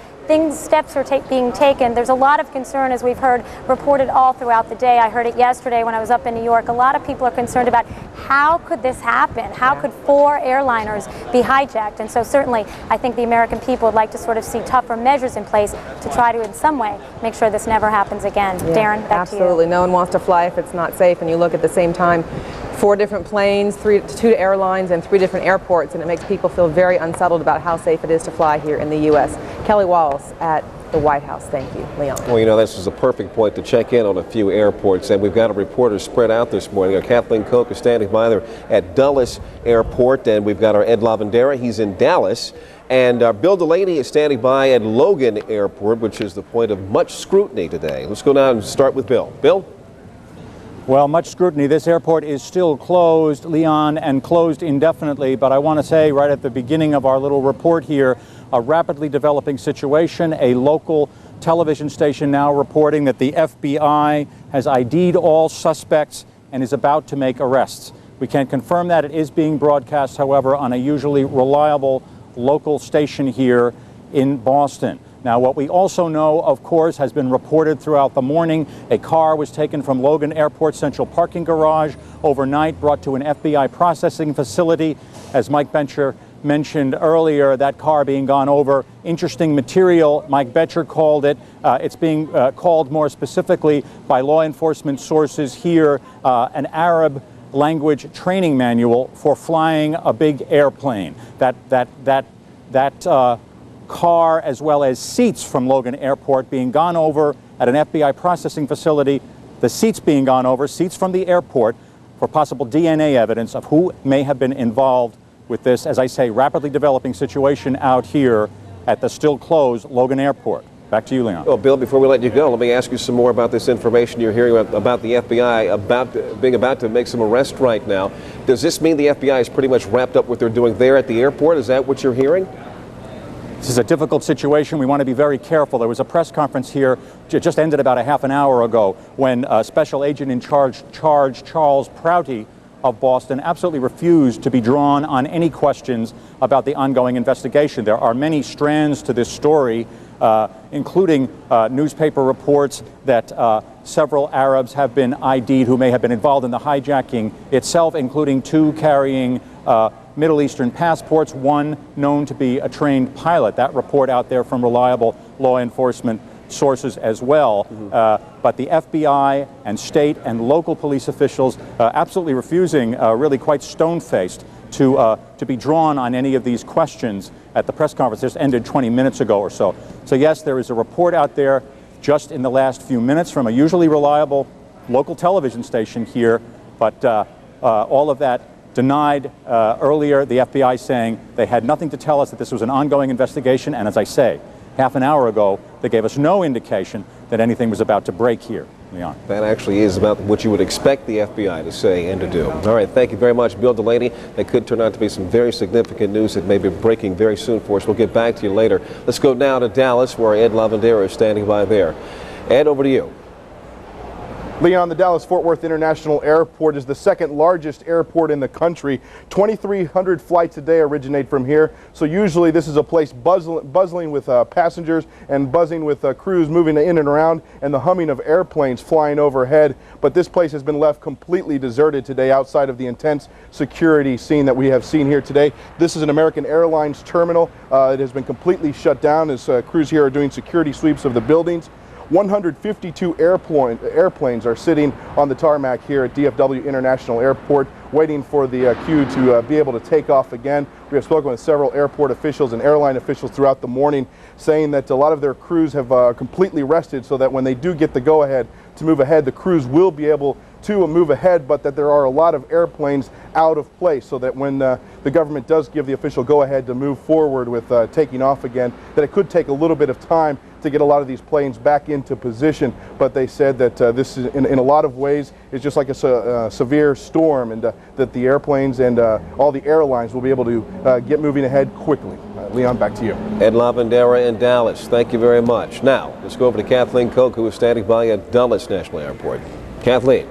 steps are being taken. There's a lot of concern, as we've heard reported all throughout the day. I heard it yesterday when I was up in New York. A lot of people are concerned about how could this happen? How could 4 airliners be hijacked? And so certainly I think the American people would like to sort of see tougher measures in place to try to in some way make sure this never happens again. Yeah, Darren, back to you. Absolutely. No one wants to fly if it's not safe, and you look at the same time, 4 different planes, 2 airlines, and 3 different airports, and it makes people feel very unsettled about how safe it is to fly here in the U.S. Kelly Wallace at the White House. Thank you, Leon. Well, you know, this is a perfect point to check in on a few airports, and we've got a reporter spread out this morning. Kathleen Koch is standing by there at Dulles Airport, and we've got our Ed Lavandera. He's in Dallas. And Bill Delaney is standing by at Logan Airport, which is the point of much scrutiny today. Let's go down and start with Bill. Bill? Well, much scrutiny. This airport is still closed, Leon, and closed indefinitely. But I want to say right at the beginning of our little report here, a rapidly developing situation. A local television station now reporting that the FBI has ID'd all suspects and is about to make arrests. We can't confirm that. It is being broadcast, however, on a usually reliable local station here in Boston. Now, what we also know, of course, has been reported throughout the morning. A car was taken from Logan Airport Central Parking Garage overnight, brought to an FBI processing facility. As Mike Bencher mentioned earlier, that car being gone over. Interesting material, Mike Bencher called it. It's being called more specifically by law enforcement sources here an Arab language training manual for flying a big airplane. That car, as well as seats from Logan Airport, being gone over at an FBI processing facility. The seats being gone over, seats from the airport, for possible DNA evidence of who may have been involved with this, as I say, rapidly developing situation out here at the still closed Logan Airport. Back to you, Leon. Well, Bill, before we let you go, let me ask you some more about this information you're hearing about the FBI being about to make some arrests right now. Does this mean the FBI is pretty much wrapped up what they're doing there at the airport? Is that what you're hearing? This is a difficult situation. We want to be very careful. There was a press conference here, just ended about a half an hour ago, when Special Agent in Charge Charles Prouty of Boston absolutely refused to be drawn on any questions about the ongoing investigation. There are many strands to this story, including newspaper reports that several Arabs have been ID'd who may have been involved in the hijacking itself, including 2 carrying Middle Eastern passports, 1 known to be a trained pilot. That report out there from reliable law enforcement sources as well. But the FBI and state and local police officials absolutely refusing, really quite stone-faced, to be drawn on any of these questions at the press conference. This ended 20 minutes ago or so. So yes, there is a report out there just in the last few minutes from a usually reliable local television station here, but all of that denied earlier, the FBI saying they had nothing to tell us, that this was an ongoing investigation, and as I say, half an hour ago, they gave us no indication that anything was about to break here. Leon. That actually is about what you would expect the FBI to say and to do. All right, thank you very much, Bill Delaney. That could turn out to be some very significant news that may be breaking very soon for us. We'll get back to you later. Let's go now to Dallas, where Ed Lavandera is standing by there. Ed, over to you. Leon, the Dallas-Fort Worth International Airport is the second largest airport in the country. 2,300 flights a day originate from here. So usually this is a place buzzing with passengers and buzzing with crews moving in and around and the humming of airplanes flying overhead. But this place has been left completely deserted today outside of the intense security scene that we have seen here today. This is an American Airlines terminal. It has been completely shut down as crews here are doing security sweeps of the buildings. 152 airplanes are sitting on the tarmac here at DFW International Airport, waiting for the queue to be able to take off again. We have spoken with several airport officials and airline officials throughout the morning, saying that a lot of their crews have completely rested, so that when they do get the go-ahead to move ahead, the crews will be able to move ahead, but that there are a lot of airplanes out of place, so that when the government does give the official go-ahead to move forward with taking off again, that it could take a little bit of time to get a lot of these planes back into position. But they said that this is in a lot of ways is just like a severe storm, and that the airplanes and all the airlines will be able to get moving ahead quickly. Leon, back to you. Ed Lavandera in Dallas, thank you very much. Now, let's go over to Kathleen Koch, who is standing by at Dulles National Airport. Kathleen.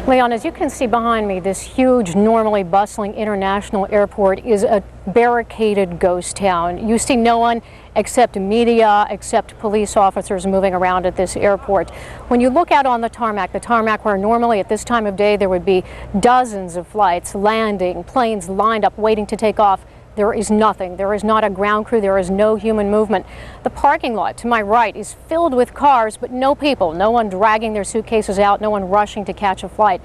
Leon, as you can see behind me, this huge, normally bustling international airport is a barricaded ghost town. You see no one except media, except police officers moving around at this airport. When you look out on the tarmac where normally at this time of day there would be dozens of flights landing, planes lined up waiting to take off, there is nothing. There is not a ground crew. There is no human movement. The parking lot to my right is filled with cars, but no people, no one dragging their suitcases out, no one rushing to catch a flight.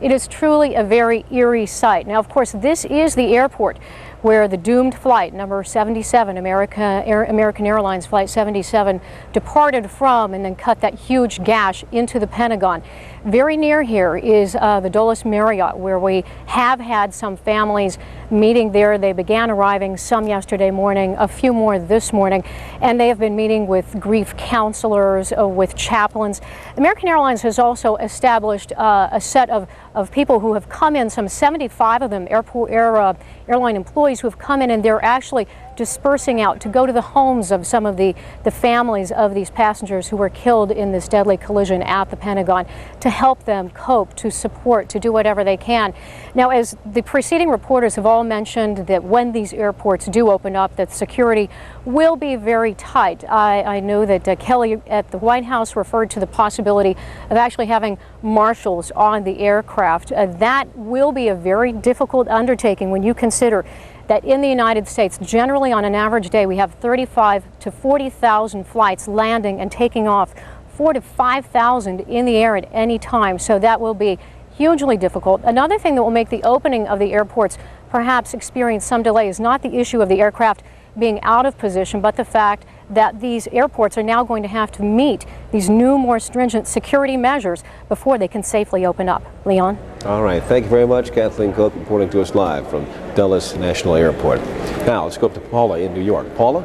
It is truly a very eerie sight. Now, of course, this is the airport where the doomed flight number 77, American Airlines Flight 77, departed from and then cut that huge gash into the Pentagon. Very near here is the Dulles Marriott, where we have had some families meeting there. They began arriving, some yesterday morning, a few more this morning, and they have been meeting with grief counselors, with chaplains. American Airlines has also established a set of people who have come in, some 75 of them, airline employees who have come in, and they're actually dispersing out to go to the homes of some of the families of these passengers who were killed in this deadly collision at the Pentagon, to help them cope, to support, to do whatever they can. Now, as the preceding reporters have all mentioned, that when these airports do open up, that security will be very tight. I know that Kelly at the White House referred to the possibility of actually having marshals on the aircraft. That will be a very difficult undertaking when you consider that in the United States, generally on an average day, we have 35 to 40,000 flights landing and taking off, 4,000 to 5,000 in the air at any time. So that will be hugely difficult. Another thing that will make the opening of the airports perhaps experience some delay is not the issue of the aircraft being out of position, but the fact that these airports are now going to have to meet these new, more stringent security measures before they can safely open up. Leon? All right. Thank you very much, Kathleen Cook, reporting to us live from Dulles National Airport. Now, let's go up to Paula in New York. Paula?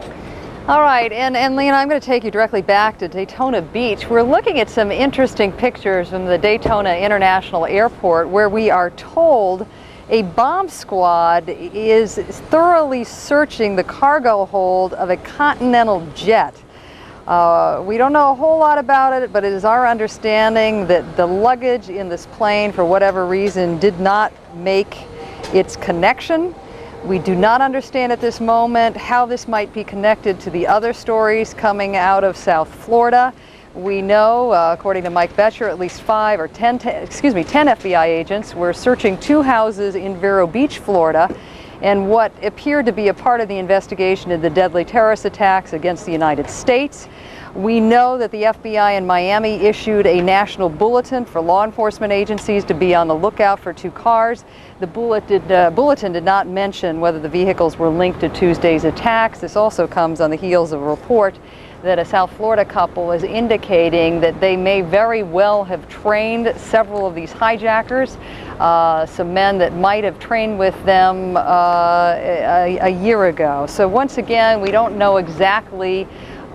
All right, and Leon, I'm going to take you directly back to Daytona Beach. We're looking at some interesting pictures from the Daytona International Airport, where we are told a bomb squad is thoroughly searching the cargo hold of a Continental jet. We don't know a whole lot about it, but it is our understanding that the luggage in this plane, for whatever reason, did not make its connection. We do not understand at this moment how this might be connected to the other stories coming out of South Florida. We know, according to Mike Boettcher, at least 10 FBI agents were searching 2 houses in Vero Beach, Florida, and what appeared to be a part of the investigation of the deadly terrorist attacks against the United States. We know that the FBI in Miami issued a national bulletin for law enforcement agencies to be on the lookout for 2 cars. The bulletin did not mention whether the vehicles were linked to Tuesday's attacks. This also comes on the heels of a report that a South Florida couple is indicating that they may very well have trained several of these hijackers, some men that might have trained with them a year ago. So once again, we don't know exactly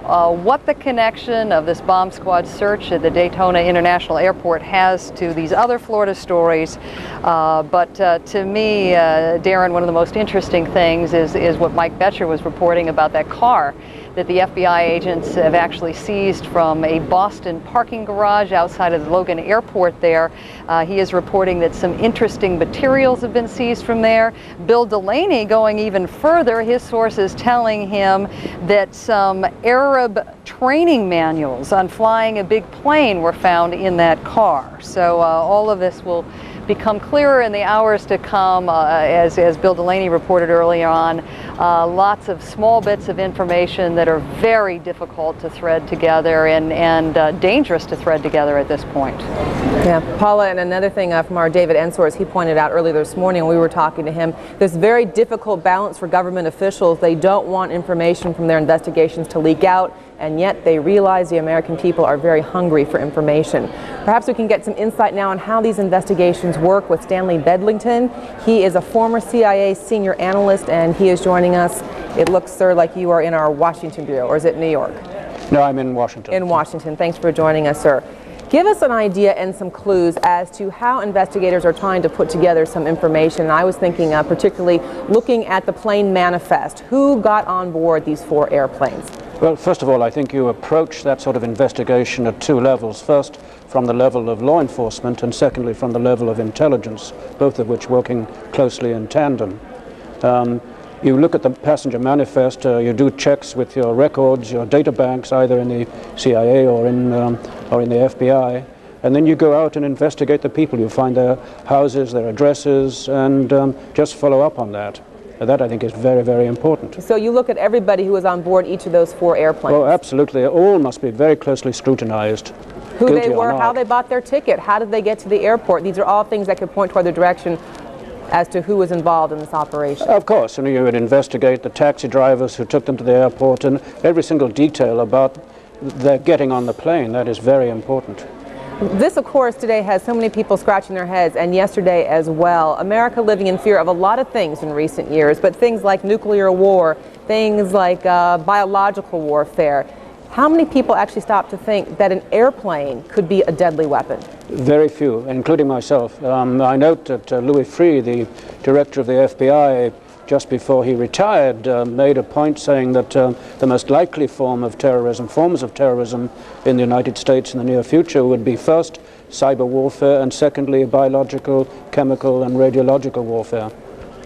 what the connection of this bomb squad search at the Daytona International Airport has to these other Florida stories. But to me, Darren, one of the most interesting things is what Mike Boettcher was reporting about that car that the FBI agents have actually seized from a Boston parking garage outside of the Logan Airport there. He is reporting that some interesting materials have been seized from there. Bill Delaney going even further, his sources telling him that some Arab training manuals on flying a big plane were found in that car. So all of this will become clearer in the hours to come, as Bill Delaney reported earlier on. Lots of small bits of information that are very difficult to thread together and dangerous to thread together at this point. Yeah, Paula, and another thing from our David Ensors, he pointed out earlier this morning when we were talking to him, this very difficult balance for government officials. They don't want information from their investigations to leak out, and yet they realize the American people are very hungry for information. Perhaps we can get some insight now on how these investigations work with Stanley Bedlington. He is a former CIA senior analyst, and he is joining us. It looks, sir, like you are in our Washington bureau, or is it New York? No, I'm in Washington. In Washington. Thanks for joining us, sir. Give us an idea and some clues as to how investigators are trying to put together some information. I was thinking particularly looking at the plane manifest. Who got on board these 4 airplanes? Well, first of all, I think you approach that sort of investigation at 2 levels. First, from the level of law enforcement, and secondly, from the level of intelligence, both of which working closely in tandem. You look at the passenger manifest, you do checks with your records, your data banks, either in the CIA or in the FBI, and then you go out and investigate the people. You find their houses, their addresses, and just follow up on that. That, I think, is very, very important. So you look at everybody who was on board each of those 4 airplanes? Oh, absolutely. All must be very closely scrutinized. Who they were, how they bought their ticket, how did they get to the airport? These are all things that could point toward the direction as to who was involved in this operation. Of course, and you would investigate the taxi drivers who took them to the airport and every single detail about their getting on the plane. That is very important. This, of course, today has so many people scratching their heads, and yesterday as well. America living in fear of a lot of things in recent years, but things like nuclear war, things like biological warfare. How many people actually stop to think that an airplane could be a deadly weapon? Very few, including myself. I note that Louis Freeh, the director of the FBI, just before he retired, made a point saying that the most likely forms of terrorism in the United States in the near future would be first cyber warfare and secondly biological, chemical and radiological warfare.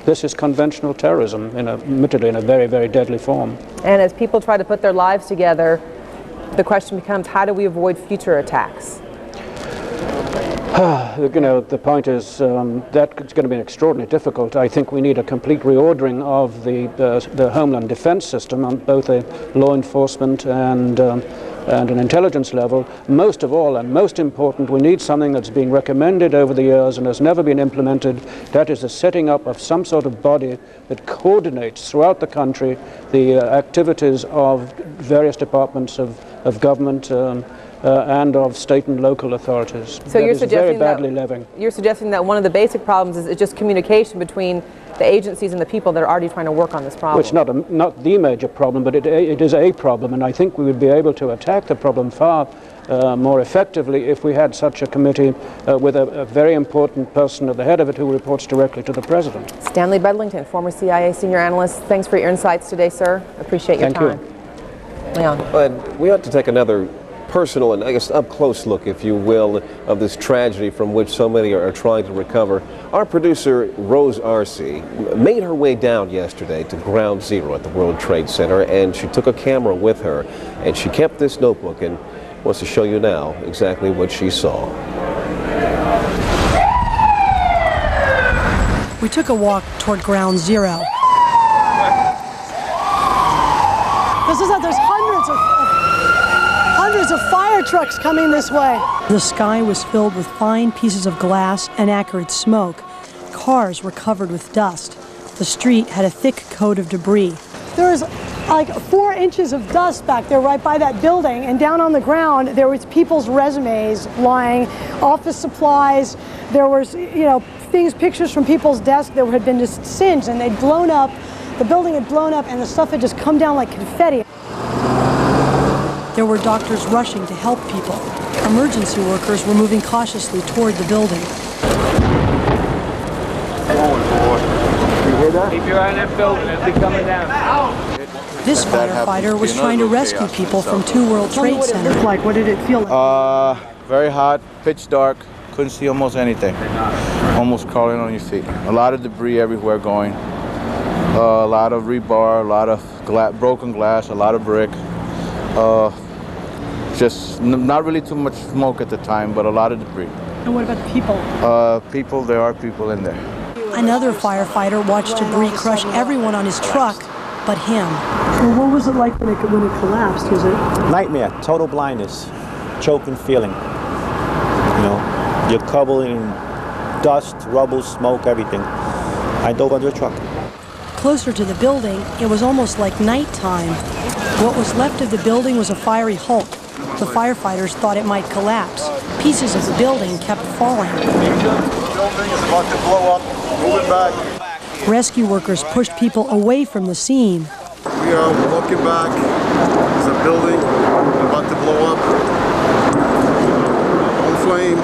This is conventional terrorism, admittedly in a very, very deadly form. And as people try to put their lives together, the question becomes, how do we avoid future attacks? The point is that's going to be extraordinarily difficult. I think we need a complete reordering of the Homeland Defense system on both a law enforcement and an intelligence level. Most of all, and most important, we need something that's being recommended over the years and has never been implemented. That is the setting up of some sort of body that coordinates throughout the country the activities of various departments of government and of state and local authorities. So you're suggesting you're suggesting that one of the basic problems is just communication between the agencies and the people that are already trying to work on this problem. Well, it's not the major problem, but it is a problem, and I think we would be able to attack the problem far more effectively if we had such a committee with a very important person at the head of it who reports directly to the President. Stanley Bedlington, former CIA senior analyst, thanks for your insights today, sir. Appreciate your time. Thank you. Leon. But we ought to take another personal and I guess up-close look, if you will, of this tragedy from which so many are trying to recover. Our producer, Rose Arce, made her way down yesterday to Ground Zero at the World Trade Center, and she took a camera with her, and she kept this notebook and wants to show you now exactly what she saw. We took a walk toward Ground Zero. There's hundreds of fire trucks coming this way. The sky was filled with fine pieces of glass and acrid smoke. Cars were covered with dust. The street had a thick coat of debris. There was like 4 inches of dust back there right by that building, and down on the ground there was people's resumes lying, office supplies. There was, pictures from people's desks that had been just singed, and they'd blown up. The building had blown up and the stuff had just come down like confetti. There were doctors rushing to help people. Emergency workers were moving cautiously toward the building. You hear that? Keep your eye on that building as they're coming down. This firefighter was trying to rescue people from 2 World Trade Centers. What did it feel like? Very hot, pitch dark, couldn't see almost anything. Almost crawling on your feet. A lot of debris everywhere going. A lot of rebar, a lot of broken glass, a lot of brick. Just not really too much smoke at the time, but a lot of debris. And what about the people? There are people in there. Another firefighter watched debris crush everyone on his truck but him. Well, what was it like when it collapsed? Was it? Nightmare, total blindness, choking feeling. You're covered in dust, rubble, smoke, everything. I dove under a truck. Closer to the building, it was almost like nighttime. What was left of the building was a fiery hulk. The firefighters thought it might collapse. Pieces of the building kept falling. The building is about to blow up. Moving back. Rescue workers pushed people away from the scene. We are walking back. There's a building about to blow up. On flame.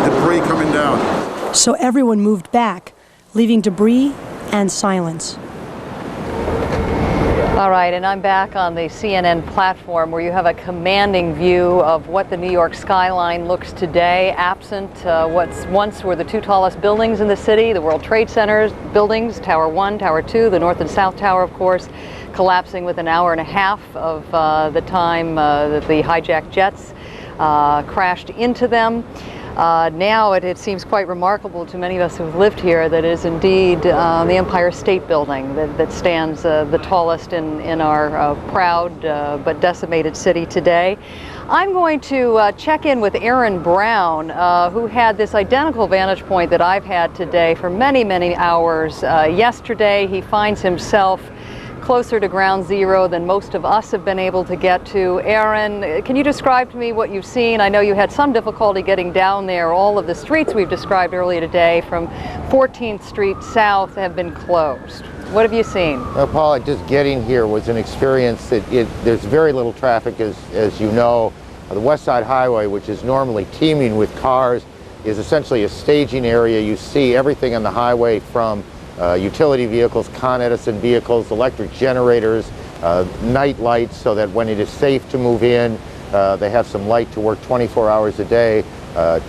Debris coming down. So everyone moved back, leaving debris and silence. All right, and I'm back on the CNN platform where you have a commanding view of what the New York skyline looks today, absent what once were the 2 tallest buildings in the city, the World Trade Center buildings, Tower 1, Tower 2, the North and South Tower, of course, collapsing within an hour and a half of the time that the hijacked jets crashed into them. Now it seems quite remarkable to many of us who've lived here that it is indeed the Empire State Building that stands the tallest in our proud but decimated city today. I'm going to check in with Aaron Brown, who had this identical vantage point that I've had today for many, many hours. Yesterday, he finds himself closer to Ground Zero than most of us have been able to get to. Aaron, can you describe to me what you've seen? I know you had some difficulty getting down there. All of the streets we've described earlier today from 14th Street South have been closed. What have you seen? Well, Paula, just getting here was an experience that there's very little traffic, as you know. The West Side Highway, which is normally teeming with cars, is essentially a staging area. You see everything on the highway from utility vehicles, Con Edison vehicles, electric generators, night lights so that when it is safe to move in, they have some light to work 24 hours a day.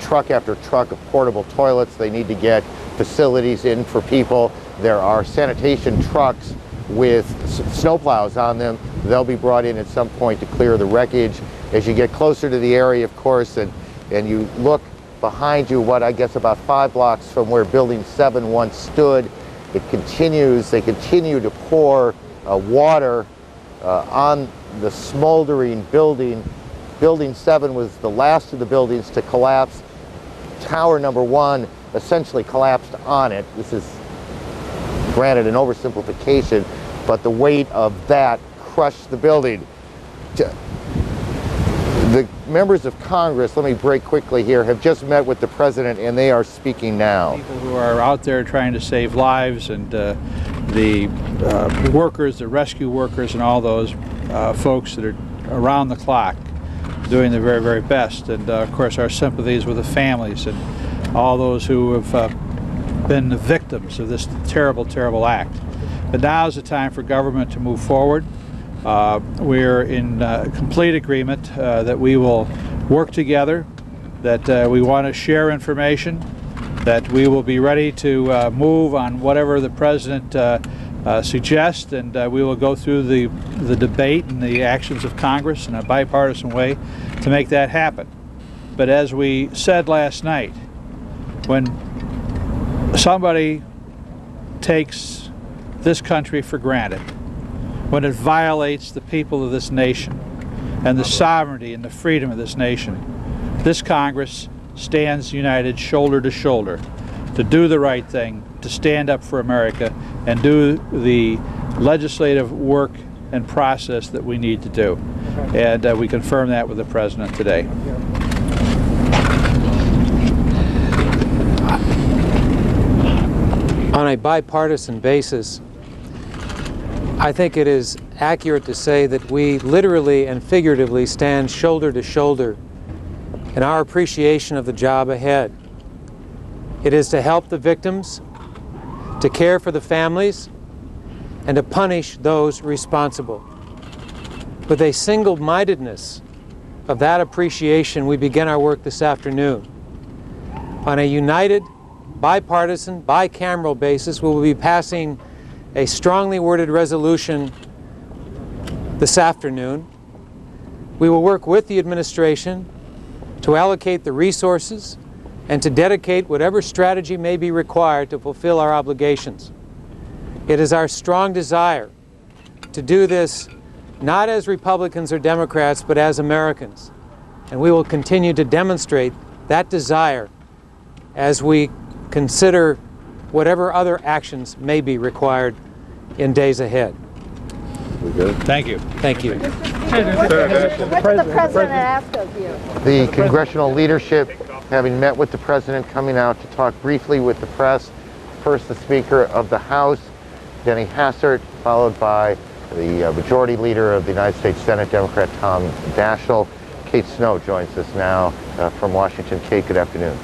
Truck after truck of portable toilets. They need to get facilities in for people. There are sanitation trucks with snowplows on them. They'll be brought in at some point to clear the wreckage. As you get closer to the area, of course, and you look behind you, what I guess about 5 blocks from where Building 7 once stood, they continue to pour water on the smoldering building. Building 7 was the last of the buildings to collapse. Tower number 1 essentially collapsed on it. This is, granted, an oversimplification, but the weight of that crushed the building. The members of Congress, let me break quickly here, have just met with the president and they are speaking now. People who are out there trying to save lives, and the workers, the rescue workers, and all those folks that are around the clock doing their very, very best. And of course our sympathies with the families and all those who have been the victims of this terrible, terrible act. But now is the time for government to move forward. We're in complete agreement that we will work together, that we want to share information, that we will be ready to move on whatever the President suggests, and we will go through the debate and the actions of Congress in a bipartisan way to make that happen. But as we said last night, when somebody takes this country for granted, when it violates the people of this nation and the sovereignty and the freedom of this nation, this Congress stands united shoulder to shoulder to do the right thing, to stand up for America and do the legislative work and process that we need to do. And we confirm that with the President today. On a bipartisan basis, I think it is accurate to say that we literally and figuratively stand shoulder to shoulder in our appreciation of the job ahead. It is to help the victims, to care for the families, and to punish those responsible. With a single-mindedness of that appreciation, we begin our work this afternoon. On a united, bipartisan, bicameral basis, we will be passing a strongly worded resolution this afternoon. We will work with the administration to allocate the resources and to dedicate whatever strategy may be required to fulfill our obligations. It is our strong desire to do this not as Republicans or Democrats, but as Americans. And we will continue to demonstrate that desire as we consider whatever other actions may be required in days ahead. We good? Thank you. Thank you. What did the President ask of you? The congressional leadership, having met with the President, coming out to talk briefly with the press. First, the Speaker of the House, Denny Hassert, followed by the Majority Leader of the United States Senate, Democrat Tom Daschle. Kate Snow joins us now from Washington. Kate, good afternoon.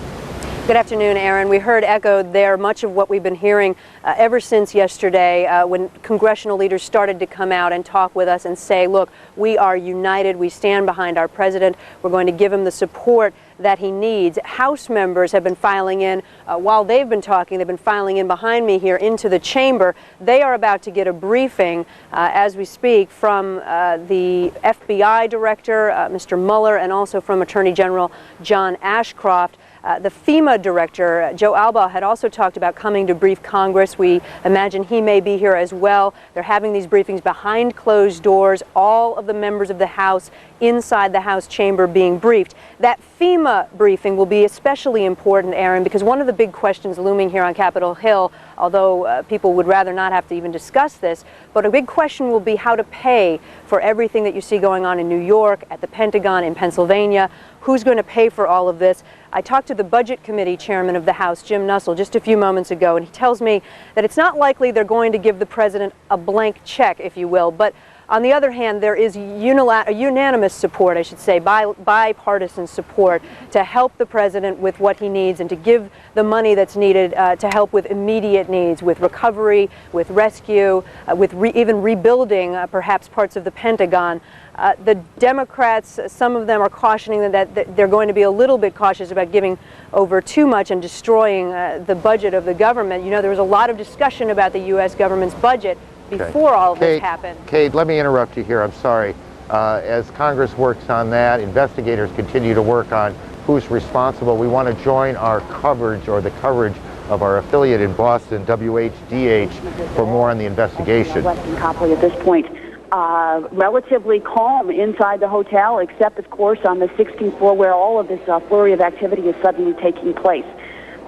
Good afternoon, Aaron. We heard echoed there much of what we've been hearing ever since yesterday when congressional leaders started to come out and talk with us and say, look, we are united. We stand behind our president. We're going to give him the support that he needs. House members have been filing in, while they've been talking, they've been filing in behind me here into the chamber. They are about to get a briefing as we speak from the FBI director, Mr. Mueller, and also from Attorney General John Ashcroft. The FEMA director, Joe Albaugh, had also talked about coming to brief Congress. We imagine he may be here as well. They're having these briefings behind closed doors, all of the members of the House inside the House chamber being briefed. That FEMA briefing will be especially important, Aaron, because one of the big questions looming here on Capitol Hill, although people would rather not have to even discuss this, but a big question will be how to pay for everything that you see going on in New York, at the Pentagon, in Pennsylvania. Who's going to pay for all of this? I talked to the Budget Committee chairman of the House, Jim Nussle, just a few moments ago, and he tells me that it's not likely they're going to give the president a blank check, if you will, but on the other hand, there is unanimous support, I should say, bipartisan support to help the president with what he needs and to give the money that's needed to help with immediate needs, with recovery, with rescue, with even rebuilding perhaps parts of the Pentagon. The Democrats, some of them are cautioning that they're going to be a little bit cautious about giving over too much and destroying the budget of the government. You know, there was a lot of discussion about the U.S. government's budget before all of this happened. Kate, let me interrupt you here. I'm sorry. As Congress works on that, investigators continue to work on who's responsible. We want to join our coverage, or the coverage of our affiliate in Boston, WHDH, for more on the investigation. Westin Copley at this point. Relatively calm inside the hotel, except, of course, on the 16th floor where all of this flurry of activity is suddenly taking place.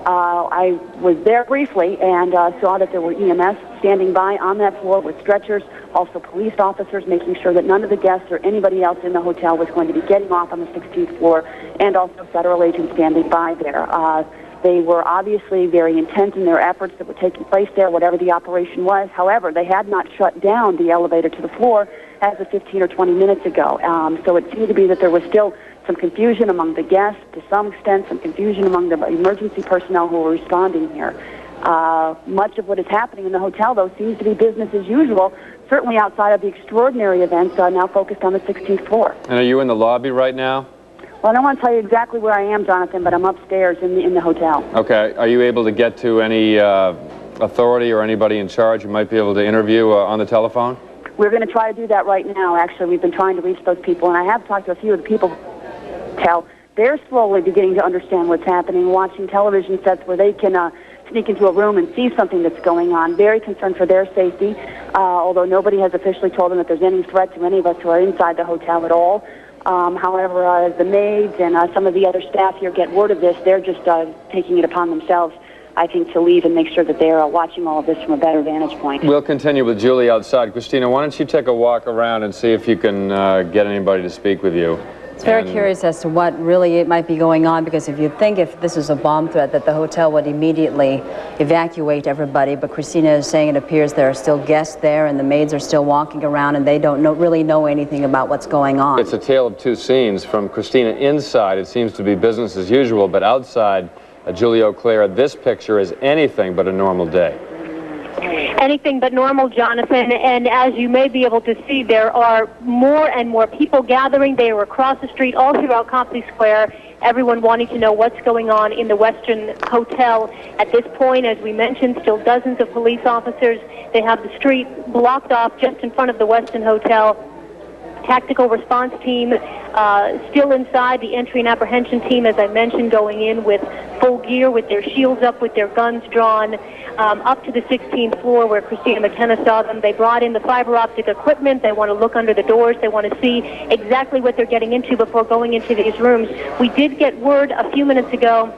I was there briefly and saw that there were EMS standing by on that floor with stretchers, also police officers making sure that none of the guests or anybody else in the hotel was going to be getting off on the 16th floor, and also federal agents standing by there. They were obviously very intent in their efforts that were taking place there, whatever the operation was. However, they had not shut down the elevator to the floor as of 15 or 20 minutes ago. So it seemed to be that there was still some confusion among the guests, to some extent some confusion among the emergency personnel who were responding here. Much of what is happening in the hotel, though, seems to be business as usual. certainly outside of the extraordinary events, now focused on the 16th floor. And are you in the lobby right now? Well, I don't want to tell you exactly where I am, Jonathan, but I'm upstairs in the hotel. Okay. Are you able to get to any authority or anybody in charge you might be able to interview on the telephone? We're going to try to do that right now, actually. We've been trying to reach those people, and I have talked to a few of the people. They're slowly beginning to understand what's happening, watching television sets where they can sneak into a room and see something that's going on. Very concerned for their safety, although nobody has officially told them that there's any threat to any of us who are inside the hotel at all. However, as the maids and some of the other staff here get word of this, they're just taking it upon themselves, I think, to leave and make sure that they're watching all of this from a better vantage point. We'll continue with Julie outside. Christina, why don't you take a walk around and see if you can get anybody to speak with you? It's very curious as to what really might be going on, because if you think if this is a bomb threat that the hotel would immediately evacuate everybody, but Christina is saying it appears there are still guests there and the maids are still walking around and they don't really know anything about what's going on. It's a tale of two scenes. From Christina inside, it seems to be business as usual, but outside, Julie O'Clair, this picture is anything but a normal day. Anything but normal, Jonathan, and as you may be able to see, there are more and more people gathering. They are across the street all throughout Copley Square, everyone wanting to know what's going on in the Westin Hotel. At this point, as we mentioned, still dozens of police officers. They have the street blocked off just in front of the Westin Hotel. Tactical response team still inside. The entry and apprehension team, as I mentioned, going in with full gear, with their shields up, with their guns drawn, up to the 16th floor where Christina McKenna saw them. They brought in the fiber optic equipment. They want to look under the doors. They want to see exactly what they're getting into before going into these rooms. We did get word a few minutes ago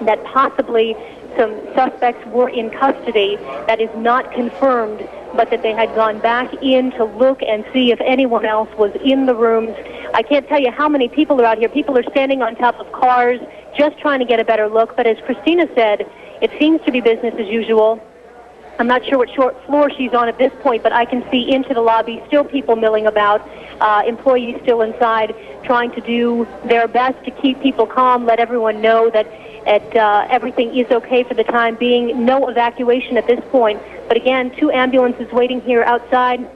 that possibly some suspects were in custody. That is not confirmed, but that they had gone back in to look and see if anyone else was in the rooms. I can't tell you how many people are out here. People are standing on top of cars just trying to get a better look. But as Christina said, it seems to be business as usual. I'm not sure what floor she's on at this point, but I can see into the lobby, still people milling about, employees still inside trying to do their best to keep people calm, let everyone know that everything is okay for the time being. No evacuation at this point. But again, 2 ambulances waiting here outside.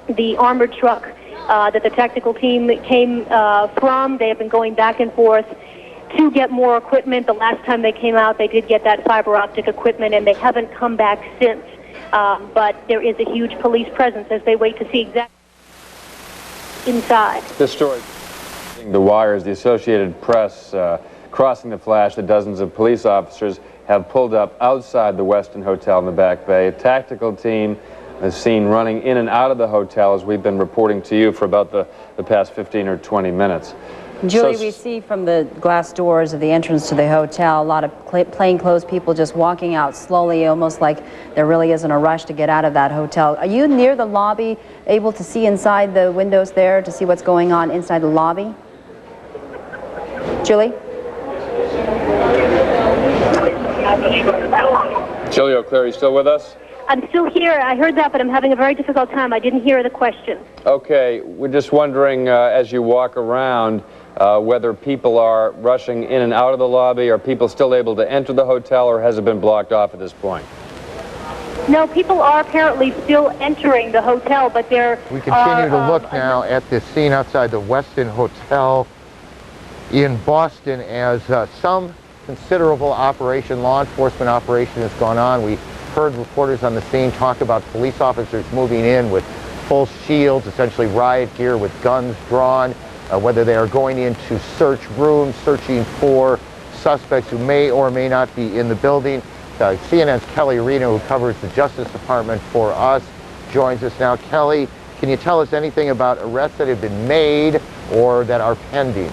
The armored truck that the tactical team came from, they have been going back and forth to get more equipment. The last time they came out, they did get that fiber optic equipment, and they haven't come back since. But there is a huge police presence as they wait to see exactly inside. This story, the wires, the Associated Press crossing the flash that dozens of police officers have pulled up outside the Westin Hotel in the Back Bay. A tactical team is seen running in and out of the hotel, as we've been reporting to you for about the past 15 or 20 minutes. Julie, we see from the glass doors of the entrance to the hotel a lot of plainclothes people just walking out slowly, almost like there really isn't a rush to get out of that hotel. Are you near the lobby, able to see inside the windows there to see what's going on inside the lobby? Julie? Julie O'Clair, are you still with us? I'm still here. I heard that, but I'm having a very difficult time. I didn't hear the question. Okay, we're just wondering, as you walk around, whether people are rushing in and out of the lobby. Are people still able to enter the hotel, or has it been blocked off at this point? No, people are apparently still entering the hotel, but they're... We continue to look now at this scene outside the Westin Hotel in Boston as some considerable operation, law enforcement operation has gone on. We heard reporters on the scene talk about police officers moving in with full shields, essentially riot gear with guns drawn, whether they are going in to search rooms, searching for suspects who may or may not be in the building. CNN's Kelly Reno, who covers the Justice Department for us, joins us now. Kelly, can you tell us anything about arrests that have been made or that are pending?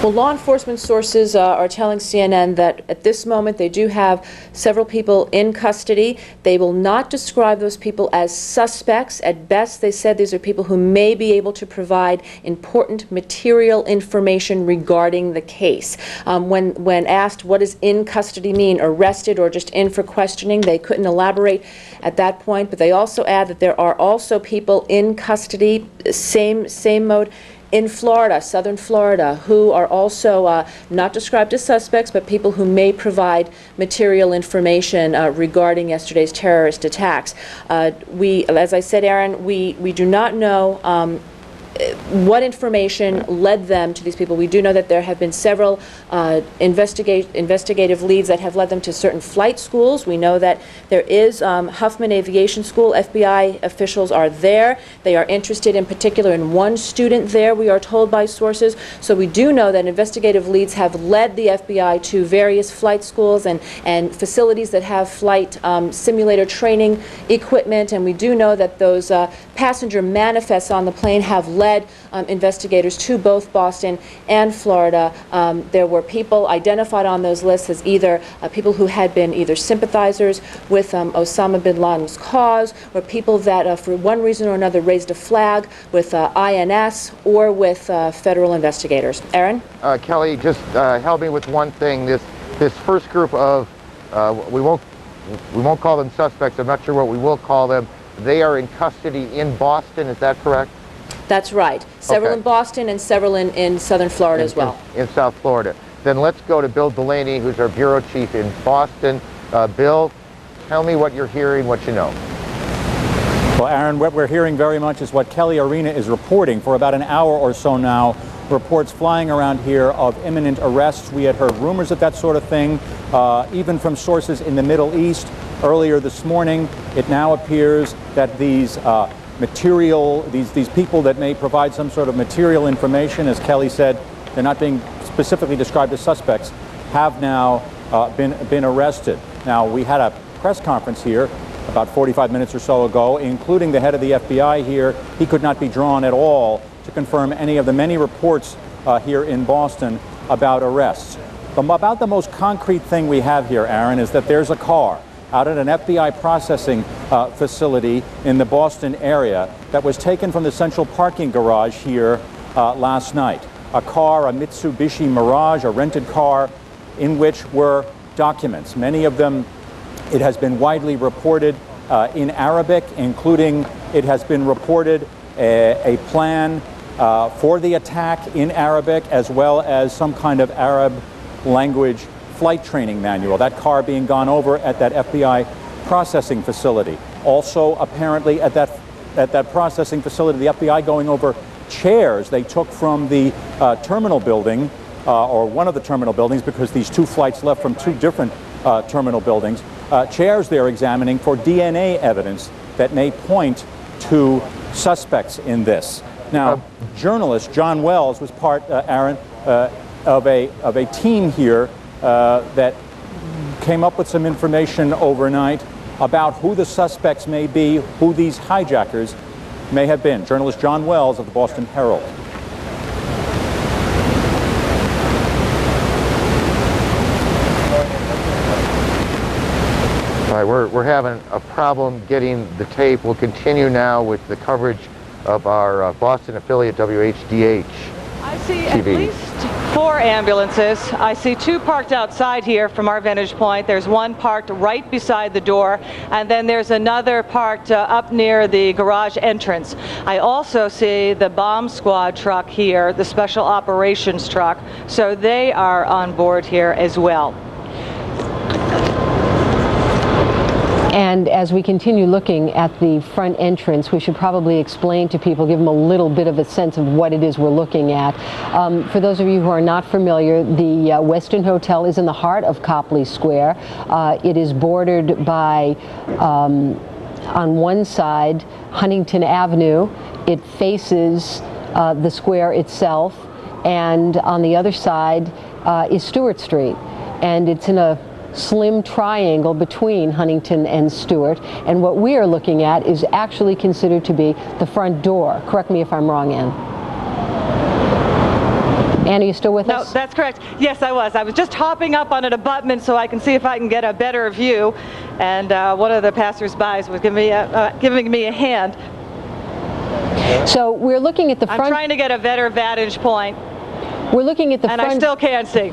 Well, law enforcement sources are telling CNN that at this moment they do have several people in custody. They will not describe those people as suspects. At best, they said these are people who may be able to provide important material information regarding the case. When asked what does in custody mean, arrested or just in for questioning, they couldn't elaborate at that point. But they also add that there are also people in custody, same mode, in Florida, southern Florida, who are also not described as suspects, but people who may provide material information regarding yesterday's terrorist attacks. As I said, Aaron, we do not know what information led them to these people. We do know that there have been several investigative leads that have led them to certain flight schools. We know that there is Huffman Aviation School. FBI officials are there. They are interested in particular in one student there, we are told by sources. So we do know that investigative leads have led the FBI to various flight schools and facilities that have flight simulator training equipment. And we do know that those passenger manifests on the plane have led investigators to both Boston and Florida. There were people identified on those lists as either people who had been either sympathizers with Osama bin Laden's cause, or people that for one reason or another raised a flag with INS or with federal investigators. Aaron? Kelly, just help me with one thing. This first group of, we won't call them suspects, I'm not sure what we will call them. They are in custody in Boston, is that correct? That's right. Several in Boston and several in southern Florida as well. In South Florida. Then let's go to Bill Delaney, who's our bureau chief in Boston. Bill, tell me what you're hearing, what you know. Well, Aaron, what we're hearing very much is what Kelly Arena is reporting for about an hour or so now. Reports flying around here of imminent arrests. We had heard rumors of that sort of thing, even from sources in the Middle East. Earlier this morning, it now appears that these these people that may provide some sort of material information, as Kelly said, they're not being specifically described as suspects, have now been arrested. Now, we had a press conference here about 45 minutes or so ago, including the head of the FBI here. He could not be drawn at all to confirm any of the many reports here in Boston about arrests. About the most concrete thing we have here, Aaron, is that there's a car out at an FBI processing facility in the Boston area that was taken from the central parking garage here last night. A car, a Mitsubishi Mirage, a rented car, in which were documents. Many of them, it has been widely reported in Arabic, including it has been reported a plan for the attack in Arabic, as well as some kind of Arab language flight training manual. That car being gone over at that FBI processing facility. Also, apparently at that processing facility, the FBI going over chairs they took from the terminal building, or one of the terminal buildings, because these two flights left from two different terminal buildings. Chairs they're examining for DNA evidence that may point to suspects in this. Now, journalist John Wells was part, Aaron, of a team here that came up with some information overnight about who the suspects may be, who these hijackers may have been. Journalist John Wells of the Boston Herald. All right, we're having a problem getting the tape. We'll continue now with the coverage of our Boston affiliate WHDH. I see at least 4 ambulances. I see 2 parked outside here from our vantage point. There's one parked right beside the door, and then there's another parked up near the garage entrance. I also see the bomb squad truck here, the special operations truck, so they are on board here as well. And as we continue looking at the front entrance, we should probably explain to people, give them a little bit of a sense of what it is we're looking at. For those of you who are not familiar, the Westin Hotel is in the heart of Copley Square. It is bordered by, on one side, Huntington Avenue. It faces the square itself, and on the other side is Stewart Street. And it's in a slim triangle between Huntington and Stewart, and what we are looking at is actually considered to be the front door. Correct me if I'm wrong, Ann. Ann, are you still with us? No, that's correct. Yes, I was. I was just hopping up on an abutment so I can see if I can get a better view, and one of the passersby was giving me a hand. So we're looking at the front. I'm trying to get a better vantage point. We're looking at the front. And I still can't see.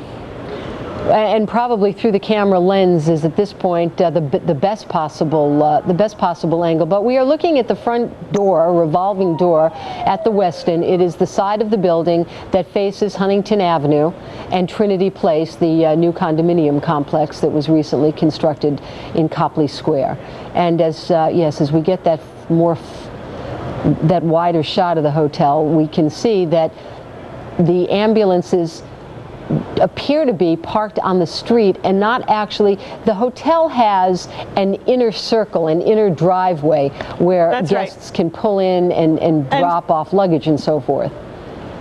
and probably through the camera lens is at this point the best possible angle. But we are looking at the front door, a revolving door at the Westin. It is the side of the building that faces Huntington Avenue and Trinity Place, the new condominium complex that was recently constructed in Copley Square. And as as we get that that wider shot of the hotel, we can see that the ambulances appear to be parked on the street and not actually. The hotel has an inner circle, an inner driveway where guests can pull in and drop off luggage and so forth.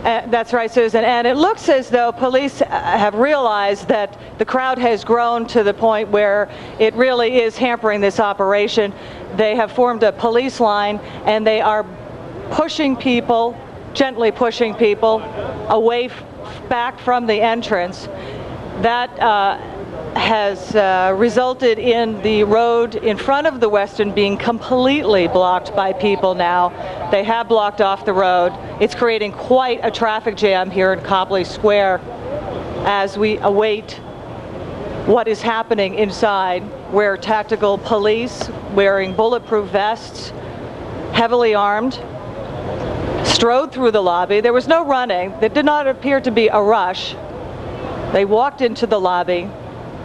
That's right, Susan. And it looks as though police have realized that the crowd has grown to the point where it really is hampering this operation. They have formed a police line and they are pushing people, gently pushing people away back from the entrance. That has resulted in the road in front of the Westin being completely blocked by people now. They have blocked off the road. It's creating quite a traffic jam here in Copley Square as we await what is happening inside, where tactical police wearing bulletproof vests, heavily armed, strode through the lobby. There was no running. There did not appear to be a rush. They walked into the lobby,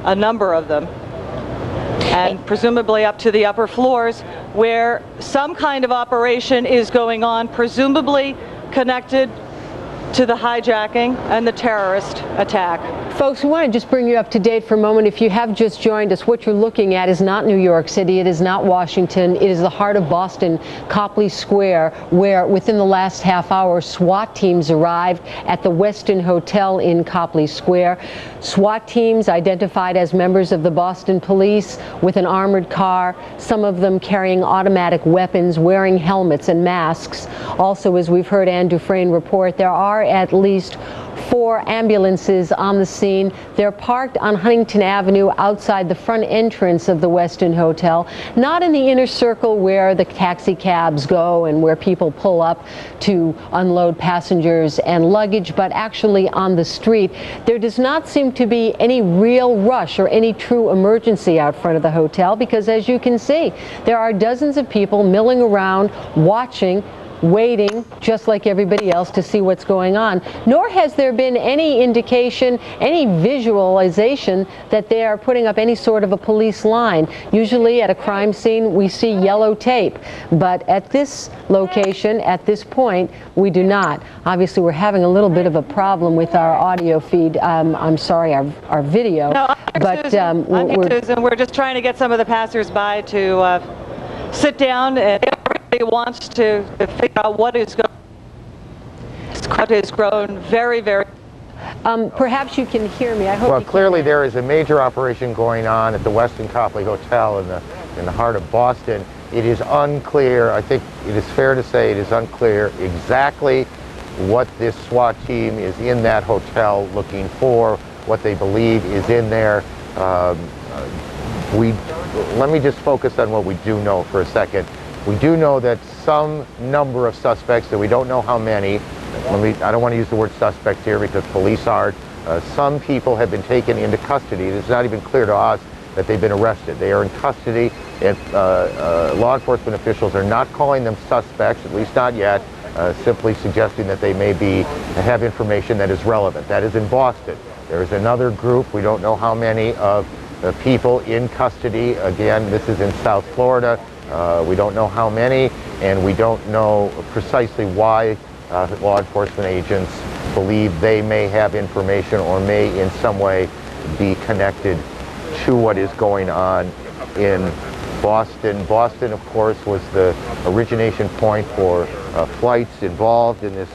a number of them, and presumably up to the upper floors where some kind of operation is going on, presumably connected to the hijacking and the terrorist attack. Folks, we want to just bring you up to date for a moment. If you have just joined us, what you're looking at is not New York City, it is not Washington, it is the heart of Boston, Copley Square, where within the last half hour, SWAT teams arrived at the Westin Hotel in Copley Square. SWAT teams identified as members of the Boston Police with an armored car, some of them carrying automatic weapons, wearing helmets and masks. Also, as we've heard Ann Dufresne report, there are at least 4 ambulances on the scene. They're parked on Huntington Avenue outside the front entrance of the Westin Hotel, not in the inner circle where the taxi cabs go and where people pull up to unload passengers and luggage, but actually on the street. There does not seem to be any real rush or any true emergency out front of the hotel because, as you can see, there are dozens of people milling around, watching, waiting, just like everybody else, to see what's going on. Nor has there been any indication, any visualization that they are putting up any sort of a police line. Usually at a crime scene we see yellow tape, but at this location, at this point, we do not. Obviously we're having a little bit of a problem with our audio feed. I'm sorry, our video. No, but Susan, we're just trying to get some of the passers-by to sit down, and everybody wants to figure out what is going on. This crowd has grown very, very. Perhaps you can hear me. I hope. Well, clearly there is a major operation going on at the Westin Copley Hotel in the heart of Boston. It is unclear. I think it is fair to say it is unclear exactly what this SWAT team is in that hotel looking for, what they believe is in there. Let me just focus on what we do know for a second. We do know that some number of suspects, that we don't know how many, I don't want to use the word suspects here because police aren't, some people have been taken into custody. It's not even clear to us that they've been arrested. They are in custody, and law enforcement officials are not calling them suspects, at least not yet, simply suggesting that they may have information that is relevant. That is in Boston. There is another group, we don't know how many, of people in custody. Again, this is in South Florida. We don't know how many, and we don't know precisely why law enforcement agents believe they may have information or may in some way be connected to what is going on in Boston. Boston, of course, was the origination point for flights involved in this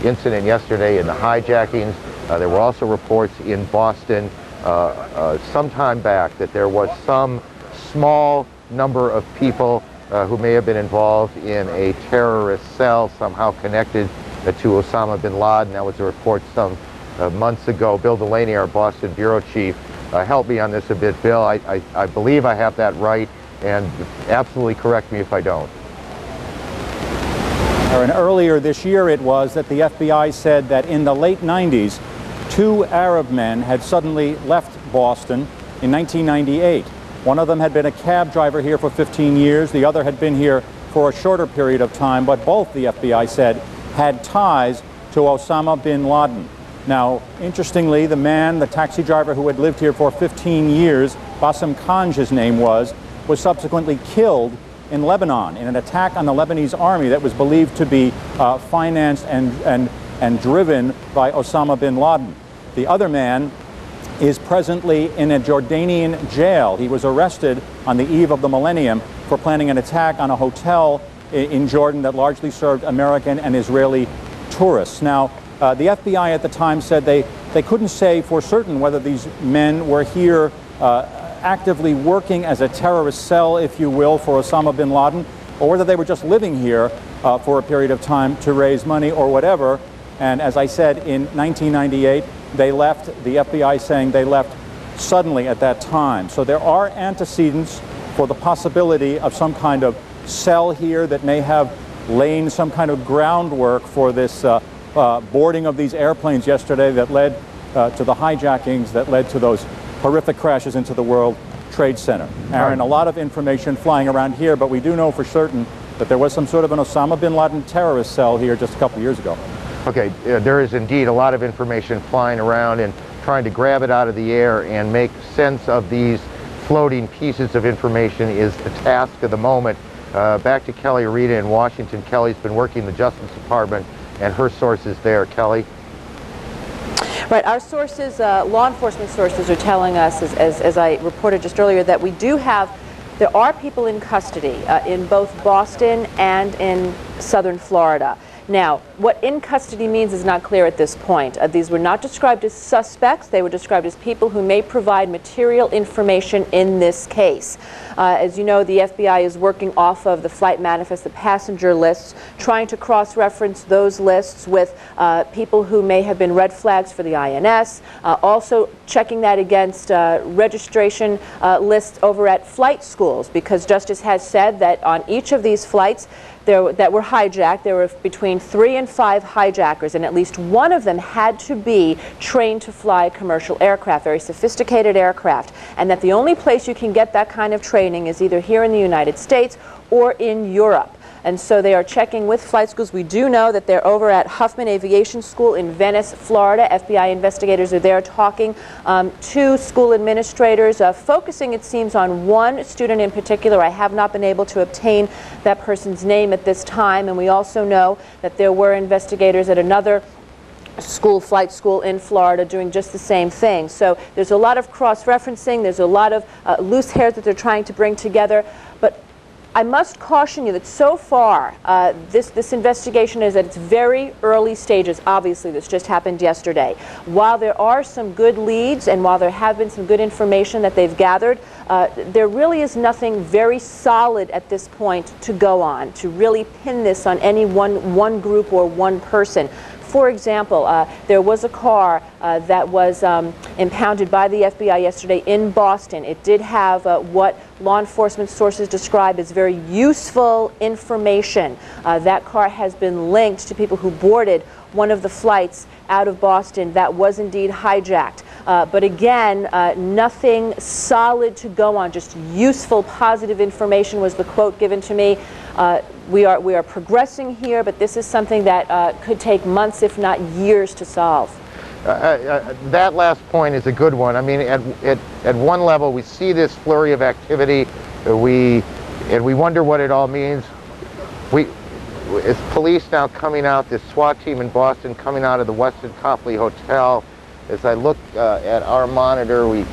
incident yesterday in the hijackings. There were also reports in Boston some time back that there was some small number of people who may have been involved in a terrorist cell somehow connected to Osama bin Laden. That was a report some months ago. Bill Delaney, our Boston bureau chief, helped me on this a bit. Bill, I believe I have that right, and absolutely correct me if I don't. And earlier this year it was that the FBI said that in the late 90s, 2 Arab men had suddenly left Boston in 1998. One of them had been a cab driver here for 15 years. The other had been here for a shorter period of time, but both, the FBI said, had ties to Osama bin Laden. Now, interestingly, the man, the taxi driver who had lived here for 15 years, Bassem Khanj his name was subsequently killed in Lebanon in an attack on the Lebanese army that was believed to be financed and driven by Osama bin Laden. The other man is presently in a Jordanian jail. He was arrested on the eve of the millennium for planning an attack on a hotel in Jordan that largely served American and Israeli tourists. Now, the FBI at the time said they couldn't say for certain whether these men were here actively working as a terrorist cell, if you will, for Osama bin Laden, or whether they were just living here for a period of time to raise money or whatever. And as I said, in 1998, they left, the FBI saying they left suddenly at that time. So there are antecedents for the possibility of some kind of cell here that may have laid some kind of groundwork for this boarding of these airplanes yesterday that led to the hijackings that led to those horrific crashes into the World Trade Center. Aaron, a lot of information flying around here, but we do know for certain that there was some sort of an Osama bin Laden terrorist cell here just a couple of years ago. Okay, there is indeed a lot of information flying around, and trying to grab it out of the air and make sense of these floating pieces of information is the task of the moment. Back to Kelly Arita in Washington. Kelly's been working the Justice Department and her sources there. Kelly? Right, our sources, law enforcement sources, are telling us, as I reported just earlier, that there are people in custody in both Boston and in southern Florida. Now, what in custody means is not clear at this point. These were not described as suspects. They were described as people who may provide material information in this case. As you know, the FBI is working off of the flight manifest, the passenger lists, trying to cross-reference those lists with people who may have been red flags for the INS, also checking that against registration lists over at flight schools, because Justice has said that on each of these flights that were hijacked, there were between 3 and 5 hijackers, and at least one of them had to be trained to fly commercial aircraft, very sophisticated aircraft, and that the only place you can get that kind of training is either here in the United States or in Europe. And so they are checking with flight schools. We do know that they're over at Huffman Aviation School in Venice, Florida. FBI investigators are there talking to school administrators, focusing, it seems, on one student in particular. I have not been able to obtain that person's name at this time. And we also know that there were investigators at another flight school in Florida doing just the same thing. So there's a lot of cross-referencing. There's a lot of loose hairs that they're trying to bring together. But I must caution you that so far, this investigation is at its very early stages. Obviously, this just happened yesterday. While there are some good leads and while there have been some good information that they've gathered, there really is nothing very solid at this point to go on, to really pin this on any one group or one person. For example, there was a car that was impounded by the FBI yesterday in Boston. It did have what law enforcement sources describe as very useful information. That car has been linked to people who boarded one of the flights out of Boston that was indeed hijacked. But again, nothing solid to go on, just useful, positive information was the quote given to me. We are progressing here, but this is something that could take months, if not years, to solve. That last point is a good one. I mean, at one level, we see this flurry of activity, and we wonder what it all means. It's police now coming out, this SWAT team in Boston coming out of the Westin Copley Hotel. As I look at our monitor, we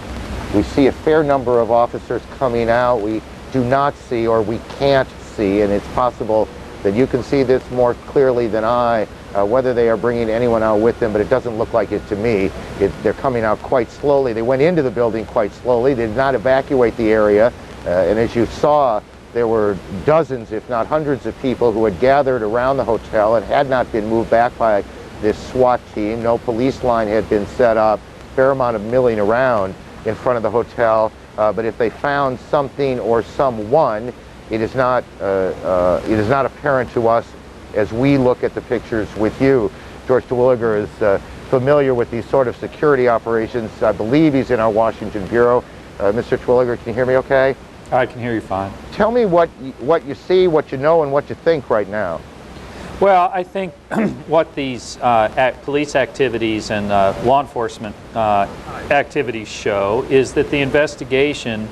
see a fair number of officers coming out. We do not see, or we can't see, and it's possible that you can see this more clearly than I, whether they are bringing anyone out with them, but it doesn't look like it to me. They're coming out quite slowly. They went into the building quite slowly. They did not evacuate the area, and as you saw, there were dozens, if not hundreds of people who had gathered around the hotel and had not been moved back by this SWAT team. No police line had been set up, fair amount of milling around in front of the hotel, but if they found something or someone, it is not apparent to us as we look at the pictures with you. George Terwilliger is familiar with these sort of security operations. I believe he's in our Washington bureau. Mr. Twilliger, can you hear me okay? I can hear you fine. Tell me what you see, what you know, and what you think right now. Well, I think what these police activities and law enforcement activities show is that the investigation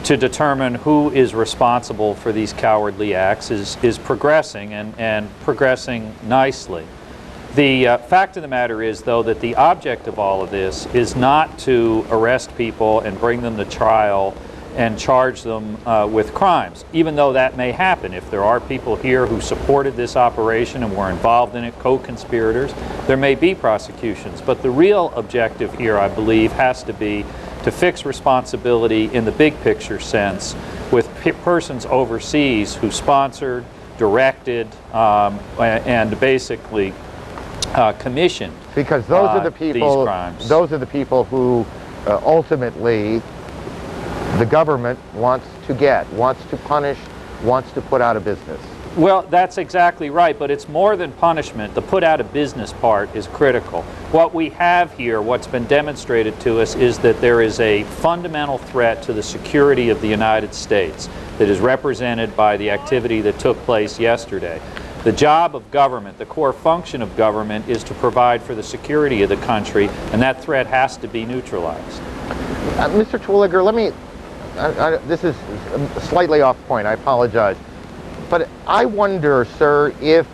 to determine who is responsible for these cowardly acts is progressing and progressing nicely. The fact of the matter is, though, that the object of all of this is not to arrest people and bring them to trial and charge them with crimes, even though that may happen. If there are people here who supported this operation and were involved in it, co-conspirators, there may be prosecutions. But the real objective here, I believe, has to be to fix responsibility in the big picture sense with persons overseas who sponsored, directed, and basically commissioned because those are the people. These crimes. Those are the people who ultimately the government wants to get, wants to punish, wants to put out of business. Well, that's exactly right, but it's more than punishment. The put out of business part is critical. What we have here, what's been demonstrated to us, is that there is a fundamental threat to the security of the United States that is represented by the activity that took place yesterday. The job of government, the core function of government, is to provide for the security of the country, and that threat has to be neutralized. Mr. Twilliger, let me, this is slightly off point, I apologize. But I wonder, sir, if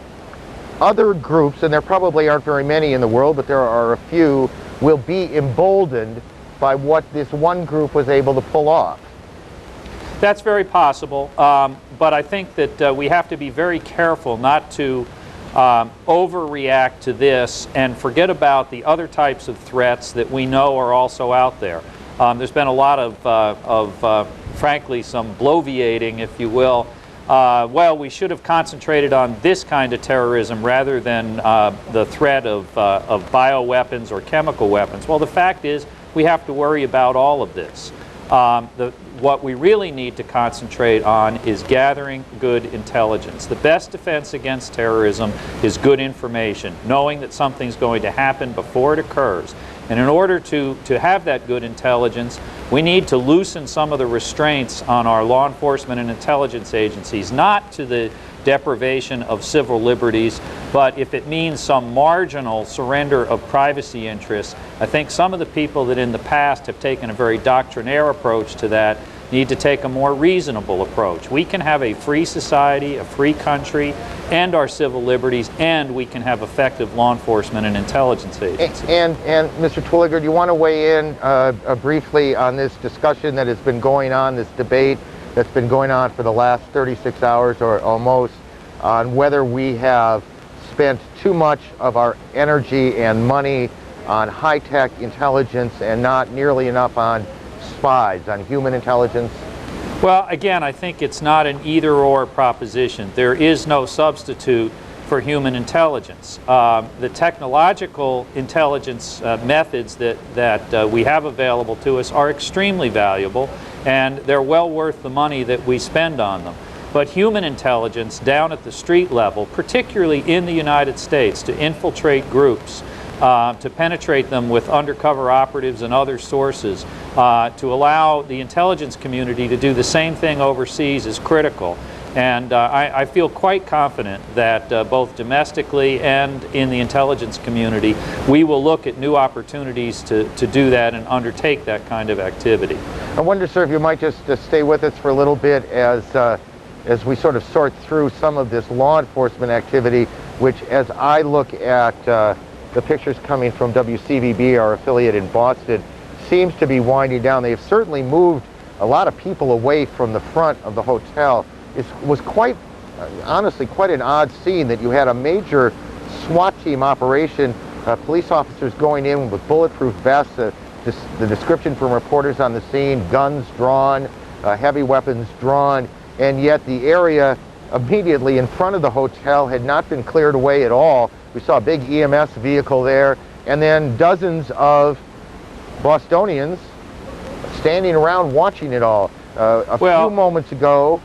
other groups, and there probably aren't very many in the world, but there are a few, will be emboldened by what this one group was able to pull off. That's very possible, but I think that we have to be very careful not to overreact to this and forget about the other types of threats that we know are also out there. There's been a lot of frankly, some bloviating, if you will. Well, we should have concentrated on this kind of terrorism rather than the threat of bioweapons or chemical weapons. Well, the fact is we have to worry about all of this. What we really need to concentrate on is gathering good intelligence. The best defense against terrorism is good information, knowing that something's going to happen before it occurs. And in order to have that good intelligence, we need to loosen some of the restraints on our law enforcement and intelligence agencies, not to the deprivation of civil liberties, but if it means some marginal surrender of privacy interests. I think some of the people that in the past have taken a very doctrinaire approach to that need to take a more reasonable approach. We can have a free society, a free country, and our civil liberties, and we can have effective law enforcement and intelligence agencies. And Mr. Twilliger, do you want to weigh in briefly on this discussion that has been going on, this debate that's been going on for the last 36 hours or almost, on whether we have spent too much of our energy and money on high-tech intelligence and not nearly enough on spies, on human intelligence? Well, again, I think it's not an either-or proposition. There is no substitute for human intelligence. The technological intelligence methods that we have available to us are extremely valuable, and they're well worth the money that we spend on them. But human intelligence down at the street level, particularly in the United States, to infiltrate groups, to penetrate them with undercover operatives and other sources, to allow the intelligence community to do the same thing overseas is critical. And I feel quite confident that both domestically and in the intelligence community, we will look at new opportunities to do that and undertake that kind of activity. I wonder, sir, if you might just stay with us for a little bit as we sort of sort through some of this law enforcement activity, which, as I look at the pictures coming from WCVB, our affiliate in Boston, seems to be winding down. They have certainly moved a lot of people away from the front of the hotel. It was quite, honestly, quite an odd scene that you had a major SWAT team operation, police officers going in with bulletproof vests, the description from reporters on the scene, guns drawn, heavy weapons drawn, and yet the area immediately in front of the hotel had not been cleared away at all. We saw a big EMS vehicle there, and then dozens of Bostonians standing around watching it all. A few moments ago,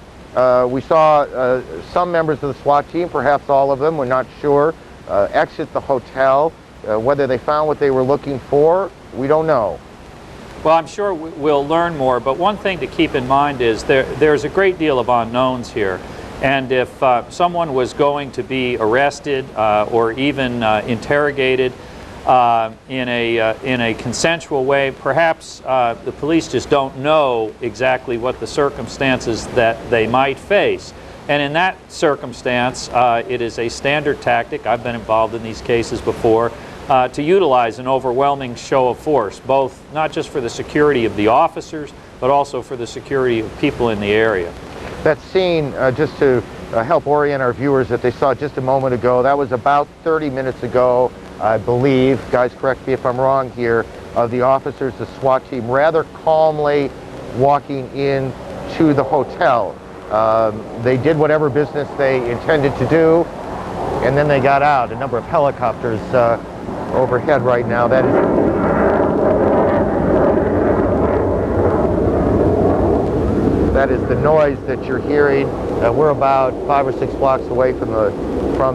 we saw some members of the SWAT team, perhaps all of them, we're not sure, exit the hotel. Whether they found what they were looking for, we don't know. Well, I'm sure we'll learn more, but one thing to keep in mind is there's a great deal of unknowns here. And if someone was going to be arrested or even interrogated in a consensual way, perhaps the police just don't know exactly what the circumstances that they might face. And in that circumstance, it is a standard tactic, I've been involved in these cases before, to utilize an overwhelming show of force, both not just for the security of the officers, but also for the security of people in the area. That scene, just to help orient our viewers that they saw just a moment ago, that was about 30 minutes ago, I believe, guys correct me if I'm wrong here, of the officers, the SWAT team, rather calmly walking in to the hotel. They did whatever business they intended to do, and then they got out. A number of helicopters overhead right now. That is the noise that you're hearing. We're about 5 or 6 blocks away from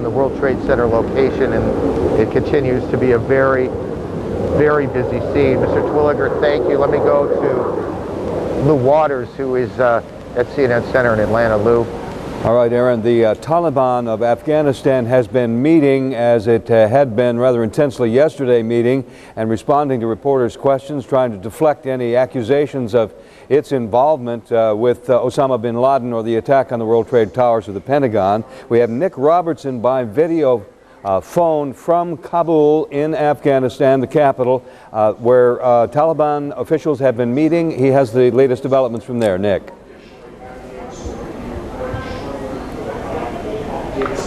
the World Trade Center location, and it continues to be a very, very busy scene. Mr. Twilliger, thank you. Let me go to Lou Waters, who is at CNN Center in Atlanta. Lou. All right, Aaron, the Taliban of Afghanistan has been meeting, as it had been rather intensely yesterday, meeting and responding to reporters' questions, trying to deflect any accusations of its involvement with Osama bin Laden or the attack on the World Trade Towers of the Pentagon. We have Nick Robertson by video phone from Kabul in Afghanistan, the capital, where Taliban officials have been meeting. He has the latest developments from there. Nick.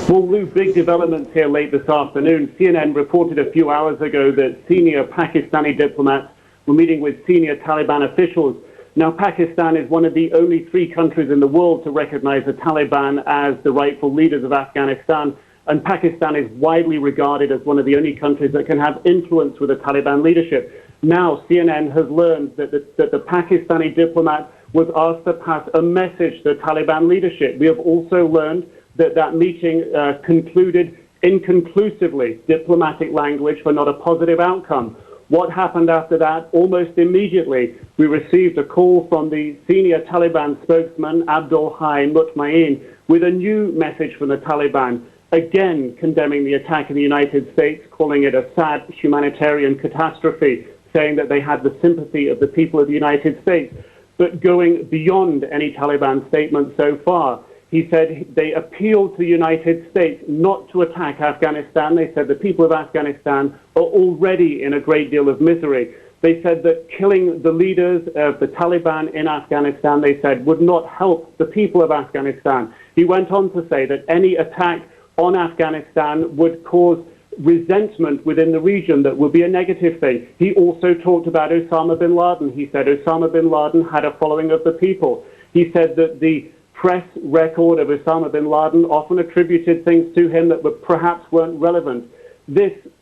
Well, Lou, big developments here late this afternoon. CNN reported a few hours ago that senior Pakistani diplomats were meeting with senior Taliban officials. Now, Pakistan is one of the only 3 countries in the world to recognize the Taliban as the rightful leaders of Afghanistan, and Pakistan is widely regarded as one of the only countries that can have influence with the Taliban leadership. Now, CNN has learned that the Pakistani diplomat was asked to pass a message to the Taliban leadership. We have also learned that meeting concluded inconclusively, diplomatic language for not a positive outcome. What happened after that? Almost immediately, we received a call from the senior Taliban spokesman, Abdul Hai Mutmain, with a new message from the Taliban, again condemning the attack in the United States, calling it a sad humanitarian catastrophe, saying that they had the sympathy of the people of the United States. But going beyond any Taliban statement so far, he said they appealed to the United States not to attack Afghanistan. They said the people of Afghanistan are already in a great deal of misery. They said that killing the leaders of the Taliban in Afghanistan, they said, would not help the people of Afghanistan. He went on to say that any attack on Afghanistan would cause resentment within the region that would be a negative thing. He also talked about Osama bin Laden. He said Osama bin Laden had a following of the people. He said that the press record of Osama bin Laden often attributed things to him that perhaps weren't relevant.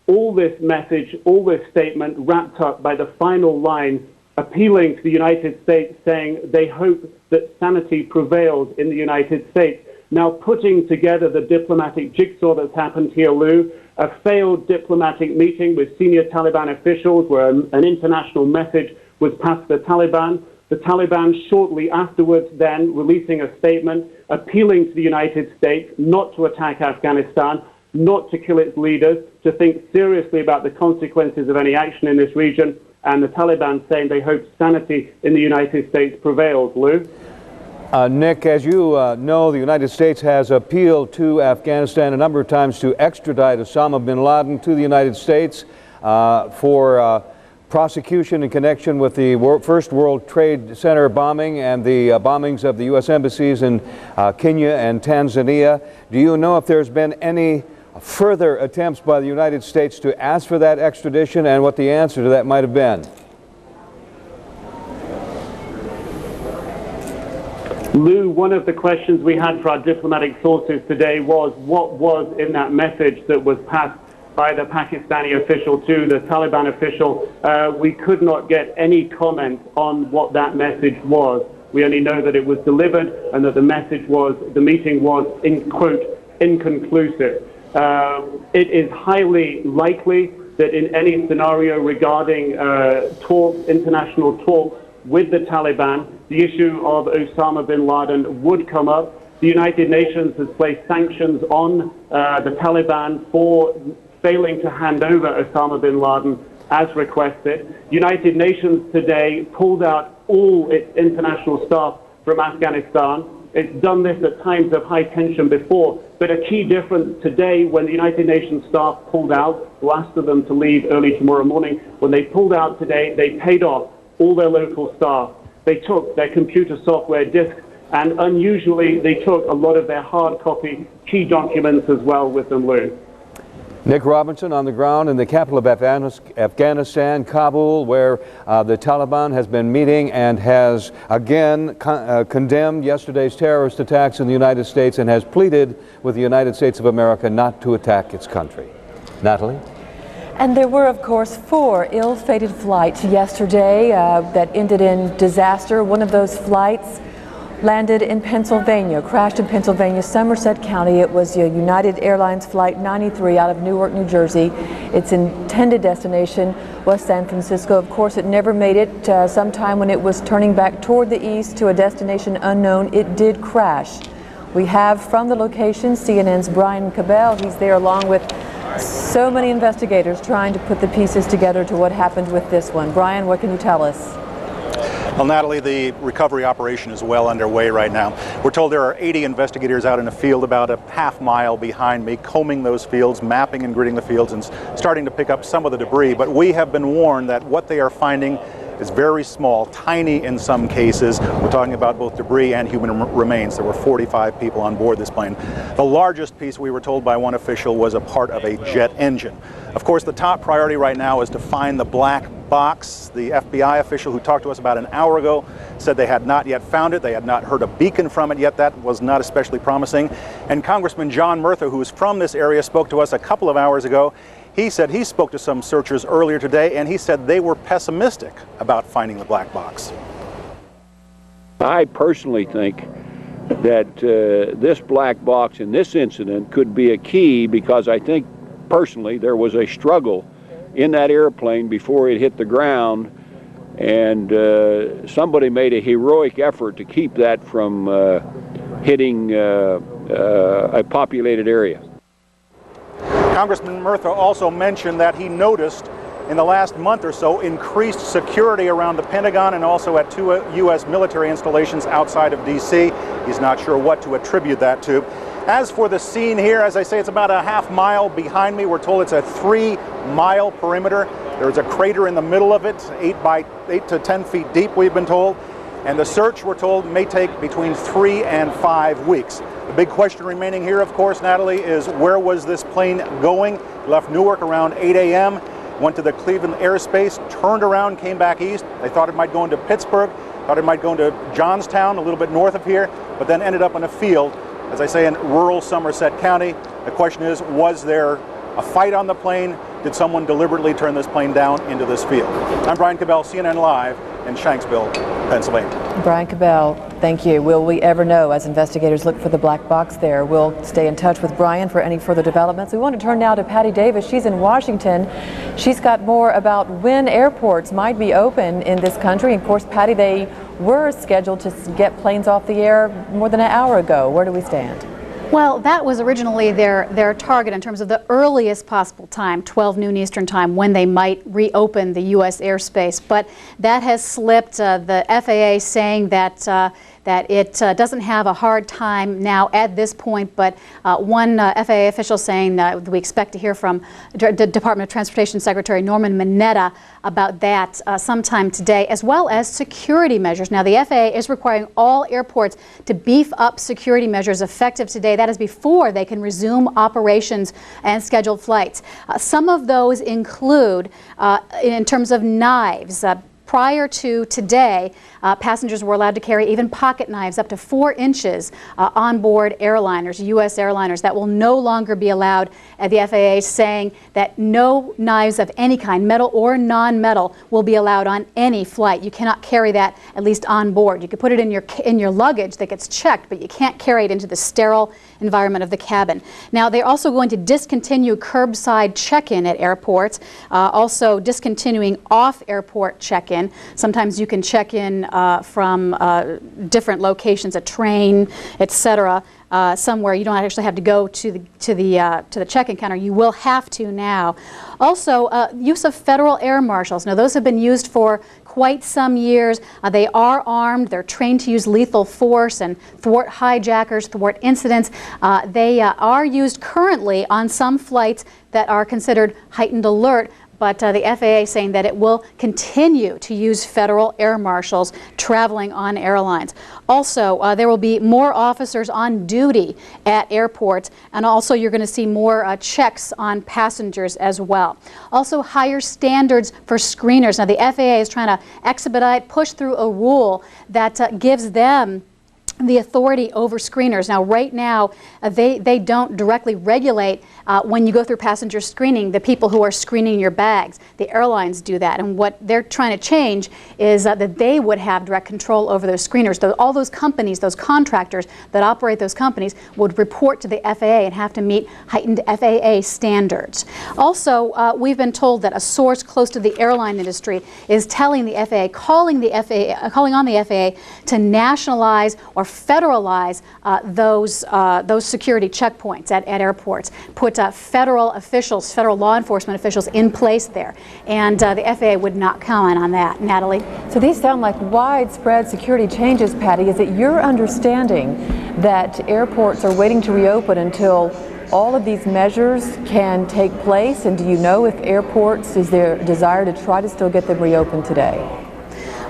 All this message, all this statement wrapped up by the final line appealing to the United States, saying they hope that sanity prevails in the United States. Now, putting together the diplomatic jigsaw that's happened here, Lou, a failed diplomatic meeting with senior Taliban officials where an international message was passed to the Taliban. The Taliban shortly afterwards then releasing a statement appealing to the United States not to attack Afghanistan, not to kill its leaders, to think seriously about the consequences of any action in this region, and the Taliban saying they hope sanity in the United States prevails. Lou? Nick, as you know, the United States has appealed to Afghanistan a number of times to extradite Osama bin Laden to the United States for prosecution in connection with the first World Trade Center bombing and the bombings of the U.S. embassies in Kenya and Tanzania. Do you know if there's been any further attempts by the United States to ask for that extradition and what the answer to that might have been? Lou, one of the questions we had for our diplomatic sources today was what was in that message that was passed by the Pakistani official to the Taliban official. We could not get any comment on what that message was. We only know that it was delivered and that the message was, the meeting was, in quote, inconclusive. It is highly likely that in any scenario regarding international talks with the Taliban, the issue of Osama bin Laden would come up. The United Nations has placed sanctions on the Taliban for failing to hand over Osama bin Laden as requested. United Nations today pulled out all its international staff from Afghanistan. It's done this at times of high tension before, but a key difference today when the United Nations staff pulled out, last of them to leave early tomorrow morning, when they pulled out today, they paid off all their local staff. They took their computer software disks, and unusually they took a lot of their hard copy key documents as well with them, Lou. Nick Robinson on the ground in the capital of Afghanistan, Kabul, where the Taliban has been meeting and has again condemned yesterday's terrorist attacks in the United States and has pleaded with the United States of America not to attack its country. Natalie? And there were, of course, 4 ill-fated flights yesterday that ended in disaster. One of those flights landed in Pennsylvania, crashed in Pennsylvania, Somerset County. It was a United Airlines Flight 93 out of Newark, New Jersey. Its intended destination was San Francisco. Of course, it never made it. Sometime when it was turning back toward the east to a destination unknown, it did crash. We have from the location CNN's Brian Cabell. He's there along with so many investigators trying to put the pieces together to what happened with this one. Brian, what can you tell us? Well, Natalie, the recovery operation is well underway right now. We're told there are 80 investigators out in the field about a half mile behind me, combing those fields, mapping and gridding the fields, and starting to pick up some of the debris. But we have been warned that what they are finding is very small, tiny in some cases. We're talking about both debris and human remains. There were 45 people on board this plane. The largest piece, we were told by one official, was a part of a jet engine. Of course, the top priority right now is to find the black box. The FBI official who talked to us about an hour ago said they had not yet found it. They had not heard a beacon from it yet. That was not especially promising. And Congressman John Murtha, who is from this area, spoke to us a couple of hours ago. He said he spoke to some searchers earlier today, and he said they were pessimistic about finding the black box. I personally think that this black box in this incident could be a key, because I think personally there was a struggle in that airplane before it hit the ground, and somebody made a heroic effort to keep that from hitting a populated area. Congressman Murtha also mentioned that he noticed in the last month or so increased security around the Pentagon and also at 2 U.S. military installations outside of D.C. He's not sure what to attribute that to. As for the scene here, as I say, it's about a half mile behind me. We're told it's a 3-mile perimeter. There's a crater in the middle of it, 8 to 10 feet deep, we've been told. And the search, we're told, may take between 3 and 5 weeks. The big question remaining here, of course, Natalie, is where was this plane going? It left Newark around 8 a.m., went to the Cleveland airspace, turned around, came back east. They thought it might go into Pittsburgh, thought it might go into Johnstown, a little bit north of here, but then ended up in a field, as I say, in rural Somerset County. The question is, was there a fight on the plane? Did someone deliberately turn this plane down into this field? I'm Brian Cabell, CNN Live in Shanksville, Pennsylvania. Brian Cabell, thank you. Will we ever know as investigators look for the black box there? We'll stay in touch with Brian for any further developments. We want to turn now to Patty Davis. She's in Washington. She's got more about when airports might be open in this country. Of course, Patty, they were scheduled to get planes off the air more than an hour ago. Where do we stand? Well, that was originally their target in terms of the earliest possible time, 12 noon Eastern time, when they might reopen the U.S. airspace. But that has slipped. The FAA saying that it doesn't have a hard time now at this point, but one FAA official saying that we expect to hear from the Department of Transportation Secretary Norman Mineta about that sometime today, as well as security measures. Now, the FAA is requiring all airports to beef up security measures effective today. That is before they can resume operations and scheduled flights. Some of those include, in terms of knives, prior to today, passengers were allowed to carry even pocket knives up to 4 inches on board airliners, U.S. airliners. That will no longer be allowed. The FAA saying that no knives of any kind, metal or non-metal, will be allowed on any flight. You cannot carry that, at least on board. You can put it in your luggage that gets checked, but you can't carry it into the sterile environment of the cabin. Now, they're also going to discontinue curbside check-in at airports, also discontinuing off-airport check-in. Sometimes you can check in from different locations, a train, etc. Somewhere you don't actually have to go to the check-in counter. You will have to now. Also, use of federal air marshals. Now, those have been used for quite some years. They are armed. They're trained to use lethal force and thwart hijackers, thwart incidents. They are used currently on some flights that are considered heightened alert. But the FAA is saying that it will continue to use federal air marshals traveling on airlines. Also, there will be more officers on duty at airports, and also you're going to see more checks on passengers as well. Also, higher standards for screeners. Now, the FAA is trying to expedite, push through a rule that gives them the authority over screeners. Now, right now, they don't directly regulate when you go through passenger screening, the people who are screening your bags. The airlines do that, and what they're trying to change is that they would have direct control over those screeners. All those companies, those contractors that operate those companies would report to the FAA and have to meet heightened FAA standards. Also, we've been told that a source close to the airline industry is telling the FAA, calling on the FAA to nationalize or federalize those security checkpoints at airports, put federal officials, federal law enforcement officials in place there, and the FAA would not comment on that. Natalie? So these sound like widespread security changes, Patty. Is it your understanding that airports are waiting to reopen until all of these measures can take place, and do you know if airports, is there a desire to try to still get them reopened today?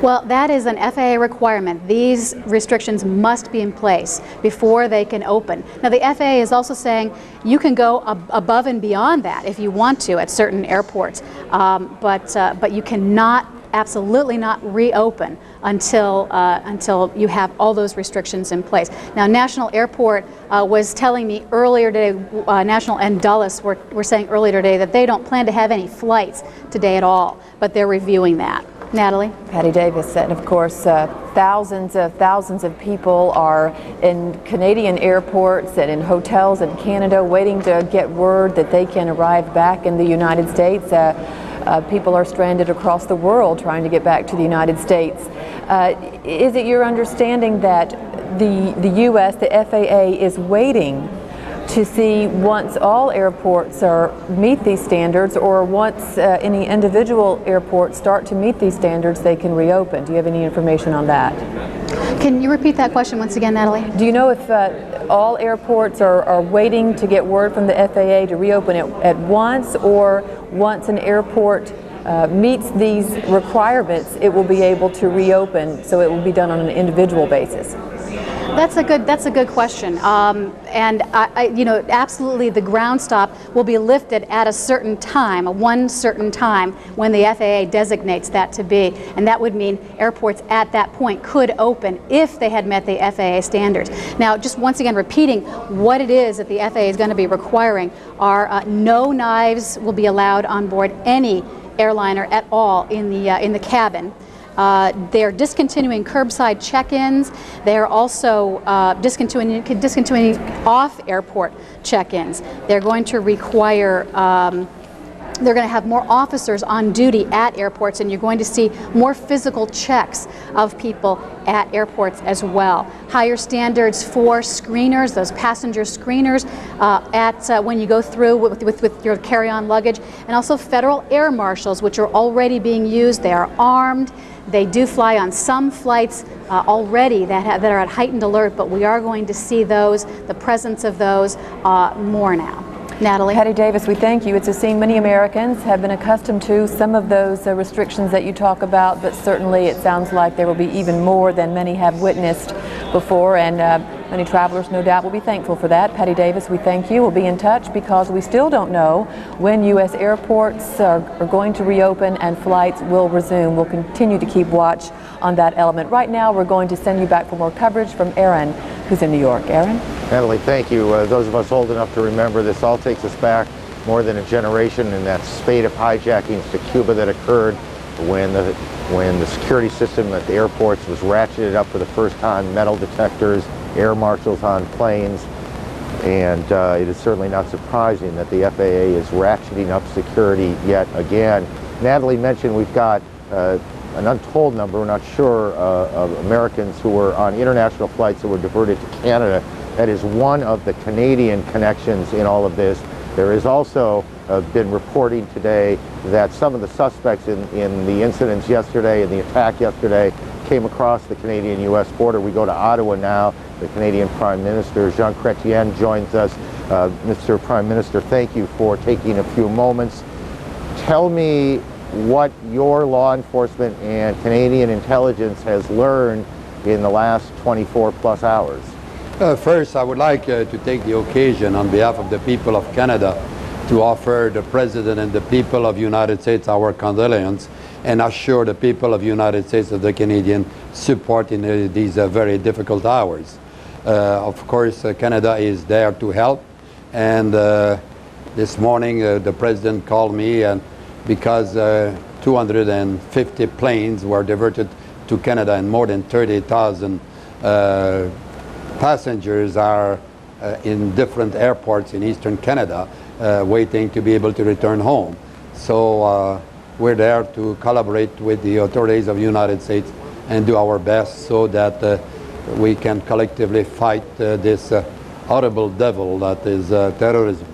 Well, that is an FAA requirement. These restrictions must be in place before they can open. Now, the FAA is also saying you can go above and beyond that if you want to at certain airports, but you cannot, absolutely not reopen until you have all those restrictions in place. Now, National Airport was telling me earlier today, National and Dulles were saying earlier today that they don't plan to have any flights today at all, but they're reviewing that. Natalie? Patty Davis, and of course thousands of people are in Canadian airports and in hotels in Canada waiting to get word that they can arrive back in the United States. People are stranded across the world trying to get back to the United States. Is it your understanding that the U.S., the FAA, is waiting to see once all airports meet these standards, or once any individual airports start to meet these standards, they can reopen? Do you have any information on that? Can you repeat that question once again, Natalie? Do you know if all airports are waiting to get word from the FAA to reopen it at once, or once an airport meets these requirements, it will be able to reopen, so it will be done on an individual basis? That's a good question, and absolutely the ground stop will be lifted at a certain time, one certain time when the FAA designates that to be, and that would mean airports at that point could open if they had met the FAA standards. Now, just once again repeating what it is that the FAA is going to be requiring are no knives will be allowed on board any airliner at all in the cabin. They're discontinuing curbside check-ins. They're also discontinuing off-airport check-ins. They're going to require they're going to have more officers on duty at airports, and you're going to see more physical checks of people at airports as well. Higher standards for screeners, those passenger screeners when you go through with your carry-on luggage, and also federal air marshals, which are already being used. They are armed. They do fly on some flights already that are at heightened alert, but we are going to see the presence of those more now. Natalie? Patty Davis, we thank you. It's a scene many Americans have been accustomed to, some of those restrictions that you talk about, but certainly it sounds like there will be even more than many have witnessed before, and many travelers no doubt will be thankful for that. Patty Davis, we thank you. We'll be in touch because we still don't know when U.S. airports are going to reopen and flights will resume. We'll continue to keep watch on that element. Right now, we're going to send you back for more coverage from Aaron, who's in New York. Aaron? Natalie, thank you. Those of us old enough to remember, this all takes us back more than a generation, and that spate of hijackings to Cuba that occurred when the security system at the airports was ratcheted up for the first time, metal detectors, air marshals on planes. And it is certainly not surprising that the FAA is ratcheting up security yet again. Natalie mentioned we've got an untold number, we're not sure, of Americans who were on international flights that were diverted to Canada. That is one of the Canadian connections in all of this. There is also been reporting today that some of the suspects in the incidents yesterday and the attack yesterday came across the Canadian-U.S. border. We go to Ottawa now. The Canadian Prime Minister, Jean Chrétien, joins us. Mr. Prime Minister, thank you for taking a few moments. Tell me what your law enforcement and Canadian intelligence has learned in the last 24 plus hours. First, I would like to take the occasion on behalf of the people of Canada to offer the President and the people of the United States our condolences and assure the people of the United States of the Canadian support in these very difficult hours. Of course, Canada is there to help, and this morning the President called me, and because 250 planes were diverted to Canada and more than 30,000 passengers are in different airports in eastern Canada waiting to be able to return home. So we're there to collaborate with the authorities of the United States and do our best so that we can collectively fight this horrible devil that is terrorism.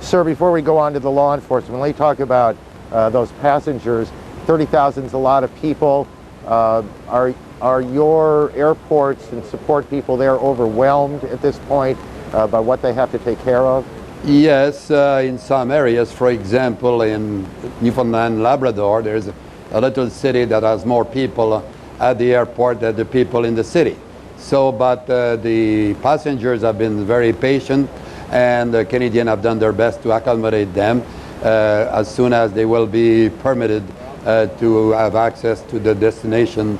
Sir, before we go on to the law enforcement, let me talk about those passengers. 30,000 is a lot of people. Are your airports and support people there overwhelmed at this point by what they have to take care of? Yes, in some areas, for example, in Newfoundland, Labrador, there's a little city that has more people at the airport than the people in the city. So, but the passengers have been very patient, and the Canadians have done their best to accommodate them. As soon as they will be permitted to have access to the destination,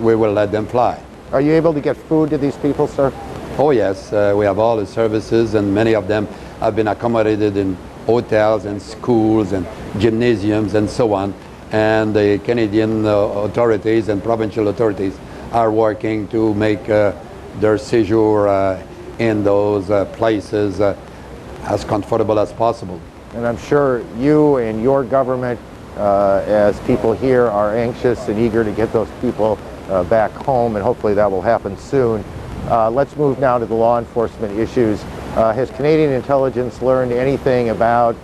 we will let them fly. Are you able to get food to these people, sir? Oh yes, we have all the services, and many of them have been accommodated in hotels and schools and gymnasiums and so on. And the Canadian authorities and provincial authorities are working to make their séjour in those places as comfortable as possible. And I'm sure you and your government, as people here, are anxious and eager to get those people back home, and hopefully that will happen soon. Let's move now to the law enforcement issues. Has Canadian intelligence learned anything about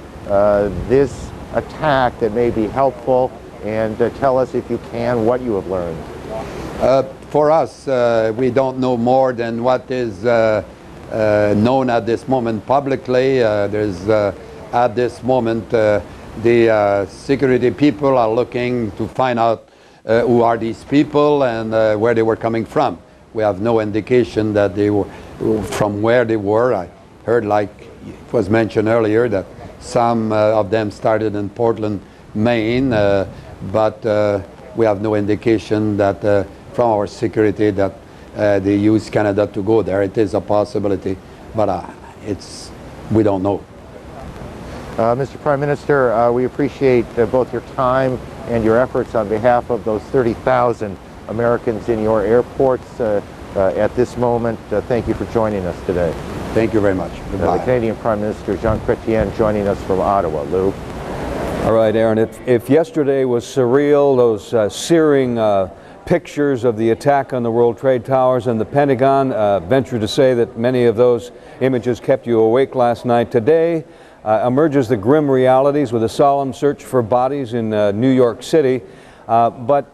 this attack that may be helpful? And tell us, if you can, what you have learned. For us, we don't know more than what is known at this moment publicly. There's at this moment the security people are looking to find out who are these people and where they were coming from. We have no indication that they were from where they were. I heard, like it was mentioned earlier, that some of them started in Portland, Maine, but we have no indication that from our security that they use Canada to go there. It is a possibility, but we don't know. Mr. Prime Minister, we appreciate both your time and your efforts on behalf of those 30,000 Americans in your airports at this moment. Thank you for joining us today. Thank you very much. The Canadian Prime Minister, Jean Chrétien, joining us from Ottawa. Lou? All right, Aaron, if yesterday was surreal, those searing pictures of the attack on the World Trade Towers and the Pentagon, venture to say that many of those images kept you awake last night. Today emerges the grim realities with a solemn search for bodies in New York City. But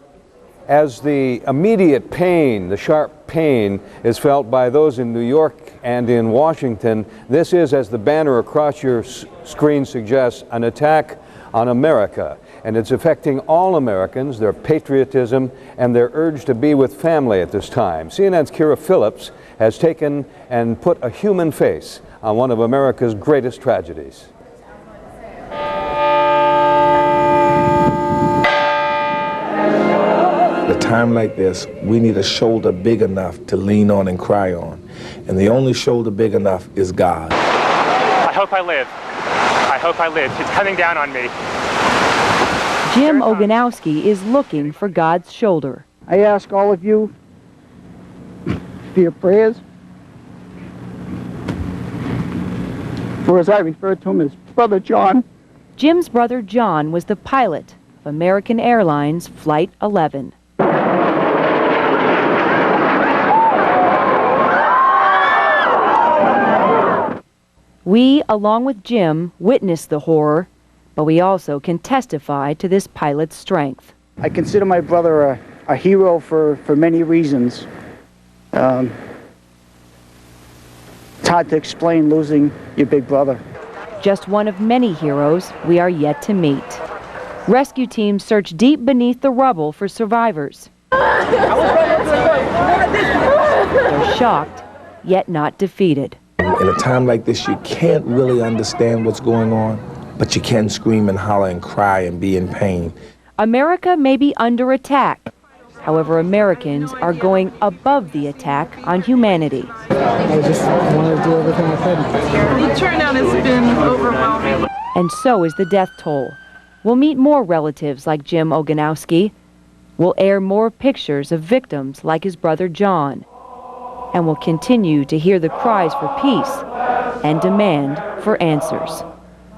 as the immediate pain, the sharp pain, is felt by those in New York and in Washington, this is, as the banner across your screen suggests, an attack on America. And it's affecting all Americans, their patriotism, and their urge to be with family at this time. CNN's Kira Phillips has taken and put a human face on one of America's greatest tragedies. At a time like this, we need a shoulder big enough to lean on and cry on. And the only shoulder big enough is God. I hope I live. I hope I live. It's coming down on me. Jim Oganowski is looking for God's shoulder. I ask all of you for your prayers or as I refer to him as Brother John. Jim's brother John was the pilot of American Airlines Flight 11. We, along with Jim, witnessed the horror, but we also can testify to this pilot's strength. I consider my brother a hero for many reasons. It's hard to explain losing your big brother. Just one of many heroes we are yet to meet. Rescue teams search deep beneath the rubble for survivors. They're shocked, yet not defeated. In a time like this, you can't really understand what's going on, but you can scream and holler and cry and be in pain. America may be under attack. However, Americans are going above the attack on humanity. I just wanted to do everything I could. The turnout has been overwhelming. And so is the death toll. We'll meet more relatives like Jim Oganowski. We'll air more pictures of victims like his brother John. And we'll continue to hear the cries for peace and demand for answers.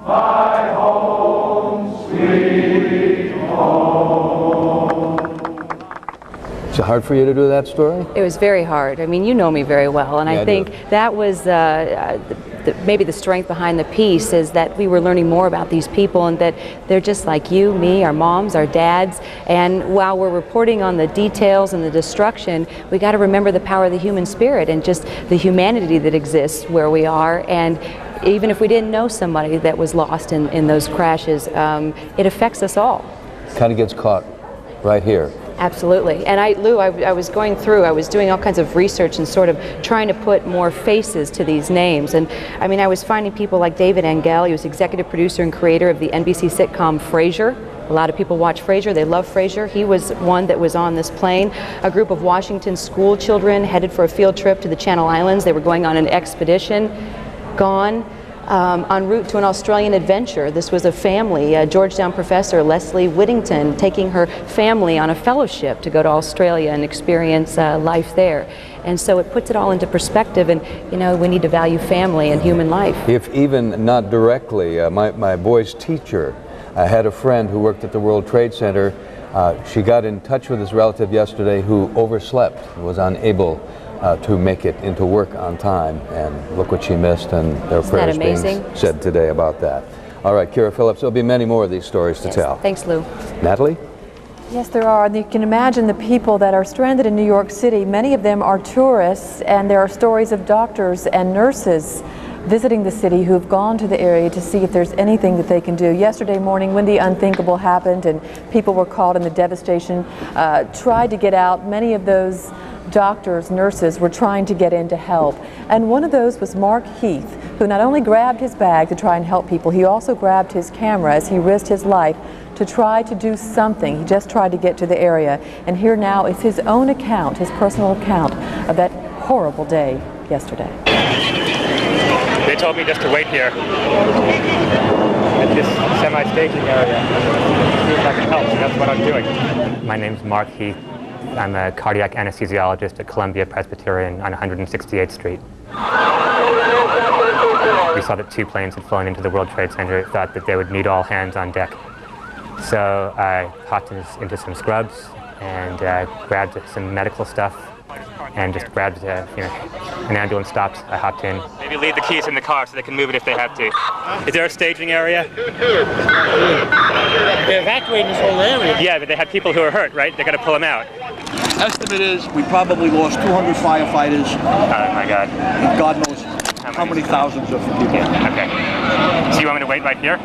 My home, sweet home. Is it hard for you to do that story? It was very hard. I mean, you know me very well, and Yeah, I think that was maybe the strength behind the piece, is that we were learning more about these people and that they're just like you, me, our moms, our dads, and while we're reporting on the details and the destruction, we got to remember the power of the human spirit and just the humanity that exists where we are. And even if we didn't know somebody that was lost in those crashes, it affects us all. Kind of gets caught right here. Absolutely. And Lou, I was going through, I was doing all kinds of research and sort of trying to put more faces to these names. And I mean, I was finding people like David Angell. He was executive producer and creator of the NBC sitcom Frasier. A lot of people watch Frasier. They love Frasier. He was one that was on this plane. A group of Washington school children headed for a field trip to the Channel Islands. They were going on an expedition, gone. En route to an Australian adventure. This was a family, Georgetown professor Leslie Whittington, taking her family on a fellowship to go to Australia and experience life there. And so it puts it all into perspective, and you know, we need to value family and human life. If even not directly, my boy's teacher had a friend who worked at the World Trade Center. She got in touch with his relative yesterday who overslept, was unable to make it into work on time, and look what she missed, and there are prayers being said today about that. All right, Kira Phillips, there'll be many more of these stories to tell. Thanks, Lou. Natalie? Yes, there are. And you can imagine the people that are stranded in New York City. Many of them are tourists, and there are stories of doctors and nurses visiting the city who've gone to the area to see if there's anything that they can do. Yesterday morning, when the unthinkable happened and people were caught in the devastation, tried to get out, many of those doctors, nurses were trying to get in to help. And one of those was Mark Heath, who not only grabbed his bag to try and help people, he also grabbed his camera as he risked his life to try to do something. He just tried to get to the area. And here now is his own account, his personal account of that horrible day yesterday. They told me just to wait here at this semi-staging area. See if I can help, so that's what I'm doing. My name's Mark Heath. I'm a cardiac anesthesiologist at Columbia Presbyterian on 168th Street. We saw that 2 planes had flown into the World Trade Center. Thought that they would need all hands on deck. So I hopped into some scrubs and grabbed some medical stuff and just grabbed, an ambulance stopped. I hopped in. Maybe leave the keys in the car so they can move it if they have to. Is there a staging area? They're evacuating this whole area. Yeah, but they had people who are hurt, right? They got to pull them out. Estimate is we probably lost 200 firefighters. Oh my God. And God knows how many thousands of people. Yeah, okay. So you want me to wait right here?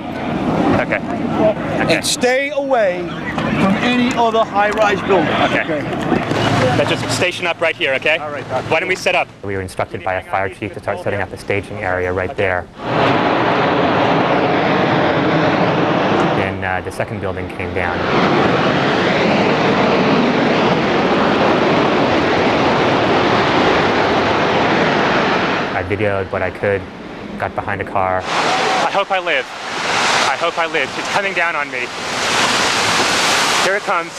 Okay. And stay away from any other high-rise building. Okay. Let's just station up right here, okay? All right. Why don't we set up? We were instructed by a fire chief to start setting up the staging area right there. Then the second building came down. I videoed what I could, got behind a car. I hope I live. I hope I live. It's coming down on me. Here it comes.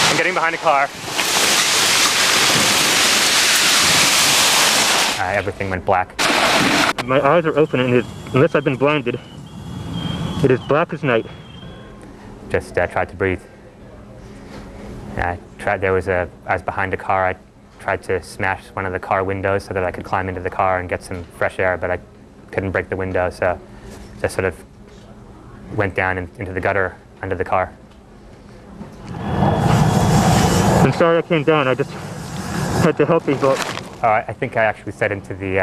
I'm getting behind a car. Everything went black. My eyes are open, and unless I've been blinded, it is black as night. Just tried to breathe. I was behind a car. I tried to smash one of the car windows so that I could climb into the car and get some fresh air, but I couldn't break the window, so just sort of went down into the gutter under the car. I'm sorry I came down. I just had to help people. I think I actually said into the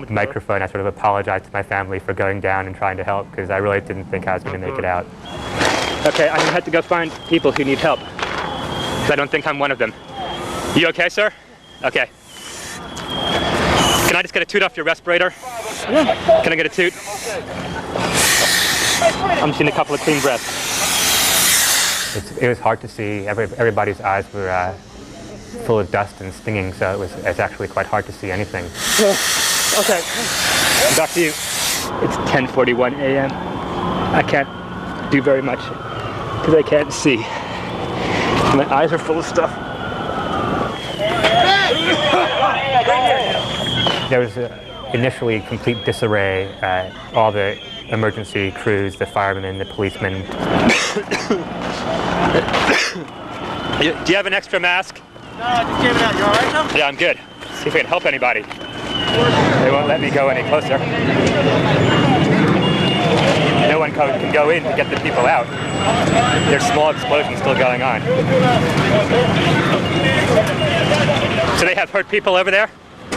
microphone, I sort of apologized to my family for going down and trying to help, because I really didn't think I was going to make it out. Okay, I'm going to have to go find people who need help. I don't think I'm one of them. You okay, sir? Okay. Can I just get a toot off your respirator? Yeah. Can I get a toot? I'm seeing a couple of clean breaths. It was hard to see. Everybody's eyes were full of dust and stinging, so it's actually quite hard to see anything. Okay. Back to you. It's 10:41 a.m. I can't do very much because I can't see. My eyes are full of stuff. There was initially complete disarray. All the emergency crews, the firemen, the policemen. Do you have an extra mask? No, I just gave it out. You all right, Tom? Yeah, I'm good. See if we can help anybody. They won't let me go any closer. No one can go in to get the people out. There's small explosions still going on. So they have hurt people over there?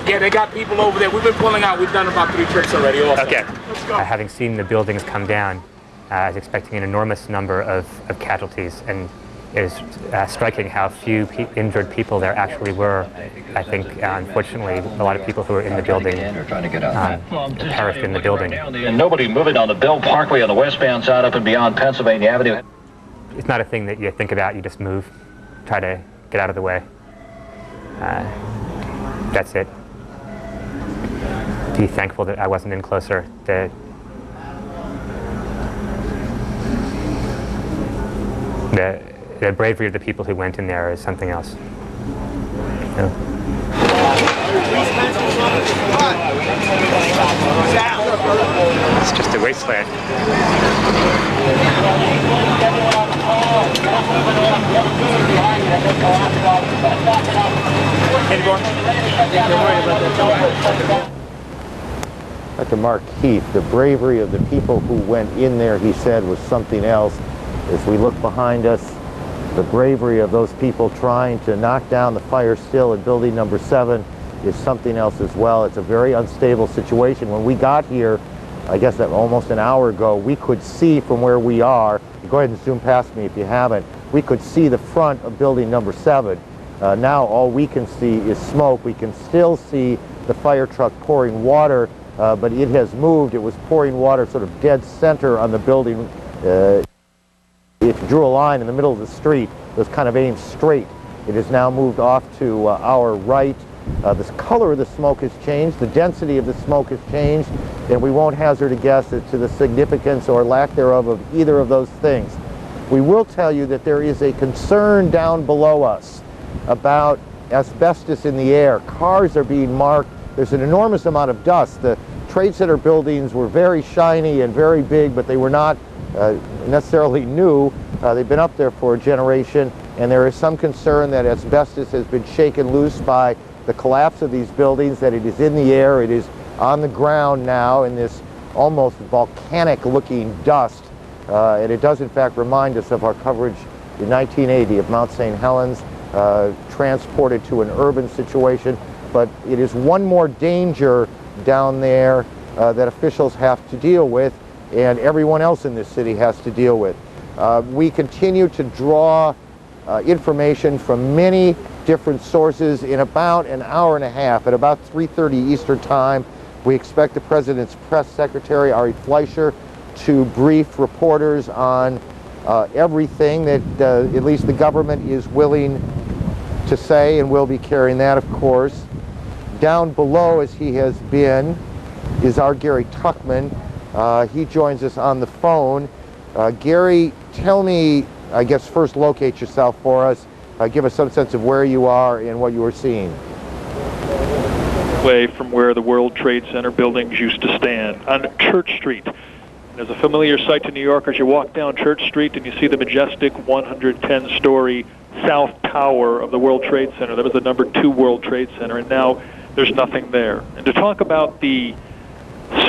Yeah, they got people over there. We've been pulling out. We've done about 3 trips already also. Okay. Let's go. Having seen the buildings come down, I was expecting an enormous number of casualties, and it is striking how few injured people there actually were. I think, unfortunately, a lot of people who were in the building perished in the building. And nobody moving on the Bell Parkway on the westbound side up and beyond Pennsylvania Avenue. It's not a thing that you think about. You just move, try to get out of the way. That's it. Be thankful that I wasn't in closer. The bravery of the people who went in there is something else. Yeah. It's just a wasteland. Dr. Mark Keith, the bravery of the people who went in there, he said, was something else. As we look behind us, the bravery of those people trying to knock down the fire still in building number 7 is something else as well. It's a very unstable situation. When we got here, I guess that almost an hour ago, we could see from where we are, go ahead and zoom past me if you haven't, we could see the front of building number 7. Now all we can see is smoke. We can still see the fire truck pouring water, but it has moved. It was pouring water sort of dead center on the building. If you drew a line in the middle of the street, it was kind of aimed straight. It has now moved off to our right. The color of the smoke has changed, the density of the smoke has changed, and we won't hazard a guess as to the significance or lack thereof of either of those things. We will tell you that there is a concern down below us about asbestos in the air. Cars are being marked. There's an enormous amount of dust. The Trade Center buildings were very shiny and very big, but they were not necessarily new. They've been up there for a generation, and there is some concern that asbestos has been shaken loose by the collapse of these buildings, that it is in the air, it is on the ground now in this almost volcanic looking dust. And it does in fact remind us of our coverage in 1980 of Mount St. Helens, transported to an urban situation. But it is one more danger down there that officials have to deal with, and everyone else in this city has to deal with. We continue to draw information from many different sources. In about an hour and a half, at about 3:30 Eastern Time, we expect the President's press secretary, Ari Fleischer, to brief reporters on everything that at least the government is willing to say, and we'll be carrying that, of course. Down below, as he has been, is our Gary Tuckman. He joins us on the phone. Gary, tell me, I guess first locate yourself for us. Give us some sense of where you are and what you are seeing. away from where the World Trade Center buildings used to stand, on Church Street. There's a familiar sight to New Yorkers. You walk down Church Street and you see the majestic 110-story South Tower of the World Trade Center. That was the #2 World Trade Center, and now there's nothing there. And to talk about the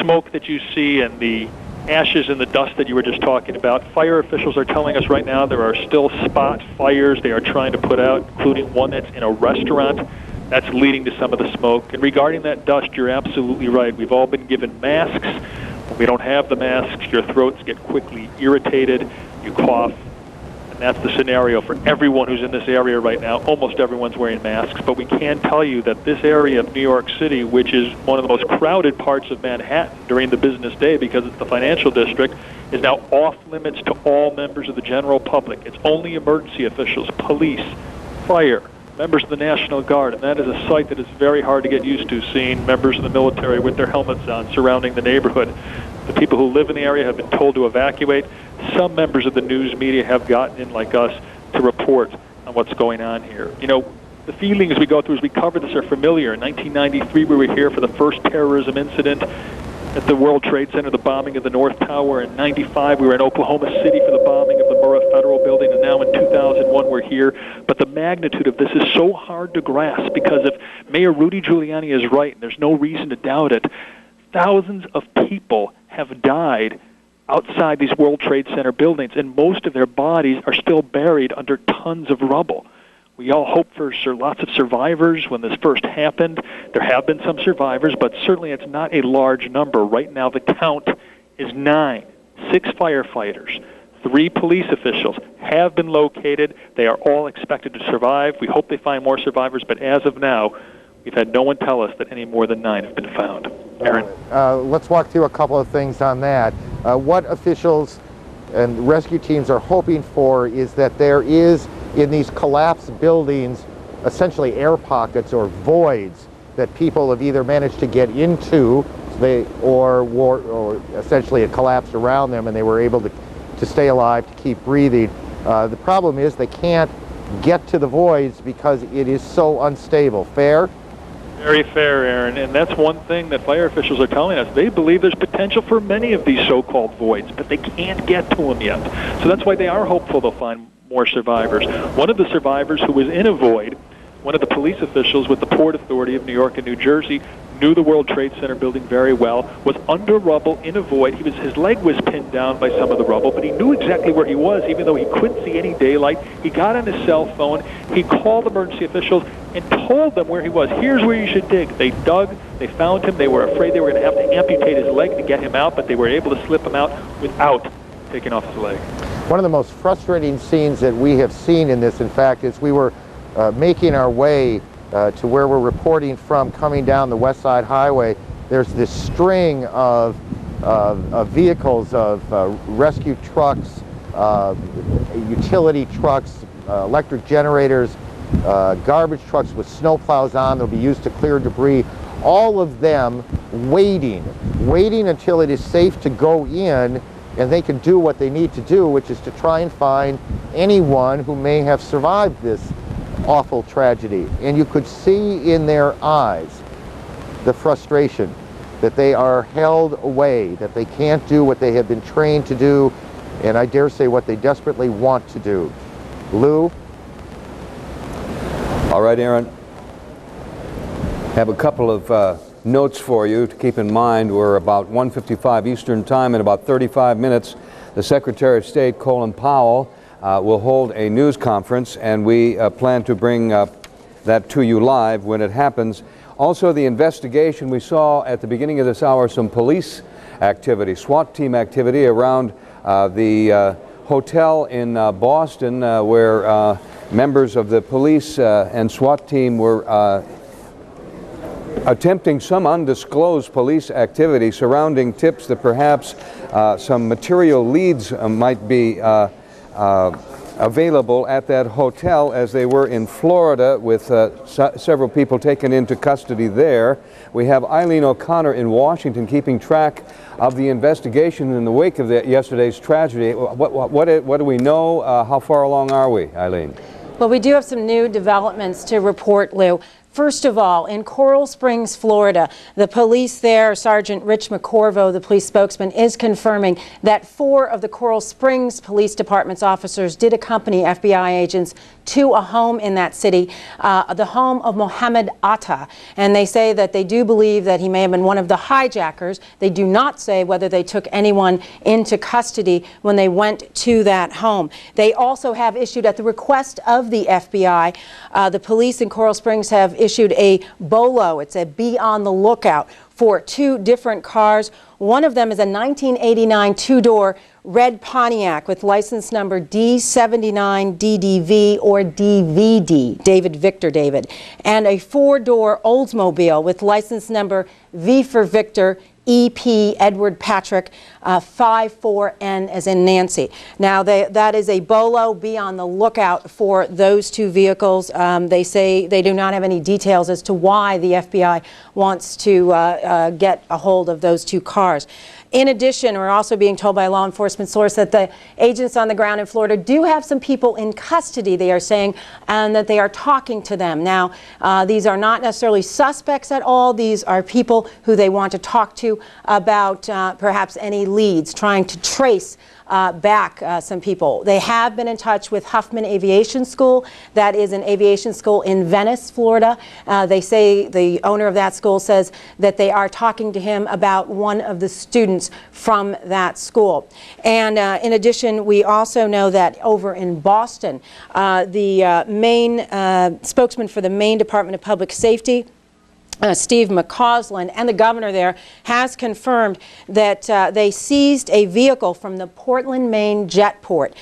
smoke that you see and the ashes and the dust that you were just talking about, fire officials are telling us right now there are still spot fires they are trying to put out, including one that's in a restaurant. That's leading to some of the smoke. And regarding that dust, you're absolutely right. We've all been given masks. When we don't have the masks, your throats get quickly irritated, you cough, and that's the scenario for everyone who's in this area right now. Almost everyone's wearing masks, but we can tell you that this area of New York City, which is one of the most crowded parts of Manhattan during the business day because it's the financial district, is now off limits to all members of the general public. It's only emergency officials, police, fire, members of the National Guard, and that is a sight that is very hard to get used to, seeing members of the military with their helmets on surrounding the neighborhood. The people who live in the area have been told to evacuate. Some members of the news media have gotten in, like us, to report on what's going on here. You know, the feelings we go through as we cover this are familiar. In 1993, we were here for the first terrorism incident at the World Trade Center, the bombing of the North Tower. In 95, we were in Oklahoma City for the bombing of the Murrah Federal Building, and now in 2001, we're here. But the magnitude of this is so hard to grasp, because if Mayor Rudy Giuliani is right, and there's no reason to doubt it, thousands of people have died outside these World Trade Center buildings, and most of their bodies are still buried under tons of rubble. We all hope for lots of survivors. When this first happened, there have been some survivors, but certainly it's not a large number. Right now, the count is 9. 6 firefighters, 3 police officials have been located. They are all expected to survive. We hope they find more survivors, but as of now, we've had no one tell us that any more than 9 have been found. Aaron? Let's walk through a couple of things on that. What officials and rescue teams are hoping for is that there is, in these collapsed buildings, essentially air pockets or voids that people have either managed to get into, or essentially it collapsed around them and they were able to stay alive, to keep breathing. The problem is they can't get to the voids because it is so unstable. Fair? Very fair, Aaron, and that's one thing that fire officials are telling us. They believe there's potential for many of these so-called voids, but they can't get to them yet. So that's why they are hopeful they'll find more survivors. One of the survivors who was in a void, one of the police officials with the Port Authority of New York and New Jersey, knew the World Trade Center building very well, was under rubble in a void. His leg was pinned down by some of the rubble, but he knew exactly where he was, even though he couldn't see any daylight. He got on his cell phone, he called emergency officials and told them where he was. Here's where you should dig. They dug, they found him, they were afraid they were going to have to amputate his leg to get him out, but they were able to slip him out without taking off his leg. One of the most frustrating scenes that we have seen in this, in fact, is we were making our way to where we're reporting from, coming down the West Side Highway. There's this string of vehicles, of rescue trucks, utility trucks, electric generators, garbage trucks with snowplows on. They'll be used to clear debris. All of them waiting until it is safe to go in and they can do what they need to do, which is to try and find anyone who may have survived this awful tragedy. And you could see in their eyes the frustration that they are held away, that they can't do what they have been trained to do, and I dare say what they desperately want to do. Lou? All right, Aaron. Have a couple of notes for you to keep in mind. We're about 1:55 Eastern Time. In about 35 minutes, the Secretary of State, Colin Powell, will hold a news conference, and we plan to bring that to you live when it happens. Also, the investigation, we saw at the beginning of this hour some police activity, SWAT team activity around the hotel in Boston where members of the police and SWAT team were attempting some undisclosed police activity surrounding tips that perhaps some material leads might be available at that hotel, as they were in Florida, with several people taken into custody there. We have Eileen O'Connor in Washington keeping track of the investigation in the wake of yesterday's tragedy. What do we know? How far along are we, Eileen? Well, we do have some new developments to report, Lou. First of all, in Coral Springs, Florida, the police there, Sergeant Rich McCorvo, the police spokesman, is confirming that 4 of the Coral Springs Police Department's officers did accompany FBI agents to a home in that city, the home of Mohammed Atta. And they say that they do believe that he may have been one of the hijackers. They do not say whether they took anyone into custody when they went to that home. They also have issued, at the request of the FBI, the police in Coral Springs have issued a BOLO. It's a be on the lookout for 2 different cars. One of them is a 1989 2-door red Pontiac with license number D79DDV or DVD, David Victor David, and a 4-door Oldsmobile with license number V for Victor, EP Edward Patrick, 54N as in Nancy. Now that is a BOLO. Be on the lookout for those 2 vehicles. They say they do not have any details as to why the FBI wants to get a hold of those 2 cars. In addition, we're also being told by a law enforcement source that the agents on the ground in Florida do have some people in custody, they are saying, and that they are talking to them. Now, these are not necessarily suspects at all. These are people who they want to talk to about perhaps any leads, trying to trace back some people. They have been in touch with Huffman Aviation School. That is an aviation school in Venice, Florida. They say, the owner of that school says that they are talking to him about one of the students from that school. And in addition, we also know that over in Boston, the Maine spokesman for the Maine Department of Public Safety, Steve McCausland, and the governor there has confirmed that they seized a vehicle from the Portland, Maine jetport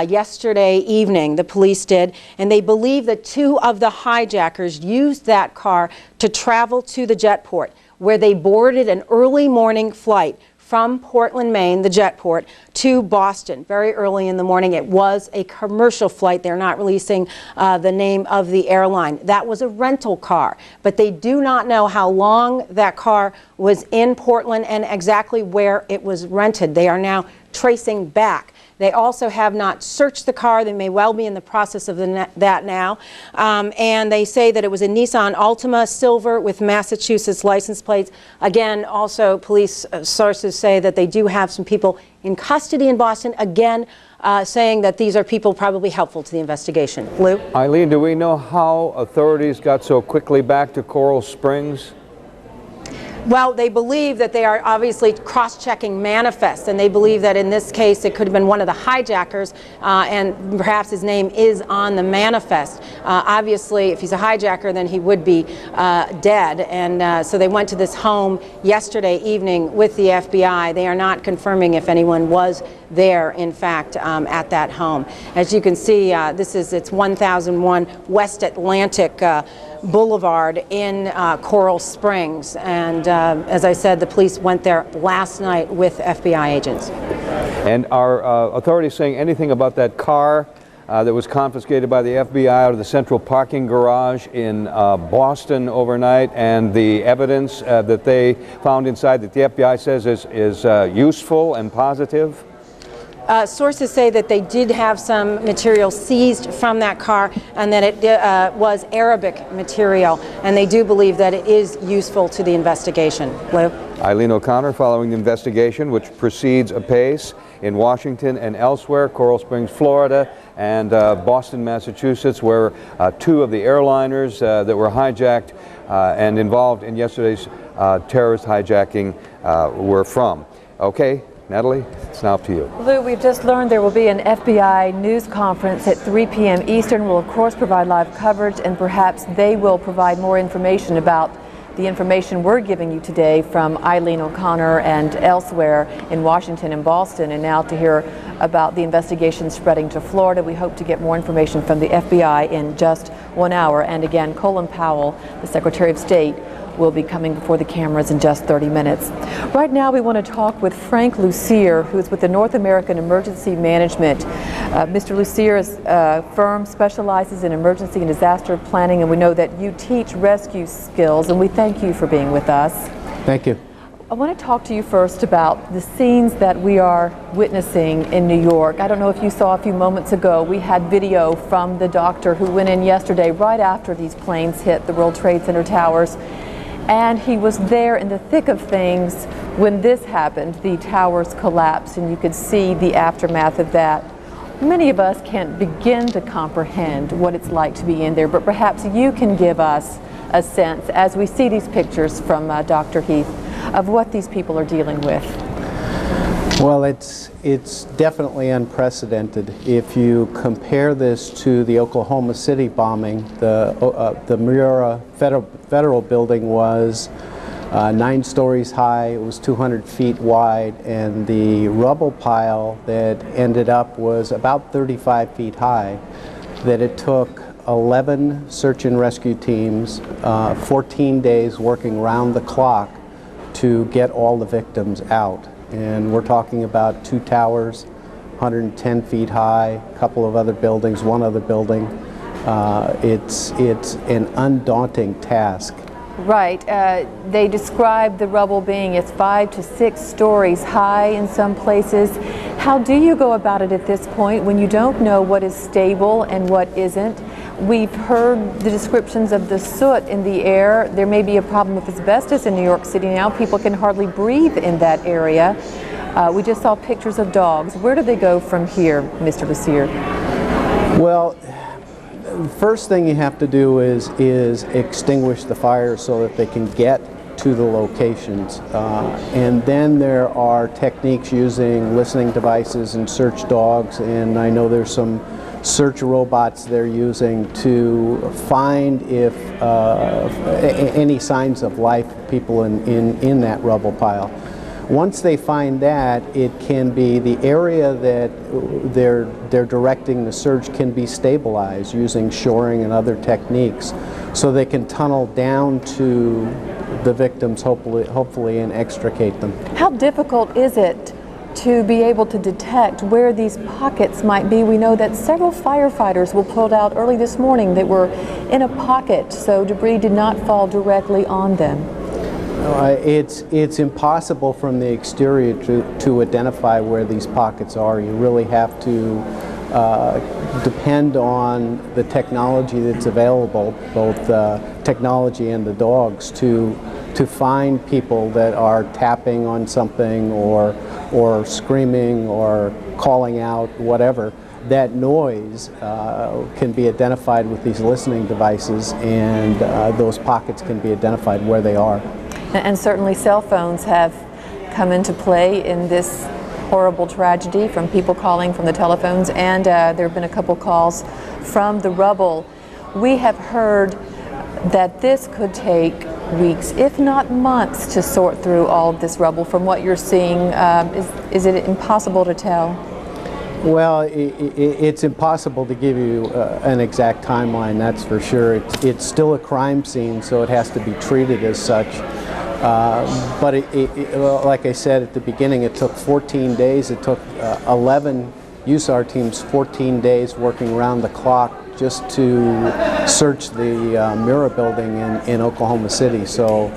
yesterday evening, the police did, and they believe that 2 of the hijackers used that car to travel to the jetport, where they boarded an early morning flight from Portland, Maine, the jetport, to Boston very early in the morning. It was a commercial flight. They're not releasing the name of the airline. That was a rental car, but they do not know how long that car was in Portland and exactly where it was rented. They are now tracing back. They also have not searched the car. They may well be in the process of that now. And they say that it was a Nissan Altima silver with Massachusetts license plates. Again, also police sources say that they do have some people in custody in Boston, again, saying that these are people probably helpful to the investigation. Lou? Eileen, do we know how authorities got so quickly back to Coral Springs? Well, they believe that they are obviously cross-checking manifests, and they believe that in this case it could have been one of the hijackers, and perhaps his name is on the manifest. Obviously, if he's a hijacker, then he would be dead, and so they went to this home yesterday evening with the FBI. They are not confirming if anyone was there, in fact, at that home. As you can see, it's 1001 West Atlantic Boulevard in Coral Springs, and as I said, the police went there last night with FBI agents. And are authorities saying anything about that car that was confiscated by the FBI out of the central parking garage in Boston overnight, and the evidence that they found inside that the FBI says is useful and positive? Sources say that they did have some material seized from that car, and that it was Arabic material, and they do believe that it is useful to the investigation. Lou? Eileen O'Connor following the investigation, which proceeds apace in Washington and elsewhere, Coral Springs, Florida, and Boston, Massachusetts, where 2 of the airliners that were hijacked and involved in yesterday's terrorist hijacking were from. Okay. Natalie, it's now up to you. Lou, we've just learned there will be an FBI news conference at 3 p.m. Eastern. We'll, of course, provide live coverage, and perhaps they will provide more information about the information we're giving you today from Eileen O'Connor and elsewhere in Washington and Boston. And now to hear about the investigation spreading to Florida, we hope to get more information from the FBI in just 1 hour. And again, Colin Powell, the Secretary of State, will be coming before the cameras in just 30 minutes. Right now we want to talk with Frank Lucier, who is with the North American Emergency Management. Mr. Lucier's firm specializes in emergency and disaster planning, and we know that you teach rescue skills, and we thank you for being with us. Thank you. I want to talk to you first about the scenes that we are witnessing in New York. I don't know if you saw a few moments ago, we had video from the doctor who went in yesterday right after these planes hit the World Trade Center towers. And he was there in the thick of things when this happened. The towers collapsed, and you could see the aftermath of that. Many of us can't begin to comprehend what it's like to be in there, but perhaps you can give us a sense, as we see these pictures from Dr. Heath, of what these people are dealing with. Well, it's definitely unprecedented. If you compare this to the Oklahoma City bombing, the Murrah Federal Building was 9 stories high, it was 200 feet wide, and the rubble pile that ended up was about 35 feet high, that it took 11 search and rescue teams, 14 days working round the clock to get all the victims out. And we're talking about 2 towers, 110 feet high, a couple of other buildings, 1 other building. It's an undaunting task. Right. They describe the rubble being as 5 to 6 stories high in some places. How do you go about it at this point when you don't know what is stable and what isn't? We've heard the descriptions of the soot in the air. There may be a problem with asbestos in New York City now. People can hardly breathe in that area. We just saw pictures of dogs. Where do they go from here, Mr. Lussier? Well, first thing you have to do is extinguish the fire so that they can get to the locations. And then there are techniques using listening devices and search dogs, and I know there's some search robots they're using to find if any signs of life, people in that rubble pile. Once they find that, it can be the area that they're directing the search can be stabilized using shoring and other techniques, so they can tunnel down to the victims, hopefully, and extricate them. How difficult is it to be able to detect where these pockets might be? We know that several firefighters were pulled out early this morning that were in a pocket, so debris did not fall directly on them. It's impossible from the exterior to identify where these pockets are. You really have to depend on the technology that's available, both technology and the dogs, to find people that are tapping on something or screaming or calling out, whatever. That noise can be identified with these listening devices, and those pockets can be identified where they are. And certainly cell phones have come into play in this horrible tragedy, from people calling from the telephones, and there have been a couple calls from the rubble. We have heard that this could take weeks, if not months, to sort through all of this rubble. From what you're seeing, is it impossible to tell? Well, it's impossible to give you an exact timeline, that's for sure. It's still a crime scene, so it has to be treated as such. But like I said at the beginning, it took 14 days. It took 11 USAR teams 14 days working around the clock just to search the Murrah building in Oklahoma City. So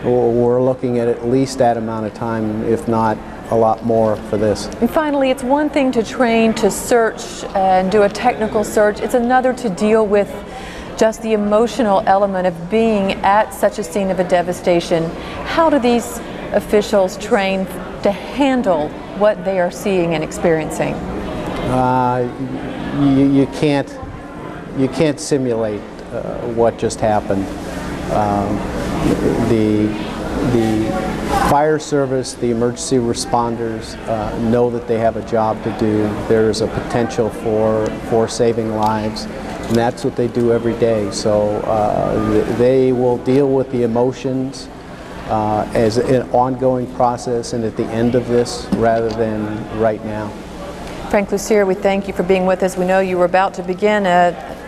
we're looking at least that amount of time, if not a lot more, for this. And finally, it's one thing to train to search and do a technical search. It's another to deal with just the emotional element of being at such a scene of a devastation. How do these officials train to handle what they are seeing and experiencing? You can't simulate what just happened. The fire service, the emergency responders know that they have a job to do. There's a potential for saving lives, and that's what they do every day. So they will deal with the emotions as an ongoing process, and at the end of this rather than right now. Frank Lussier, we thank you for being with us. We know you were about to begin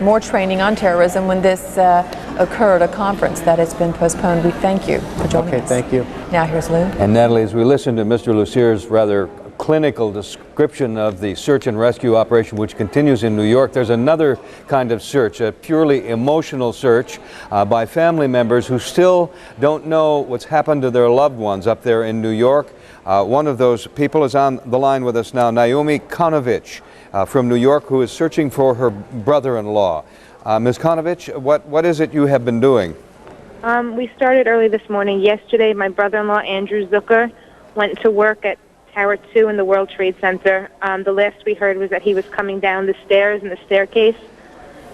more training on terrorism when this occurred, a conference that has been postponed. We thank you for joining us. Okay, thank you. Now here's Lou. And Natalie, as we listen to Mr. Lussier's rather clear clinical description of the search and rescue operation which continues in New York. There's another kind of search, a purely emotional search by family members who still don't know what's happened to their loved ones up there in New York. One of those people is on the line with us now, Naomi Konovich from New York, who is searching for her brother-in-law. Ms. Konovich, what is it you have been doing? We started early this morning. Yesterday, my brother-in-law, Andrew Zucker, went to work at Tower 2 in the World Trade Center. The last we heard was that he was coming down the stairs in the staircase,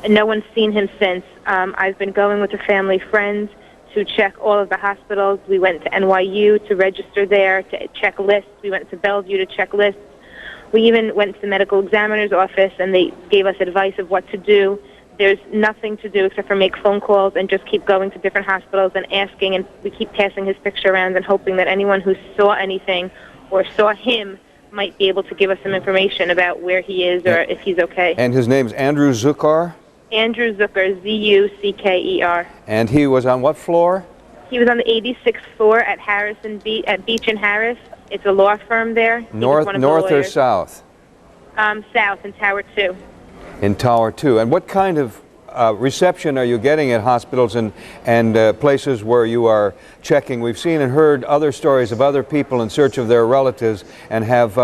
and no one's seen him since. I've been going with a family friend to check all of the hospitals. We went to NYU to register there, to check lists. We went to Bellevue to check lists. We even went to the medical examiner's office, and they gave us advice of what to do. There's nothing to do except for make phone calls and just keep going to different hospitals and asking, and we keep passing his picture around and hoping that anyone who saw anything or saw him might be able to give us some information about where he is or if he's okay. And his name's Andrew Zucker? Andrew Zucker, Z-U-C-K-E-R. And he was on what floor? He was on the 86th floor at Beach and Harris. It's a law firm there. North or south? South in Tower 2. In Tower 2. And what kind of reception are you getting at hospitals and places where you are checking? We've seen and heard other stories of other people in search of their relatives and have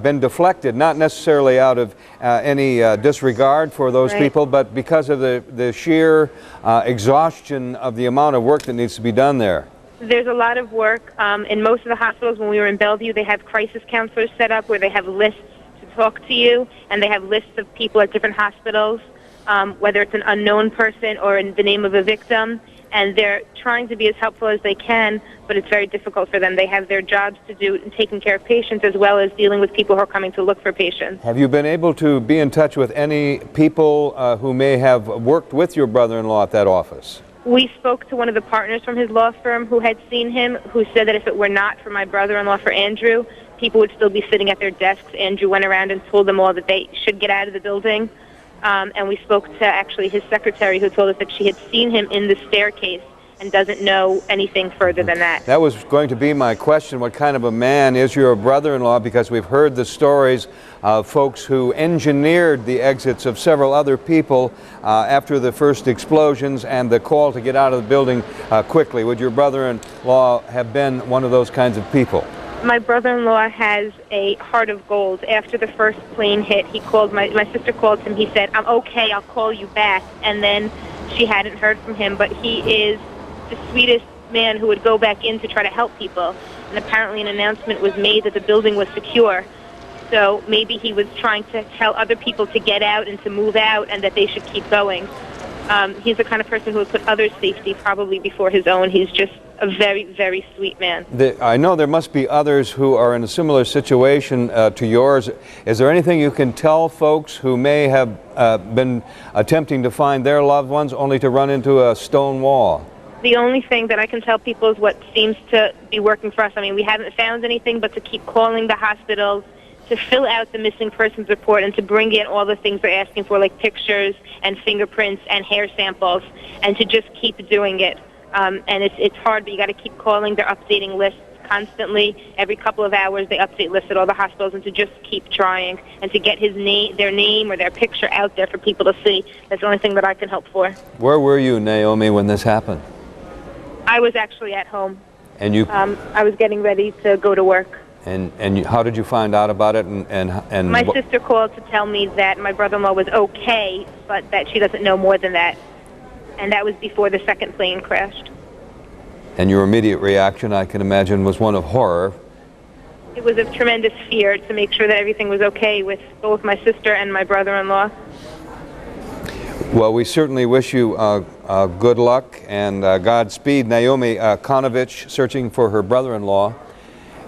been deflected, not necessarily out of any disregard for those people, but because of the sheer exhaustion of the amount of work that needs to be done there. There's a lot of work. In most of the hospitals, when we were in Bellevue, they have crisis counselors set up where they have lists talk to you, and they have lists of people at different hospitals, whether it's an unknown person or in the name of a victim, and they're trying to be as helpful as they can, but it's very difficult for them. They have their jobs to do in taking care of patients as well as dealing with people who are coming to look for patients. Have you been able to be in touch with any people who may have worked with your brother-in-law at that office? We spoke to one of the partners from his law firm who had seen him, who said that if it were not for my brother-in-law, for Andrew, people would still be sitting at their desks. Andrew went around and told them all that they should get out of the building. And we spoke to actually his secretary, who told us that she had seen him in the staircase and doesn't know anything further than that. That was going to be my question. What kind of a man is your brother-in-law? Because we've heard the stories of folks who engineered the exits of several other people after the first explosions and the call to get out of the building quickly. Would your brother-in-law have been one of those kinds of people? My brother-in-law has a heart of gold. After the first plane hit, he called my sister called him. He said, "I'm okay, I'll call you back." And then she hadn't heard from him, but he is the sweetest man who would go back in to try to help people. And apparently an announcement was made that the building was secure. So maybe he was trying to tell other people to get out and to move out and that they should keep going. He's the kind of person who would put others' safety probably before his own. He's just a very, very sweet man. I know there must be others who are in a similar situation to yours. Is there anything you can tell folks who may have been attempting to find their loved ones only to run into a stone wall? The only thing that I can tell people is what seems to be working for us. I mean, we haven't found anything, but to keep calling the hospitals, to fill out the missing persons report, and to bring in all the things they're asking for, like pictures and fingerprints and hair samples, and to just keep doing it. And it's hard, but you got to keep calling. They're updating lists constantly. Every couple of hours, they update lists at all the hospitals, and to just keep trying and to get their name or their picture out there for people to see. That's the only thing that I can help for. Where were you, Naomi, when this happened? I was actually at home. And you? I was getting ready to go to work. And how did you find out about it? And my sister called to tell me that my brother-in-law was okay, but that she doesn't know more than that. And that was before the second plane crashed. And your immediate reaction, I can imagine, was one of horror. It was of tremendous fear to make sure that everything was okay with both my sister and my brother-in-law. Well, we certainly wish you good luck and Godspeed. Naomi Konovich searching for her brother-in-law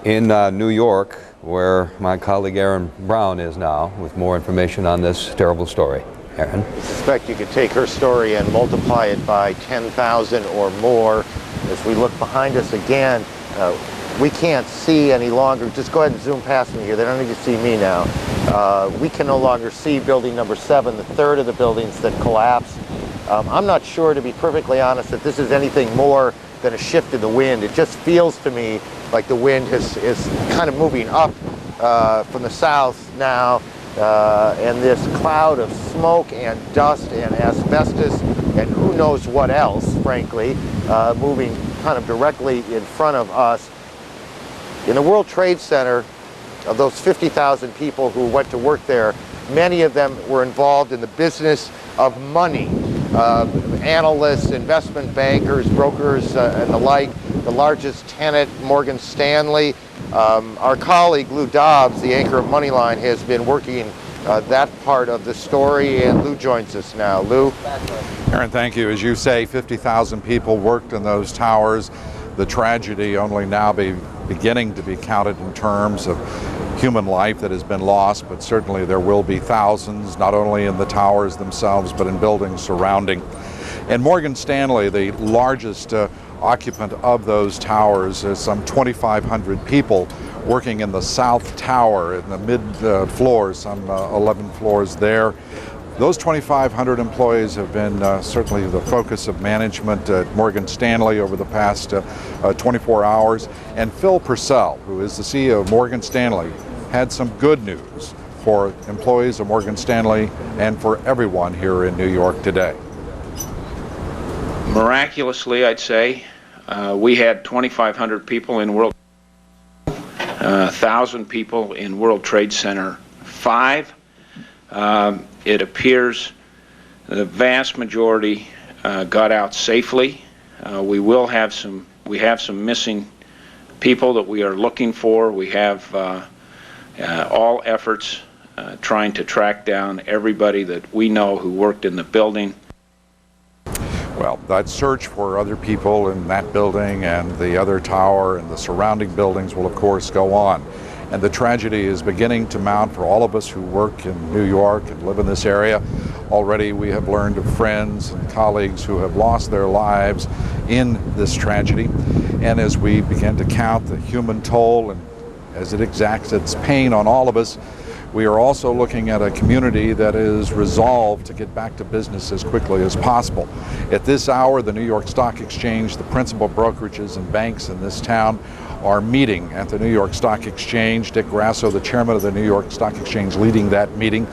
in New York, where my colleague Aaron Brown is now with more information on this terrible story. Aaron? I suspect you could take her story and multiply it by 10,000 or more. As we look behind us again, we can't see any longer. Just go ahead and zoom past me here. They don't need to see me now. We can no longer see building number 7, the third of the buildings that collapsed. I'm not sure, to be perfectly honest, that this is anything more than a shift in the wind. It just feels to me like the wind is kind of moving up from the south now, and this cloud of smoke and dust and asbestos and who knows what else, frankly, moving kind of directly in front of us. In the World Trade Center, of those 50,000 people who went to work there, many of them were involved in the business of money. Analysts, investment bankers, brokers, and the like. The largest tenant, Morgan Stanley. Our colleague Lou Dobbs, the anchor of Moneyline, has been working that part of the story, and Lou joins us now. Lou? Aaron, thank you. As you say, 50,000 people worked in those towers. The tragedy only now beginning to be counted in terms of human life that has been lost, but certainly there will be thousands, not only in the towers themselves, but in buildings surrounding. And Morgan Stanley, the largest occupant of those towers, is some 2,500 people working in the South Tower in the mid floors, some 11 floors there. Those 2,500 employees have been certainly the focus of management at Morgan Stanley over the past 24 hours. And Phil Purcell, who is the CEO of Morgan Stanley, had some good news for employees of Morgan Stanley and for everyone here in New York today. Miraculously, I'd say, we had 2,500 people in 1,000 people in World Trade Center 5. It appears the vast majority got out safely. We have some missing people that we are looking for. We have all efforts trying to track down everybody that we know who worked in the building. Well, that search for other people in that building and the other tower and the surrounding buildings will of course go on. And the tragedy is beginning to mount for all of us who work in New York and live in this area. Already we have learned of friends and colleagues who have lost their lives in this tragedy. And as we begin to count the human toll and as it exacts its pain on all of us, we are also looking at a community that is resolved to get back to business as quickly as possible. At this hour, the New York Stock Exchange, the principal brokerages and banks in this town are meeting at the New York Stock Exchange. Dick Grasso, the chairman of the New York Stock Exchange, leading that meeting.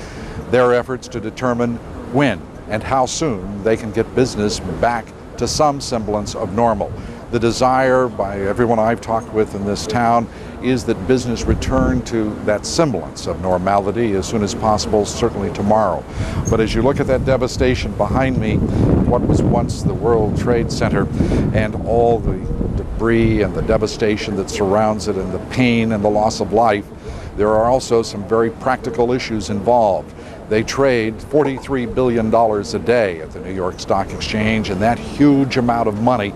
Their efforts to determine when and how soon they can get business back to some semblance of normal. The desire by everyone I've talked with in this town is that business return to that semblance of normality as soon as possible, certainly tomorrow. But as you look at that devastation behind me, what was once the World Trade Center and all the debris and the devastation that surrounds it and the pain and the loss of life, there are also some very practical issues involved. They trade $43 billion a day at the New York Stock Exchange, and that huge amount of money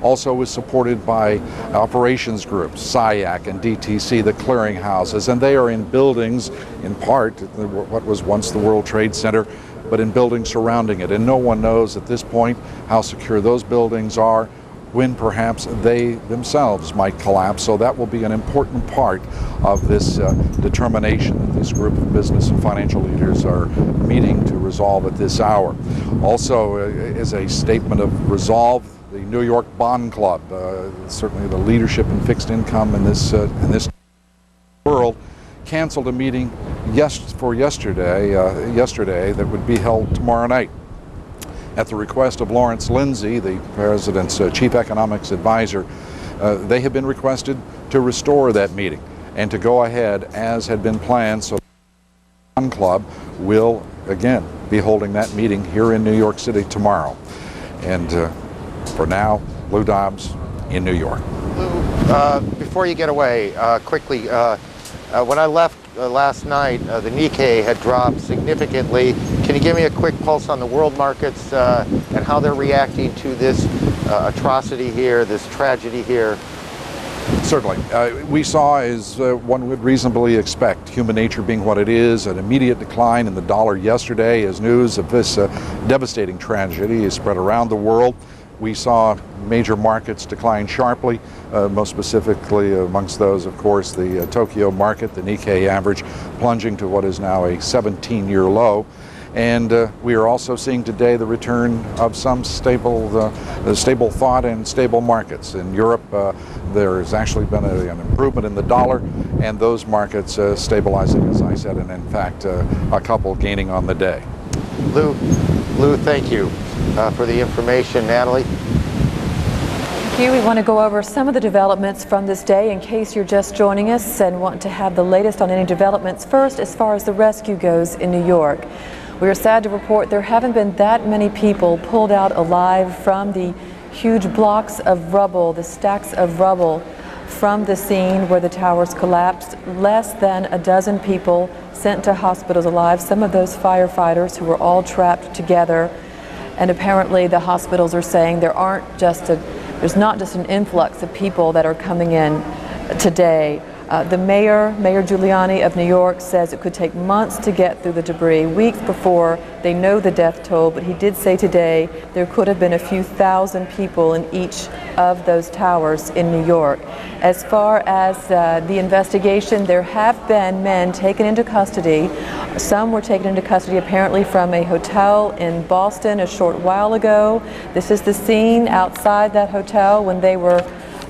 also is supported by operations groups, SIAC and DTC, the clearinghouses, and they are in buildings, in part, what was once the World Trade Center, but in buildings surrounding it. And no one knows at this point how secure those buildings are, when perhaps they themselves might collapse. So that will be an important part of this determination that this group of business and financial leaders are meeting to resolve at this hour. Also, as a statement of resolve, the New York Bond Club, certainly the leadership in fixed income in this world, canceled a meeting yesterday that would be held tomorrow night. At the request of Lawrence Lindsay, the president's chief economics advisor, they have been requested to restore that meeting and to go ahead as had been planned. So the Bond Club will again be holding that meeting here in New York City tomorrow. And for now, Lou Dobbs in New York. Lou, before you get away, quickly, when I left last night, the Nikkei had dropped significantly. Can you give me a quick pulse on the world markets and how they're reacting to this atrocity here, this tragedy here? Certainly. We saw, as one would reasonably expect, human nature being what it is, an immediate decline in the dollar yesterday as news of this devastating tragedy is spread around the world. We saw major markets decline sharply, most specifically amongst those, of course, the Tokyo market, the Nikkei average, plunging to what is now a 17-year low. And we are also seeing today the return of some stable thought and stable markets. In Europe, there has actually been an improvement in the dollar, and those markets stabilizing, as I said, and in fact, a couple gaining on the day. Lou, thank you for the information. Natalie? Thank you. We want to go over some of the developments from this day in case you're just joining us and want to have the latest on any developments. First, as far as the rescue goes in New York, we are sad to report there haven't been that many people pulled out alive from the huge blocks of rubble, the stacks of rubble from the scene where the towers collapsed. Less than a dozen people sent to hospitals alive, some of those firefighters who were all trapped together. And apparently the hospitals are saying there's not just an influx of people that are coming in today. The Mayor Giuliani of New York says it could take months to get through the debris, weeks before they know the death toll, but he did say today there could have been a few thousand people in each of those towers in New York. As far as the investigation, there have been men taken into custody. Some were taken into custody apparently from a hotel in Boston a short while ago. This is the scene outside that hotel when they were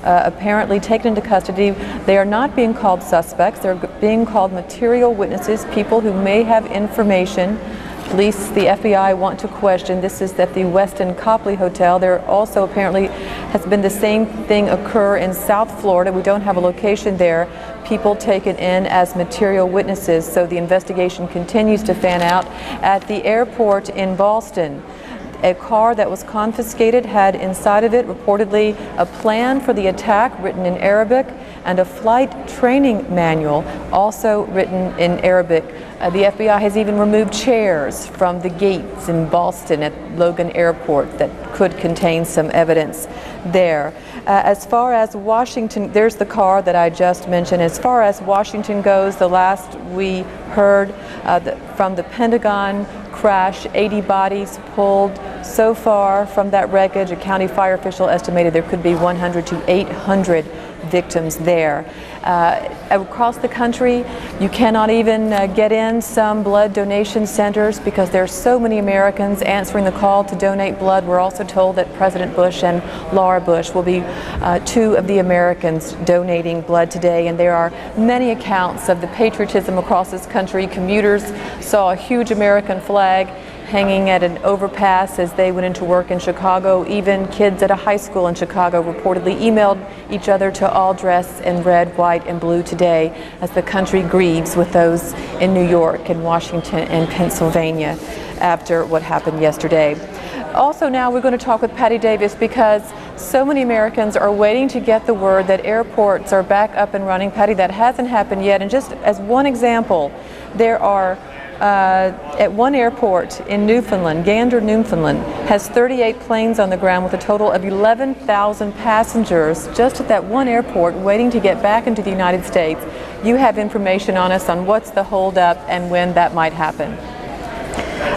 apparently taken into custody. They are not being called suspects. They're being called material witnesses, people who may have information. Police, the FBI want to question. This is at the Westin Copley Hotel. There also apparently has been the same thing occur in South Florida. We don't have a location there. People taken in as material witnesses. So the investigation continues to fan out. At the airport in Boston, a car that was confiscated had inside of it reportedly a plan for the attack written in Arabic and a flight training manual also written in Arabic. The FBI has even removed chairs from the gates in Boston at Logan Airport that could contain some evidence there. As far as Washington, there's the car that I just mentioned. As far as Washington goes, the last we heard from the Pentagon crash, 80 bodies pulled so far from that wreckage. A county fire official estimated there could be 100 to 800 victims there. Across the country, you cannot even get in some blood donation centers because there are so many Americans answering the call to donate blood. We're also told that President Bush and Laura Bush will be two of the Americans donating blood today, and there are many accounts of the patriotism across this country. Commuters saw a huge American flag hanging at an overpass as they went into work in Chicago. Even kids at a high school in Chicago reportedly emailed each other to all dress in red, white, and blue today as the country grieves with those in New York and Washington and Pennsylvania after what happened yesterday. Also now we're going to talk with Patty Davis because so many Americans are waiting to get the word that airports are back up and running. Patty, that hasn't happened yet. And just as one example, there are at one airport in Newfoundland, Gander, Newfoundland, has 38 planes on the ground with a total of 11,000 passengers just at that one airport waiting to get back into the United States. You have information on us on what's the holdup and when that might happen.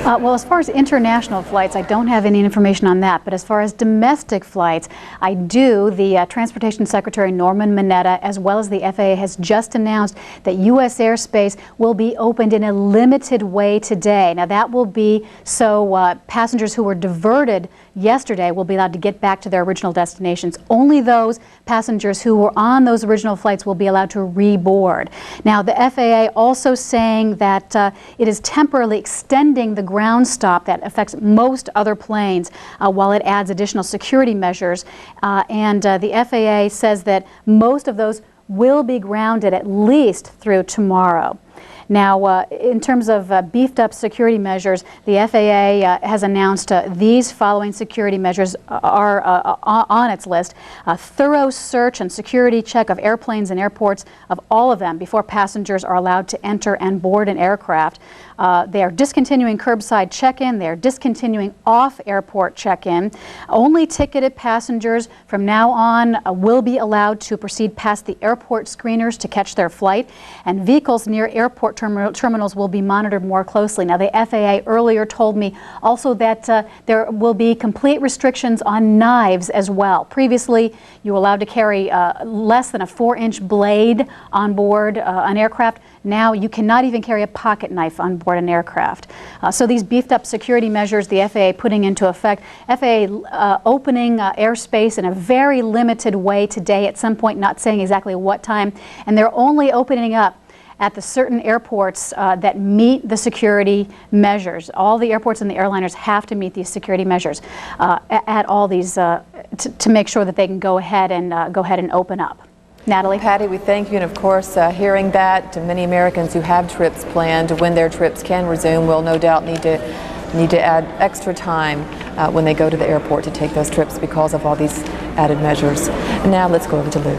Well, as far as international flights, I don't have any information on that. But as far as domestic flights, I do. The Transportation Secretary Norman Mineta, as well as the FAA, has just announced that U.S. airspace will be opened in a limited way today. Now, that will be so passengers who were diverted yesterday will be allowed to get back to their original destinations. Only those passengers who were on those original flights will be allowed to reboard. Now, the FAA also saying that it is temporarily extending the ground stop that affects most other planes while it adds additional security measures. And the FAA says that most of those will be grounded at least through tomorrow. Now, in terms of beefed up security measures, the FAA has announced these following security measures are on its list. A thorough search and security check of airplanes and airports, of all of them, before passengers are allowed to enter and board an aircraft. They are discontinuing curbside check-in. They are discontinuing off-airport check-in. Only ticketed passengers from now on will be allowed to proceed past the airport screeners to catch their flight, and vehicles near airport terminals will be monitored more closely. Now, the FAA earlier told me also that there will be complete restrictions on knives as well. Previously, you were allowed to carry less than a 4-inch blade on board an aircraft. Now you cannot even carry a pocket knife on board an aircraft. So these beefed up security measures the FAA putting into effect, FAA opening airspace in a very limited way today at some point, not saying exactly what time, and they're only opening up at the certain airports that meet the security measures. All the airports and the airliners have to meet these security measures at all these to make sure that they can go ahead and open up. Natalie? Patty, we thank you, and of course, hearing that, to many Americans who have trips planned, when their trips can resume, will no doubt need to add extra time when they go to the airport to take those trips because of all these added measures. And now let's go over to Lou.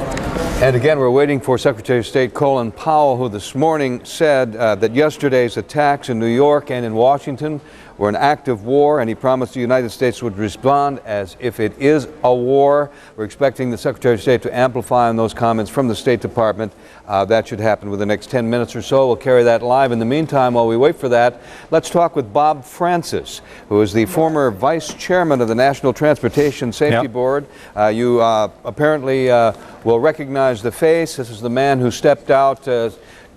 And again, we're waiting for Secretary of State Colin Powell, who this morning said that yesterday's attacks in New York and in Washington were an act of war, and he promised the United States would respond as if it is a war. We're expecting the Secretary of State to amplify on those comments from the State Department. That should happen within the next 10 minutes or so. We'll carry that live. In the meantime, while we wait for that, let's talk with Bob Francis, who is the former Vice Chairman of the National Transportation Safety Board. You apparently will recognize the face. This is the man who stepped out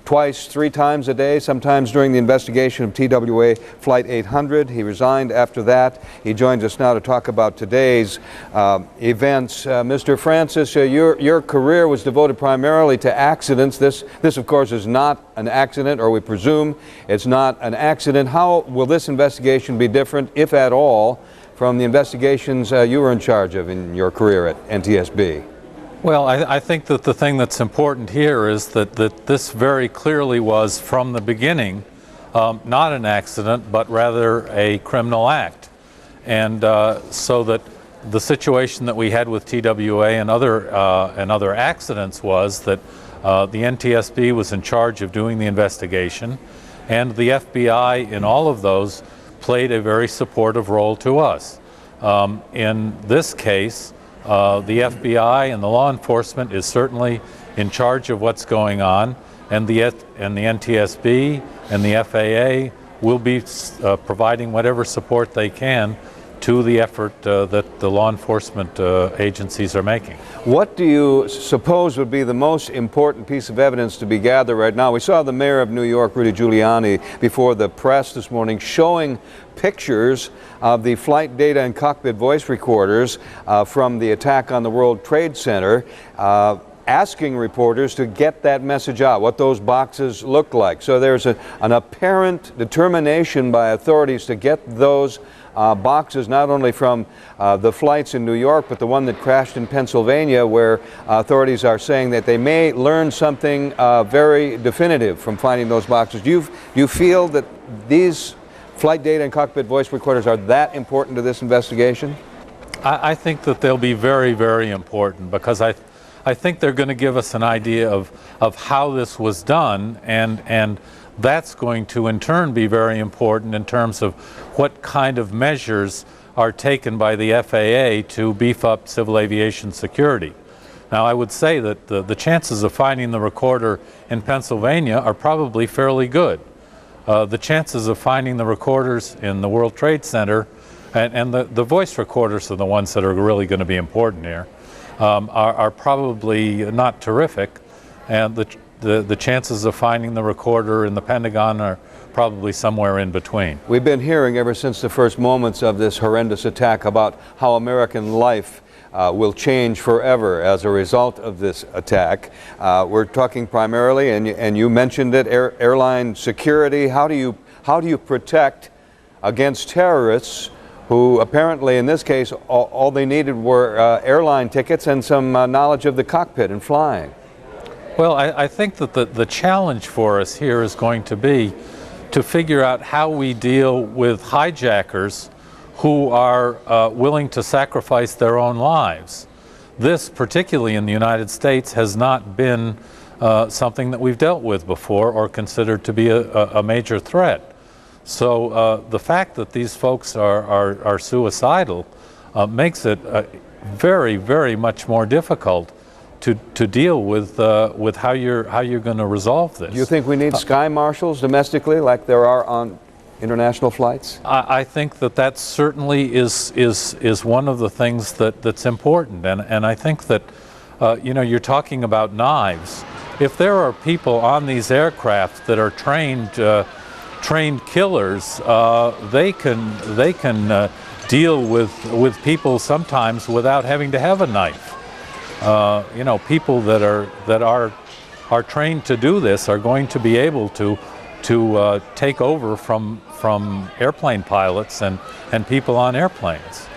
twice, 3 times a day, sometimes during the investigation of TWA Flight 800. He resigned after that. He joins us now to talk about today's events. Mr. Francis, your career was devoted primarily to accidents. This, of course, is not an accident, or we presume it's not an accident. How will this investigation be different, if at all, from the investigations you were in charge of in your career at NTSB? Well, I think that the thing that's important here is that this very clearly was, from the beginning, not an accident, but rather a criminal act. And so that the situation that we had with TWA and other accidents was that the NTSB was in charge of doing the investigation, and the FBI in all of those played a very supportive role to us. In this case, the FBI and the law enforcement is certainly in charge of what's going on, and the NTSB and the FAA will be providing whatever support they can to the effort that the law enforcement agencies are making. What do you suppose would be the most important piece of evidence to be gathered right now? We saw the mayor of New York, Rudy Giuliani, before the press this morning showing pictures of the flight data and cockpit voice recorders from the attack on the World Trade Center, asking reporters to get that message out, what those boxes look like. So there's an apparent determination by authorities to get those boxes, not only from the flights in New York, but the one that crashed in Pennsylvania, where authorities are saying that they may learn something very definitive from finding those boxes. Do you feel that these flight data and cockpit voice recorders are that important to this investigation? I think that they'll be very, very important, because I think they're going to give us an idea of how this was done, and that's going to in turn be very important in terms of what kind of measures are taken by the FAA to beef up civil aviation security. Now, I would say that the chances of finding the recorder in Pennsylvania are probably fairly good. The chances of finding the recorders in the World Trade Center, and the voice recorders are the ones that are really going to be important here, are probably not terrific, and the chances of finding the recorder in the Pentagon are probably somewhere in between. We've been hearing ever since the first moments of this horrendous attack about how American life will change forever as a result of this attack. We're talking primarily, and you mentioned it, airline security. How do you protect against terrorists who apparently in this case all they needed were airline tickets and some knowledge of the cockpit and flying? Well, I think that the challenge for us here is going to be to figure out how we deal with hijackers who are willing to sacrifice their own lives. This, particularly in the United States, has not been something that we've dealt with before or considered to be a major threat. So the fact that these folks are suicidal makes it very, very much more difficult to deal with how you're going to resolve this. Do you think we need sky marshals domestically, like there are on international flights? I think that certainly is one of the things that's important, and I think that you know, you're talking about knives, if there are people on these aircraft that are trained killers, they can deal with people sometimes without having to have a knife. You know, people that are trained to do this are going to be able to take over from airplane pilots and people on airplanes.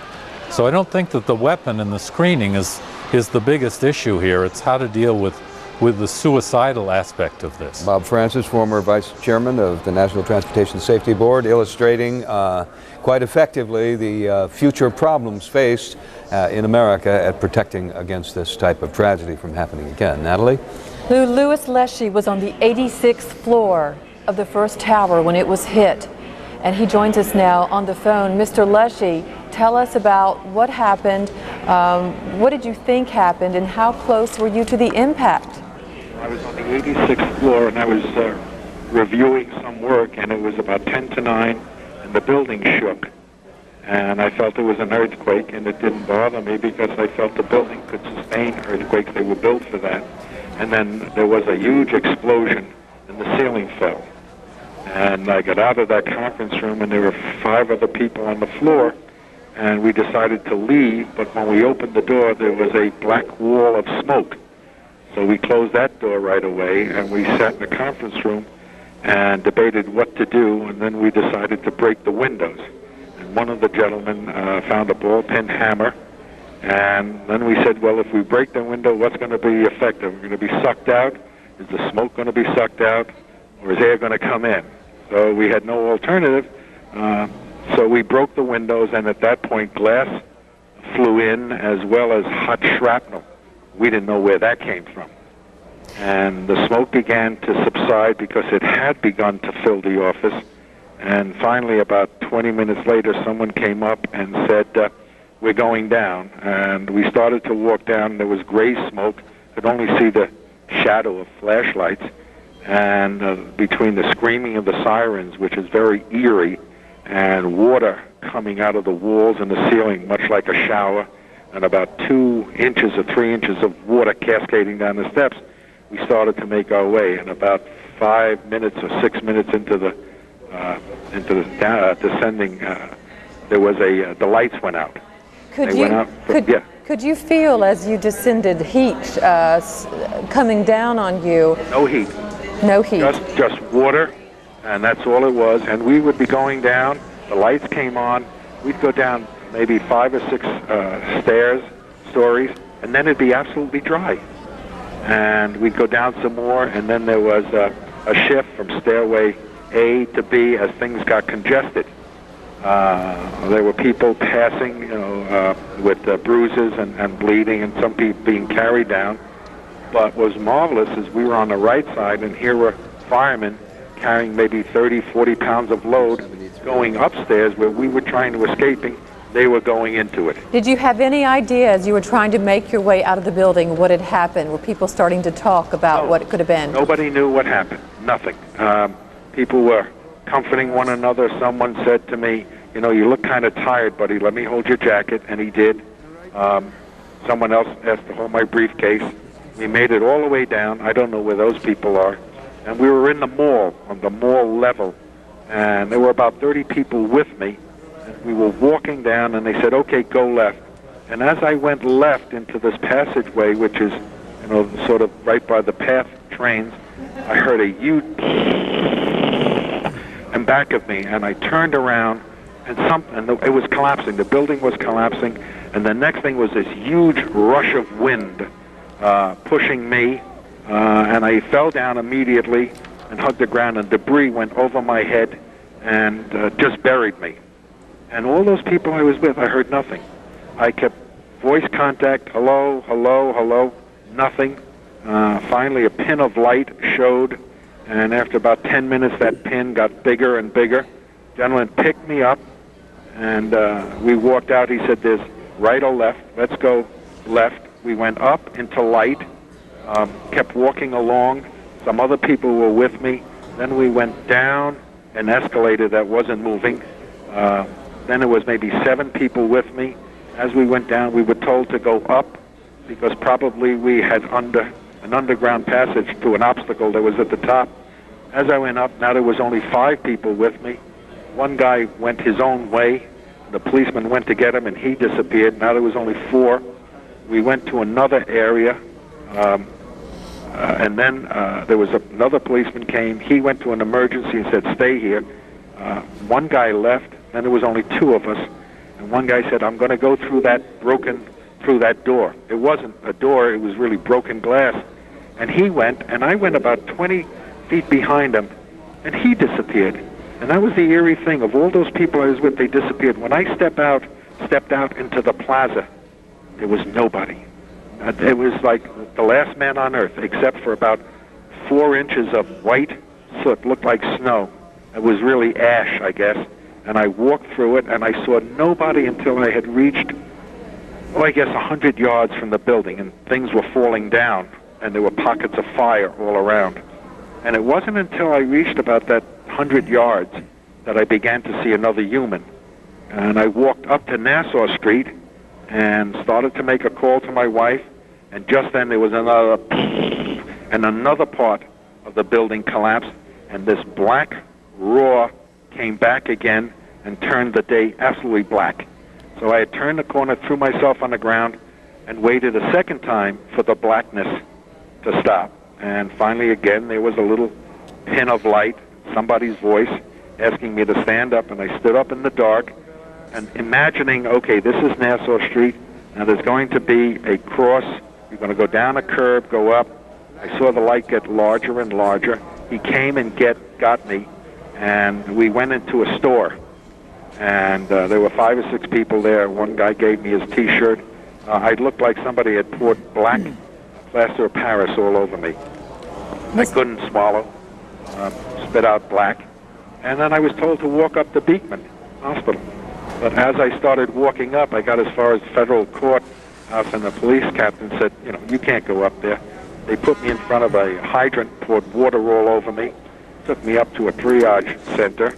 So I don't think that the weapon and the screening is the biggest issue here. It's how to deal with the suicidal aspect of this. Bob Francis, former Vice Chairman of the National Transportation Safety Board, illustrating quite effectively the future problems faced in America at protecting against this type of tragedy from happening again. Natalie? Louis Leshy was on the 86th floor of the first tower when it was hit, and he joins us now on the phone. Mr. Leshy, tell us about what happened, what did you think happened, and how close were you to the impact? I was on the 86th floor, and I was reviewing some work, and it was about 10 to 9, and the building shook. And I felt it was an earthquake, and it didn't bother me because I felt the building could sustain earthquakes. They were built for that. And then there was a huge explosion, and the ceiling fell. And I got out of that conference room, and there were 5 other people on the floor, and we decided to leave, but when we opened the door, there was a black wall of smoke. So we closed that door right away, and we sat in the conference room and debated what to do, and then we decided to break the windows. And one of the gentlemen found a ball-peen hammer, and then we said, well, if we break the window, what's going to be effective? We're going to be sucked out? Is the smoke going to be sucked out? Or is air going to come in? So we had no alternative. So we broke the windows, and at that point, glass flew in as well as hot shrapnel. We didn't know where that came from. And the smoke began to subside because it had begun to fill the office. And finally, about 20 minutes later, someone came up and said, we're going down. And we started to walk down. There was gray smoke. Could only see the shadow of flashlights. And between the screaming of the sirens, which is very eerie, and water coming out of the walls and the ceiling, much like a shower, and about 2 inches or 3 inches of water cascading down the steps, we started to make our way. And about 5 minutes or 6 minutes into the descending, there was the lights went out. Could you feel as you descended heat coming down on you? No heat. No heat. Just water, and that's all it was. And we would be going down. The lights came on. We'd go down maybe 5 or 6 stories, and then it'd be absolutely dry. And we'd go down some more, and then there was a shift from stairway A to B as things got congested. There were people passing, with bruises and bleeding, and some people being carried down. But what was marvelous is we were on the right side, and here were firemen carrying maybe 30, 40 pounds of load going upstairs where we were trying to escaping. They were going into it. Did you have any idea as you were trying to make your way out of the building what had happened? Were people starting to talk about what it could have been? Nobody knew what happened. Nothing. People were comforting one another. Someone said to me, you look kind of tired, buddy. Let me hold your jacket. And he did. Someone else asked to hold my briefcase. We made it all the way down. I don't know where those people are. And we were in the mall, on the mall level. And there were about 30 people with me. And we were walking down, and they said, okay, go left. And as I went left into this passageway, which is, sort of right by the PATH trains, I heard a huge in back of me, and I turned around, and it was collapsing. The building was collapsing, and the next thing was this huge rush of wind pushing me, and I fell down immediately and hugged the ground, and debris went over my head and just buried me. And all those people I was with, I heard nothing. I kept voice contact, hello, hello, hello, nothing. Finally, a pin of light showed, and after about 10 minutes, that pin got bigger and bigger. Gentleman picked me up, and we walked out. He said, there's right or left. Let's go left. We went up into light, kept walking along. Some other people were with me. Then we went down an escalator that wasn't moving. Then there was maybe 7 people with me. As we went down, we were told to go up because probably we had an underground passage to an obstacle that was at the top. As I went up, now there was only 5 people with me. One guy went his own way. The policeman went to get him, and he disappeared. Now there was only 4. We went to another area, and then there was another policeman came. He went to an emergency and said, "Stay here." One guy left. Then there was only 2 of us, and one guy said, "I'm going to go through that door." It wasn't a door; it was really broken glass. And he went, and I went about 20 feet behind him, and he disappeared. And that was the eerie thing. Of all those people I was with, they disappeared. When I stepped out into the plaza, there was nobody. It was like the last man on earth, except for about 4 inches of white soot, looked like snow. It was really ash, I guess. And I walked through it, and I saw nobody until I had reached, I guess 100 yards from the building, and things were falling down, and there were pockets of fire all around. And it wasn't until I reached about that 100 yards that I began to see another human. And I walked up to Nassau Street and started to make a call to my wife, and just then there was another, and another part of the building collapsed, and this black roar came back again and turned the day absolutely black. So I had turned the corner, threw myself on the ground, and waited a second time for the blackness to stop. And finally, again, there was a little pin of light, somebody's voice asking me to stand up, and I stood up in the dark and imagining, okay, this is Nassau Street. Now there's going to be a cross. You're going to go down a curb, go up. I saw the light get larger and larger. He came and got me, and we went into a store. And there were 5 or 6 people there. One guy gave me his T-shirt. I looked like somebody had poured black plaster of Paris all over me. I couldn't swallow, spit out black. And then I was told to walk up to Beekman Hospital. But as I started walking up, I got as far as the federal courthouse, and the police captain said, you can't go up there. They put me in front of a hydrant, poured water all over me, took me up to a triage center.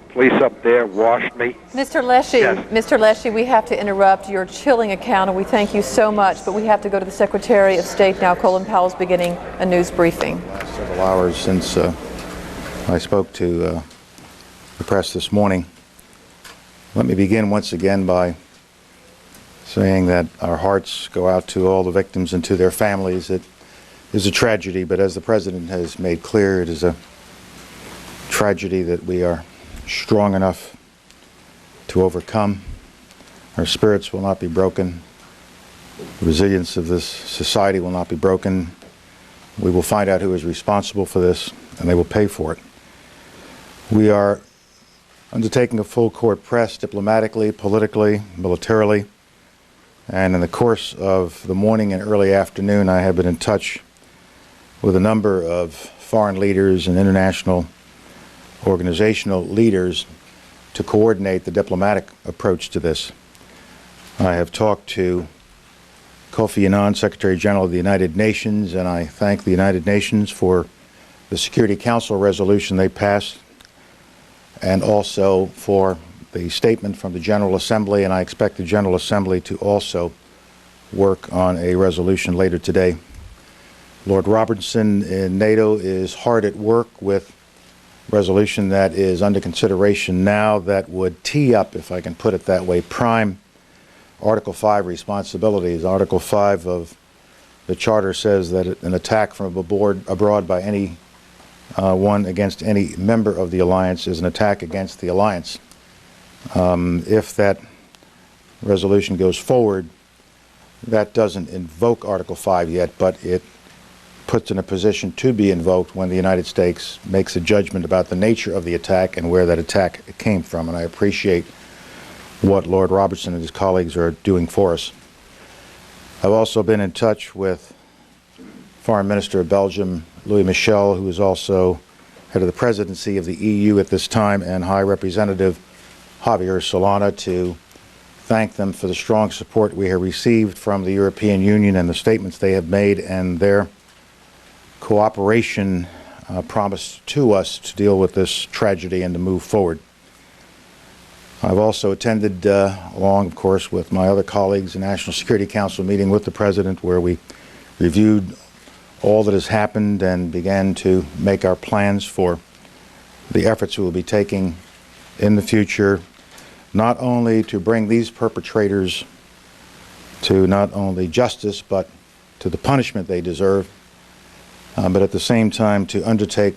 Police up there washed me. Mr. Leshy, yes. Mr. Leshy, we have to interrupt your chilling account, and we thank you so much, but we have to go to the Secretary of State now. Colin Powell's beginning a news briefing. Last several hours since I spoke to the press this morning, let me begin once again by saying that our hearts go out to all the victims and to their families. It is a tragedy, but as the President has made clear, it is a tragedy that we are strong enough to overcome. Our spirits will not be broken. The resilience of this society will not be broken. We will find out who is responsible for this, and they will pay for it. We are undertaking a full court press diplomatically, politically, militarily, and in the course of the morning and early afternoon, I have been in touch with a number of foreign leaders and international organizational leaders to coordinate the diplomatic approach to this. I have talked to Kofi Annan, Secretary General of the United Nations, and I thank the United Nations for the Security Council resolution they passed, and also for the statement from the General Assembly, and I expect the General Assembly to also work on a resolution later today. Lord Robertson in NATO is hard at work with resolution that is under consideration now that would tee up, if I can put it that way, prime Article 5 responsibilities. Article 5 of the Charter says that an attack from abroad by any one against any member of the alliance is an attack against the alliance. If that resolution goes forward, that doesn't invoke Article 5 yet, but it puts in a position to be invoked when the United States makes a judgment about the nature of the attack and where that attack came from. And I appreciate what Lord Robertson and his colleagues are doing for us. I've also been in touch with Foreign Minister of Belgium, Louis Michel, who is also head of the presidency of the EU at this time, and High Representative Javier Solana, to thank them for the strong support we have received from the European Union and the statements they have made and their cooperation promised to us to deal with this tragedy and to move forward. I've also attended, along, of course, with my other colleagues, a National Security Council meeting with the President where we reviewed all that has happened and began to make our plans for the efforts we will be taking in the future, not only to bring these perpetrators to not only justice but to the punishment they deserve, but at the same time to undertake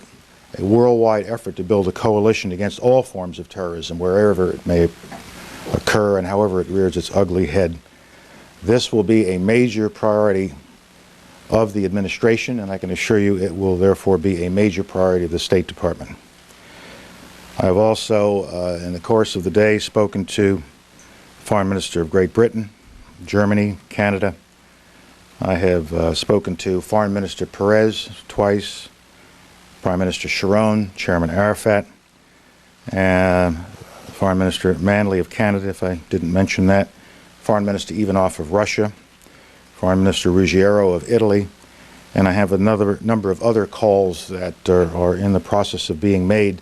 a worldwide effort to build a coalition against all forms of terrorism, wherever it may occur and however it rears its ugly head. This will be a major priority of the administration, and I can assure you it will therefore be a major priority of the State Department. I have also, in the course of the day, spoken to the Foreign Minister of Great Britain, Germany, Canada. I have spoken to Foreign Minister Perez twice, Prime Minister Sharon, Chairman Arafat, and Foreign Minister Manley of Canada, if I didn't mention that, Foreign Minister Ivanov of Russia, Foreign Minister Ruggiero of Italy, and I have another number of other calls that are in the process of being made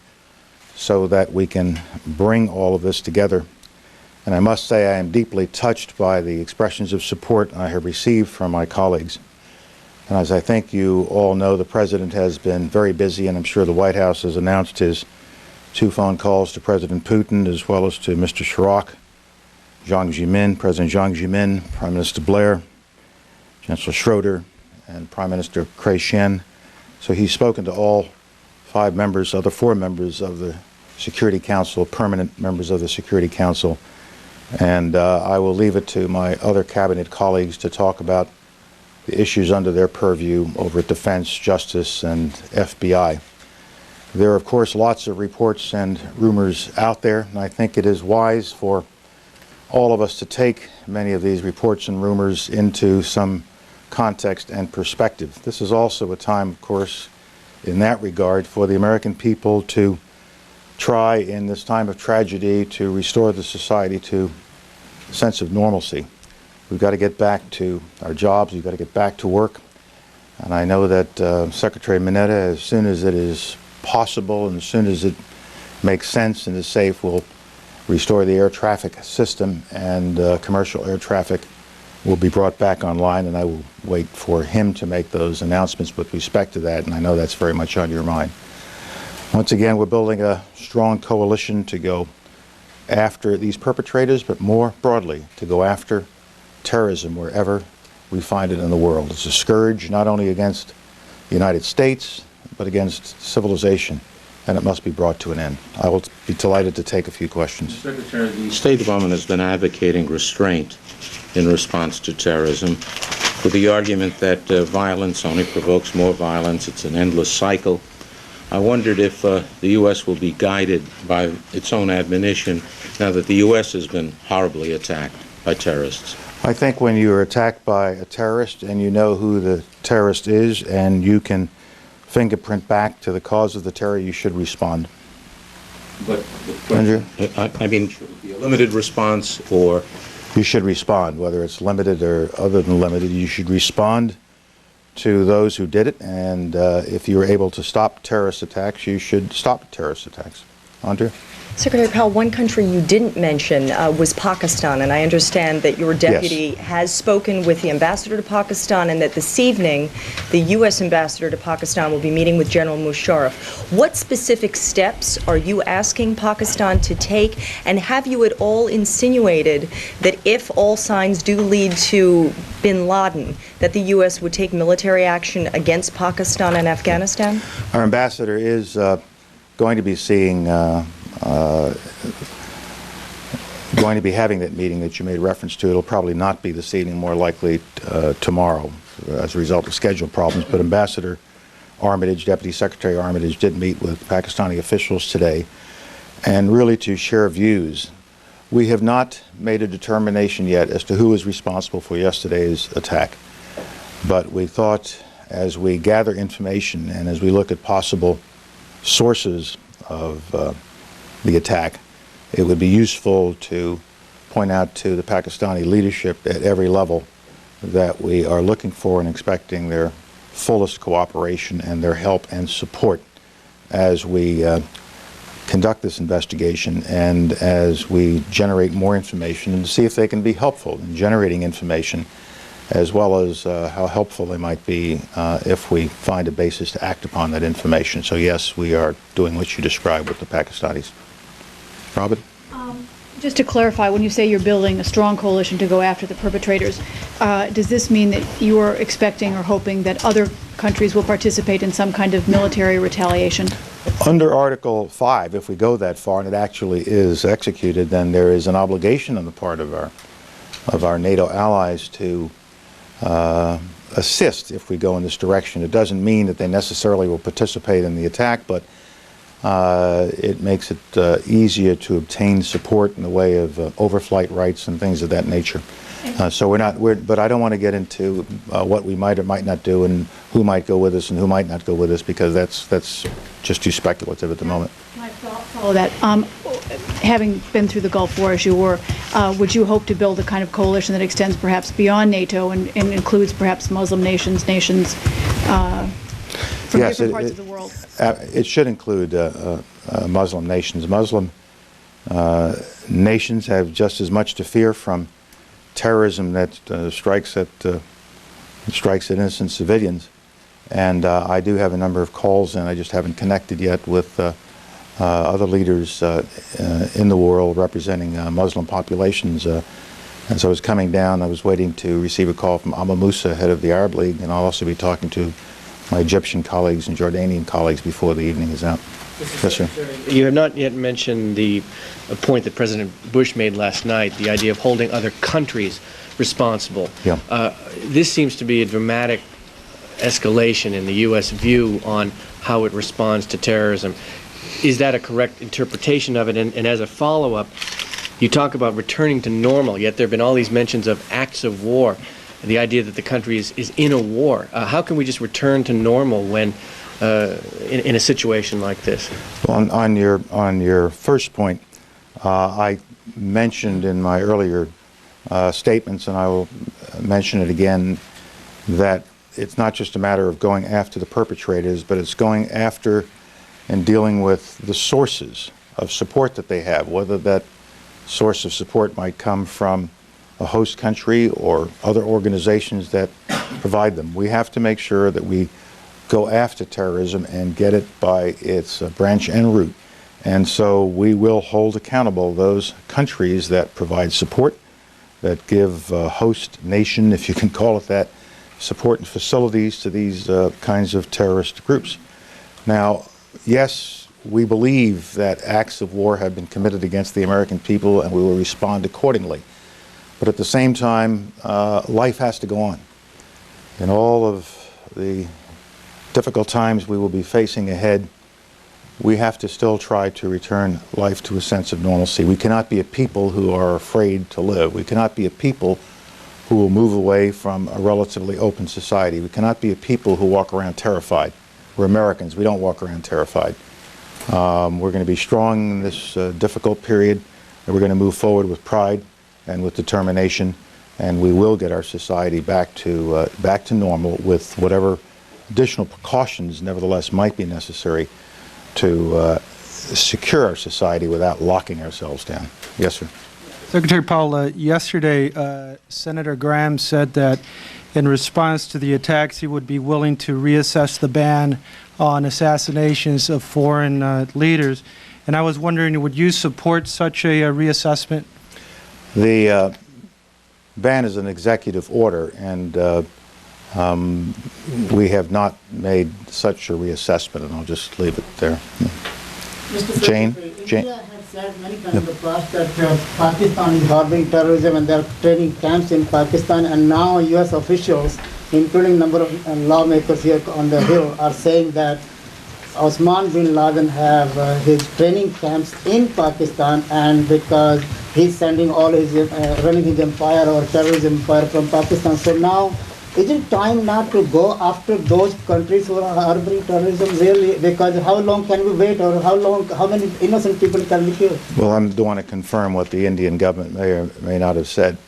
so that we can bring all of this together. And I must say I am deeply touched by the expressions of support I have received from my colleagues. And as I think you all know, the President has been very busy, and I'm sure the White House has announced his 2 phone calls to President Putin as well as to Mr. Chirac, Jiang Zemin, President Jiang Zemin, Prime Minister Blair, Chancellor Schroeder, and Prime Minister Chrétien. So he's spoken to all 5 members, other 4 members of the Security Council, permanent members of the Security Council, and I will leave it to my other cabinet colleagues to talk about the issues under their purview over at Defense, Justice, and FBI. There are, of course, lots of reports and rumors out there, and I think it is wise for all of us to take many of these reports and rumors into some context and perspective. This is also a time, of course, in that regard, for the American people to try in this time of tragedy to restore the society to a sense of normalcy. We've got to get back to our jobs, we've got to get back to work, and I know that Secretary Mineta, as soon as it is possible and as soon as it makes sense and is safe, will restore the air traffic system, and commercial air traffic will be brought back online, and I will wait for him to make those announcements with respect to that, and I know that's very much on your mind. Once again, we're building a strong coalition to go after these perpetrators, but more broadly, to go after terrorism wherever we find it in the world. It's a scourge not only against the United States, but against civilization, and it must be brought to an end. I will be delighted to take a few questions. Secretary, the State Department has been advocating restraint in response to terrorism with the argument that violence only provokes more violence. It's an endless cycle. I wondered if the U.S. will be guided by its own admonition now that the U.S. has been horribly attacked by terrorists. I think when you are attacked by a terrorist and you know who the terrorist is and you can fingerprint back to the cause of the terror, you should respond. But Andrew? I mean, should it be a limited response or? You should respond, whether it's limited or other than limited. You should respond to those who did it, and if you're able to stop terrorist attacks, you should stop terrorist attacks. Andrew? Secretary Powell, one country you didn't mention was Pakistan, and I understand that your deputy has spoken with the ambassador to Pakistan, and that this evening the U.S. ambassador to Pakistan will be meeting with General Musharraf. What specific steps are you asking Pakistan to take, and have you at all insinuated that if all signs do lead to bin Laden, that the U.S. would take military action against Pakistan and Afghanistan? Our ambassador is going to be seeing going to be having that meeting that you made reference to. It'll probably not be this evening, more likely tomorrow as a result of schedule problems. But Ambassador Armitage, Deputy Secretary Armitage, did meet with Pakistani officials today, and really to share views. We have not made a determination yet as to who is responsible for yesterday's attack. But we thought, as we gather information and as we look at possible sources of the attack, it would be useful to point out to the Pakistani leadership at every level that we are looking for and expecting their fullest cooperation and their help and support as we conduct this investigation and as we generate more information, and to see if they can be helpful in generating information as well as how helpful they might be if we find a basis to act upon that information. So yes, we are doing what you described with the Pakistanis. Robert? Just to clarify, when you say you're building a strong coalition to go after the perpetrators, does this mean that you are expecting or hoping that other countries will participate in some kind of military retaliation? Under Article 5, if we go that far and it actually is executed, then there is an obligation on the part of our NATO allies to assist if we go in this direction. It doesn't mean that they necessarily will participate in the attack, but it makes it easier to obtain support in the way of overflight rights and things of that nature. So but I don't want to get into what we might or might not do and who might go with us and who might not go with us, because that's just too speculative at the moment. Can I follow that? Having been through the Gulf War as you were, would you hope to build a kind of coalition that extends perhaps beyond NATO and includes perhaps Muslim nations from different parts of the world? It should include Muslim nations. Muslim nations have just as much to fear from terrorism that strikes at innocent civilians. And I do have a number of calls, and I just haven't connected yet with other leaders in the world representing Muslim populations. And so I was coming down, I was waiting to receive a call from Amma Musa, head of the Arab League, and I'll also be talking to my Egyptian colleagues and Jordanian colleagues before the evening is out. Yes, sir. You have not yet mentioned the point that President Bush made last night, the idea of holding other countries responsible. Yeah. This seems to be a dramatic escalation in the U.S. view on how it responds to terrorism. Is that a correct interpretation of it? And as a follow-up, you talk about returning to normal, yet there have been all these mentions of acts of war, the idea that the country is in a war. How can we just return to normal when in a situation like this? Well, on your first point, I mentioned in my earlier statements, and I will mention it again, that it's not just a matter of going after the perpetrators, but it's going after and dealing with the sources of support that they have, whether that source of support might come from a host country or other organizations that provide them. We have to make sure that we go after terrorism and get it by its branch and root. And so we will hold accountable those countries that provide support, that give host nation, if you can call it that, support and facilities to these kinds of terrorist groups. Now, yes, we believe that acts of war have been committed against the American people, and we will respond accordingly. But at the same time, life has to go on. In all of the difficult times we will be facing ahead, we have to still try to return life to a sense of normalcy. We cannot be a people who are afraid to live. We cannot be a people who will move away from a relatively open society. We cannot be a people who walk around terrified. We're Americans. We don't walk around terrified. We're going to be strong in this difficult period, and we're going to move forward with pride and with determination, and we will get our society back to normal with whatever additional precautions nevertheless might be necessary to secure our society without locking ourselves down. Yes, sir. Secretary Powell, yesterday Senator Graham said that in response to the attacks he would be willing to reassess the ban on assassinations of foreign leaders. And I was wondering, would you support such a reassessment? The ban is an executive order, and we have not made such a reassessment, and I'll just leave it there. Jane? India has said many times in the past that Pakistan is harboring terrorism, and there are training camps in Pakistan, and now U.S. officials, including a number of lawmakers here on the Hill, are saying that Osman bin Laden have his training camps in Pakistan, and because he's sending all his, running his empire or terrorism empire from Pakistan. So now, is it time not to go after those countries who are harboring terrorism really? Because how long can we wait, or how many innocent people can we kill? Well, I don't want to confirm what the Indian government may or may not have said.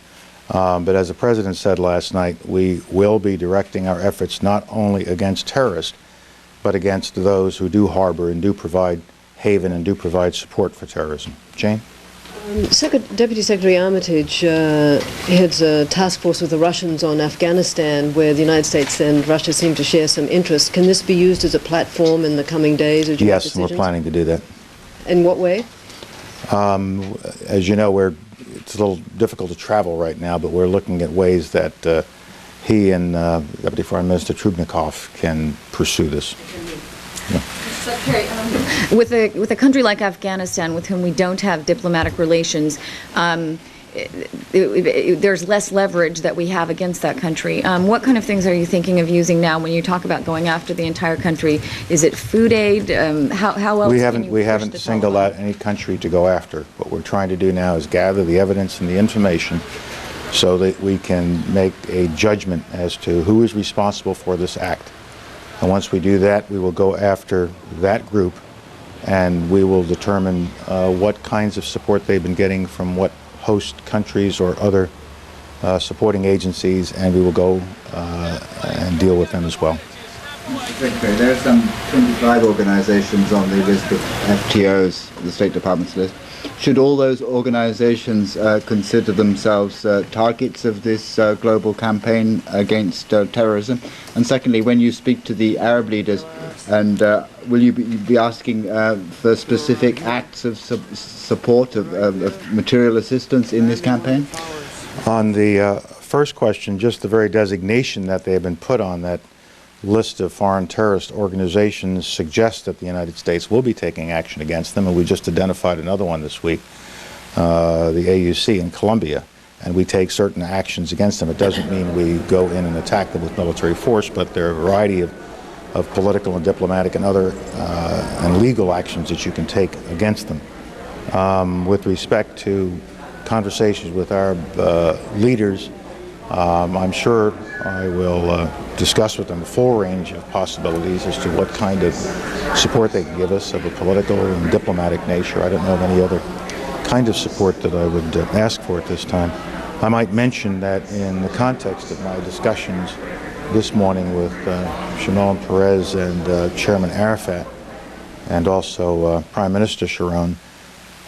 But as the President said last night, we will be directing our efforts not only against terrorists, but against those who do harbor and do provide haven and do provide support for terrorism. Jane? Deputy Secretary Armitage heads a task force with the Russians on Afghanistan, where the United States and Russia seem to share some interest. Can this be used as a platform in the coming days? Yes, and we're planning to do that. In what way? As you know, it's a little difficult to travel right now, but we're looking at ways that he and Deputy Foreign Minister Trubnikov can pursue this. Yeah. Secretary, with a country like Afghanistan, with whom we don't have diplomatic relations, there's less leverage that we have against that country. What kind of things are you thinking of using now when you talk about going after the entire country? Is it food aid? How else? We haven't singled out any country to go after. What we're trying to do now is gather the evidence and the information so that we can make a judgment as to who is responsible for this act. And once we do that, we will go after that group and we will determine what kinds of support they've been getting from what host countries or other supporting agencies, and we will go and deal with them as well. Secretary, there are some 25 organizations on the list of FTOs, the State Department's list. Should all those organizations consider themselves targets of this global campaign against terrorism? And secondly, when you speak to the Arab leaders, and will you be asking for specific acts of support, of material assistance in this campaign? On the first question, just the very designation that they have been put on that list of foreign terrorist organizations suggests that the United States will be taking action against them, and we just identified another one this week, the AUC in Colombia, and we take certain actions against them. It doesn't mean we go in and attack them with military force, but there are a variety of political and diplomatic and other and legal actions that you can take against them. With respect to conversations with Arab leaders, I'm sure I will discuss with them a full range of possibilities as to what kind of support they can give us of a political and diplomatic nature. I don't know of any other kind of support that I would ask for at this time. I might mention that in the context of my discussions this morning with Shimon Peres and Chairman Arafat, and also Prime Minister Sharon,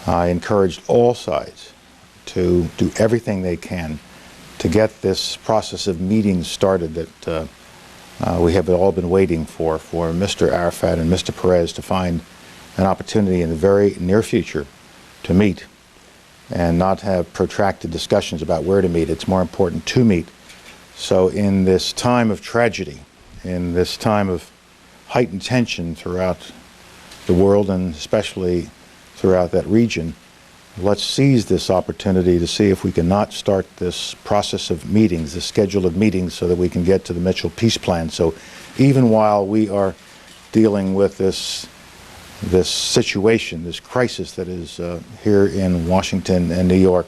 I encouraged all sides to do everything they can to get this process of meetings started that we have all been waiting for Mr. Arafat and Mr. Peres to find an opportunity in the very near future to meet and not have protracted discussions about where to meet. It's more important to meet. So in this time of tragedy, in this time of heightened tension throughout the world and especially throughout that region, let's seize this opportunity to see if we can not start this process of meetings, this schedule of meetings, so that we can get to the Mitchell Peace Plan. So even while we are dealing with this situation, this crisis that is here in Washington and New York,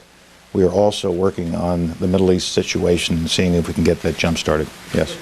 we are also working on the Middle East situation and seeing if we can get that jump started. Yes.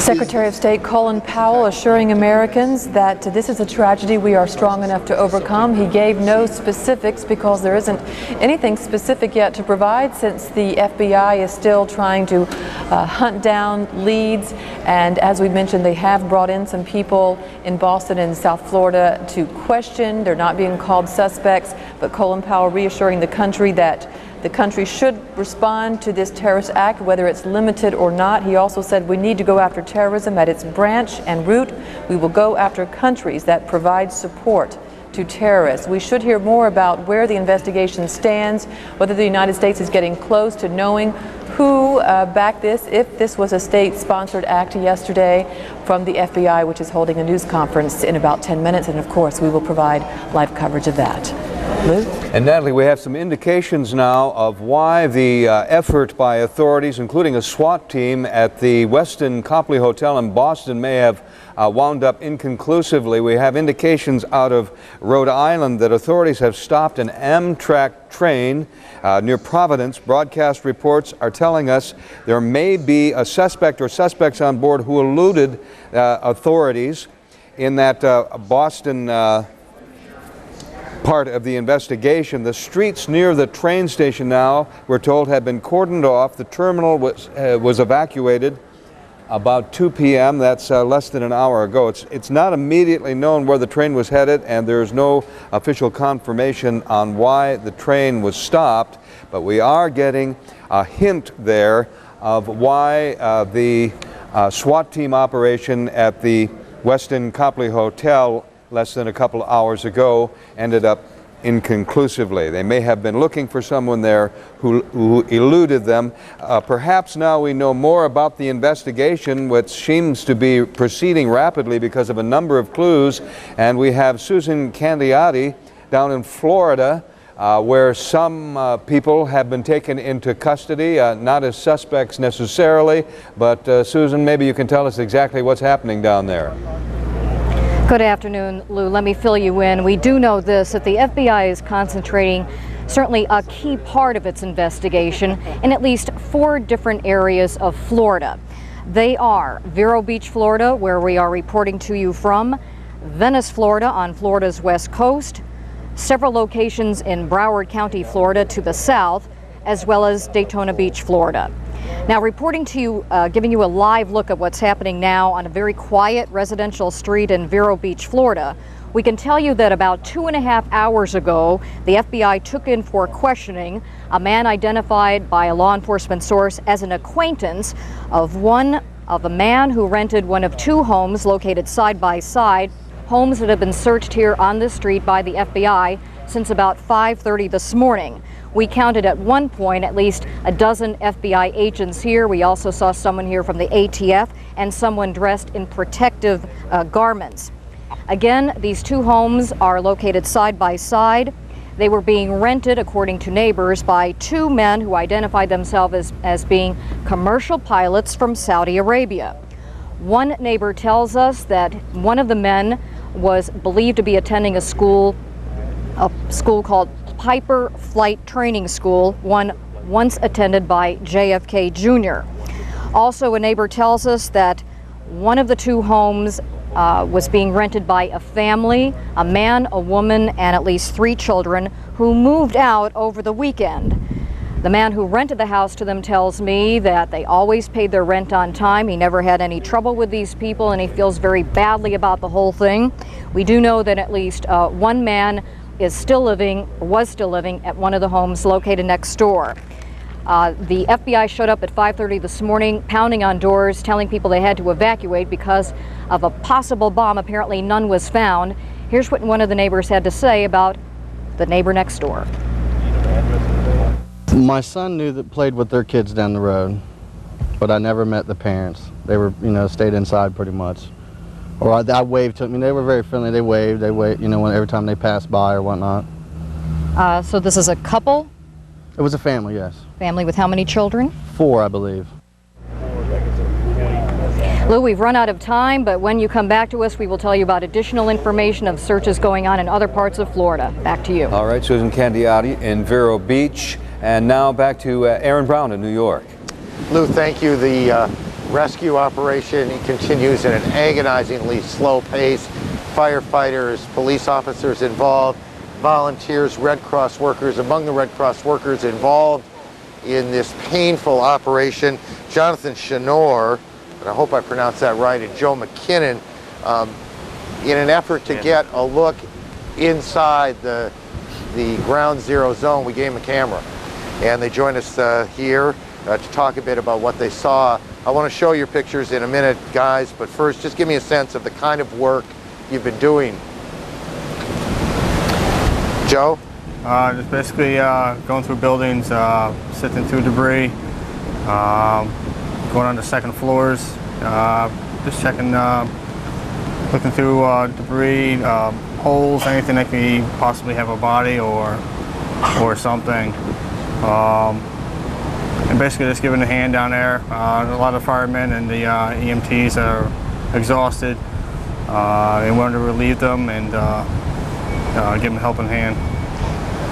Secretary of State Colin Powell assuring Americans that this is a tragedy we are strong enough to overcome. He gave no specifics because there isn't anything specific yet to provide, since the FBI is still trying to hunt down leads. And as we mentioned, they have brought in some people in Boston and South Florida to question. They're not being called suspects, but Colin Powell reassuring the country that the country should respond to this terrorist act, whether it's limited or not. He also said we need to go after terrorism at its branch and root. We will go after countries that provide support to terrorists. We should hear more about where the investigation stands, whether the United States is getting close to knowing who backed this, if this was a state-sponsored act yesterday, from the FBI, which is holding a news conference in about 10 minutes. And of course, we will provide live coverage of that. Lou? And Natalie, we have some indications now of why the effort by authorities, including a SWAT team at the Westin Copley Hotel in Boston, may have wound up inconclusively. We have indications out of Rhode Island that authorities have stopped an Amtrak train near Providence. Broadcast reports are telling us there may be a suspect or suspects on board who eluded authorities in that Boston part of the investigation. The streets near the train station now, we're told, have been cordoned off. The terminal was evacuated. about 2 p.m. That's less than an hour ago. It's not immediately known where the train was headed, and there's no official confirmation on why the train was stopped, but we are getting a hint there of why the SWAT team operation at the Westin Copley Hotel less than a couple hours ago ended up inconclusively. They may have been looking for someone there who eluded them. Perhaps now we know more about the investigation, which seems to be proceeding rapidly because of a number of clues. And we have Susan Candiati down in Florida, where some people have been taken into custody, not as suspects necessarily, but Susan, maybe you can tell us exactly what's happening down there. Good afternoon, Lou. Let me fill you in. We do know this, that the FBI is concentrating certainly a key part of its investigation in at least 4 different areas of Florida. They are Vero Beach, Florida, where we are reporting to you from, Venice, Florida, on Florida's west coast, several locations in Broward County, Florida to the south, as well as Daytona Beach, Florida. Now, reporting to you, giving you a live look at what's happening now on a very quiet residential street in Vero Beach, Florida, we can tell you that about 2.5 hours ago, the FBI took in for questioning a man identified by a law enforcement source as an acquaintance of a man who rented one of 2 homes located side by side, homes that have been searched here on this street by the FBI since about 5:30 this morning. We counted at one point at least a dozen FBI agents here. We also saw someone here from the ATF and someone dressed in protective garments. Again, these 2 homes are located side by side. They were being rented, according to neighbors, by 2 men who identified themselves as being commercial pilots from Saudi Arabia. One neighbor tells us that one of the men was believed to be attending a school called Piper Flight Training School, one once attended by JFK Jr. Also, a neighbor tells us that one of the 2 homes was being rented by a family, a man, a woman, and at least 3 children who moved out over the weekend. The man who rented the house to them tells me that they always paid their rent on time. He never had any trouble with these people, and he feels very badly about the whole thing. We do know that at least one man was still living at one of the homes located next door. The FBI showed up at 5:30 this morning, pounding on doors, telling people they had to evacuate because of a possible bomb. Apparently none was found. Here's what one of the neighbors had to say about the neighbor next door. My son played with their kids down the road, but I never met the parents. They were, stayed inside pretty much. Or I waved to them. They were very friendly. They waved, every time they passed by or whatnot. So this is a couple? It was a family, yes. Family with how many children? 4, I believe. Lou, we've run out of time, but when you come back to us, we will tell you about additional information of searches going on in other parts of Florida. Back to you. All right, Susan Candiati in Vero Beach. And now back to Aaron Brown in New York. Lou, thank you. The rescue operation continues at an agonizingly slow pace. Firefighters, police officers involved, volunteers, Red Cross workers. Among the Red Cross workers involved in this painful operation, Jonathan Shanor, and I hope I pronounced that right, and Joe McKinnon, in an effort to get a look inside the ground zero zone. We gave them a camera, and they joined us here to talk a bit about what they saw. I want to show your pictures in a minute, guys, but first, just give me a sense of the kind of work you've been doing. Joe? Just basically going through buildings, sifting through debris, going on the second floors, just checking, looking through debris, holes, anything that could possibly have a body or something. And basically just giving a hand down there. A lot of firemen and the EMTs are exhausted. They wanted to relieve them and give them a helping hand.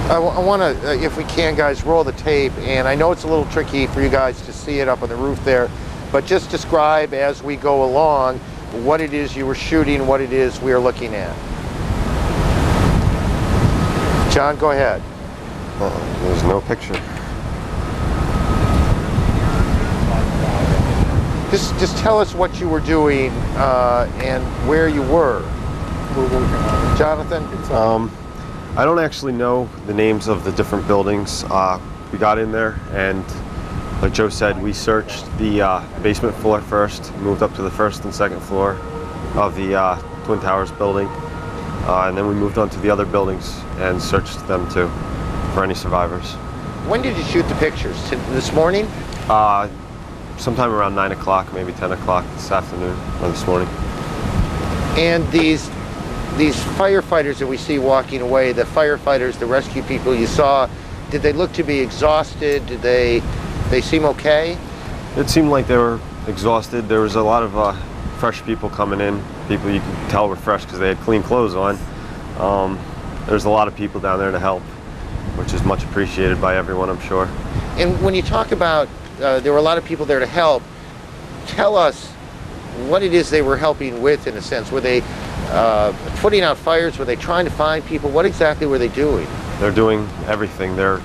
I want to, if we can, guys, roll the tape. And I know it's a little tricky for you guys to see it up on the roof there, but just describe as we go along what it is you were shooting, what it is we are looking at. John, go ahead. There's no picture. Just tell us what you were doing and where you were. Jonathan? I don't actually know the names of the different buildings. We got in there and, like Joe said, we searched the basement floor first, moved up to the first and second floor of the Twin Towers building, and then we moved on to the other buildings and searched them too for any survivors. When did you shoot the pictures? This morning? Sometime around 9 o'clock, maybe 10 o'clock this afternoon or this morning. And these firefighters that we see walking away, the firefighters, the rescue people you saw, did they look to be exhausted? Did they seem okay? It seemed like they were exhausted. There was a lot of fresh people coming in. People you could tell were fresh because they had clean clothes on. There's a lot of people down there to help, which is much appreciated by everyone, I'm sure. And when you talk about there were a lot of people there to help, tell us what it is they were helping with, in a sense. Were they putting out fires? Were they trying to find people? What exactly were they doing? They're doing everything. They're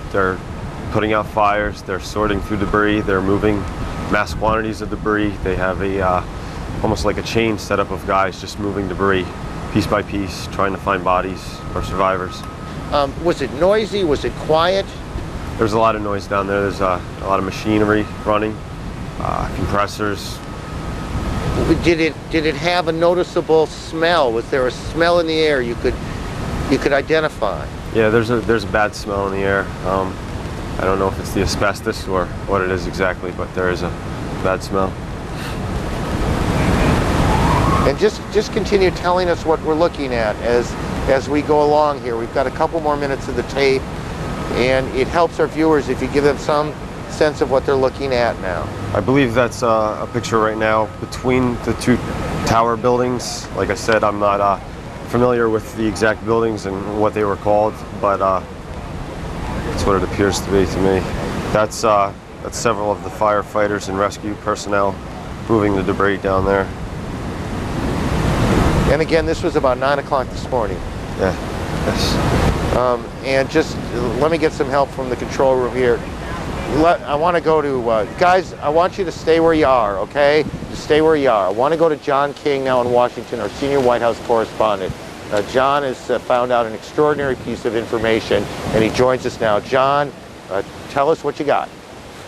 putting out fires, they're sorting through debris, they're moving mass quantities of debris. They have almost like a chain set up of guys just moving debris, piece by piece, trying to find bodies or survivors. Was it noisy? Was it quiet? There's a lot of noise down there. There's a lot of machinery running, compressors. Did it have a noticeable smell? Was there a smell in the air you could identify? Yeah, there's a bad smell in the air. I don't know if it's the asbestos or what it is exactly, but there is a bad smell. And just continue telling us what we're looking at as we go along here. We've got a couple more minutes of the tape, and it helps our viewers if you give them some sense of what they're looking at now. I believe that's a picture right now between the two tower buildings. Like I said, I'm not familiar with the exact buildings and what they were called, but that's what it appears to be to me. That's several of the firefighters and rescue personnel moving the debris down there. And again, this was about 9 o'clock this morning. Yeah. Yes. And just let me get some help from the control room here. I want to go to, guys, I want you to stay where you are, okay? Just stay where you are. I want to go to John King now in Washington, our senior White House correspondent. John has found out an extraordinary piece of information, and he joins us now. John, tell us what you got.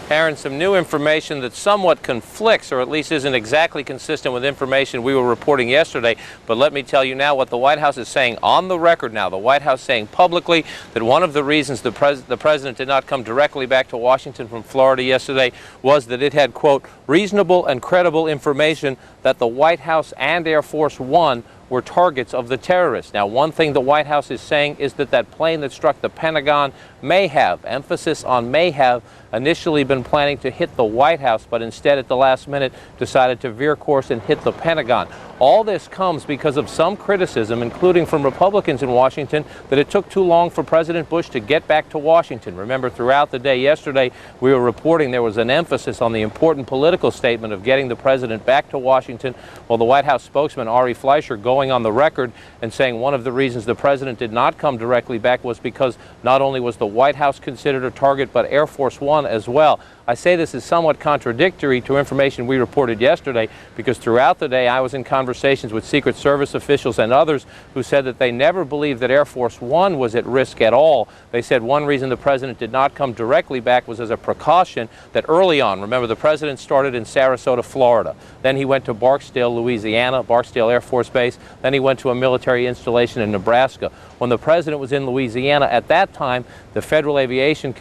Aaron, some new information that somewhat conflicts, or at least isn't exactly consistent with information we were reporting yesterday. But let me tell you now what the White House is saying on the record now. The White House saying publicly that one of the reasons the president did not come directly back to Washington from Florida yesterday was that it had, quote, reasonable and credible information that the White House and Air Force One were targets of the terrorists. Now, one thing the White House is saying is that that plane that struck the Pentagon may have, emphasis on may have, initially been planning to hit the White House, but instead at the last minute decided to veer course and hit the Pentagon. All this comes because of some criticism, including from Republicans in Washington, that it took too long for President Bush to get back to Washington. Remember, throughout the day yesterday, we were reporting there was an emphasis on the important political statement of getting the president back to Washington. Well, the White House spokesman, Ari Fleischer, going on the record and saying one of the reasons the president did not come directly back was because not only was the White House considered a target, but Air Force One as well. I say this is somewhat contradictory to information we reported yesterday, because throughout the day I was in conversations with Secret Service officials and others who said that they never believed that Air Force One was at risk at all. They said one reason the president did not come directly back was as a precaution that early on, remember, the president started in Sarasota, Florida. Then he went to Barksdale, Louisiana, Barksdale Air Force Base. Then he went to a military installation in Nebraska. When the president was in Louisiana at that time, the Federal Aviation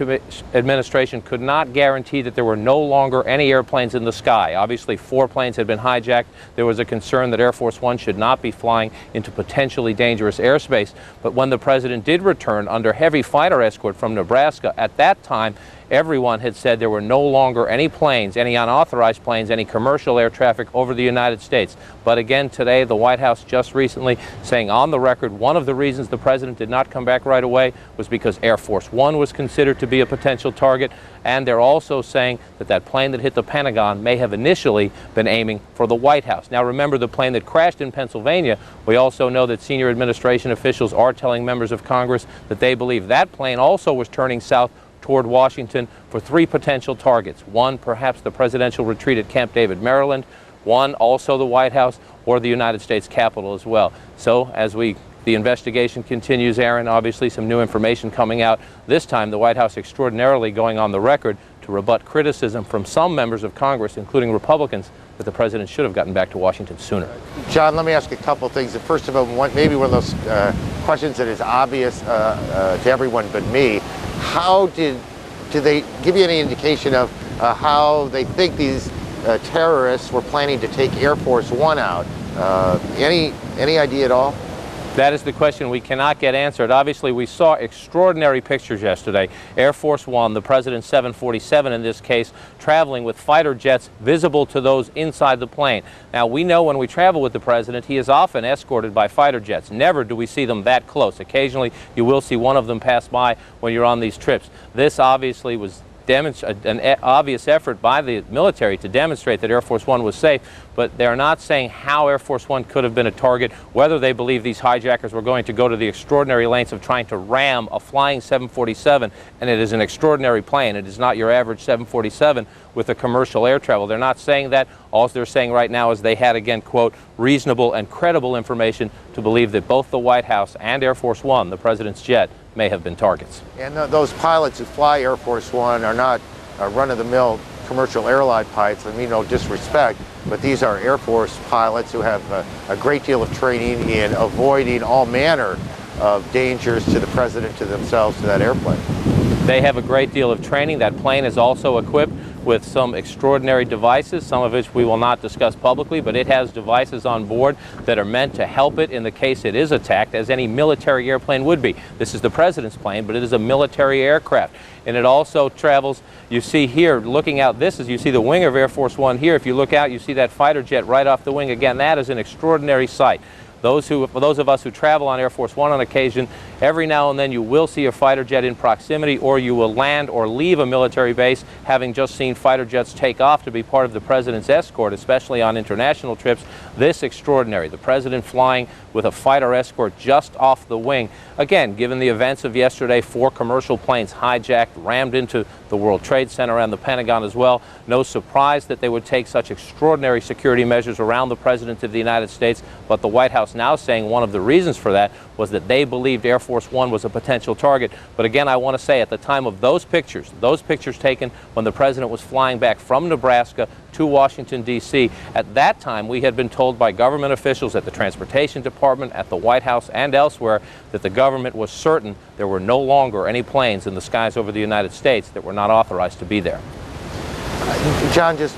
Administration could not guarantee that there were no longer any airplanes in the sky. Obviously, 4 planes had been hijacked. There was a concern that Air Force One should not be flying into potentially dangerous airspace. But when the president did return under heavy fighter escort from Nebraska, at that time, everyone had said there were no longer any planes, any unauthorized planes, any commercial air traffic over the United States. But again, today, the White House just recently saying on the record one of the reasons the president did not come back right away was because Air Force One was considered to be a potential target. And they're also saying that that plane that hit the Pentagon may have initially been aiming for the White House. Now, remember the plane that crashed in Pennsylvania. We also know that senior administration officials are telling members of Congress that they believe that plane also was turning south toward Washington for 3 potential targets. One, perhaps the presidential retreat at Camp David, Maryland. One, also the White House or the United States Capitol as well. So as the investigation continues, Aaron, obviously some new information coming out. This time, the White House extraordinarily going on the record to rebut criticism from some members of Congress, including Republicans, that the president should have gotten back to Washington sooner. John, let me ask a couple things. The first of all, maybe one of those questions that is obvious to everyone but me. How do they give you any indication of how they think these terrorists were planning to take Air Force One out? Any idea at all? That is the question we cannot get answered. Obviously, we saw extraordinary pictures yesterday. Air Force One, the president's 747 in this case, traveling with fighter jets visible to those inside the plane. Now, we know when we travel with the president, he is often escorted by fighter jets. Never do we see them that close. Occasionally, you will see one of them pass by when you're on these trips. This obviously was an obvious effort by the military to demonstrate that Air Force One was safe, but they're not saying how Air Force One could have been a target, whether they believe these hijackers were going to go to the extraordinary lengths of trying to ram a flying 747, and it is an extraordinary plane. It is not your average 747 with a commercial air travel. They're not saying that. All they're saying right now is they had, again, quote, reasonable and credible information to believe that both the White House and Air Force One, the president's jet, may have been targets. And those pilots who fly Air Force One are not run-of-the-mill commercial airline pilots. I mean, no disrespect, but these are Air Force pilots who have a great deal of training in avoiding all manner of dangers to the president, to themselves, to that airplane. They have a great deal of training. That plane is also equipped with some extraordinary devices, some of which we will not discuss publicly, but it has devices on board that are meant to help it in the case it is attacked, as any military airplane would be. This is the president's plane, but it is a military aircraft. And it also travels, you see here, looking out, you see the wing of Air Force One here. If you look out, you see that fighter jet right off the wing. Again, that is an extraordinary sight. For those of us who travel on Air Force One on occasion, every now and then you will see a fighter jet in proximity, or you will land or leave a military base having just seen fighter jets take off to be part of the president's escort, especially on international trips. This extraordinary, the president flying with a fighter escort just off the wing. Again, given the events of yesterday, 4 commercial planes hijacked, rammed into the World Trade Center and the Pentagon as well. No surprise that they would take such extraordinary security measures around the President of the United States, but the White House now saying one of the reasons for that was that they believed Air Force One was a potential target. But again, I want to say at the time of those pictures taken when the President was flying back from Nebraska to Washington, D.C., at that time we had been told by government officials at the Transportation Department, at the White House, and elsewhere that the government was certain there were no longer any planes in the skies over the United States that were not authorized to be there. John, just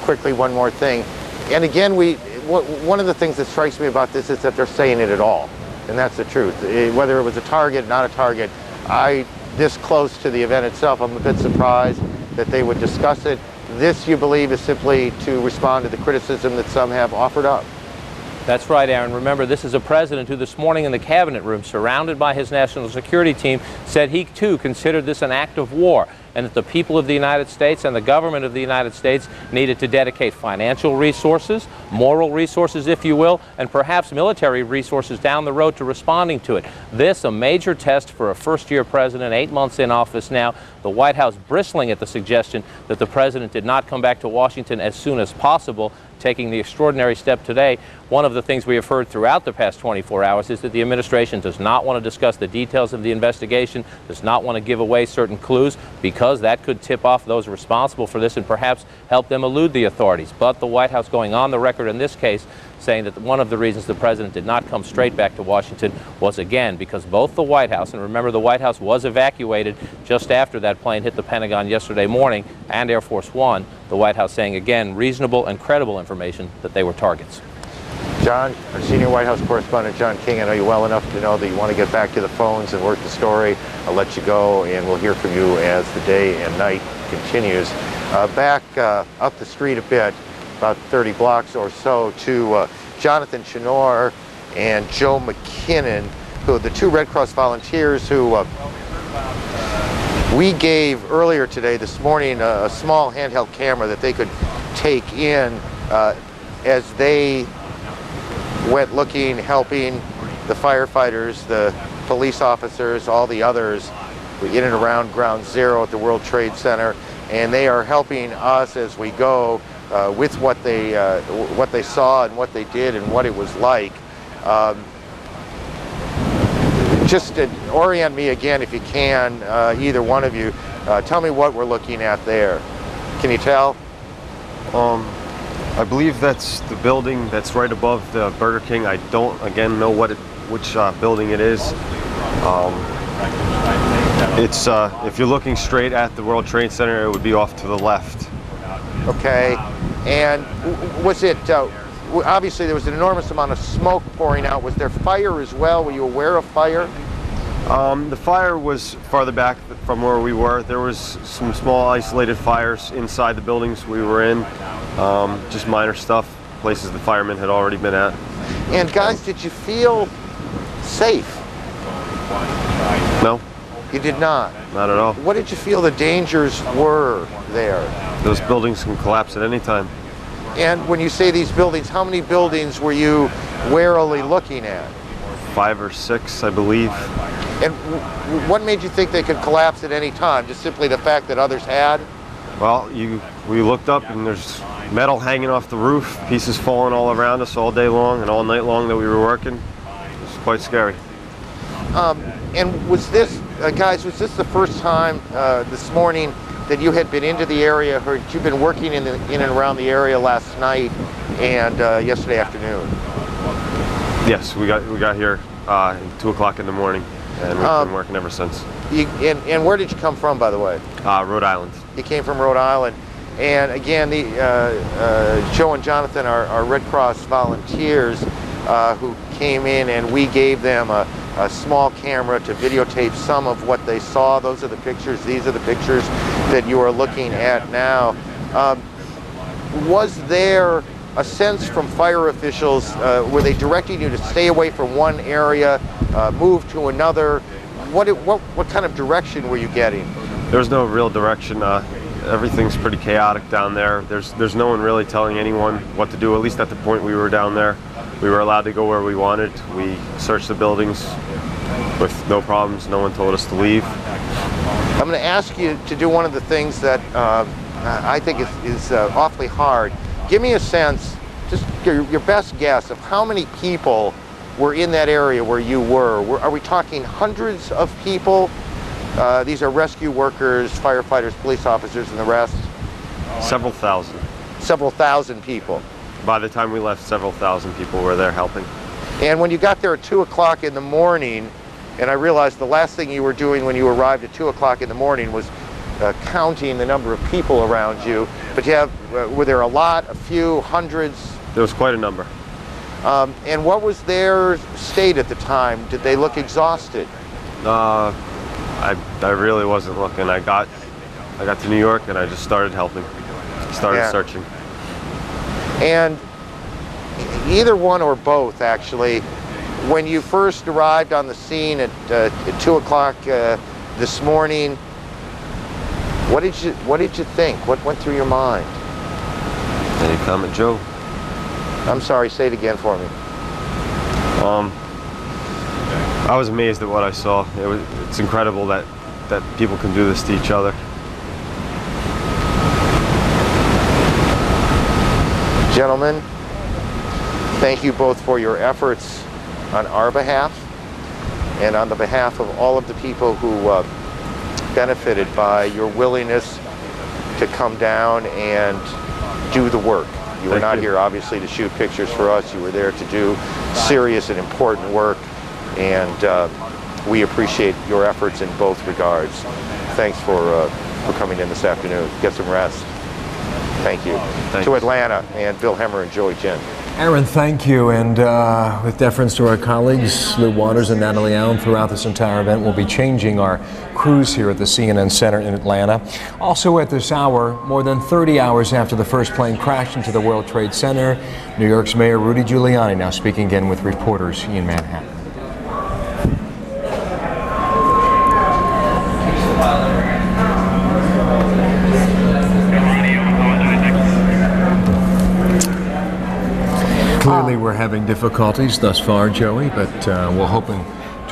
quickly one more thing. And again, one of the things that strikes me about this is that they're saying it at all, and that's the truth. Whether it was a target, not a target, this close to the event itself, I'm a bit surprised that they would discuss it. This, you believe, is simply to respond to the criticism that some have offered up. That's right, Aaron. Remember, this is a president who this morning in the cabinet room, surrounded by his national security team, said he too considered this an act of war, and that the people of the United States and the government of the United States needed to dedicate financial resources, moral resources, if you will, and perhaps military resources down the road to responding to it. This, a major test for a first-year president, 8 months in office now, the White House bristling at the suggestion that the president did not come back to Washington as soon as possible, taking the extraordinary step today. One of the things we have heard throughout the past 24 hours is that the administration does not want to discuss the details of the investigation, does not want to give away certain clues, because that could tip off those responsible for this and perhaps help them elude the authorities. But the White House going on the record in this case saying that one of the reasons the president did not come straight back to Washington was, again, because both the White House, and remember the White House was evacuated just after that plane hit the Pentagon yesterday morning, and Air Force One, the White House saying, again, reasonable and credible information that they were targets. John, our senior White House correspondent, John King, I know you well enough to know that you want to get back to the phones and work the story. I'll let you go, and we'll hear from you as the day and night continues. Back up the street a bit, about 30 blocks or so, to Jonathan Chenor and Joe McKinnon, who are the 2 Red Cross volunteers who we gave earlier today, this morning, a small handheld camera that they could take in as they went looking, helping the firefighters, the police officers, all the others in and around Ground Zero at the World Trade Center, and they are helping us as we go with what they saw and what they did and what it was like. Just orient me again, if you can, either one of you. Tell me what we're looking at there. Can you tell? I believe that's the building that's right above the Burger King. I don't, again, know which building it is. It's if you're looking straight at the World Trade Center, it would be off to the left. Okay. And was it? Obviously, there was an enormous amount of smoke pouring out. Was there fire as well? Were you aware of fire? The fire was farther back from where we were. There was some small isolated fires inside the buildings we were in. Just minor stuff, places the firemen had already been at. And guys, did you feel safe? No. You did not? Not at all. What did you feel the dangers were there? Those buildings can collapse at any time. And when you say these buildings, how many buildings were you warily looking at? 5 or 6, I believe. And what made you think they could collapse at any time? Just simply the fact that others had? Well, we looked up and there's metal hanging off the roof, pieces falling all around us all day long and all night long that we were working. It was quite scary. And was this, guys, was this the first time this morning that you had been into the area, or had you been working in and around the area last night and yesterday afternoon? Yes, we got here at 2 o'clock in the morning, and we've been working ever since. And where did you come from, by the way? Rhode Island. You came from Rhode Island. And again, Joe and Jonathan are Red Cross volunteers who came in, and we gave them a small camera to videotape some of what they saw. Those are the pictures. These are the pictures that you are looking at now. Was there a sense from fire officials, were they directing you to stay away from one area, move to another? What kind of direction were you getting? There's no real direction. Everything's pretty chaotic down there. There's no one really telling anyone what to do, at least at the point we were down there. We were allowed to go where we wanted. We searched the buildings with no problems. No one told us to leave. I'm going to ask you to do one of the things that I think is awfully hard. Give me a sense, just your best guess of how many people were in that area where you were. Are we talking hundreds of people? These are rescue workers, firefighters, police officers, and the rest? Several thousand. Several thousand people. By the time we left, several thousand people were there helping. And when you got there at 2 o'clock in the morning, and I realized the last thing you were doing when you arrived at 2 o'clock in the morning was counting the number of people around you, but were there a lot, a few, hundreds? There was quite a number. And what was their state at the time? Did they look exhausted? I really wasn't looking. I got to New York and I just started helping. Started searching. And either one or both, actually, when you first arrived on the scene at 2 o'clock this morning, what did you think? What went through your mind? Any comment, Joe? I'm sorry, say it again for me. I was amazed at what I saw. It's incredible that people can do this to each other. Gentlemen, thank you both for your efforts on our behalf and on the behalf of all of the people who benefited by your willingness to come down and do the work. You were not here, obviously, to shoot pictures for us. You were there to do serious and important work, and we appreciate your efforts in both regards. Thanks for coming in this afternoon. Get some rest. Thank you. Thanks. To Atlanta, and Bill Hemmer and Joey Jin. Aaron, thank you. And with deference to our colleagues, Lou Waters and Natalie Allen, throughout this entire event, we'll be changing our crews here at the CNN Center in Atlanta. Also at this hour, more than 30 hours after the first plane crashed into the World Trade Center, New York's Mayor Rudy Giuliani now speaking again with reporters in Manhattan. Clearly we're having difficulties thus far, Joey, but we're hoping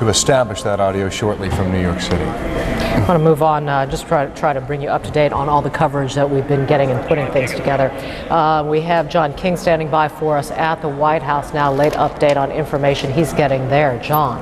to establish that audio shortly from New York City. I want to move on, just try to bring you up to date on all the coverage that we've been getting and putting things together. We have John King standing by for us at the White House now. Late update on information he's getting there. John.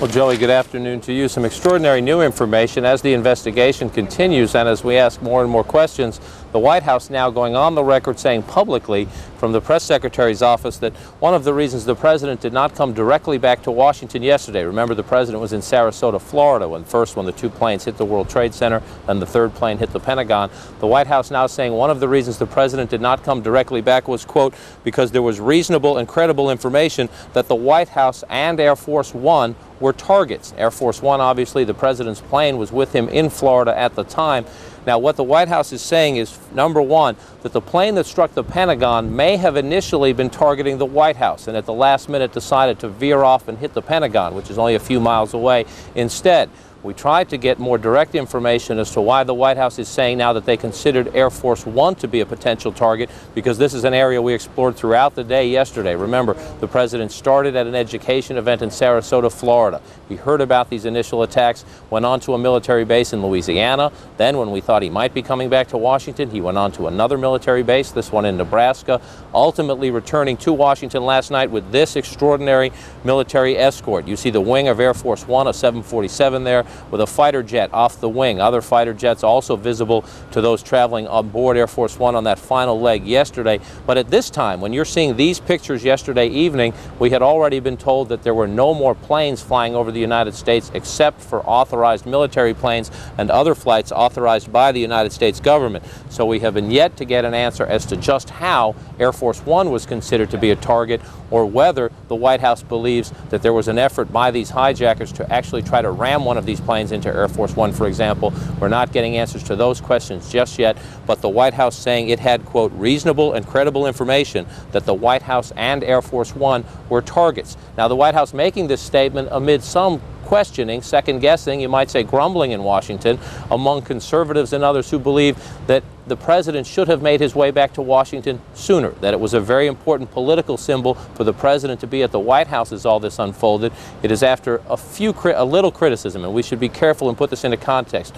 Well, Joey, good afternoon to you. Some extraordinary new information as the investigation continues and as we ask more and more questions. The White House now going on the record saying publicly from the press secretary's office that one of the reasons the president did not come directly back to Washington yesterday, remember the president was in Sarasota, Florida when the two planes hit the World Trade Center and the third plane hit the Pentagon. The White House now saying one of the reasons the president did not come directly back was, quote, because there was reasonable and credible information that the White House and Air Force One were targets. Air Force One, obviously, the president's plane was with him in Florida at the time. Now, what the White House is saying is, number one, that the plane that struck the Pentagon may have initially been targeting the White House and at the last minute decided to veer off and hit the Pentagon, which is only a few miles away instead. We tried to get more direct information as to why the White House is saying now that they considered Air Force One to be a potential target, because this is an area we explored throughout the day yesterday. Remember, the president started at an education event in Sarasota, Florida. He heard about these initial attacks, went on to a military base in Louisiana. Then, when we thought he might be coming back to Washington, he went on to another military base, this one in Nebraska, ultimately returning to Washington last night with this extraordinary military escort. You see the wing of Air Force One, a 747 there, with a fighter jet off the wing. Other fighter jets also visible to those traveling on board Air Force One on that final leg yesterday. But at this time, when you're seeing these pictures yesterday evening, we had already been told that there were no more planes flying over the United States except for authorized military planes and other flights authorized by the United States government. So we have been yet to get an answer as to just how Air Force One was considered to be a target, or whether the White House believes that there was an effort by these hijackers to actually try to ram one of these planes into Air Force One, for example. We're not getting answers to those questions just yet, but the White House saying it had, quote, reasonable and credible information that the White House and Air Force One were targets. Now, the White House making this statement amid some questioning, second-guessing, you might say grumbling in Washington, among conservatives and others who believe that the president should have made his way back to Washington sooner, that it was a very important political symbol for the president to be at the White House as all this unfolded. It is after a little criticism, and we should be careful and put this into context,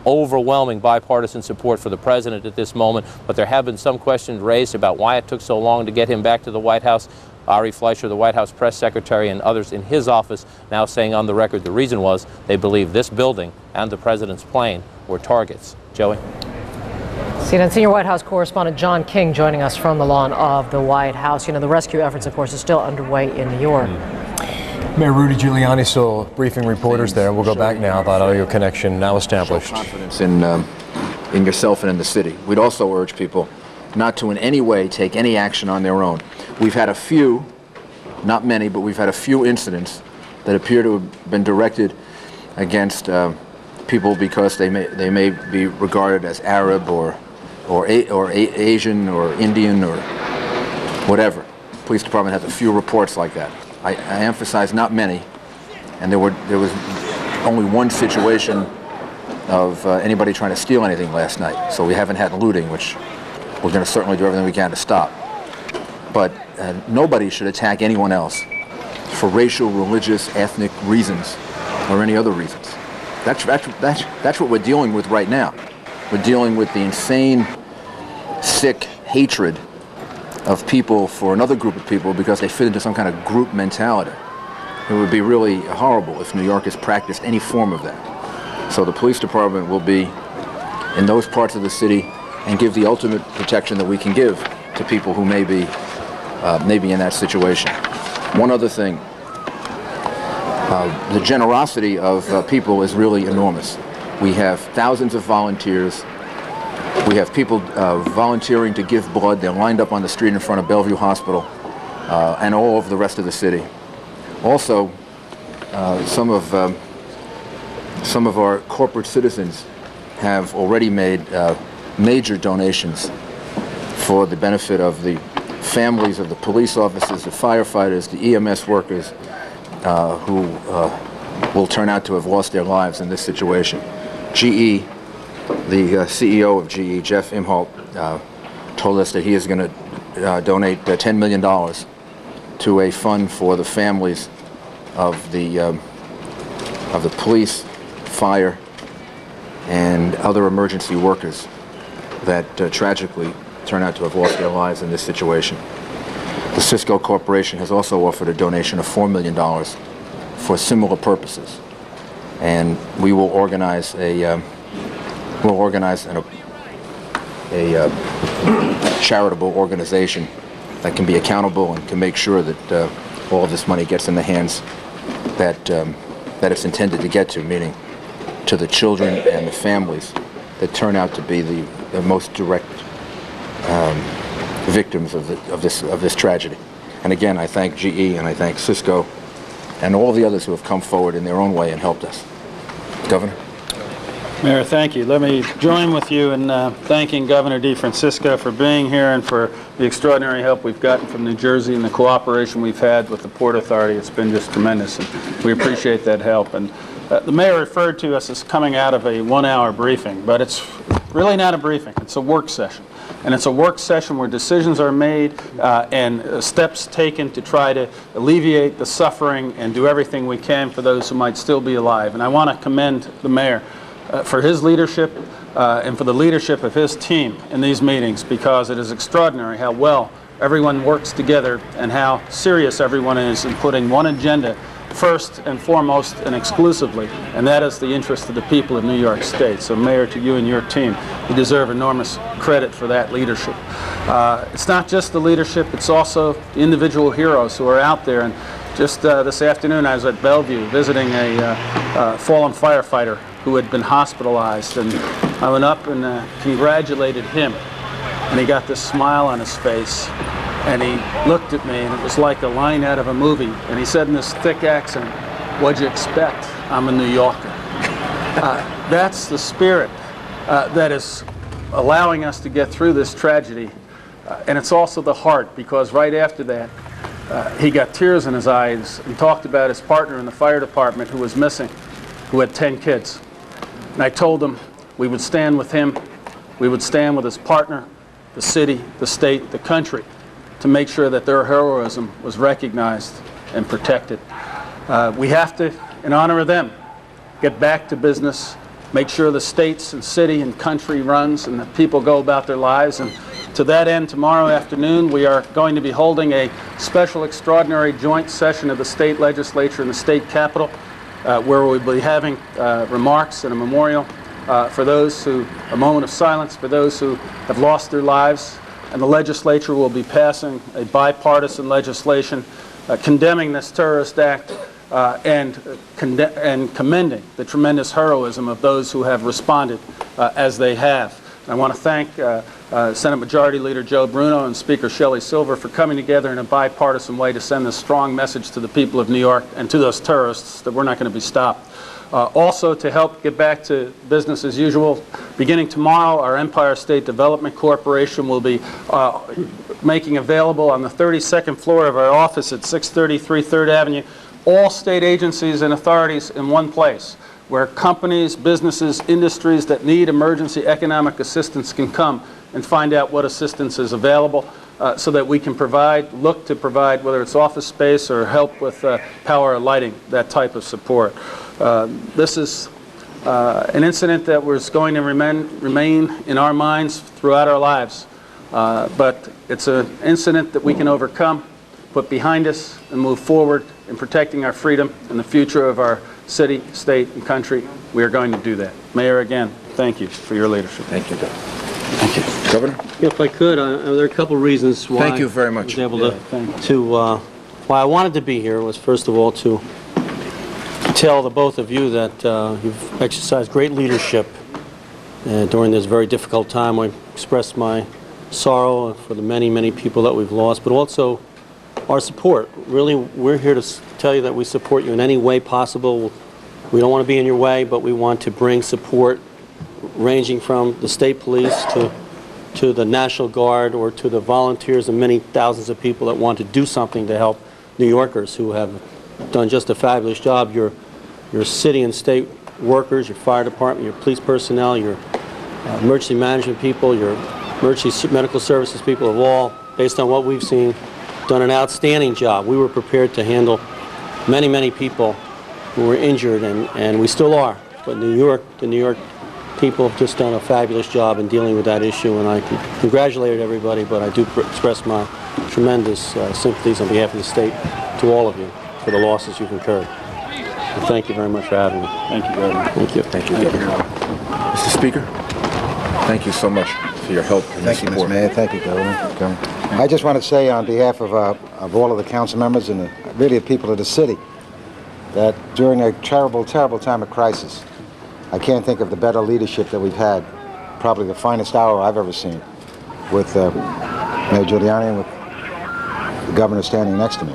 overwhelming bipartisan support for the president at this moment, but there have been some questions raised about why it took so long to get him back to the White House. Ari Fleischer, the White House press secretary, and others in his office now saying on the record the reason was they believe this building and the president's plane were targets. Joey? CNN senior White House correspondent John King joining us from the lawn of the White House. You know, the rescue efforts, of course, are still underway in New York. Mayor Rudy Giuliani still briefing reporters there. We'll go back now. That audio connection now established. Show confidence in yourself and in the city. We'd also urge people not to in any way take any action on their own. We've had a few, not many, but we've had a few incidents that appear to have been directed against people because they may be regarded as Arab or Asian or Indian or whatever. Police department has a few reports like that. I emphasize not many, and there was only one situation of anybody trying to steal anything last night. So we haven't had looting, which we're going to certainly do everything we can to stop. But nobody should attack anyone else for racial, religious, ethnic reasons or any other reasons. That's what we're dealing with right now. We're dealing with the insane, sick hatred of people for another group of people because they fit into some kind of group mentality. It would be really horrible if New York has practiced any form of that. So the police department will be in those parts of the city and give the ultimate protection that we can give to people who may be in that situation. One other thing, the generosity of people is really enormous. We have thousands of volunteers. We have people volunteering to give blood. They're lined up on the street in front of Bellevue Hospital and all over the rest of the city. Also, some of our corporate citizens have already made major donations for the benefit of the families of the police officers, the firefighters, the EMS workers who will turn out to have lost their lives in this situation. GE, the CEO of GE, Jeff Imholt, told us that he is going to donate $10 million to a fund for the families of the police, fire, and other emergency workers that tragically turn out to have lost their lives in this situation. The Cisco Corporation has also offered a donation of $4 million for similar purposes, and we will organize a charitable organization that can be accountable and can make sure that all of this money gets in the hands that it's intended to get to, meaning to the children and the families that turn out to be the most direct victims of this tragedy. And again, I thank GE and I thank Cisco and all the others who have come forward in their own way and helped us. Governor? Mayor, thank you. Let me join with you in thanking Governor DeFrancisco for being here and for the extraordinary help we've gotten from New Jersey and the cooperation we've had with the Port Authority. It's been just tremendous, and we appreciate that help. And the mayor referred to us as coming out of a one-hour briefing, but it's really not a briefing. It's a work session. And it's a work session where decisions are made and steps taken to try to alleviate the suffering and do everything we can for those who might still be alive. And I want to commend the mayor for his leadership and for the leadership of his team in these meetings, because it is extraordinary how well everyone works together and how serious everyone is in putting one agenda first and foremost and exclusively, and that is the interest of the people of New York State. So, Mayor, to you and your team, you deserve enormous credit for that leadership. It's not just the leadership, it's also the individual heroes who are out there. And just this afternoon I was at Bellevue visiting a fallen firefighter who had been hospitalized, and I went up and congratulated him, and he got this smile on his face, and he looked at me, and it was like a line out of a movie, and he said in this thick accent, "What'd you expect? I'm a New Yorker." That's the spirit that is allowing us to get through this tragedy, and it's also the heart, because right after that he got tears in his eyes and talked about his partner in the fire department who was missing, who had 10 kids. And I told him we would stand with him, we would stand with his partner, the city, the state, the country, to make sure that their heroism was recognized and protected. We have to, in honor of them, get back to business, make sure the states and city and country runs and that people go about their lives. And to that end, tomorrow afternoon, we are going to be holding a special extraordinary joint session of the state legislature and the state capitol, where we'll be having remarks and a memorial for those who, a moment of silence for those who have lost their lives. And the legislature will be passing a bipartisan legislation condemning this terrorist act and commending the tremendous heroism of those who have responded as they have. And I want to thank Senate Majority Leader Joe Bruno and Speaker Shelley Silver for coming together in a bipartisan way to send this strong message to the people of New York and to those terrorists that we're not going to be stopped. Also, to help get back to business as usual, beginning tomorrow, our Empire State Development Corporation will be making available on the 32nd floor of our office at 633 3rd Avenue all state agencies and authorities in one place, where companies, businesses, industries that need emergency economic assistance can come and find out what assistance is available so that we can look to provide, whether it's office space or help with power or lighting, that type of support. This is an incident that was going to remain in our minds throughout our lives, but it's an incident that we can overcome, put behind us, and move forward in protecting our freedom and the future of our city, state, and country. We are going to do that. Mayor, again, thank you for your leadership. Thank you, Doug. Thank you. Governor? If I could, there are a couple of reasons why Thank you very much. I was able why I wanted to be here was, first of all, to tell the both of you that you've exercised great leadership during this very difficult time. I expressed my sorrow for the many, many people that we've lost, but also our support. Really, we're here to tell you that we support you in any way possible. We don't want to be in your way, but we want to bring support ranging from the state police to the National Guard or to the volunteers and many thousands of people that want to do something to help New Yorkers who have done just a fabulous job. Your city and state workers, your fire department, your police personnel, your emergency management people, your emergency medical services people have all, based on what we've seen, done an outstanding job. We were prepared to handle many, many people who were injured, and we still are. But the New York people have just done a fabulous job in dealing with that issue, and I congratulate everybody, but I do express my tremendous sympathies on behalf of the state to all of you for the losses you've incurred. And thank you very much for having me. Thank you, Governor. Thank you. Thank you, Governor. Mr. Speaker, thank you so much for your help and Thank you, support. Mr. Mayor. Thank you, Governor. I just want to say on behalf of all of the council members and really the people of the city that during a terrible, terrible time of crisis, I can't think of the better leadership that we've had, probably the finest hour I've ever seen, with Mayor Giuliani and with the governor standing next to me.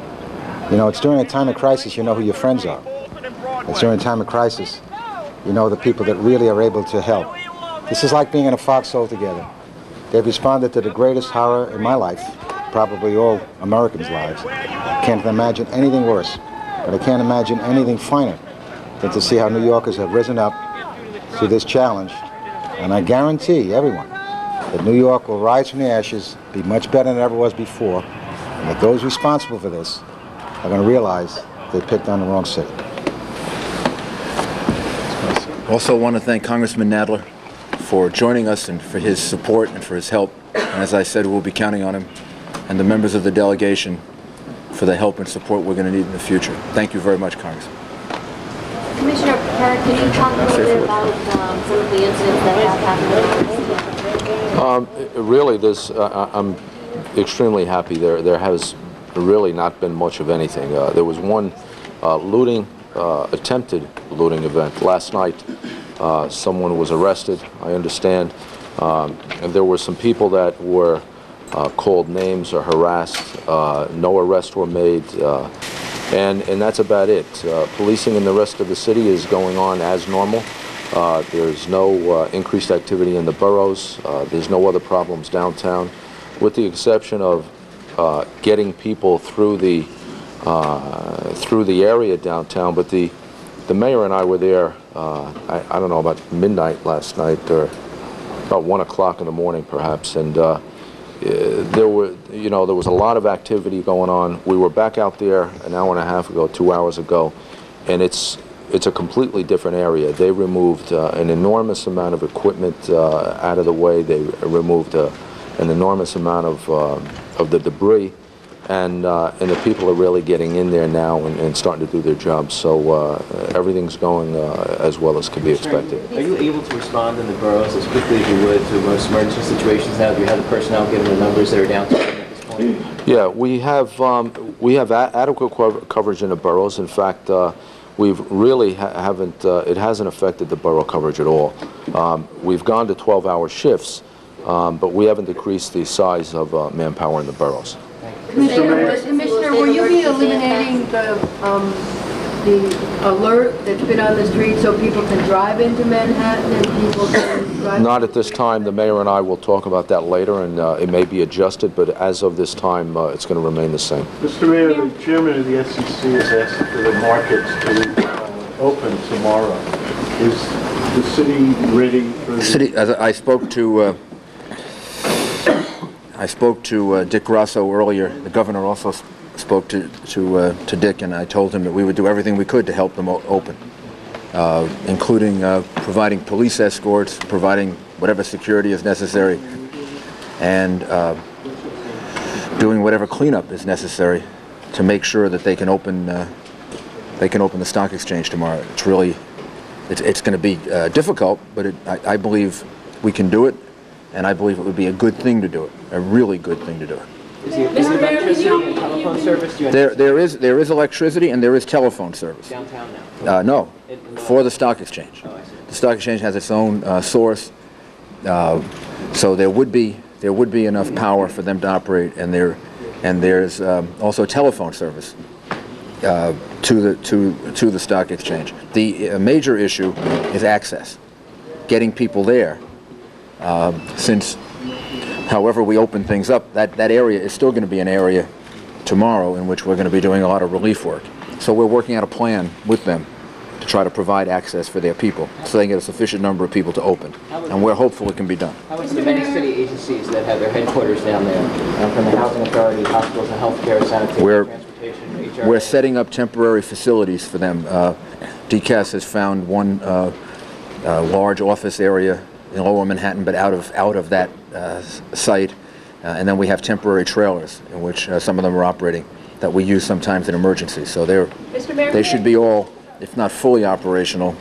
You know, it's during a time of crisis you know who your friends are. It's during a time of crisis you know the people that really are able to help. This is like being in a foxhole together. They've responded to the greatest horror in my life, probably all Americans' lives. Can't imagine anything worse, but I can't imagine anything finer than to see how New Yorkers have risen up to this challenge. And I guarantee everyone that New York will rise from the ashes, be much better than it ever was before, and that those responsible for this are going to realize they picked on the wrong city. Also want to thank Congressman Nadler for joining us and for his support and for his help. And as I said, we'll be counting on him and the members of the delegation for the help and support we're going to need in the future. Thank you very much, Congressman. Commissioner Parrott, can you talk a little bit about some of the incidents that have happened? Really, I'm extremely happy. There has really not been much of anything. There was one attempted looting event last night. Someone was arrested, I understand, and there were some people that were called names or harassed. No arrests were made, and that's about it. Policing in the rest of the city is going on as normal. There's no increased activity in the boroughs. There's no other problems downtown, with the exception of getting people through the area downtown. But the mayor and I were there, I don't know, about midnight last night, or about 1 o'clock in the morning perhaps, and there was a lot of activity going on. We were back out there an hour and a half ago, 2 hours ago, and it's a completely different area. They removed an enormous amount of equipment out of the way. They removed an enormous amount of the debris. And the people are really getting in there now and starting to do their jobs. So everything's going as well as can be expected. Are you able to respond in the boroughs as quickly as you would to most emergency situations now? Do you have the personnel given the numbers that are down to at this point? Yeah, we have adequate coverage in the boroughs. In fact, we've really haven't. It hasn't affected the borough coverage at all. We've gone to 12-hour shifts, but we haven't decreased the size of manpower in the boroughs. Commissioner, will you be eliminating the alert that's been on the street so people can drive into Manhattan and people can drive? Not at this time. The mayor and I will talk about that later, and it may be adjusted, but as of this time, it's going to remain the same. Mr. Mayor, the chairman of the SEC is asking for the markets to open tomorrow. Is the city ready for the city? As I spoke to Dick Grasso earlier. The governor also spoke to Dick, and I told him that we would do everything we could to help them open, including providing police escorts, providing whatever security is necessary, and doing whatever cleanup is necessary to make sure that they can open the stock exchange tomorrow. It's going to be difficult, but I believe we can do it. And I believe it would be a good thing to do it, a really good thing to do it. Is there electricity and telephone service? There is electricity and there is telephone service. Downtown now? No, for the stock exchange. Oh, I see. The stock exchange has its own source, so there would be enough power for them to operate, and there's also telephone service to the stock exchange. The major issue is access, getting people there. Since, however we open things up, that area is still going to be an area tomorrow in which we're going to be doing a lot of relief work. So we're working out a plan with them to try to provide access for their people so they can get a sufficient number of people to open. And we're hopeful it can be done. How about the many city agencies that have their headquarters down there, from the Housing Authority, hospitals and healthcare, sanitation, transportation, we're setting up temporary facilities for them. DCAS has found one large office area in Lower Manhattan, but out of that site. And then we have temporary trailers in which some of them are operating that we use sometimes in emergencies. So they should be all, if not fully operational,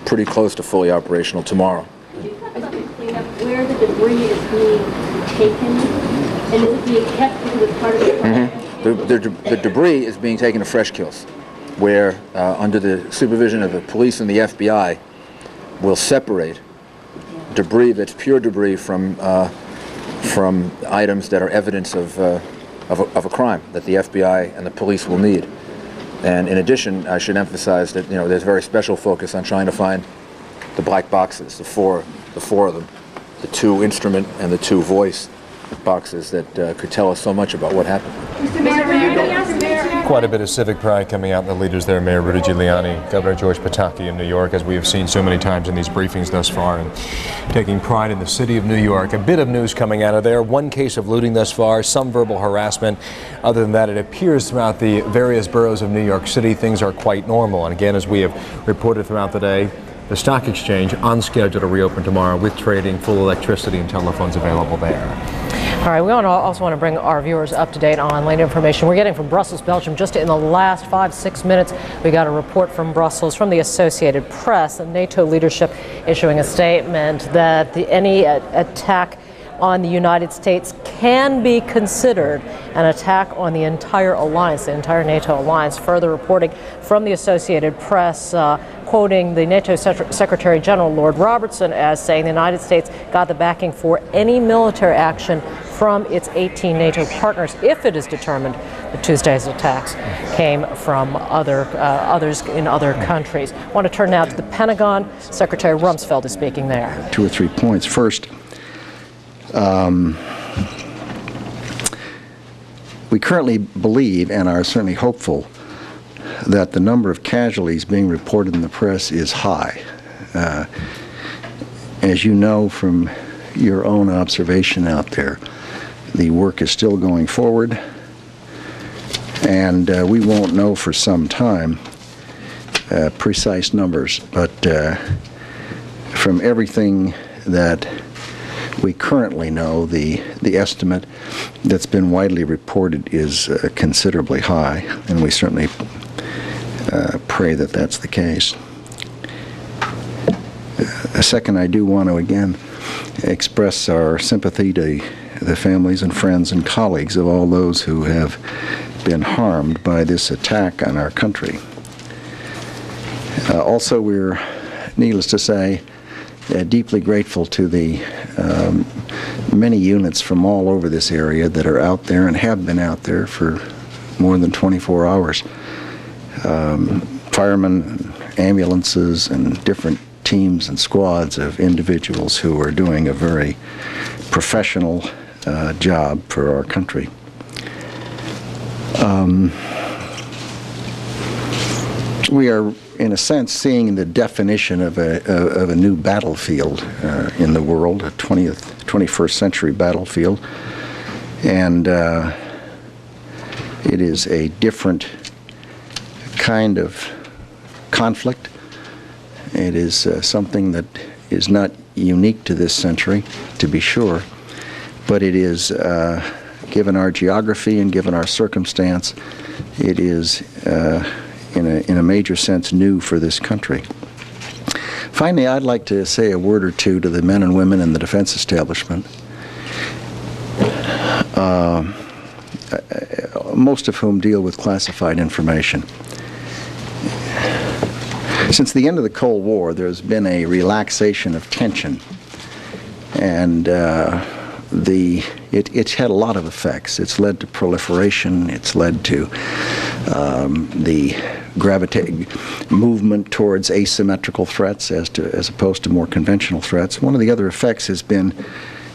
pretty close to fully operational tomorrow. Could you talk about the cleanup, where the debris is being taken, and is it being kept because it's part of the plan? The debris is being taken to fresh kills, where under the supervision of the police and the FBI, we'll separate debris that's pure debris from items that are evidence of a crime that the FBI and the police will need. And in addition, I should emphasize that there's very special focus on trying to find the black boxes, the four of them, the 2 instrument and the 2 voice boxes that could tell us so much about what happened. Quite a bit of civic pride coming out in the leaders there, Mayor Rudy Giuliani, Governor George Pataki in New York, as we have seen so many times in these briefings thus far, and taking pride in the city of New York. A bit of news coming out of there, 1 case of looting thus far, some verbal harassment. Other than that, it appears throughout the various boroughs of New York City, things are quite normal. And again, as we have reported throughout the day, the stock exchange on schedule to reopen tomorrow with trading, full electricity and telephones available there. All right, we also want to bring our viewers up to date on late information we're getting from Brussels, Belgium. Just in the last 5-6 minutes, we got a report from Brussels from the Associated Press, the NATO leadership issuing a statement that any attack on the United States can be considered an attack on the entire alliance, the entire NATO alliance. Further reporting from the Associated Press, quoting the NATO Secretary General Lord Robertson as saying the United States got the backing for any military action from its 18 NATO partners if it is determined that Tuesday's attacks came from others in other countries. I want to turn now to the Pentagon. Secretary Rumsfeld is speaking there. 2 or 3 points. First, we currently believe and are certainly hopeful that the number of casualties being reported in the press is high. As you know from your own observation out there, the work is still going forward, and we won't know for some time precise numbers, but from everything that we currently know, the estimate that's been widely reported is considerably high, and we certainly pray that that's the case. Second, I do want to again express our sympathy to the families and friends and colleagues of all those who have been harmed by this attack on our country. Also, we're, needless to say, deeply grateful to the many units from all over this area that are out there and have been out there for more than 24 hours. Firemen, ambulances, and different teams and squads of individuals who are doing a very professional job for our country. We are, in a sense, seeing the definition of a new battlefield in the world, a 21st century battlefield, and it is a different kind of conflict. It is something that is not unique to this century, to be sure, but it is, given our geography and given our circumstance, it is in a major sense new for this country. Finally, I'd like to say a word or two to the men and women in the defense establishment, most of whom deal with classified information. Since the end of the Cold War, there's been a relaxation of tension, and it's had a lot of effects. It's led to proliferation. It's led to the movement towards asymmetrical threats as opposed to more conventional threats. One of the other effects has been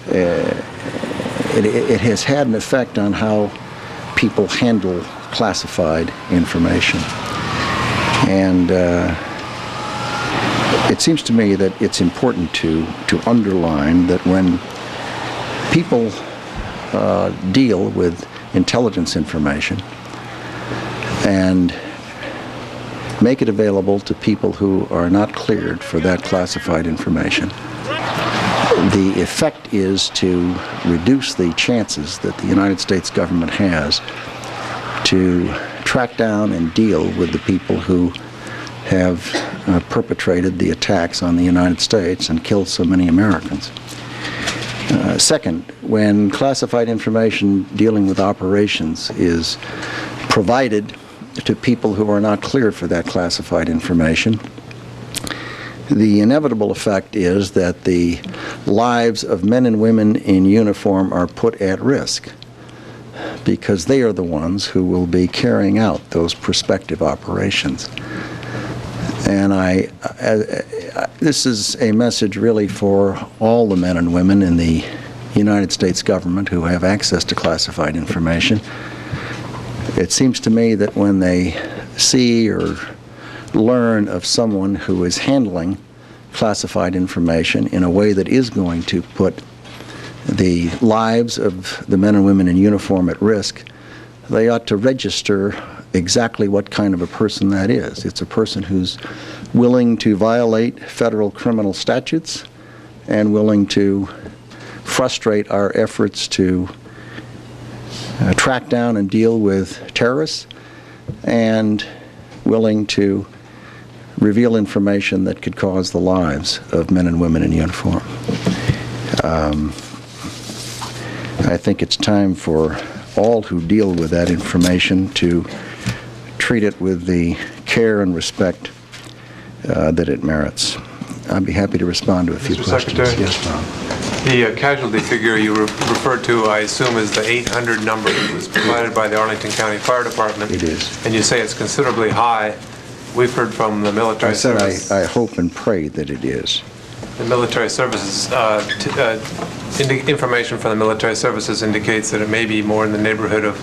it has had an effect on how people handle classified information, and it seems to me that it's important to underline that when people deal with intelligence information and make it available to people who are not cleared for that classified information. The effect is to reduce the chances that the United States government has to track down and deal with the people who have perpetrated the attacks on the United States and killed so many Americans. Second, when classified information dealing with operations is provided to people who are not cleared for that classified information, the inevitable effect is that the lives of men and women in uniform are put at risk, because they are the ones who will be carrying out those prospective operations. And this is a message really for all the men and women in the United States government who have access to classified information. It seems to me that when they see or learn of someone who is handling classified information in a way that is going to put the lives of the men and women in uniform at risk, they ought to register exactly what kind of a person that is. It's a person who's willing to violate federal criminal statutes and willing to frustrate our efforts to track down and deal with terrorists, and willing to reveal information that could cause the lives of men and women in uniform. I think it's time for all who deal with that information to treat it with the care and respect that it merits. I'd be happy to respond to a few questions. Secretary? Yes, Tom. The casualty figure you referred to, I assume, is the 800 number that was provided by the Arlington County Fire Department. It is. And you say it's considerably high. We've heard from the military service. I hope and pray that it is. The military services, information from the military services indicates that it may be more in the neighborhood of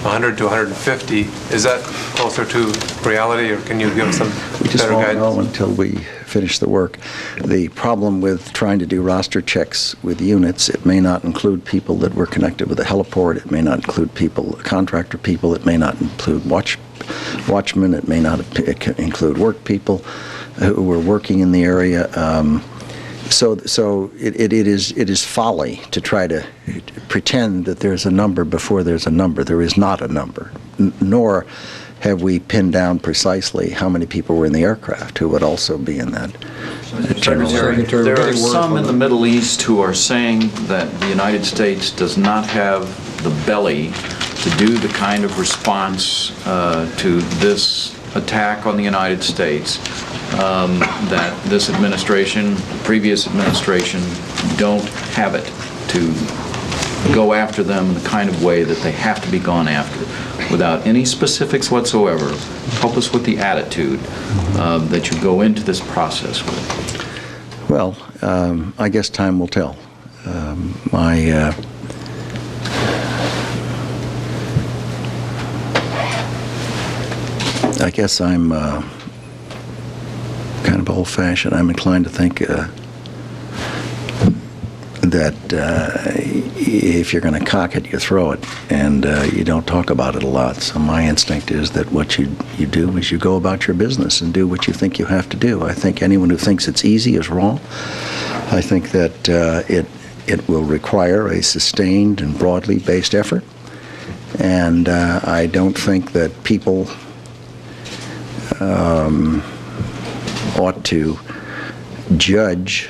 100 to 150. Is that closer to reality, or can you give some We just better won't guidance? know until we finish the work. The problem with trying to do roster checks with units, it may not include people that were connected with the heliport, it may not include people, contractor people, it may not include watchmen, it may not include work people who were working in the area. So it is folly to try to pretend that there's a number before there's a number. There is not a number, nor have we pinned down precisely how many people were in the aircraft who would also be in that general area. There are some in the Middle East who are saying that the United States does not have the belly to do the kind of response to this attack on the United States that this administration, the previous administration, don't have it to go after them in the kind of way that they have to be gone after. Without any specifics whatsoever, help us with the attitude that you go into this process with. Well, I guess time will tell. I guess I'm kind of old-fashioned. I'm inclined to think that if you're going to cock it, you throw it, and you don't talk about it a lot. So my instinct is that what you do is you go about your business and do what you think you have to do. I think anyone who thinks it's easy is wrong. I think that it will require a sustained and broadly based effort, and I don't think that people ought to judge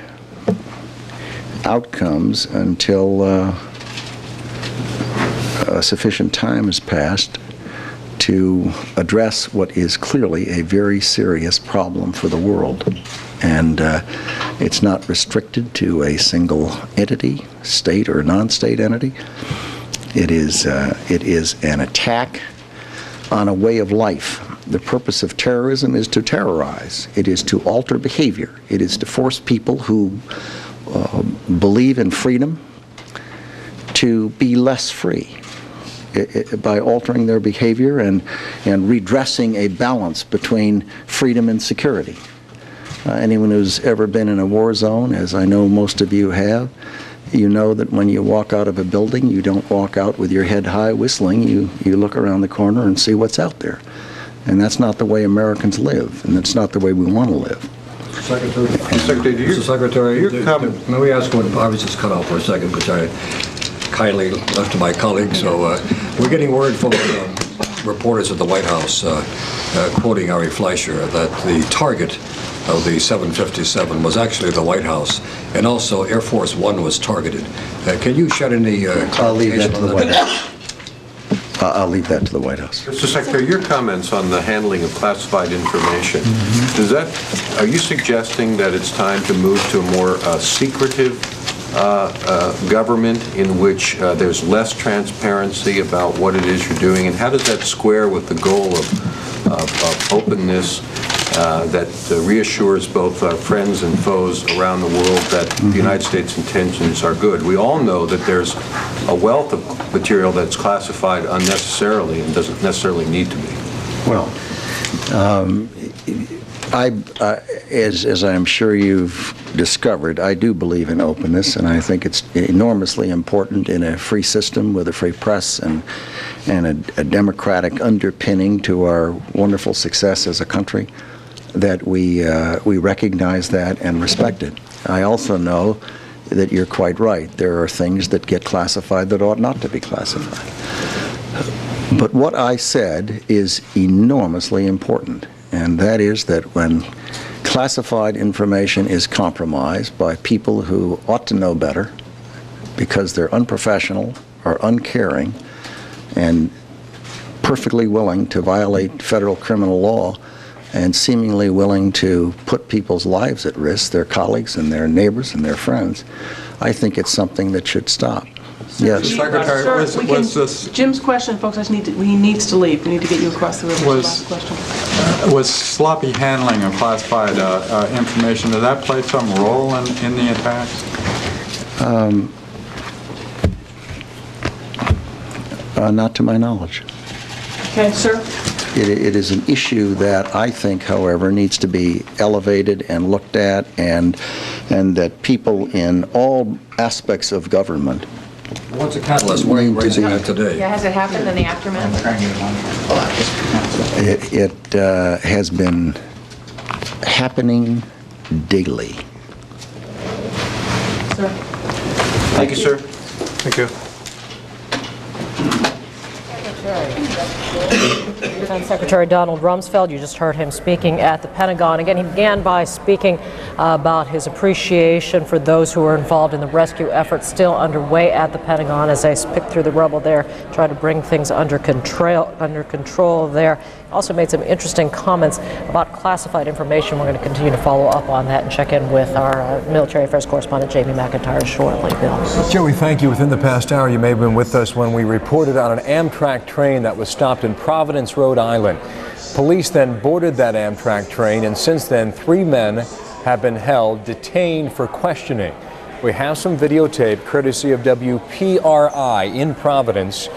outcomes until sufficient time has passed to address what is clearly a very serious problem for the world. And it's not restricted to a single entity, state or non-state entity. It is an attack on a way of life. The purpose of terrorism is to terrorize. It is to alter behavior. It is to force people who believe in freedom to be less free by altering their behavior and redressing a balance between freedom and security. Anyone who's ever been in a war zone, as I know most of you have, You know that when you walk out of a building, you don't walk out with your head high whistling. You look around the corner and see what's out there. And that's not the way Americans live, and that's not the way we want to live. Secretary, Mr. Secretary, may we ask what, I was just cut off for a second, which I kindly left to my colleagues. So we're getting word from reporters at the White House, quoting Ari Fleischer, that the target of the 757 was actually the White House, and also Air Force One was targeted. Can you shed any clarification on that? I'll leave that to the White House. Mr. Secretary, your comments on the handling of classified information, are you suggesting that it's time to move to a more secretive government in which there's less transparency about what it is you're doing, and how does that square with the goal of openness that reassures both friends and foes around the world that the United States intentions are good? We all know that there's a wealth of material that's classified unnecessarily and doesn't necessarily need to be. Well, as I'm sure you've discovered, I do believe in openness, and I think it's enormously important in a free system with a free press and a democratic underpinning to our wonderful success as a country that we recognize that and respect it. I also know that you're quite right. There are things that get classified that ought not to be classified. But what I said is enormously important, and that is that when classified information is compromised by people who ought to know better because they're unprofessional or uncaring and perfectly willing to violate federal criminal law and seemingly willing to put people's lives at risk, their colleagues and their neighbors and their friends, I think it's something that should stop. Yes. Secretary, was this... Jim's question, folks, he needs to leave. We need to get you across the river. Last question. Was sloppy handling of classified information, did that play some role in the attacks? Not to my knowledge. Okay, sir. It is an issue that I think, however, needs to be elevated and looked at, and that people in all aspects of government. What's the catalyst? What are you raising that today? Yeah, has it happened in the aftermath? It has been happening daily. Sir. Thank you, sir. Thank you. Defense Secretary Donald Rumsfeld, you just heard him speaking at the Pentagon. Again, he began by speaking about his appreciation for those who were involved in the rescue efforts still underway at the Pentagon as they pick through the rubble there, try to bring things under control there. Also made some interesting comments about classified information. We're going to continue to follow up on that and check in with our military affairs correspondent Jamie McIntyre shortly. Bill. Joey, thank you. Within the past hour, you may have been with us when we reported on an Amtrak train that was stopped in Providence, Rhode Island. Police then boarded that Amtrak train, and since then, 3 men have been held, detained for questioning. We have some videotape courtesy of WPRI in Providence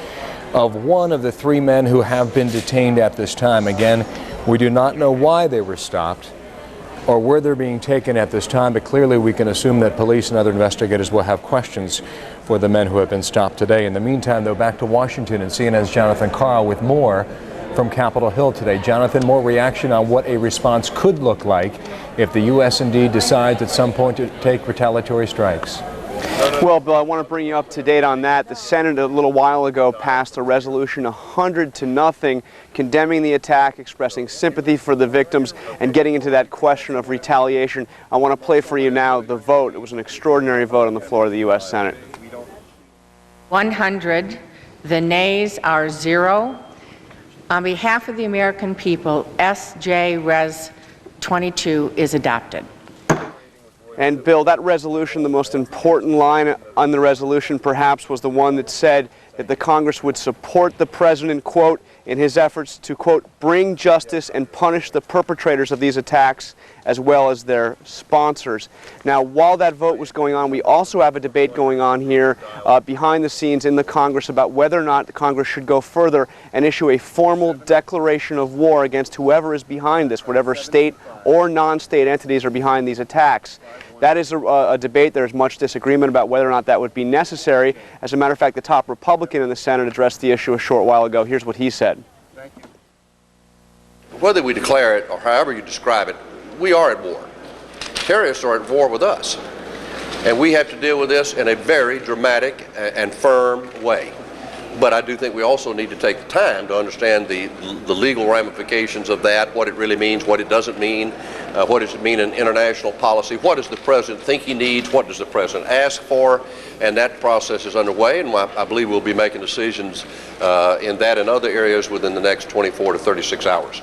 of one of the 3 men who have been detained at this time. Again, we do not know why they were stopped or where they're being taken at this time, but clearly we can assume that police and other investigators will have questions for the men who have been stopped today. In the meantime, though, back to Washington and CNN's Jonathan Carl with more from Capitol Hill today. Jonathan, more reaction on what a response could look like if the U.S. indeed decides at some point to take retaliatory strikes. Well, Bill, I want to bring you up to date on that. The Senate a little while ago passed a resolution 100-0 condemning the attack, expressing sympathy for the victims, and getting into that question of retaliation. I want to play for you now the vote. It was an extraordinary vote on the floor of the U.S. Senate. 100. The nays are 0. On behalf of the American people, SJ Res 22 is adopted. And Bill, that resolution, the most important line on the resolution perhaps was the one that said that the Congress would support the president, quote, in his efforts to, quote, bring justice and punish the perpetrators of these attacks as well as their sponsors. Now, while that vote was going on, we also have a debate going on here behind the scenes in the Congress about whether or not the Congress should go further and issue a formal declaration of war against whoever is behind this, whatever state or non-state entities are behind these attacks. That is a debate. There's much disagreement about whether or not that would be necessary. As a matter of fact, the top Republican in the Senate addressed the issue a short while ago. Here's what he said. Whether we declare it or however you describe it, we are at war. Terrorists are at war with us. And we have to deal with this in a very dramatic and firm way. But I do think we also need to take the time to understand the legal ramifications of that, what it really means, what it doesn't mean, what does it mean in international policy, what does the president think he needs, what does the president ask for, and that process is underway, and I believe we'll be making decisions in that and other areas within the next 24 to 36 hours.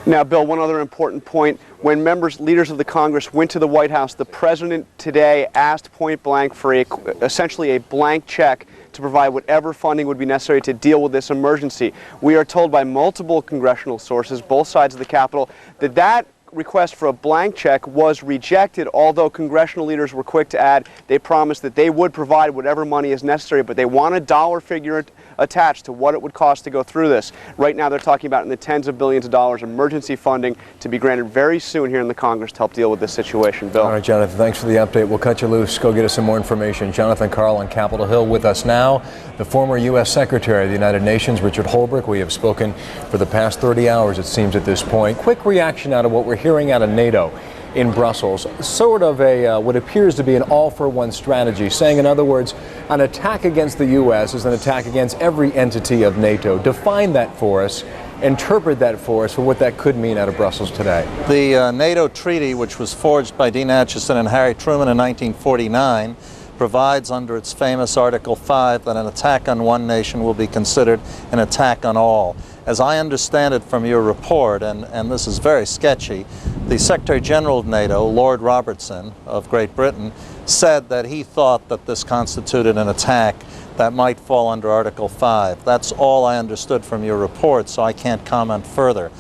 Now, Bill, one other important point. When leaders of the Congress went to the White House, the president today asked point blank for essentially a blank check to provide whatever funding would be necessary to deal with this emergency. We are told by multiple congressional sources, both sides of the Capitol, that request for a blank check was rejected, although congressional leaders were quick to add they promised that they would provide whatever money is necessary, but they want a dollar figure attached to what it would cost to go through this. Right now they're talking about in the tens of billions of dollars emergency funding to be granted very soon here in the Congress to help deal with this situation. Bill. All right, Jonathan, thanks for the update. We'll cut you loose. Go get us some more information. Jonathan Karl on Capitol Hill with us now. The former U.S. Secretary of the United Nations, Richard Holbrooke. We have spoken for the past 30 hours, it seems, at this point. Quick reaction out of what we're hearing out of NATO in Brussels, sort of what appears to be an all-for-one strategy, saying, in other words, an attack against the U.S. is an attack against every entity of NATO. Define that for us, interpret that for us, for what that could mean out of Brussels today. The NATO treaty, which was forged by Dean Acheson and Harry Truman in 1949, provides under its famous Article 5 that an attack on one nation will be considered an attack on all. As I understand it from your report, and this is very sketchy, the Secretary General of NATO, Lord Robertson of Great Britain, said that he thought that this constituted an attack that might fall under Article 5. That's all I understood from your report, so I can't comment further.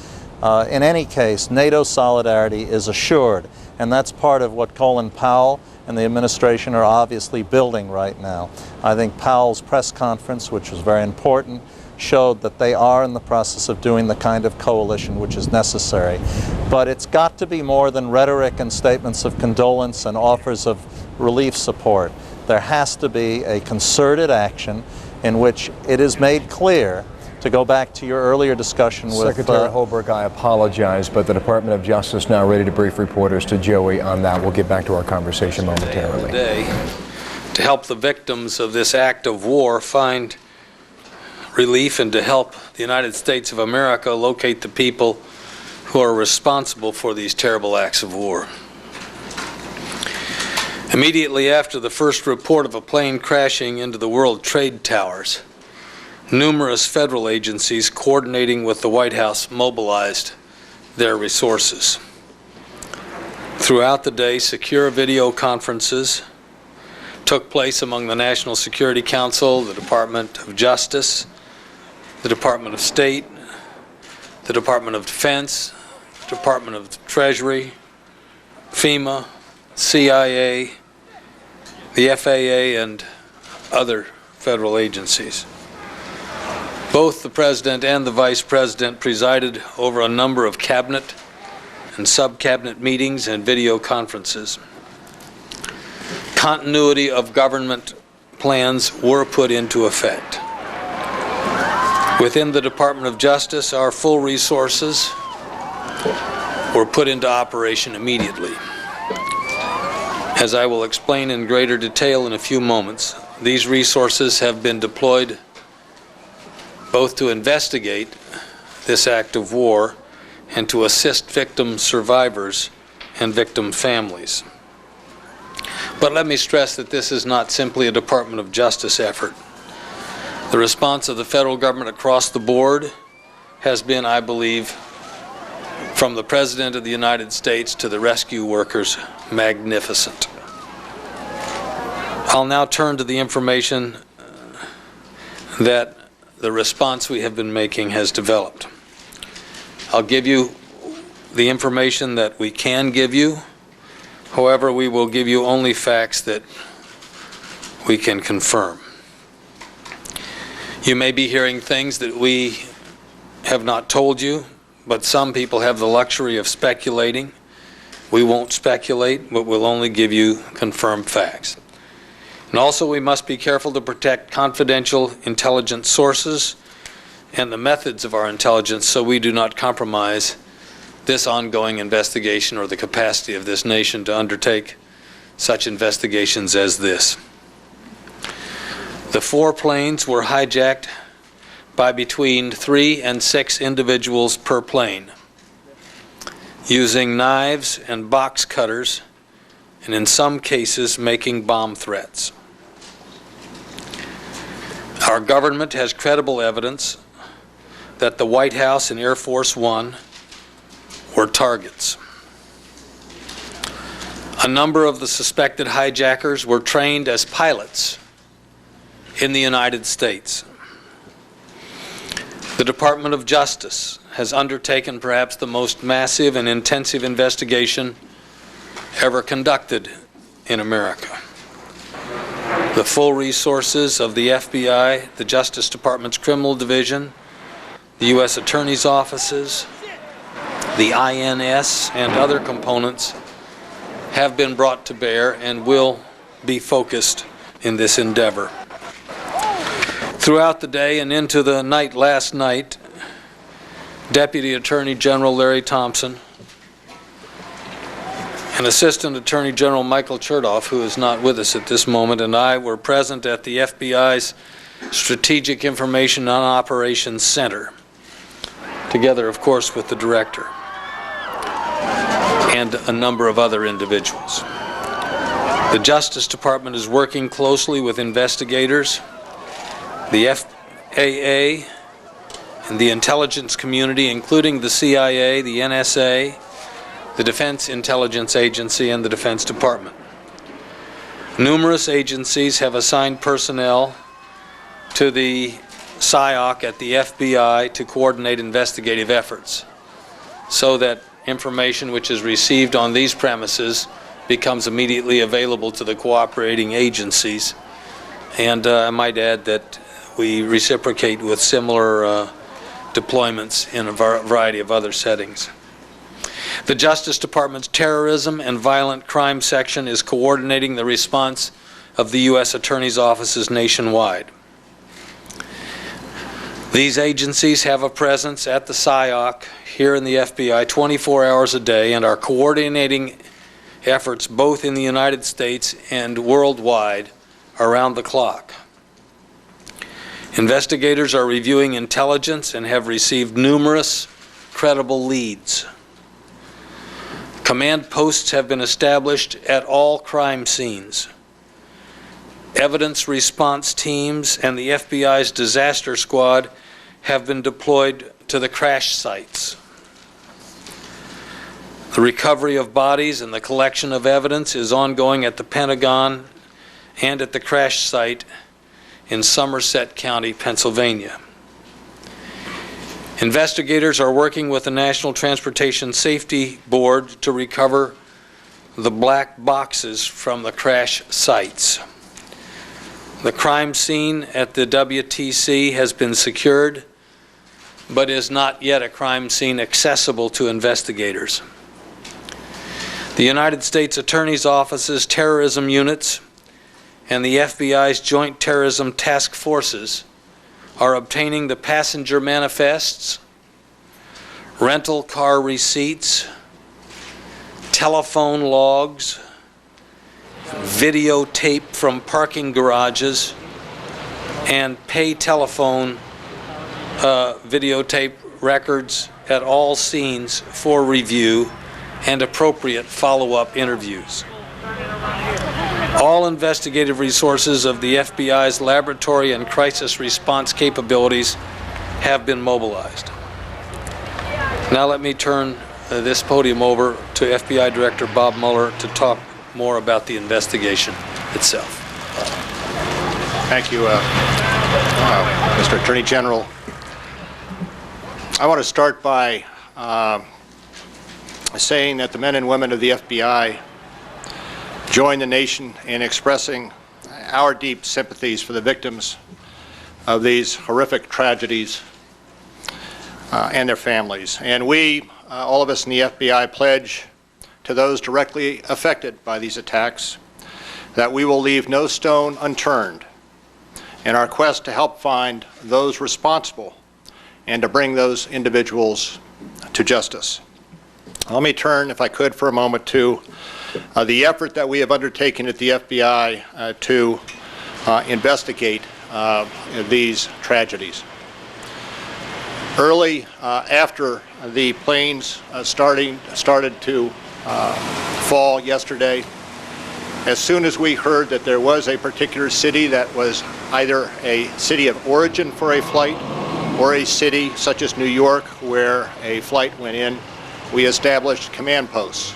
In any case, NATO solidarity is assured, and that's part of what Colin Powell and the administration are obviously building right now. I think Powell's press conference, which was very important, showed that they are in the process of doing the kind of coalition which is necessary. But it's got to be more than rhetoric and statements of condolence and offers of relief support. There has to be a concerted action in which it is made clear, to go back to your earlier discussion with Secretary Holbrooke, I apologize, but the Department of Justice now ready to brief reporters. To Joey on that. We'll get back to our conversation momentarily. To help the victims of this act of war find relief and to help the United States of America locate the people who are responsible for these terrible acts of war. Immediately after the first report of a plane crashing into the World Trade Towers, numerous federal agencies coordinating with the White House mobilized their resources. Throughout the day, secure video conferences took place among the National Security Council, the Department of Justice, the Department of State, the Department of Defense, Department of Treasury, FEMA, CIA, the FAA, and other federal agencies. Both the President and the Vice President presided over a number of cabinet and sub-cabinet meetings and video conferences. Continuity of government plans were put into effect. Within the Department of Justice, our full resources were put into operation immediately. As I will explain in greater detail in a few moments, these resources have been deployed both to investigate this act of war and to assist victim survivors and victim families. But let me stress that this is not simply a Department of Justice effort. The response of the federal government across the board has been, I believe, from the President of the United States to the rescue workers, magnificent. I'll now turn to the information that the response we have been making has developed. I'll give you the information that we can give you. However, we will give you only facts that we can confirm. You may be hearing things that we have not told you, but some people have the luxury of speculating. We won't speculate, but we'll only give you confirmed facts. And also, we must be careful to protect confidential intelligence sources and the methods of our intelligence so we do not compromise this ongoing investigation or the capacity of this nation to undertake such investigations as this. The 4 planes were hijacked by between 3 and 6 individuals per plane, using knives and box cutters, and in some cases making bomb threats. Our government has credible evidence that the White House and Air Force One were targets. A number of the suspected hijackers were trained as pilots in the United States. The Department of Justice has undertaken perhaps the most massive and intensive investigation ever conducted in America. The full resources of the FBI, the Justice Department's Criminal Division, the U.S. Attorney's offices, the INS, and other components have been brought to bear and will be focused in this endeavor. Throughout the day and into the night last night, Deputy Attorney General Larry Thompson and Assistant Attorney General Michael Chertoff, who is not with us at this moment, and I were present at the FBI's Strategic Information and Operations Center, together, of course, with the director and a number of other individuals. The Justice Department is working closely with investigators, the FAA, and the intelligence community, including the CIA, the NSA, the Defense Intelligence Agency, and the Defense Department. Numerous agencies have assigned personnel to the SIOC at the FBI to coordinate investigative efforts so that information which is received on these premises becomes immediately available to the cooperating agencies. And I might add that we reciprocate with similar deployments in a variety of other settings. The Justice Department's Terrorism and Violent Crime Section is coordinating the response of the U.S. Attorney's offices nationwide. These agencies have a presence at the SIOC here in the FBI 24 hours a day and are coordinating efforts both in the United States and worldwide around the clock. Investigators are reviewing intelligence and have received numerous credible leads. Command posts have been established at all crime scenes. Evidence response teams and the FBI's disaster squad have been deployed to the crash sites. The recovery of bodies and the collection of evidence is ongoing at the Pentagon and at the crash site in Somerset County, Pennsylvania. Investigators are working with the National Transportation Safety Board to recover the black boxes from the crash sites. The crime scene at the WTC has been secured, but is not yet a crime scene accessible to investigators. The United States Attorney's Office's terrorism units and the FBI's Joint Terrorism Task Forces are obtaining the passenger manifests, rental car receipts, telephone logs, videotape from parking garages, and pay telephone videotape records at all scenes for review and appropriate follow-up interviews. All investigative resources of the FBI's laboratory and crisis response capabilities have been mobilized. Now let me turn this podium over to FBI Director Bob Mueller to talk more about the investigation itself. Thank you, Mr. Attorney General. I want to start by saying that the men and women of the FBI join the nation in expressing our deep sympathies for the victims of these horrific tragedies. and their families. And we, all of us in the FBI, pledge to those directly affected by these attacks that we will leave no stone unturned in our quest to help find those responsible and to bring those individuals to justice. Let me turn, if I could, for a moment to the effort that we have undertaken at the FBI to investigate these tragedies. Early after the planes started to fall yesterday, as soon as we heard that there was a particular city that was either a city of origin for a flight or a city such as New York where a flight went in, we established command posts.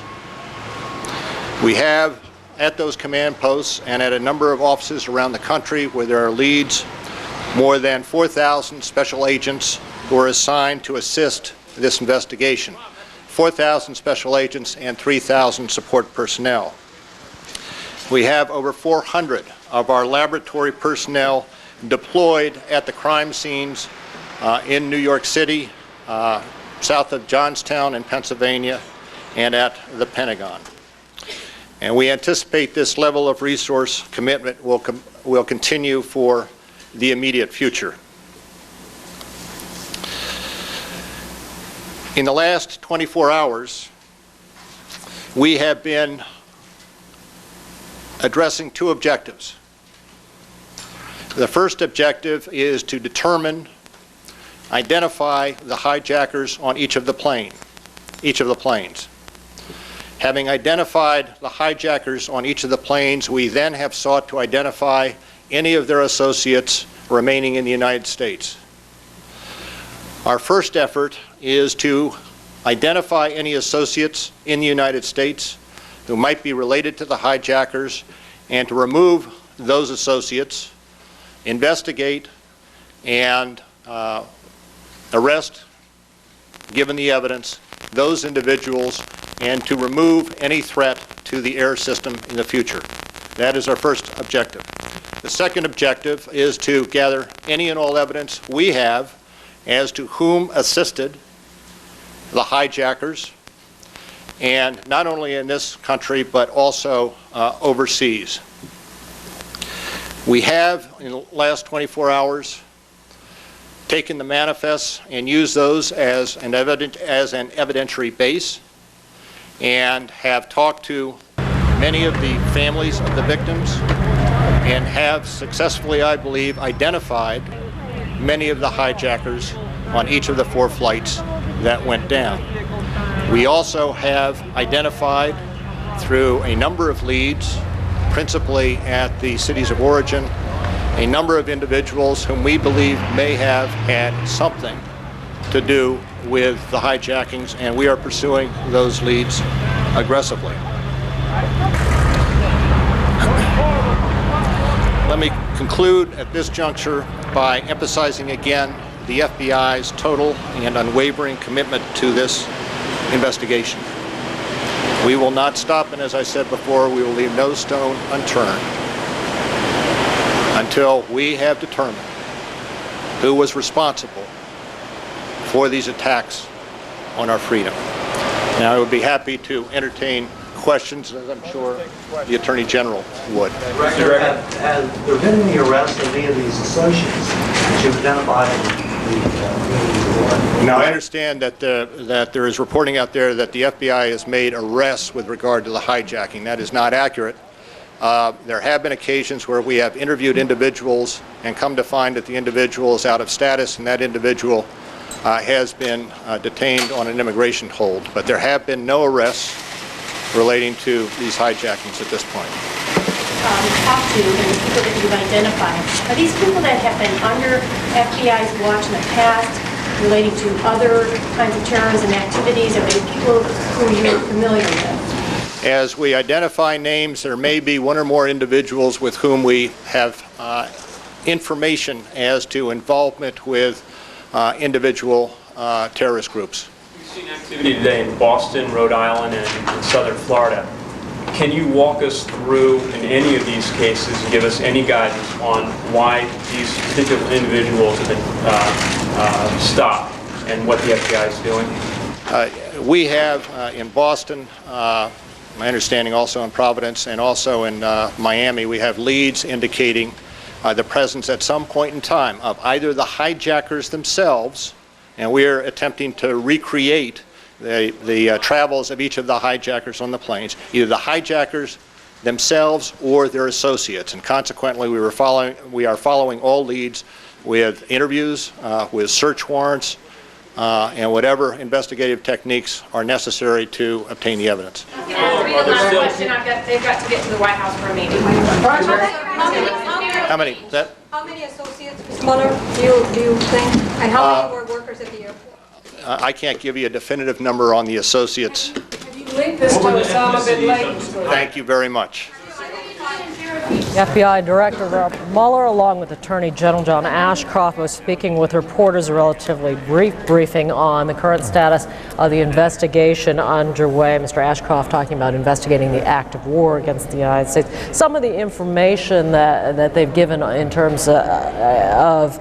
We have at those command posts and at a number of offices around the country where there are leads, more than 4,000 special agents who are assigned to assist this investigation. 4,000 special agents and 3,000 support personnel. We have over 400 of our laboratory personnel deployed at the crime scenes in New York City, south of Johnstown in Pennsylvania, and at the Pentagon. And we anticipate this level of resource commitment will continue for the immediate future. In the last 24 hours, we have been addressing two objectives. The first objective is to determine, identify the hijackers on each of the planes. Having identified the hijackers on each of the planes, we then have sought to identify any of their associates remaining in the United States. Our first effort is to identify any associates in the United States who might be related to the hijackers and to remove those associates, investigate, and arrest, given the evidence, those individuals, and to remove any threat to the air system in the future. That is our first objective. The second objective is to gather any and all evidence we have as to whom assisted the hijackers, and not only in this country but also overseas. We have, in the last 24 hours, taken the manifests and used those as an evidentiary base, and have talked to many of the families of the victims and have successfully, I believe, identified many of the hijackers on each of the 4 flights that went down. We also have identified through a number of leads, principally at the cities of origin, a number of individuals whom we believe may have had something to do with the hijackings, and we are pursuing those leads aggressively. Let me conclude at this juncture by emphasizing again the FBI's total and unwavering commitment to this investigation. We will not stop, and as I said before, we will leave no stone unturned until we have determined who was responsible for these attacks on our freedom. Now, I would be happy to entertain questions, as I'm sure the Attorney General would. Director, have there been any arrests of any of these associates that you've identified Now, I understand that there is reporting out there that the FBI has made arrests with regard to the hijacking. That is not accurate. There have been occasions where we have interviewed individuals and come to find that the individual is out of status and that individual has been detained on an immigration hold. But there have been no arrests relating to these hijackings at this point. Talk to and the people that you've identified, are these people that have been under FBI's watch in the past relating to other kinds of terrorism activities? Are they people who you're familiar with? As we identify names, there may be one or more individuals with whom we have information as to involvement with individual terrorist groups. We've seen activity today in Boston, Rhode Island, and in southern Florida. Can you walk us through, in any of these cases, and give us any guidance on why these particular individuals have been stopped and what the FBI is doing? We have in Boston, my understanding also in Providence and also in Miami, we have leads indicating the presence at some point in time of either the hijackers themselves, and we are attempting to recreate the travels of each of the hijackers on the planes, either the hijackers themselves or their associates, and consequently we are following all leads with interviews, with search warrants, and whatever investigative techniques are necessary to obtain the evidence. They've got to get to the White House for a meeting. How many? How many associates, Mr. Mueller, do you think? And how many were workers at the airport? I can't give you a definitive number on the associates. Have you linked this to Osama bin Laden? Thank you very much. FBI Director Robert Mueller, along with Attorney General John Ashcroft, was speaking with reporters a relatively brief briefing on the current status of the investigation underway. Mr. Ashcroft talking about investigating the act of war against the United States. Some of the information that they've given in terms of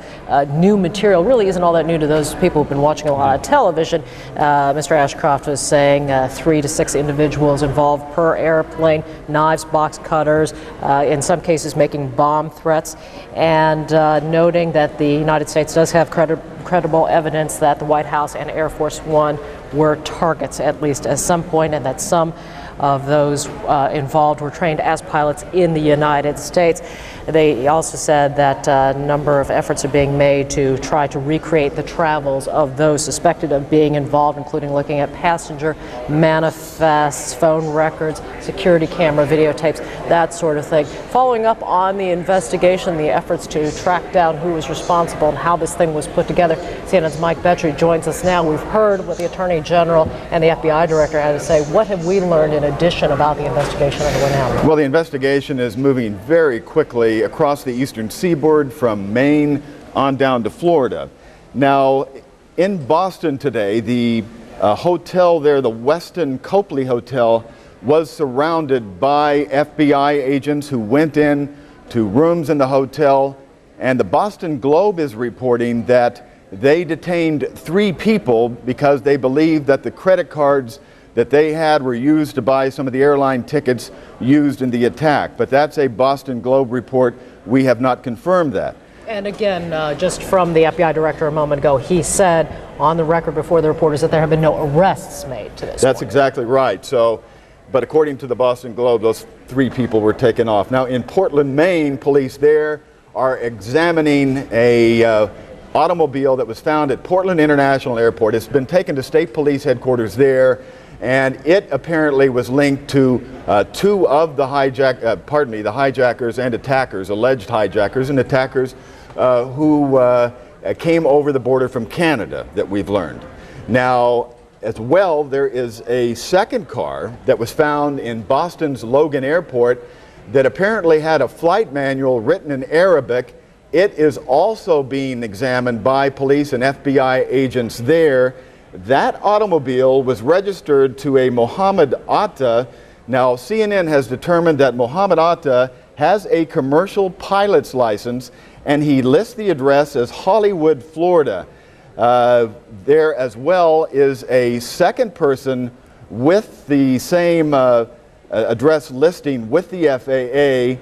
new material really isn't all that new to those people who've been watching a lot of television. Mr. Ashcroft was saying 3 to 6 individuals involved per airplane, knives, box cutters, in some cases making bomb threats, and noting that the United States does have credible evidence that the White House and Air Force One were targets, at least at some point, and that some of those involved were trained as pilots in the United States. They also said that a number of efforts are being made to try to recreate the travels of those suspected of being involved, including looking at passenger manifests, phone records, security camera videotapes, that sort of thing. Following up on the investigation, the efforts to track down who was responsible and how this thing was put together, CNN's Mike Betry joins us now. We've heard what the Attorney General and the FBI Director had to say. What have we learned in addition about the investigation underway now? Well, the investigation is moving very quickly across the eastern seaboard from Maine on down to Florida. Now, in Boston today, the hotel there, the Westin Copley Hotel, was surrounded by FBI agents who went in to rooms in the hotel, and the Boston Globe is reporting that they detained 3 people because they believed that the credit cards that they had were used to buy some of the airline tickets used in the attack. But that's a Boston Globe report. We have not confirmed that. And again, just from the FBI Director a moment ago, he said on the record before the reporters that there have been no arrests made to this That's point. exactly right. So, but according to the Boston Globe, those 3 people were taken off. Now, in Portland, Maine, police there are examining a automobile that was found at Portland International Airport. It's been taken to state police headquarters there, and it apparently was linked to 2 of the hijackers and attackers, alleged hijackers and attackers who came over the border from Canada, that we've learned. Now, as well, there is a second car that was found in Boston's Logan Airport that apparently had a flight manual written in Arabic. It is also being examined by police and FBI agents there. That automobile was registered to a Mohammed Atta. Now, CNN has determined that Mohammed Atta has a commercial pilot's license, and he lists the address as Hollywood, Florida. There as well is a second person with the same address listing with the FAA.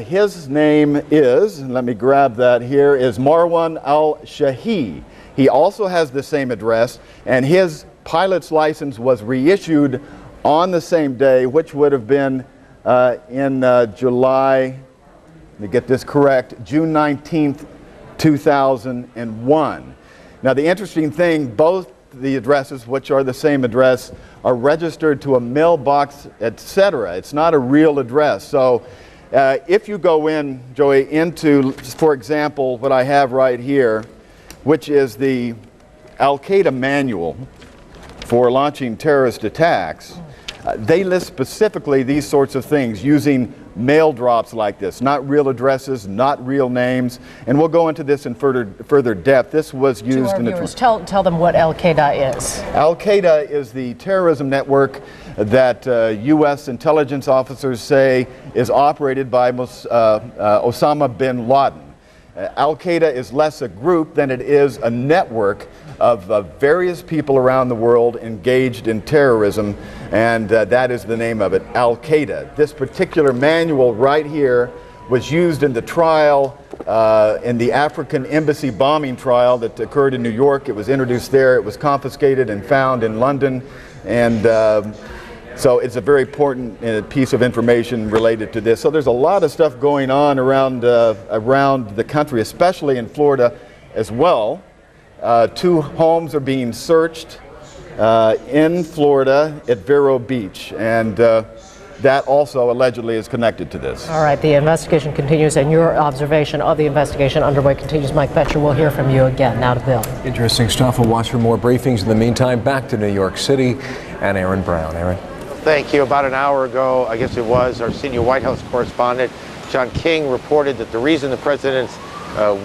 His name is, let me grab that here, is Marwan al-Shahi. He also has the same address, and his pilot's license was reissued on the same day, which would have been in July, let me get this correct, June 19th, 2001. Now, the interesting thing, both the addresses, which are the same address, are registered to a mailbox, etc. It's not a real address. So if you go in, Joey, into, for example, what I have right here, which is the al-Qaeda manual for launching terrorist attacks, they list specifically these sorts of things using mail drops like this, not real addresses, not real names, and we'll go into this in further depth. This was used in the... Tell them what al-Qaeda is. Al-Qaeda is the terrorism network that U.S. intelligence officers say is operated by Osama bin Laden. Al-Qaeda is less a group than it is a network of various people around the world engaged in terrorism, and that is the name of it, al-Qaeda. This particular manual right here was used in the trial, in the African embassy bombing trial that occurred in New York. It was introduced there. It was confiscated and found in London, and so it's a very important piece of information related to this. So there's a lot of stuff going on around the country, especially in Florida as well. 2 homes are being searched in Florida at Vero Beach, and that also allegedly is connected to this. All right, the investigation continues, and your observation of the investigation underway continues. Mike Fetcher, we'll hear from you again. Now to Bill. Interesting stuff. We'll watch for more briefings. In the meantime, back to New York City and Aaron Brown. Aaron. Thank you. About an hour ago, I guess it was, our senior White House correspondent, John King, reported that the reason the president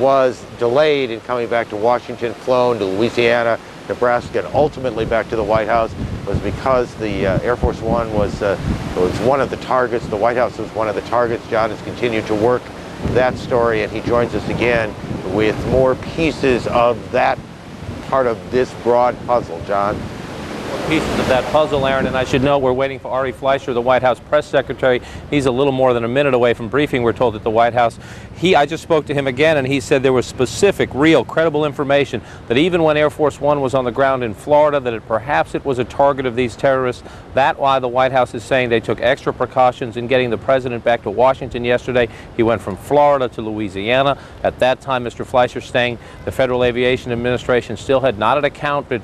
was delayed in coming back to Washington, flown to Louisiana, Nebraska, and ultimately back to the White House was because the Air Force One was one of the targets. The White House was one of the targets. John has continued to work that story, and he joins us again with more pieces of that part of this broad puzzle. John. Pieces of that puzzle, Aaron, and I should note we're waiting for Ari Fleischer, the White House press secretary. He's a little more than a minute away from briefing, we're told, at the White House. I just spoke to him again, and he said there was specific, real, credible information that even when Air Force One was on the ground in Florida, that perhaps it was a target of these terrorists. That's why the White House is saying they took extra precautions in getting the president back to Washington yesterday. He went from Florida to Louisiana. At that time, Mr. Fleischer saying the Federal Aviation Administration still had not accounted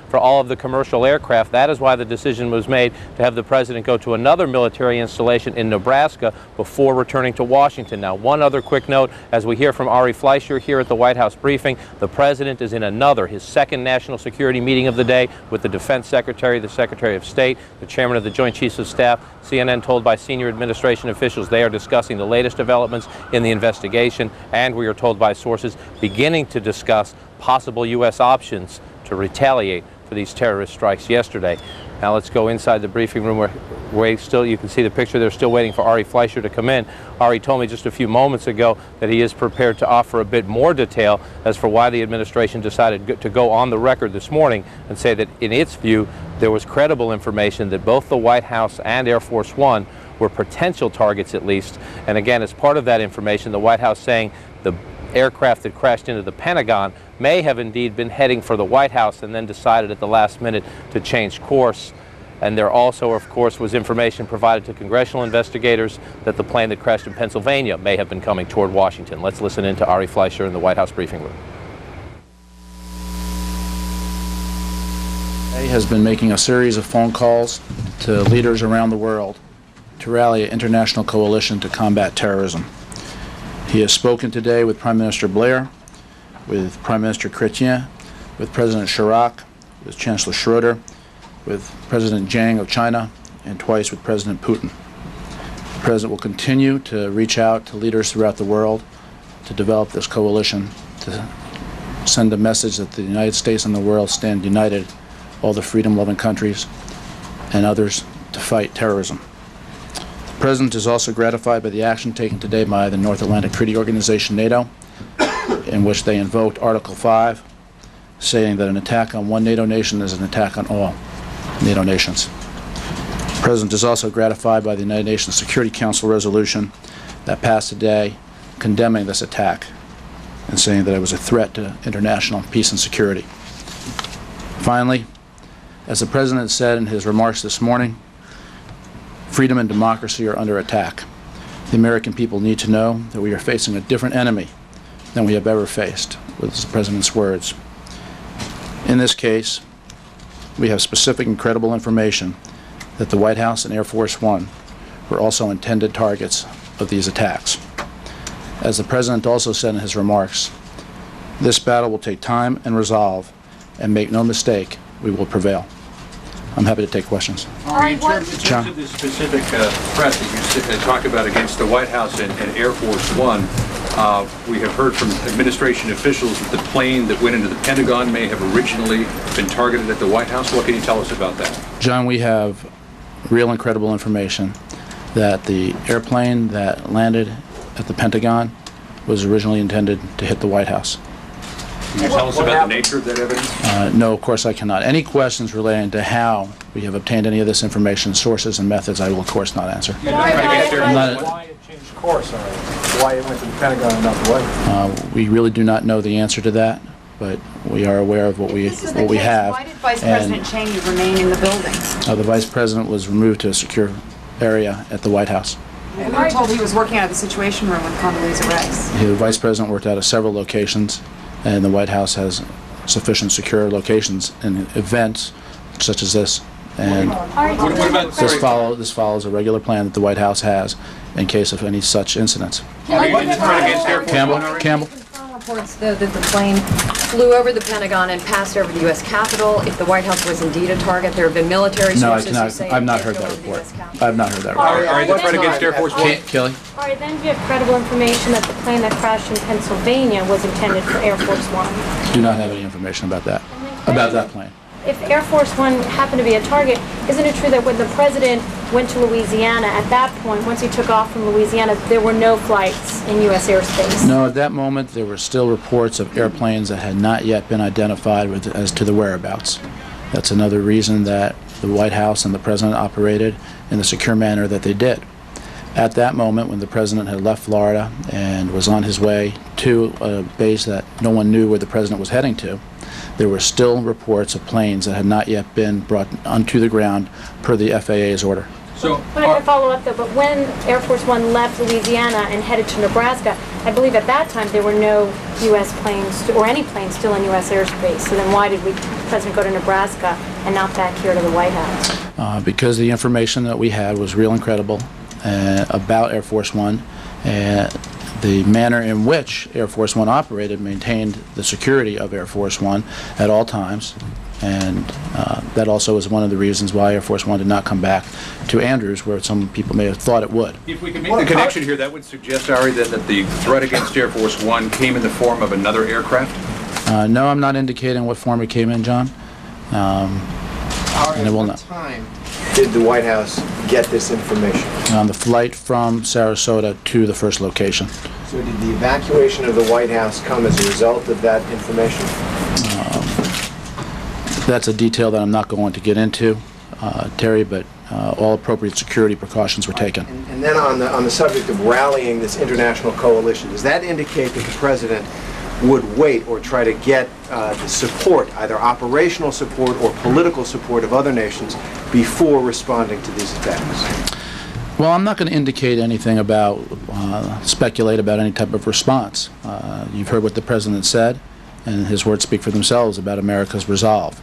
for all of the commercial aircraft. That is why the decision was made to have the president go to another military installation in Nebraska before returning to Washington. Now, one other quick note, as we hear from Ari Fleischer here at the White House briefing, the president is in his second national security meeting of the day with the Defense Secretary, the Secretary of State, the Chairman of the Joint Chiefs of Staff. CNN told by senior administration officials they are discussing the latest developments in the investigation, and we are told by sources beginning to discuss possible U.S. options to retaliate for these terrorist strikes yesterday. Now let's go inside the briefing room where you can see the picture. They're still waiting for Ari Fleischer to come in. Ari told me just a few moments ago that he is prepared to offer a bit more detail as for why the administration decided to go on the record this morning and say that in its view there was credible information that both the White House and Air Force One were potential targets at least. And again, as part of that information, the White House saying the aircraft that crashed into the Pentagon may have indeed been heading for the White House and then decided at the last minute to change course. And there also, of course, was information provided to congressional investigators that the plane that crashed in Pennsylvania may have been coming toward Washington. Let's listen in to Ari Fleischer in the White House briefing room. He has been making a series of phone calls to leaders around the world to rally an international coalition to combat terrorism. He has spoken today with Prime Minister Blair, with Prime Minister Chrétien, with President Chirac, with Chancellor Schroeder, with President Jiang of China, and twice with President Putin. The President will continue to reach out to leaders throughout the world to develop this coalition, to send a message that the United States and the world stand united, all the freedom-loving countries and others, to fight terrorism. The President is also gratified by the action taken today by the North Atlantic Treaty Organization, NATO, in which they invoked Article 5, saying that an attack on one NATO nation is an attack on all NATO nations. The President is also gratified by the United Nations Security Council resolution that passed today condemning this attack and saying that it was a threat to international peace and security. Finally, as the President said in his remarks this morning, freedom and democracy are under attack. The American people need to know that we are facing a different enemy than we have ever faced, with the President's words. In this case, we have specific and credible information that the White House and Air Force One were also intended targets of these attacks. As the President also said in his remarks, this battle will take time and resolve, and make no mistake, we will prevail. I'm happy to take questions. In terms of the specific threat that you talk about against the White House and Air Force One, we have heard from administration officials that the plane that went into the Pentagon may have originally been targeted at the White House. What can you tell us about that? John, we have real and credible information that the airplane that landed at the Pentagon was originally intended to hit the White House. Can you tell us about the nature of that evidence? No, of course I cannot. Any questions relating to how we have obtained any of this information, sources and methods, I will of course not answer. Why it changed course, why it went to the Pentagon and not the White House? We really do not know the answer to that, but we are aware of what we have. Why did Vice President Cheney remain in the building? The Vice President was removed to a secure area at the White House. We were told he was working out of the Situation Room with Condoleezza Rice. The Vice President worked out of several locations, and the White House has sufficient secure locations in events such as this. And this follows a regular plan that the White House has in case of any such incidents. Campbell? Reports that the plane flew over the Pentagon and passed over the U.S. Capitol. If the White House was indeed a target, there have been military sources who say... I've not heard that report. I've not heard that report. All right, the threat against Air Force One. Kelly? All right, then do you have credible information that the plane that crashed in Pennsylvania was intended for Air Force One? Do not have any information about that, about that plane. If Air Force One happened to be a target, isn't it true that when the president went to Louisiana, at that point, once he took off from Louisiana, there were no flights in U.S. airspace? No, at that moment, there were still reports of airplanes that had not yet been identified as to the whereabouts. That's another reason that the White House and the president operated in the secure manner that they did. At that moment, when the president had left Florida and was on his way to a base that no one knew where the president was heading to, there were still reports of planes that had not yet been brought onto the ground per the FAA's order. But I can follow up though, but when Air Force One left Louisiana and headed to Nebraska, I believe at that time there were no U.S. planes, or any planes still in U.S. airspace. So then why did the president go to Nebraska and not back here to the White House? Because the information that we had was real and credible about Air Force One, and the manner in which Air Force One operated maintained the security of Air Force One at all times. And that also is one of the reasons why Air Force One did not come back to Andrews, where some people may have thought it would. If we can make the connection here, that would suggest, Ari, then that the threat against Air Force One came in the form of another aircraft? No, I'm not indicating what form it came in, John. And it will not. What time did the White House get this information? On the flight from Sarasota to the first location. So did the evacuation of the White House come as a result of that information? That's a detail that I'm not going to get into, Terry, but all appropriate security precautions were taken. And then on the subject of rallying this international coalition, does that indicate that the president would wait or try to get the support, either operational support or political support of other nations before responding to these attacks? Well, I'm not going to indicate anything about, speculate about any type of response. You've heard what the president said, and his words speak for themselves about America's resolve.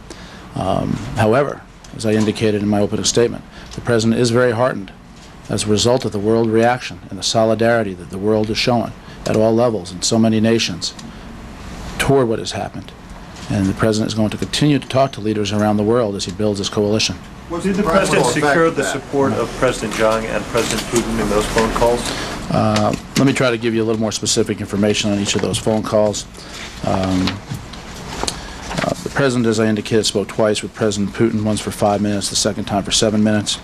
However, as I indicated in my opening statement, the president is very heartened as a result of the world reaction and the solidarity that the world is showing at all levels in so many nations toward what has happened. And the president is going to continue to talk to leaders around the world as he builds his coalition. Did the president secure the support of President Zhang and President Putin in those phone calls? Let me try to give you a little more specific information on each of those phone calls. The president, as I indicated, spoke twice with President Putin, once for 5 minutes, the second time for 7 minutes.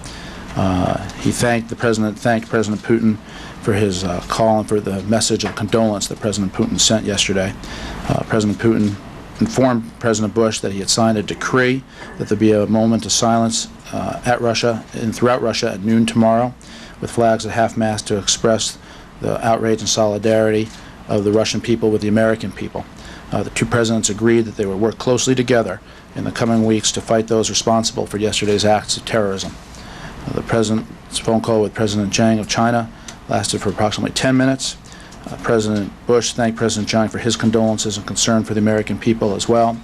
The president thanked President Putin for his call and for the message of condolence that President Putin sent yesterday. President Putin informed President Bush that he had signed a decree that there be a moment of silence at Russia and throughout Russia at noon tomorrow, with flags at half-mast to express the outrage and solidarity of the Russian people with the American people. The two presidents agreed that they would work closely together in the coming weeks to fight those responsible for yesterday's acts of terrorism. The president's phone call with President Zhang of China lasted for approximately 10 minutes. President Bush thanked President Zhang for his condolences and concern for the American people as well,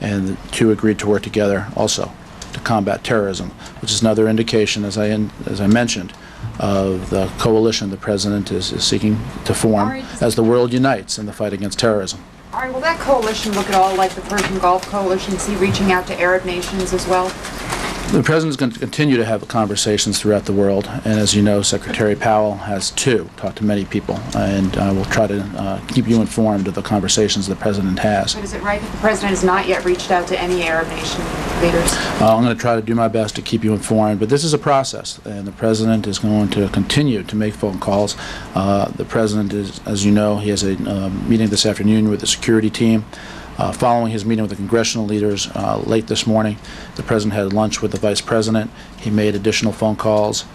and the two agreed to work together also to combat terrorism, which is another indication, as I mentioned, of the coalition the president is seeking to form as the world unites in the fight against terrorism. All right, will that coalition look at all like the Persian Gulf Coalition? Is he reaching out to Arab nations as well? The president is going to continue to have conversations throughout the world, and as you know, Secretary Powell has too, talked to many people, and I will try to keep you informed of the conversations the president has. But is it right that the president has not yet reached out to any Arab nation leaders? I'm going to try to do my best to keep you informed, but this is a process, and the president is going to continue to make phone calls. The president is, as you know, he has a meeting this afternoon with the security team. Following his meeting with the congressional leaders late this morning, the President had lunch with the Vice President. He made additional phone calls.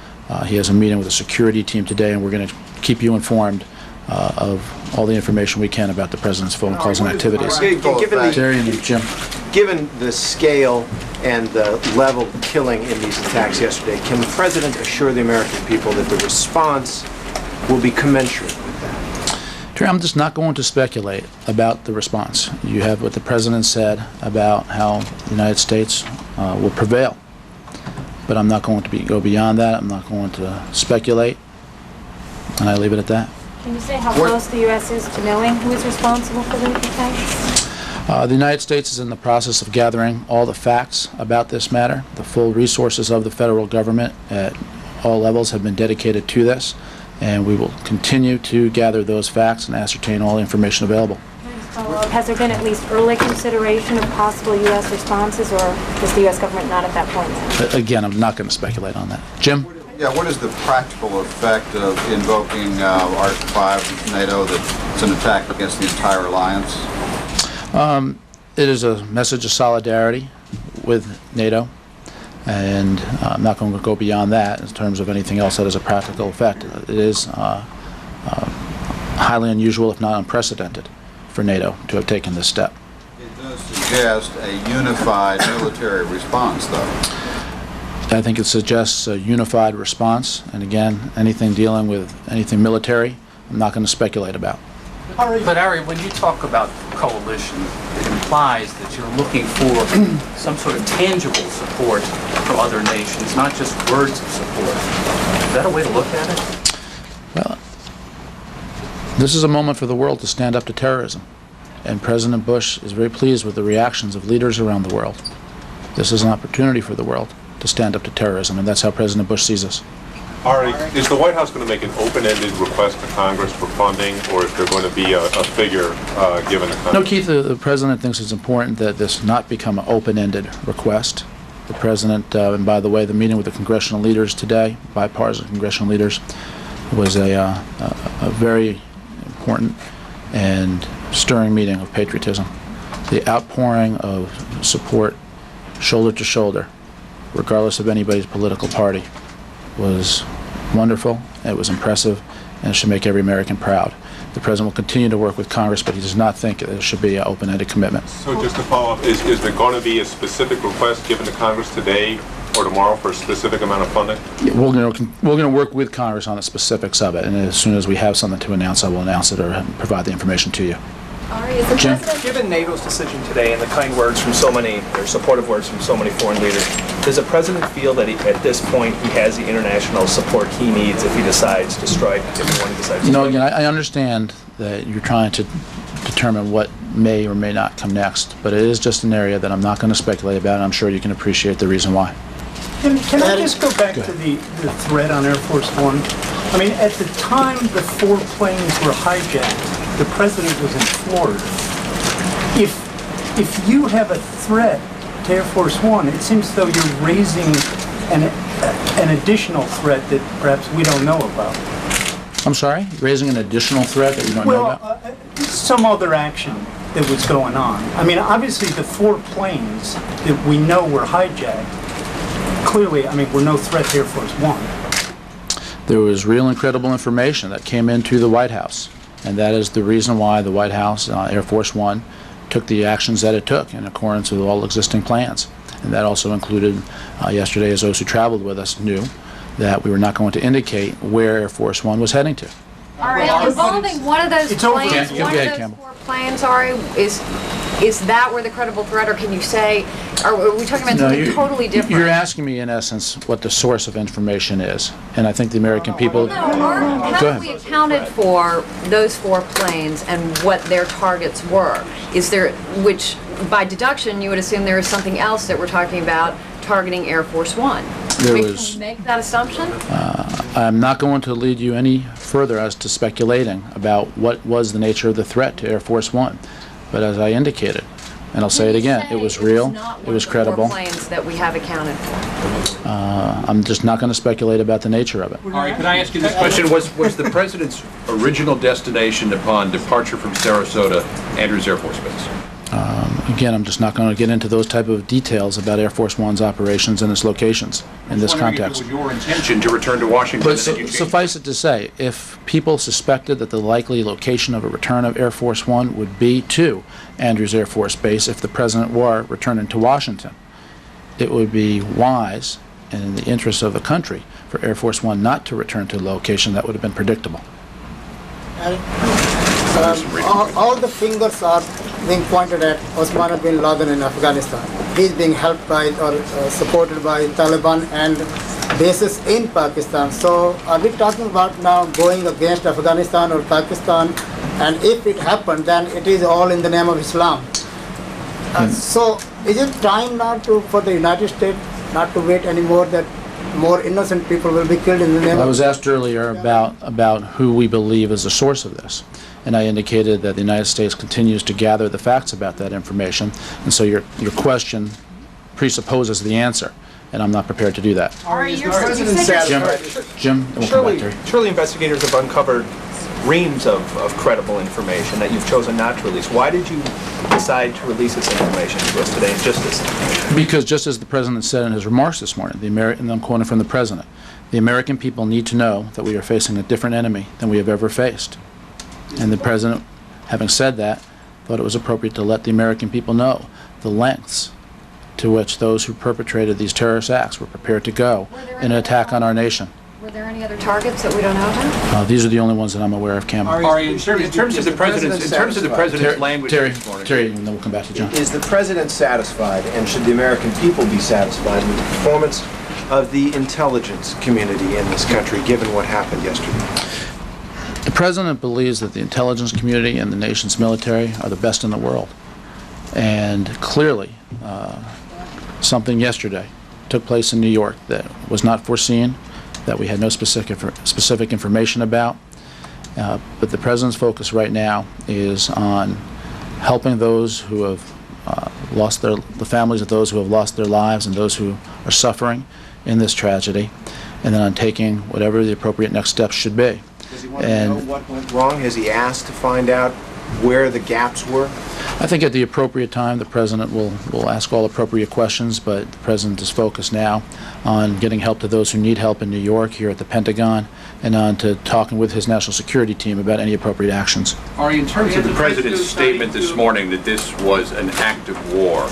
He has a meeting with the security team today, and we're going to keep you informed of all the information we can about the President's phone calls and activities. Terry and Jim. Given the scale and the level of killing in these attacks yesterday, can the President assure the American people that the response will be commensurate with that? Terry, I'm just not going to speculate about the response. You have what the President said about how the United States will prevail. But I'm not going to go beyond that. I'm not going to speculate. And I leave it at that. Can you say how close the U.S. is to knowing who is responsible for the attacks? The United States is in the process of gathering all the facts about this matter. The full resources of the federal government at all levels have been dedicated to this, and we will continue to gather those facts and ascertain all the information available. Has there been at least early consideration of possible U.S. responses, or is the U.S. government not at that point yet? Again, I'm not going to speculate on that. Jim? Yeah, what is the practical effect of invoking Article 5 NATO that it's an attack against the entire alliance? It is a message of solidarity with NATO, and I'm not going to go beyond that in terms of anything else that has a practical effect. It is highly unusual, if not unprecedented, for NATO to have taken this step. It does suggest a unified military response, though. I think it suggests a unified response, and again, anything dealing with anything military, I'm not going to speculate about. But Ari, when you talk about coalition, it implies that you're looking for some sort of tangible support from other nations, not just words of support. Is that a way to look at it? Well, this is a moment for the world to stand up to terrorism, and President Bush is very pleased with the reactions of leaders around the world. This is an opportunity for the world to stand up to terrorism, and that's how President Bush sees us. Ari, is the White House going to make an open-ended request to Congress for funding, or is there going to be a figure given to Congress? No, Keith, the President thinks it's important that this not become an open-ended request. The President, and by the way, the meeting with the Congressional leaders today, bipartisan Congressional leaders, was a very important and stirring meeting of patriotism. The outpouring of support, shoulder to shoulder, regardless of anybody's political party, was wonderful, it was impressive, and it should make every American proud. The President will continue to work with Congress, but he does not think there should be an open-ended commitment. So just to follow up, is there going to be a specific request given to Congress today or tomorrow for a specific amount of funding? Yeah, we're going to work with Congress on the specifics of it, and as soon as we have something to announce, I will announce it or provide the information to you. Jim? Given NATO's decision today and the kind words from so many, or supportive words from so many foreign leaders, does the President feel that at this point he has the international support he needs if he decides to strike, if and when he decides to strike? You know, again, I understand that you're trying to determine what may or may not come next, but it is just an area that I'm not going to speculate about, and I'm sure you can appreciate the reason why. Can I just go back to the threat on Air Force One? I mean, at the time the 4 planes were hijacked, the President was in Florida. If you have a threat to Air Force One, it seems as though you're raising an additional threat that perhaps we don't know about. I'm sorry? Raising an additional threat that we don't know about? Some other action that was going on. I mean, obviously the 4 planes that we know were hijacked, clearly, I mean, we're no threat to Air Force One. There was real and credible information that came into the White House, and that is the reason why the White House, Air Force One, took the actions that it took in accordance with all existing plans. And that also included, yesterday, as those who traveled with us knew, that we were not going to indicate where Air Force One was heading to. All right, involving one of those planes, planes, Ari, is that where the credible threat, or can you say, are we talking about something totally different? You're asking me, in essence, what the source of information is, and I think the American people... No, have we accounted for those 4 planes and what their targets were? Is there, which by deduction you would assume there is something else that we're talking about targeting Air Force One. Can we make that assumption? I'm not going to lead you any further as to speculating about what was the nature of the threat to Air Force One. But as I indicated, and I'll say it again, it was real, it was credible. Planes that we have accounted for. I'm just not going to speculate about the nature of it. All right, can I ask you this question? Was the President's original destination upon departure from Sarasota Andrews Air Force Base? Again, I'm just not going to get into those type of details about Air Force One's operations and its locations in this context. It was your intention to return to Washington. But suffice it to say, if people suspected that the likely location of a return of Air Force One would be to Andrews Air Force Base if the President were returning to Washington, it would be wise and in the interest of the country for Air Force One not to return to a location that would have been predictable. All the fingers are being pointed at Osama bin Laden in Afghanistan. He's being helped by or supported by Taliban and bases in Pakistan. So are we talking about now going against Afghanistan or Pakistan? And if it happened, then it is all in the name of Islam. So is it time now for the United States not to wait anymore that more innocent people will be killed in the name of... I was asked earlier about who we believe is the source of this, and I indicated that the United States continues to gather the facts about that information, and so your question presupposes the answer, and I'm not prepared to do that. Jim, Surely investigators have uncovered reams of credible information that you've chosen not to release. Why did you decide to release this information to us today, just this? Because just as the President said in his remarks this morning, and I'm quoting from the President, the American people need to know that we are facing a different enemy than we have ever faced. And the President, having said that, thought it was appropriate to let the American people know the lengths to which those who perpetrated these terrorist acts were prepared to go in an attack on our nation. Were there any other targets that we don't know about? These are the only ones that I'm aware of, Cam. In terms of the President's language this morning. Terry, and then we'll come back to John. Is the President satisfied, and should the American people be satisfied with the performance of the intelligence community in this country, given what happened yesterday? The President believes that the intelligence community and the nation's military are the best in the world. And clearly, something yesterday took place in New York that was not foreseen, that we had no specific information about. But the President's focus right now is on helping those who have the families of those who have lost their lives and those who are suffering in this tragedy, and then on taking whatever the appropriate next steps should be. Does he want to know what went wrong? Has he asked to find out where the gaps were? I think at the appropriate time the President will ask all appropriate questions, but the President is focused now on getting help to those who need help in New York, here at the Pentagon, and on to talking with his national security team about any appropriate actions. Ari, in terms of the President's statement this morning that this was an act of war,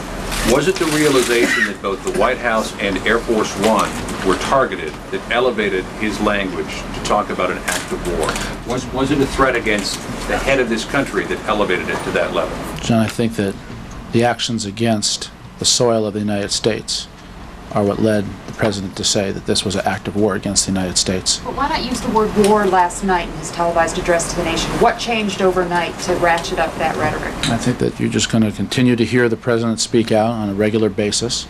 was it the realization that both the White House and Air Force One were targeted that elevated his language to talk about an act of war? Was it a threat against the head of this country that elevated it to that level? John, I think that the actions against the soil of the United States are what led the President to say that this was an act of war against the United States. But why not use the word war last night in his televised address to the nation? What changed overnight to ratchet up that rhetoric? I think that you're just going to continue to hear the President speak out on a regular basis,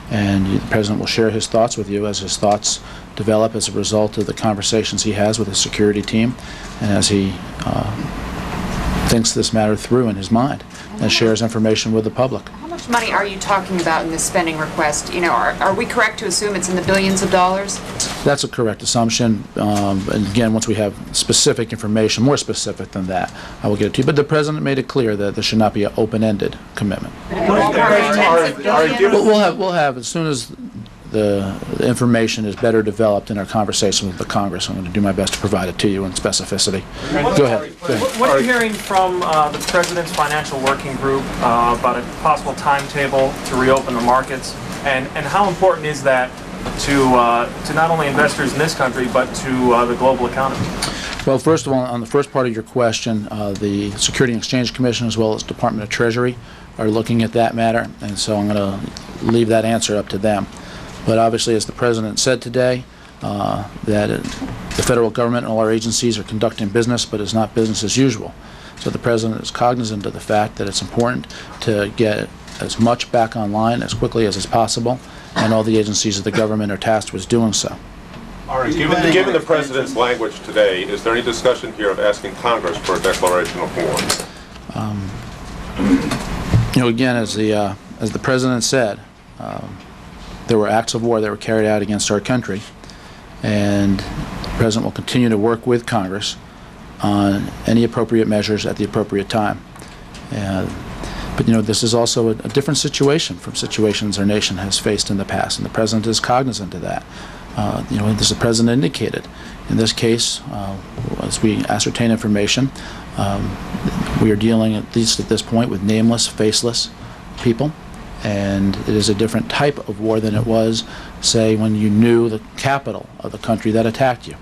and the President will share his thoughts with you as his thoughts develop as a result of the conversations he has with his security team, and as he thinks this matter through in his mind and shares information with the public. How much money are you talking about in this spending request? You know, are we correct to assume it's in the billions of dollars? That's a correct assumption. And again, once we have specific information, more specific than that, I will get it to you. But the President made it clear that there should not be an open-ended commitment. We'll have as soon as the information is better developed in our conversation with the Congress. I'm going to do my best to provide it to you in specificity. Go ahead. What are you hearing from the President's financial working group about a possible timetable to reopen the markets, and how important is that to not only investors in this country but to the global economy? Well, first of all, on the first part of your question, the Security and Exchange Commission as well as Department of Treasury are looking at that matter, and so I'm going to leave that answer up to them. But obviously, as the President said today, that the federal government and all our agencies are conducting business, but it's not business as usual. So the President is cognizant of the fact that it's important to get as much back online as quickly as is possible, and all the agencies of the government are tasked with doing so. All right. Given the President's language today, is there any discussion here of asking Congress for a declaration of war? You know, again, as the President said, there were acts of war that were carried out against our country, and the President will continue to work with Congress on any appropriate measures at the appropriate time. But you know, this is also a different situation from situations our nation has faced in the past, and the president is cognizant of that. You know, as the president indicated, in this case, as we ascertain information, we are dealing, at least at this point, with nameless, faceless people, and it is a different type of war than it was, say, when you knew the capital of the country that attacked you.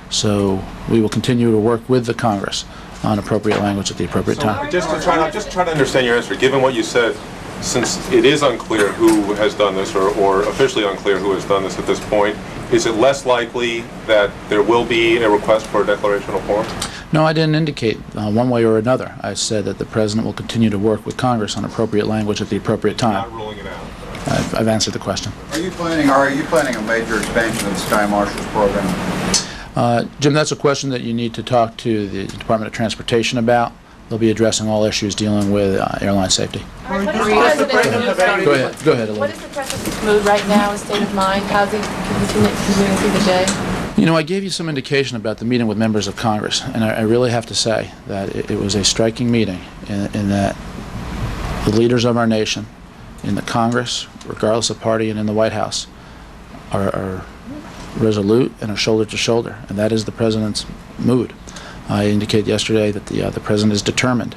So we will continue to work with the Congress on appropriate language at the appropriate time. Just trying to understand your answer, given what you said, since it is unclear who has done this, or officially unclear who has done this at this point, is it less likely that there will be a request for a declaration of war? No, I didn't indicate one way or another. I said that the president will continue to work with Congress on appropriate language at the appropriate time. Not ruling it out. I've answered the question. Are you planning a major expansion of the Sky Marshal's program? Jim, that's a question that you need to talk to the Department of Transportation about. They'll be addressing all issues dealing with airline safety. Go ahead, Elizabeth. What is the president's mood right now, his state of mind? How's he continuing through the day? You know, I gave you some indication about the meeting with members of Congress, and I really have to say that it was a striking meeting in that the leaders of our nation, in the Congress, regardless of party, and in the White House, are resolute and are shoulder to shoulder, and that is the president's mood. I indicated yesterday that the president is determined,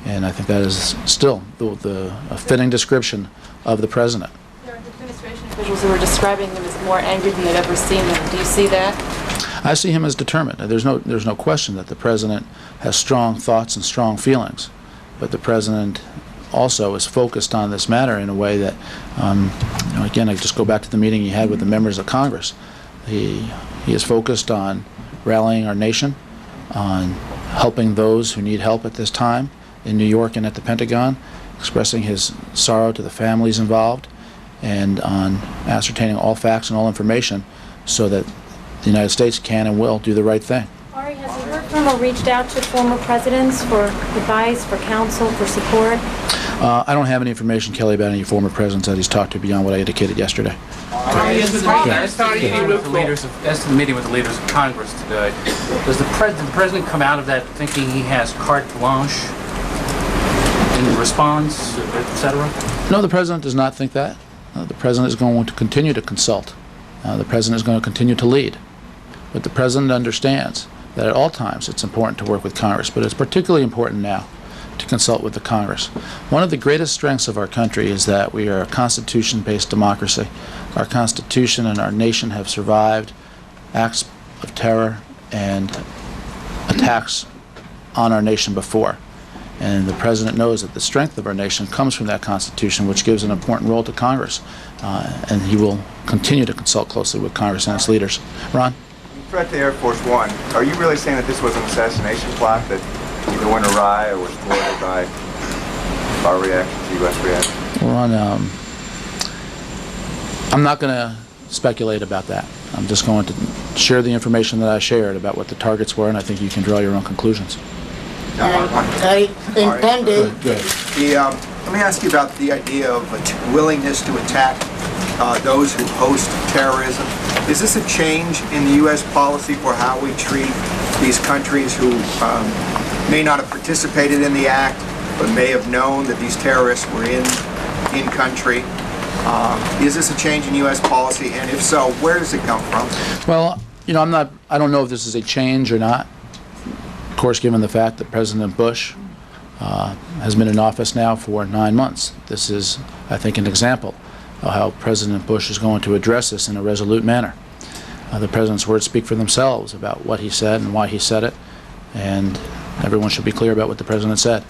and I think that is still a fitting description of the president. There are administration officials who are describing him as more angry than they've ever seen him. Do you see that? I see him as determined. There's no question that the president has strong thoughts and strong feelings, but the president also is focused on this matter in a way that, you know, again, I just go back to the meeting he had with the members of Congress. He is focused on rallying our nation, on helping those who need help at this time in New York and at the Pentagon, expressing his sorrow to the families involved, and on ascertaining all facts and all information so that the United States can and will do the right thing. Ari, has he heard from or reached out to former presidents for advice, for counsel, for support? I don't have any information, Kelly, about any former presidents that he's talked to beyond what I indicated yesterday. As to the meeting with the leaders of Congress today, does the president come out of that thinking he has carte blanche in response, etc.? No, the president does not think that. The president is going to continue to consult. The president is going to continue to lead. But the president understands that at all times it's important to work with Congress, but it's particularly important now to consult with the Congress. One of the greatest strengths of our country is that we are a constitution-based democracy. Our Constitution and our nation have survived acts of terror and attacks on our nation before. And the President knows that the strength of our nation comes from that Constitution, which gives an important role to Congress. And he will continue to consult closely with Congress and its leaders. Ron? Threat to Air Force One, are you really saying that this was an assassination plot that either went awry or was thwarted by our reaction to U.S. reaction? Ron, I'm not going to speculate about that. I'm just going to share the information that I shared about what the targets were, and I think you can draw your own conclusions. In 10 days. Let me ask you about the idea of a willingness to attack those who host terrorism. Is this a change in the U.S. policy for how we treat these countries who may not have participated in the act, but may have known that these terrorists were in country? Is this a change in U.S. policy, and if so, where does it come from? Well, you know, I don't know if this is a change or not. Of course, given the fact that President Bush has been in office now for 9 months, this is, I think, an example of how President Bush is going to address this in a resolute manner. The President's words speak for themselves about what he said and why he said it, and everyone should be clear about what the President said.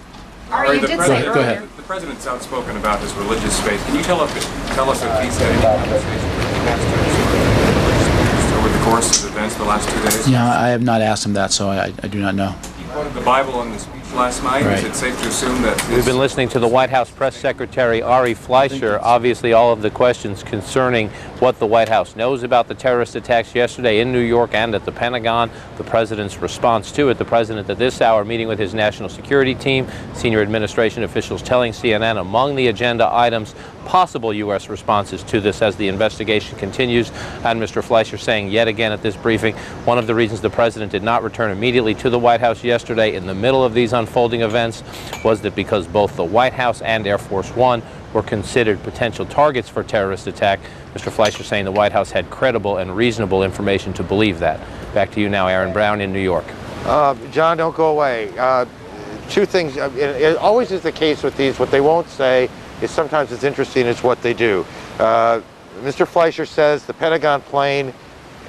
Ari, Go ahead. The President's outspoken about his religious faith. Can you tell us if he's had any conversations with the pastors over the course of events the last 2 days? Yeah, I have not asked him that, so I do not know. He quoted the Bible in the speech last night. Right. Is it safe to assume that We've been listening to the White House Press Secretary Ari Fleischer. Obviously, all of the questions concerning what the White House knows about the terrorist attacks yesterday in New York and at the Pentagon, the President's response to it. The President at this hour meeting with his national security team, senior administration officials telling CNN among the agenda items possible U.S. responses to this as the investigation continues. And Mr. Fleischer saying yet again at this briefing, one of the reasons the President did not return immediately to the White House yesterday in the middle of these unfolding unfolding events was that because both the White House and Air Force One were considered potential targets for terrorist attack, Mr. Fleischer saying the White House had credible and reasonable information to believe that. Back to you now, Aaron Brown in New York. John, don't go away. Two things. It always is the case with these. What they won't say is sometimes it's interesting is what they do. Mr. Fleischer says the Pentagon plane,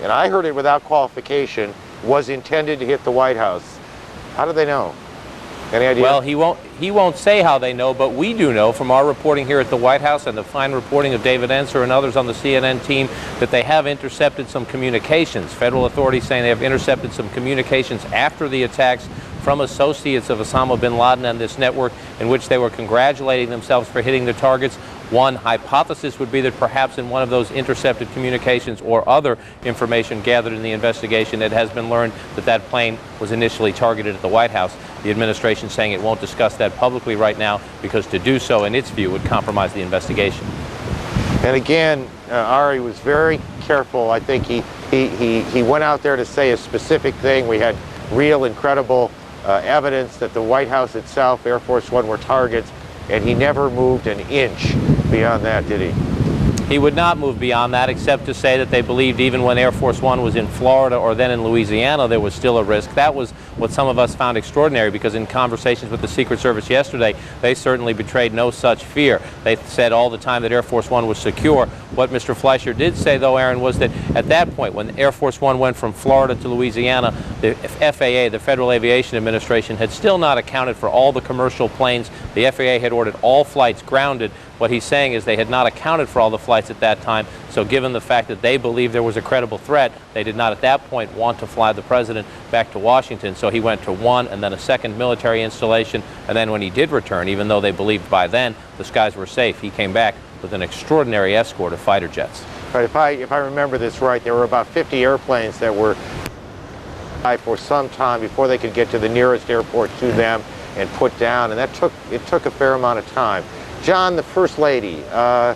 and I heard it without qualification, was intended to hit the White House. How do they know? Any idea? Well, he won't say how they know, but we do know from our reporting here at the White House and the fine reporting of David Enser and others on the CNN team that they have intercepted some communications. Federal authorities saying they have intercepted some communications after the attacks from associates of Osama bin Laden and this network in which they were congratulating themselves for hitting the targets. One hypothesis would be that perhaps in one of those intercepted communications or other information gathered in the investigation, it has been learned that that plane was initially targeted at the White House. The administration saying it won't discuss that publicly right now because to do so, in its view, would compromise the investigation. And again, Ari was very careful. I think he went out there to say a specific thing. We had real and credible evidence that the White House itself, Air Force One, were targets, and he never moved an inch beyond that, did he? He would not move beyond that, except to say that they believed even when Air Force One was in Florida or then in Louisiana, there was still a risk. That was what some of us found extraordinary, because in conversations with the Secret Service yesterday, they certainly betrayed no such fear. They said all the time that Air Force One was secure. What Mr. Fleischer did say, though, Aaron, was that at that point, when Air Force One went from Florida to Louisiana, the FAA, the Federal Aviation Administration, had still not accounted for all the commercial planes. The FAA had ordered all flights grounded. What he's saying is they had not accounted for all the flights at that time, so given the fact that they believed there was a credible threat, they did not at that point want to fly the president back to Washington, so he went to one and then a second military installation, and then when he did return, even though they believed by then the skies were safe, he came back with an extraordinary escort of fighter jets. Right, if I remember this right, there were about 50 airplanes that were for some time before they could get to the nearest airport to them and put down, and it took a fair amount of time. John, the First Lady, the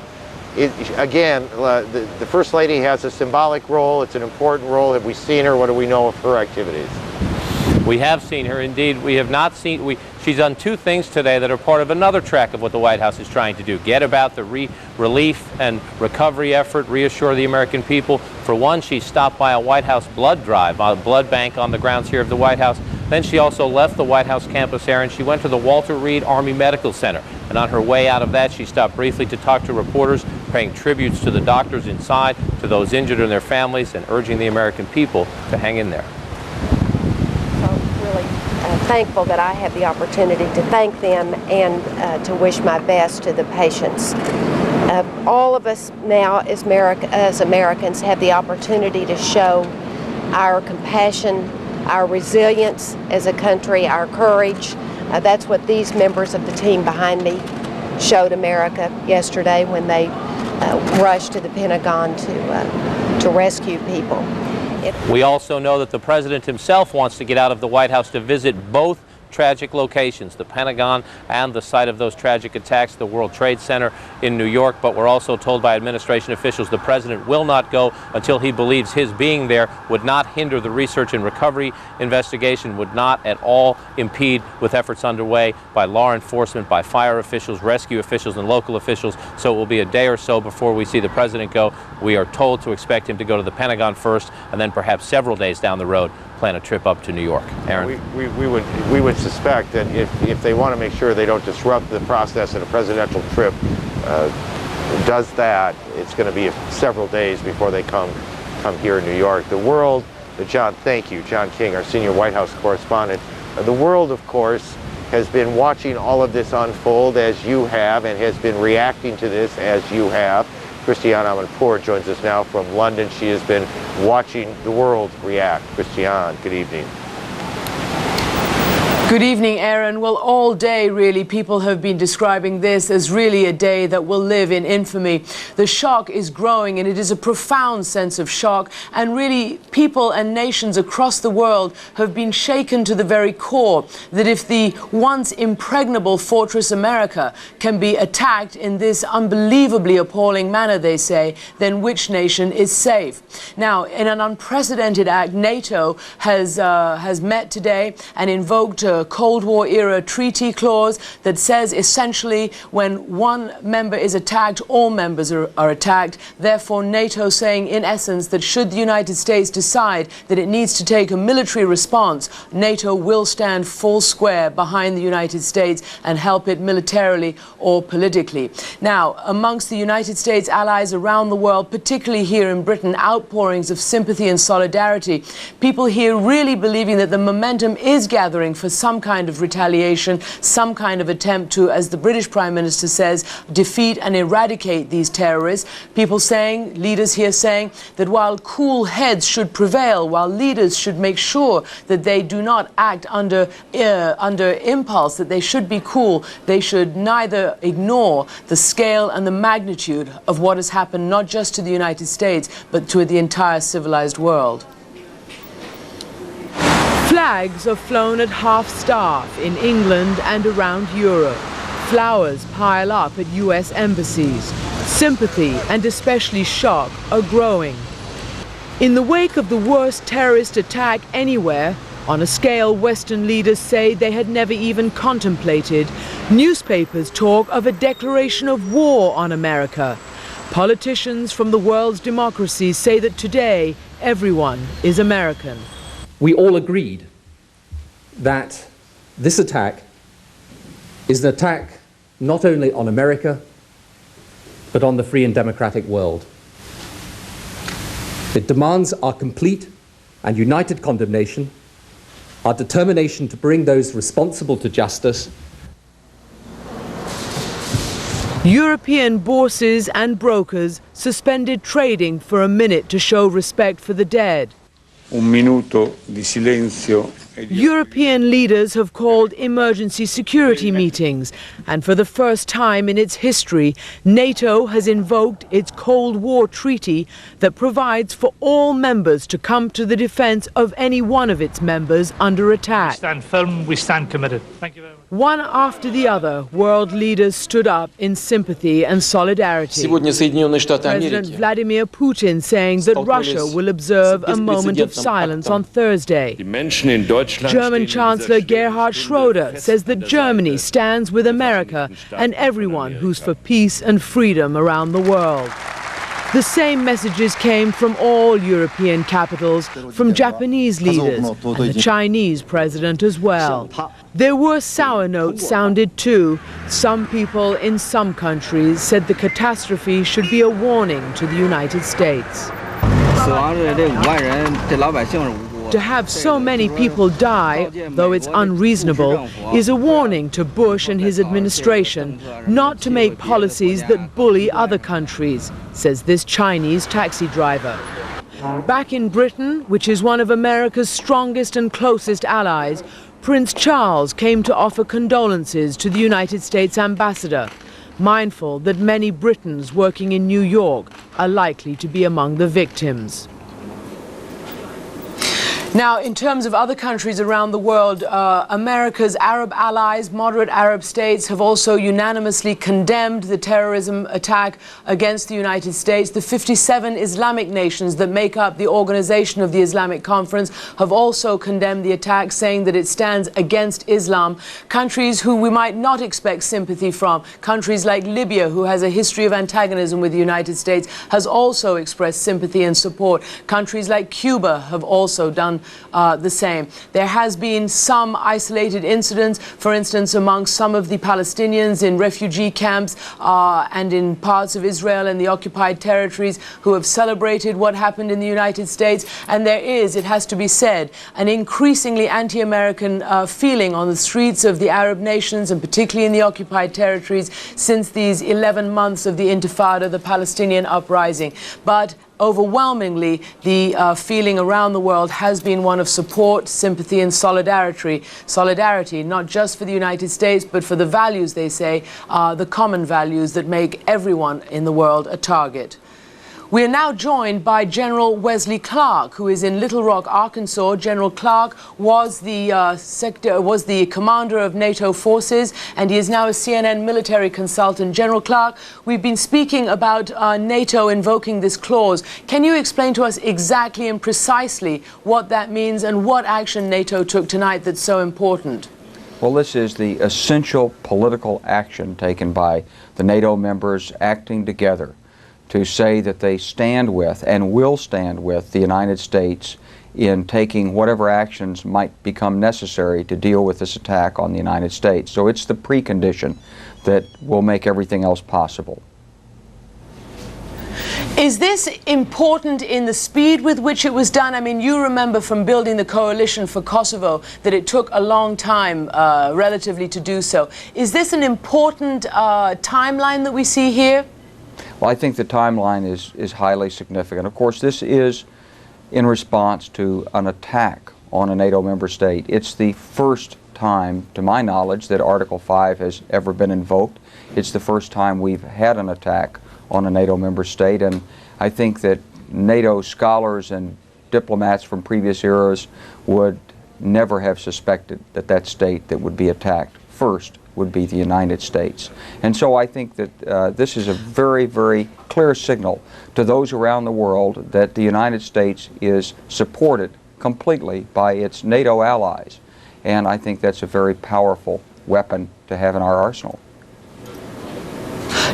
First Lady has a symbolic role. It's an important role. Have we seen her? What do we know of her activities? We have seen her, indeed. We have not seen, she's done two things today that are part of another track of what the White House is trying to do. Get about the relief and recovery effort, reassure the American people. For one, she stopped by a White House blood drive, a blood bank on the grounds here of the White House. Then she also left the White House campus area and she went to the Walter Reed Army Medical Center. And on her way out of that, she stopped briefly to talk to reporters, paying tributes to the doctors inside, to those injured and their families, and urging the American people to hang in there. Really thankful that I have the opportunity to thank them and to wish my best to the patients. All of us now as Americans have the opportunity to show our compassion, our resilience as a country, our courage. That's what these members of the team behind me showed America yesterday when they rushed to the Pentagon to rescue people. We also know that the president himself wants to get out of the White House to visit both tragic locations, the Pentagon and the site of those tragic attacks, the World Trade Center in New York. But we're also told by administration officials the president will not go until he believes his being there would not hinder the research and recovery investigation, would not at all impede with efforts underway by law enforcement, by fire officials, rescue officials, and local officials. So it will be a day or so before we see the president go. We are told to expect him to go to the Pentagon first, and then perhaps several days down the road plan a trip up to New York. Aaron? We would suspect that if they want to make sure they don't disrupt the process and a presidential trip does that, it's going to be several days before they come here in New York. The world, John, thank you, John King, our senior White House correspondent. The world, of course, has been watching all of this unfold as you have and has been reacting to this as you have. Christiane Amanpour joins us now from London. She has been watching the world react. Christiane, good evening. Good evening, Aaron. Well, all day, really, people have been describing this as really a day that will live in infamy. The shock is growing, and it is a profound sense of shock. And really, people and nations across the world have been shaken to the very core that if the once impregnable fortress America can be attacked in this unbelievably appalling manner, they say, then which nation is safe? Now, in an unprecedented act, NATO has met today and invoked a Cold War era treaty clause that says essentially when one member is attacked, all members are attacked. Therefore, NATO saying in essence that should the United States decide that it needs to take a military response, NATO will stand full square behind the United States and help it militarily or politically. Now, amongst the United States allies around the world, particularly here in Britain, outpourings of sympathy and solidarity. People here really believing that the momentum is gathering for some kind of retaliation, some kind of attempt to, as the British Prime Minister says, defeat and eradicate these terrorists. People saying, leaders here saying, that while cool heads should prevail, while leaders should make sure that they do not act under impulse, that they should be cool, they should neither ignore the scale and the magnitude of what has happened not just to the United States, but to the entire civilized world. Flags are flown at half-staff in England and around Europe. Flowers pile up at US embassies. Sympathy and especially shock are growing. In the wake of the worst terrorist attack anywhere, on a scale Western leaders say they had never even contemplated, newspapers talk of a declaration of war on America. Politicians from the world's democracies say that today everyone is American. We all agreed that this attack is an attack not only on America, but on the free and democratic world. It demands our complete and united condemnation, our determination to bring those responsible to justice. European bosses and brokers suspended trading for a minute to show respect for the dead. Un minuto di silenzio. European leaders have called emergency security meetings, and for the first time in its history, NATO has invoked its Cold War treaty that provides for all members to come to the defense of any one of its members under attack. We stand firm, we stand committed. Thank you very much. One after the other, world leaders stood up in sympathy and solidarity. President Vladimir Putin saying that Russia will observe a moment of silence on Thursday. German Chancellor Gerhard Schroeder says that Germany stands with America and everyone who's for peace and freedom around the world. The same messages came from all European capitals, from Japanese leaders and the Chinese president as well. There were sour notes sounded too. Some people in some countries said the catastrophe should be a warning to the United States. To have so many people die, though it's unreasonable, is a warning to Bush and his administration not to make policies that bully other countries, says this Chinese taxi driver. Back in Britain, which is one of America's strongest and closest allies, Prince Charles came to offer condolences to the United States ambassador, mindful that many Britons working in New York are likely to be among the victims. Now, in terms of other countries around the world, America's Arab allies, moderate Arab states, have also unanimously condemned the terrorism attack against the United States. The 57 Islamic nations that make up the Organization of the Islamic Conference have also condemned the attack, saying that it stands against Islam. Countries who we might not expect sympathy from, countries like Libya, who has a history of antagonism with the United States, has also expressed sympathy and support. Countries like Cuba have also done the same. There has been some isolated incidents, for instance, among some of the Palestinians in refugee camps and in parts of Israel and the occupied territories who have celebrated what happened in the United States. And there is, it has to be said, an increasingly anti-American feeling on the streets of the Arab nations, and particularly in the occupied territories, since these 11 months of the Intifada, the Palestinian uprising. But overwhelmingly, the feeling around the world has been one of support, sympathy, and solidarity. Solidarity, not just for the United States, but for the values, they say, the common values that make everyone in the world a target. We are now joined by General Wesley Clark, who is in Little Rock, Arkansas. General Clark was the commander of NATO forces, and he is now a CNN military consultant. General Clark, we've been speaking about NATO invoking this clause. Can you explain to us exactly and precisely what that means and what action NATO took tonight that's so important? Well, this is the essential political action taken by the NATO members acting together to say that they stand with and will stand with the United States in taking whatever actions might become necessary to deal with this attack on the United States. So it's the precondition that will make everything else possible. Is this important in the speed with which it was done? I mean, you remember from building the coalition for Kosovo that it took a long time, relatively, to do so. Is this an important timeline that we see here? Well, I think the timeline is highly significant. Of course, this is in response to an attack on a NATO member state. It's the first time, to my knowledge, that Article 5 has ever been invoked. It's the first time we've had an attack on a NATO member state, and I think that NATO scholars and diplomats from previous eras would never have suspected that that state that would be attacked first would be the United States. And so I think that this is a very, very clear signal to those around the world that the United States is supported completely by its NATO allies. And I think that's a very powerful weapon to have in our arsenal.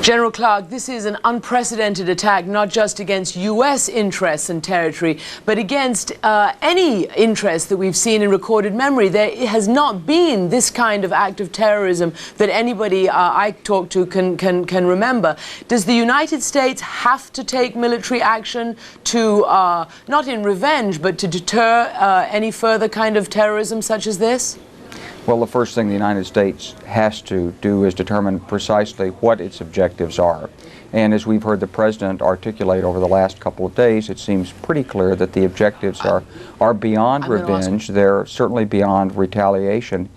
General Clark, this is an unprecedented attack, not just against U.S. interests and territory, but against any interest that we've seen in recorded memory. There has not been this kind of act of terrorism that anybody I talk to can remember. Does the United States have to take military action to, not in revenge, but to deter any further kind of terrorism such as this? Well, the first thing the United States has to do is determine precisely what its objectives are. And as we've heard the President articulate over the last couple of days, it seems pretty clear that the objectives are beyond revenge. They're certainly beyond retaliation.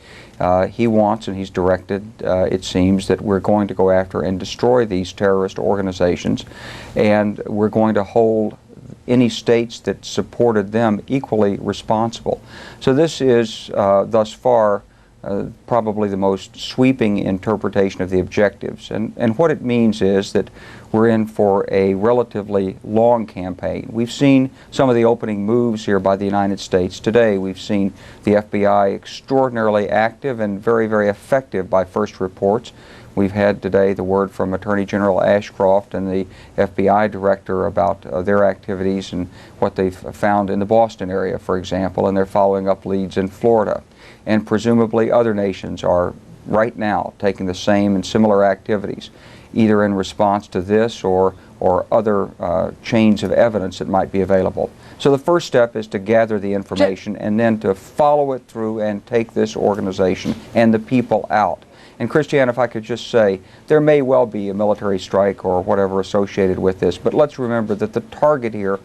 He wants, and he's directed, it seems, that we're going to go after and destroy these terrorist organizations, and we're going to hold any states that supported them equally responsible. So this is, thus far, probably the most sweeping interpretation of the objectives. And what it means is that we're in for a relatively long campaign. We've seen some of the opening moves here by the United States today. We've seen the FBI extraordinarily active and very, very effective by first reports. We've had today the word from Attorney General Ashcroft and the FBI director about their activities and what they've found in the Boston area, for example, and they're following up leads in Florida. And presumably other nations are right now taking the same and similar activities, either in response to this or other chains of evidence that might be available. So the first step is to gather the information and then to follow it through and take this organization and the people out. And Christiane, if I could just say, there may well be a military strike or whatever associated with this, but let's remember that the target here,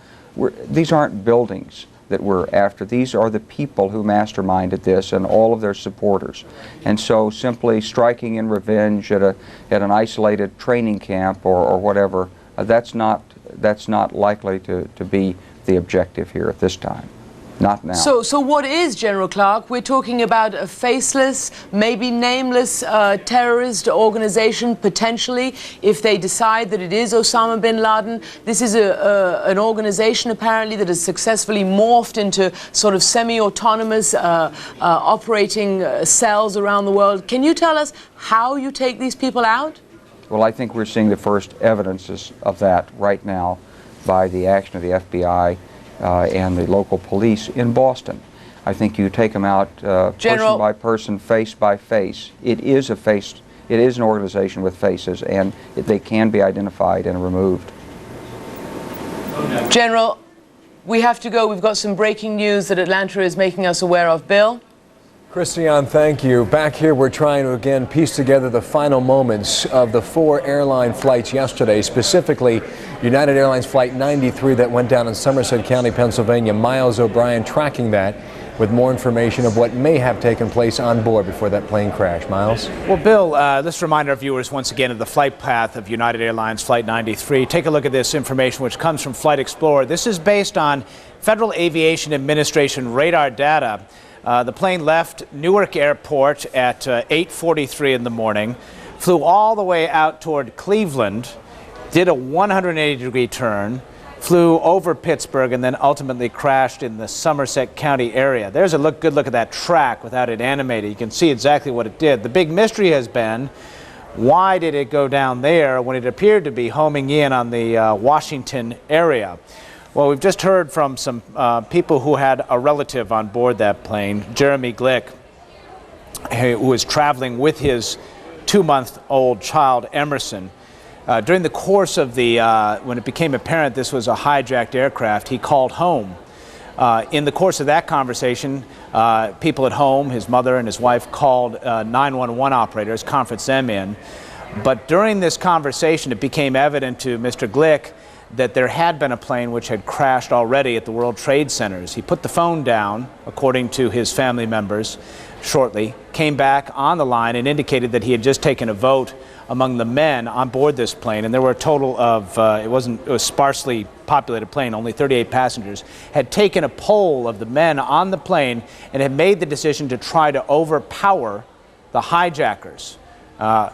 these aren't buildings that we're after. These are the people who masterminded this and all of their supporters. And so simply striking in revenge at an isolated training camp or whatever, that's not likely to be the objective here at this time. Not now. So what is, General Clark? We're talking about a faceless, maybe nameless terrorist organization, potentially, if they decide that it is Osama bin Laden. This is an organization, apparently, that has successfully morphed into sort of semi-autonomous operating cells around the world. Can you tell us how you take these people out? Well, I think we're seeing the first evidences of that right now by the action of the FBI and the local police in Boston. I think you take them out person by person, face by face. It is an organization with faces, and they can be identified and removed. General, we have to go. We've got some breaking news that Atlanta is making us aware of. Bill? Christiane, thank you. Back here, we're trying to again piece together the final moments of the 4 airline flights yesterday, specifically United Airlines Flight 93 that went down in Somerset County, Pennsylvania. Miles O'Brien tracking that with more information of what may have taken place on board before that plane crashed. Miles? Well, Bill, let's remind our viewers once again of the flight path of United Airlines Flight 93. Take a look at this information, which comes from Flight Explorer. This is based on Federal Aviation Administration radar data. The plane left Newark Airport at 8:43 in the morning, flew all the way out toward Cleveland, did a 180-degree turn, flew over Pittsburgh and then ultimately crashed in the Somerset County area. There's a good look at that track without it animated. You can see exactly what it did. The big mystery has been, why did it go down there when it appeared to be homing in on the Washington area? Well, we've just heard from some people who had a relative on board that plane, Jeremy Glick, who was traveling with his 2-month-old child, Emerson. During the course of when it became apparent this was a hijacked aircraft, he called home. In the course of that conversation, people at home, his mother and his wife, called 911 operators, conferenced them in. But during this conversation, it became evident to Mr. Glick that there had been a plane which had crashed already at the World Trade Centers. He put the phone down, according to his family members, shortly, came back on the line and indicated that he had just taken a vote among the men on board this plane, and there were a total of, it was a sparsely populated plane, only 38 passengers, had taken a poll of the men on the plane and had made the decision to try to overpower the hijackers.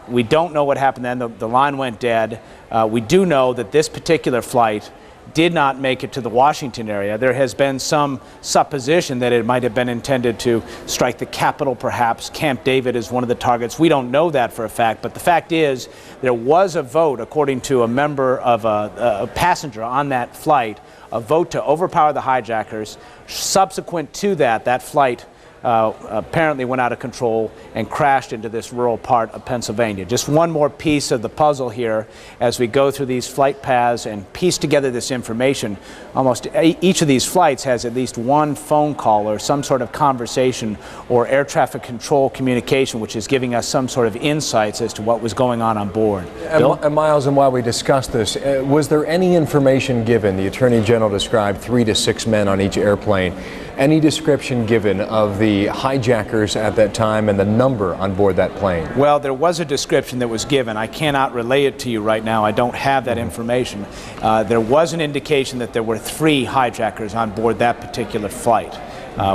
We don't know what happened then. The line went dead. We do know that this particular flight did not make it to the Washington area. There has been some supposition that it might have been intended to strike the Capitol, perhaps. Camp David is one of the targets. We don't know that for a fact, but the fact is there was a vote, according to a member of a passenger on that flight, a vote to overpower the hijackers. Subsequent to that, that flight apparently went out of control and crashed into this rural part of Pennsylvania. Just one more piece of the puzzle here as we go through these flight paths and piece together this information. Almost each of these flights has at least one phone call or some sort of conversation or air traffic control communication which is giving us some sort of insights as to what was going on board. And Miles, and while we discuss this, was there any information given? The Attorney General described 3 to 6 men on each airplane. Any description given of the hijackers at that time and the number on board that plane? Well, there was a description that was given. I cannot relay it to you right now. I don't have that information. There was an indication that there were 3 hijackers on board that particular flight.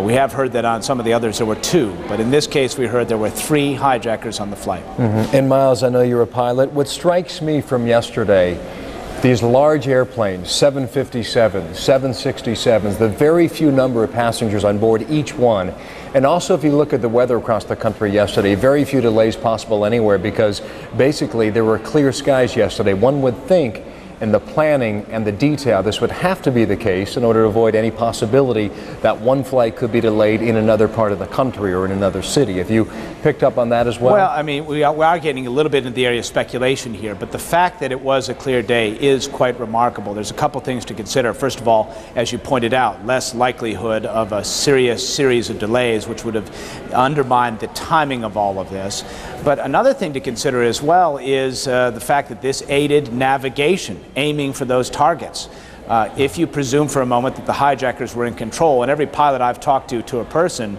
We have heard that on some of the others there were 2, but in this case we heard there were 3 hijackers on the flight. And Miles, I know you're a pilot. What strikes me from yesterday, these large airplanes, 757s, 767s, the very few number of passengers on board each one. And also if you look at the weather across the country yesterday, very few delays possible anywhere because basically there were clear skies yesterday. One would think in the planning and the detail this would have to be the case in order to avoid any possibility that one flight could be delayed in another part of the country or in another city. Have you picked up on that as well? Well, I mean, we are getting a little bit into the area of speculation here, but the fact that it was a clear day is quite remarkable. There's a couple things to consider. First of all, as you pointed out, less likelihood of a serious series of delays which would have undermined the timing of all of this. But another thing to consider as well is the fact that this aided navigation, aiming for those targets. If you presume for a moment that the hijackers were in control, and every pilot I've talked to a person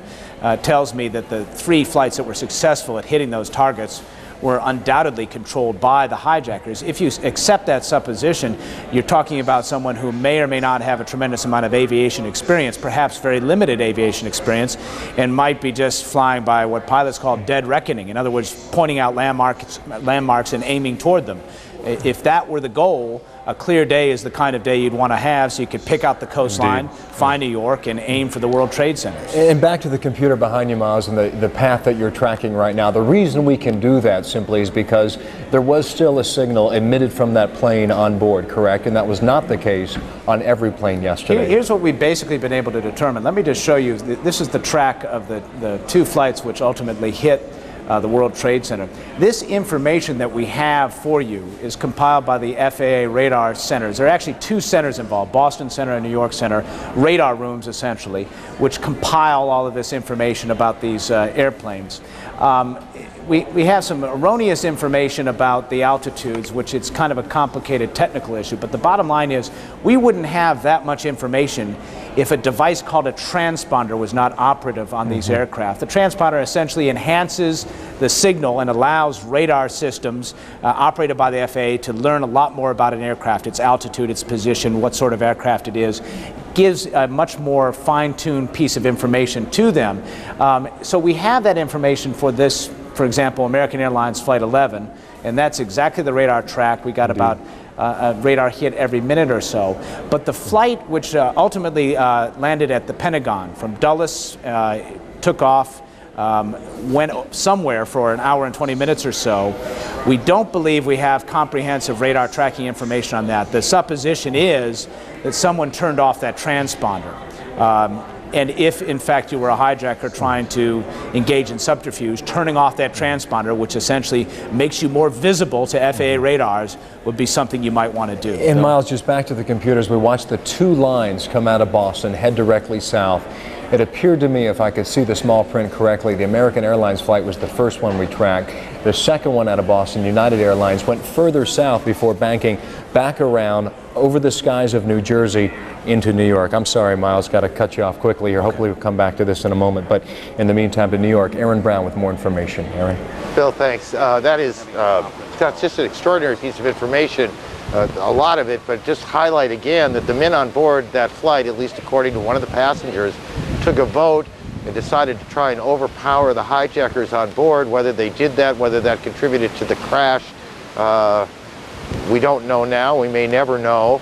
tells me that the 3 flights that were successful at hitting those targets were undoubtedly controlled by the hijackers. If you accept that supposition, you're talking about someone who may or may not have a tremendous amount of aviation experience, perhaps very limited aviation experience, and might be just flying by what pilots call dead reckoning. In other words, pointing out landmarks and aiming toward them. If that were the goal, a clear day is the kind of day you'd want to have so you could pick out the coastline, find New York, and aim for the World Trade Centers. And back to the computer behind you, Miles, and the path that you're tracking right now. The reason we can do that simply is because there was still a signal emitted from that plane on board, correct? And that was not the case on every plane yesterday. Here's what we've basically been able to determine. Let me just show you. This is the track of the 2 flights which ultimately hit the World Trade Center. This information that we have for you is compiled by the FAA radar centers. There are actually 2 centers involved, Boston Center and New York Center, radar rooms essentially, which compile all of this information about these airplanes. We have some erroneous information about the altitudes, which it's kind of a complicated technical issue, but the bottom line is we wouldn't have that much information if a device called a transponder was not operative on these aircraft. The transponder essentially enhances the signal and allows radar systems operated by the FAA to learn a lot more about an aircraft, its altitude, its position, what sort of aircraft it is. Gives a much more fine-tuned piece of information to them. So we have that information for this, for example, American Airlines Flight 11, and that's exactly the radar track. We got about radar hit every minute or so. But the flight, which ultimately landed at the Pentagon from Dulles, took off, went somewhere for an hour and 20 minutes or so. We don't believe we have comprehensive radar tracking information on that. The supposition is that someone turned off that transponder. And if, in fact, you were a hijacker trying to engage in subterfuge, turning off that transponder, which essentially makes you more visible to FAA radars, would be something you might want to do. And Miles, just back to the computers, we watched the two lines come out of Boston, head directly south. It appeared to me, if I could see the small print correctly, the American Airlines flight was the first one we tracked. The second one out of Boston, United Airlines, went further south before banking back around over the skies of New Jersey into New York. I'm sorry, Miles, got to cut you off quickly here. Hopefully we'll come back to this in a moment. But in the meantime, to New York, Aaron Brown with more information. Aaron. Bill, thanks. That's just an extraordinary piece of information. A lot of it, but just highlight again that the men on board that flight, at least according to one of the passengers, took a vote and decided to try and overpower the hijackers on board. Whether they did that, whether that contributed to the crash, we don't know now. We may never know.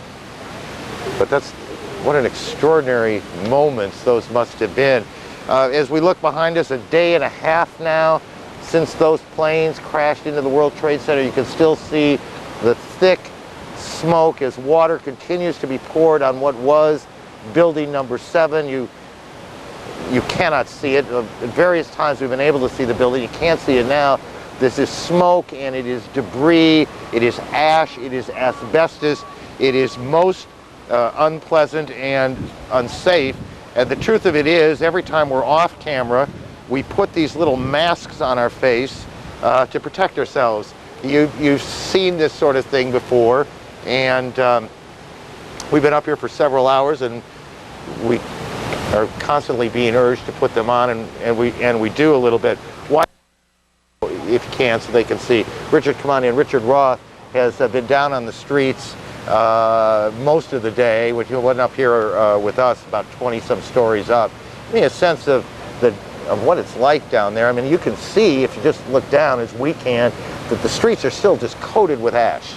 But that's what an extraordinary moments those must have been. As we look behind us, a day and a half now since those planes crashed into the World Trade Center, you can still see the thick smoke as water continues to be poured on what was building number 7. You cannot see it. At various times we've been able to see the building. You can't see it now. This is smoke, and it is debris, it is ash, it is asbestos. It is most unpleasant and unsafe. And the truth of it is, every time we're off camera, we put these little masks on our face to protect ourselves. You've seen this sort of thing before, and we've been up here for several hours, and we are constantly being urged to put them on, and we do a little bit. Why, if you can, so they can see. Richard, come on in. Richard Roth has been down on the streets most of the day, which he went up here with us, about 20-some stories up. Give me a sense of what it's like down there. I mean, you can see, if you just look down as we can, that the streets are still just coated with ash.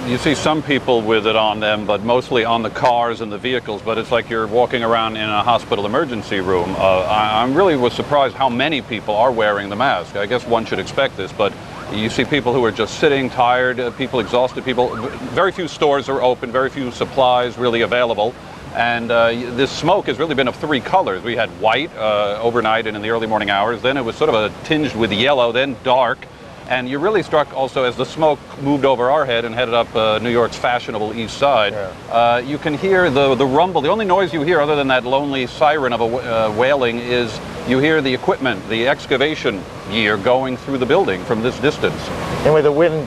You see some people with it on them, but mostly on the cars and the vehicles, but it's like you're walking around in a hospital emergency room. I really was surprised how many people are wearing the mask. I guess one should expect this, but you see people who are just sitting, tired, people exhausted, people. Very few stores are open, very few supplies really available. And this smoke has really been of 3 colors. We had white overnight and in the early morning hours. Then it was sort of tinged with yellow, then dark. And you're really struck also as the smoke moved over our head and headed up New York's fashionable east side. Yeah. You can hear the rumble. The only noise you hear other than that lonely siren of a wailing is you hear the equipment, the excavation gear going through the building from this distance. Anyway, the wind,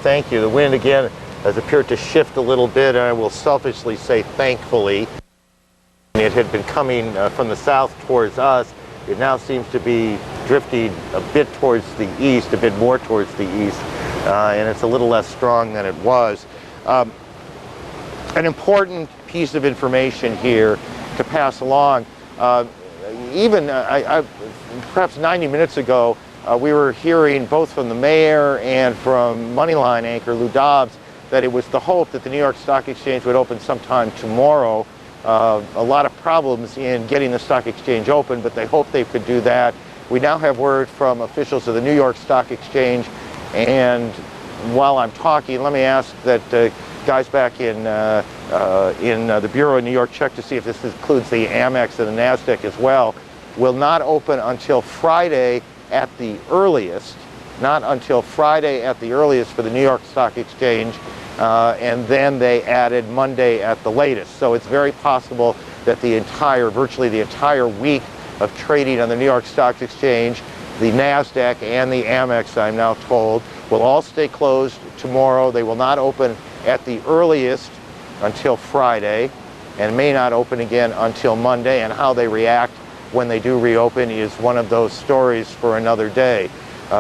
thank you. The wind again has appeared to shift a little bit, and I will selfishly say thankfully. It had been coming from the south towards us. It now seems to be drifting a bit towards the east, a bit more towards the east, and it's a little less strong than it was. An important piece of information here to pass along. Perhaps 90 minutes ago, we were hearing both from the mayor and from Moneyline anchor Lou Dobbs that it was the hope that the New York Stock Exchange would open sometime tomorrow. A lot of problems in getting the stock exchange open, but they hoped they could do that. We now have word from officials of the New York Stock Exchange, and while I'm talking, let me ask that guys back in the Bureau in New York check to see if this includes the Amex and the NASDAQ as well. Will not open until Friday at the earliest, not until Friday at the earliest for the New York Stock Exchange. And then they added Monday at the latest. So it's very possible that virtually the entire week of trading on the New York Stock Exchange, the NASDAQ and the Amex, I'm now told, will all stay closed tomorrow. They will not open at the earliest until Friday and may not open again until Monday. And how they react when they do reopen is one of those stories for another day.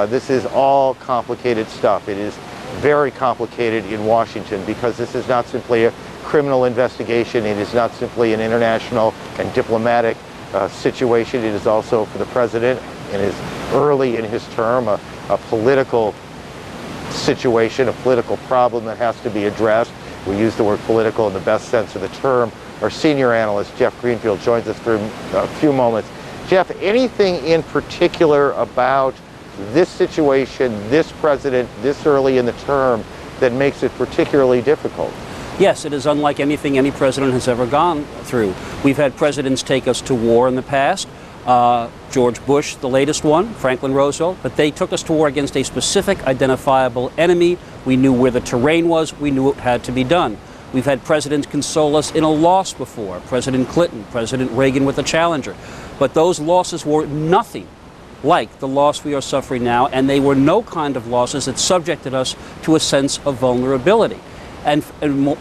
This is all complicated stuff. It is very complicated in Washington because this is not simply a criminal investigation. It is not simply an international and diplomatic situation. It is also for the president, and is early in his term, a political situation, a political problem that has to be addressed. We use the word political in the best sense of the term. Our senior analyst, Jeff Greenfield, joins us for a few moments. Jeff, anything in particular about this situation, this president, this early in the term, that makes it particularly difficult? Yes, it is unlike anything any president has ever gone through. We've had presidents take us to war in the past. George Bush, the latest one, Franklin Roosevelt, but they took us to war against a specific identifiable enemy. We knew where the terrain was. We knew it had to be done. We've had presidents console us in a loss before. President Clinton, President Reagan with the Challenger. But those losses were nothing like the loss we are suffering now, and they were no kind of losses that subjected us to a sense of vulnerability. And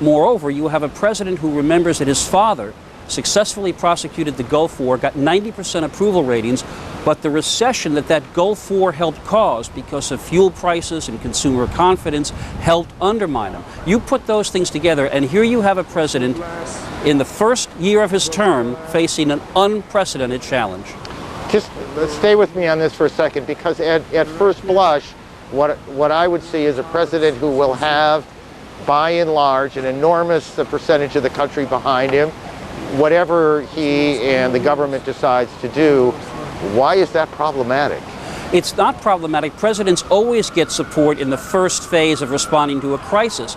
moreover, you have a president who remembers that his father successfully prosecuted the Gulf War, got 90% approval ratings, but the recession that Gulf War helped cause because of fuel prices and consumer confidence helped undermine them. You put those things together, and here you have a president in the first year of his term facing an unprecedented challenge. Just stay with me on this for a second, because at first blush, what I would see is a president who will have, by and large, an enormous percentage of the country behind him, whatever he and the government decides to do. Why is that problematic? It's not problematic. Presidents always get support in the first phase of responding to a crisis.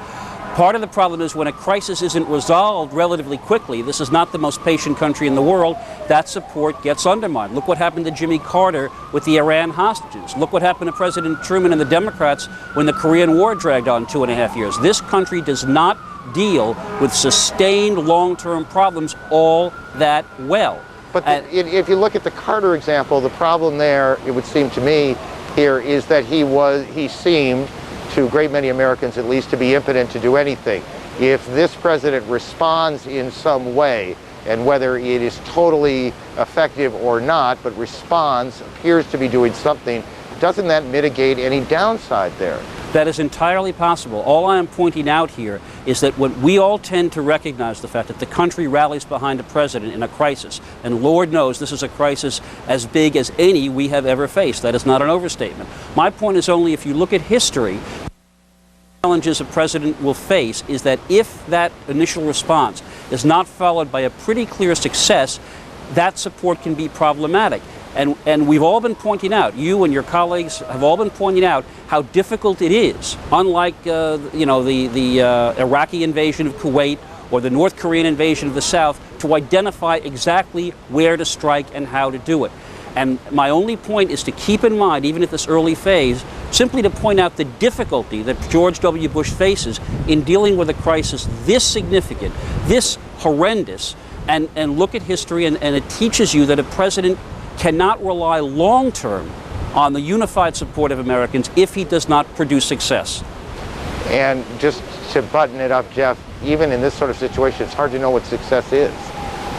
Part of the problem is when a crisis isn't resolved relatively quickly, this is not the most patient country in the world, that support gets undermined. Look what happened to Jimmy Carter with the Iran hostages. Look what happened to President Truman and the Democrats when the Korean War dragged on 2.5 years. This country does not deal with sustained long-term problems all that well. But if you look at the Carter example, the problem there, it would seem to me here, is that he seemed, to a great many Americans at least, to be impotent to do anything. If this president responds in some way, and whether it is totally effective or not, but responds, appears to be doing something, doesn't that mitigate any downside there? That is entirely possible. All I am pointing out here is that when we all tend to recognize the fact that the country rallies behind a president in a crisis, and Lord knows this is a crisis as big as any we have ever faced. That is not an overstatement. My point is only if you look at history, the challenges a president will face is that if that initial response is not followed by a pretty clear success, that support can be problematic. And we've all been pointing out, you and your colleagues have all been pointing out how difficult it is, unlike the Iraqi invasion of Kuwait or the North Korean invasion of the South, to identify exactly where to strike and how to do it. And my only point is to keep in mind, even at this early phase, simply to point out the difficulty that George W. Bush faces in dealing with a crisis this significant, this horrendous, and look at history, and it teaches you that a president cannot rely long-term on the unified support of Americans if he does not produce success. And just to button it up, Jeff, even in this sort of situation, it's hard to know what success is.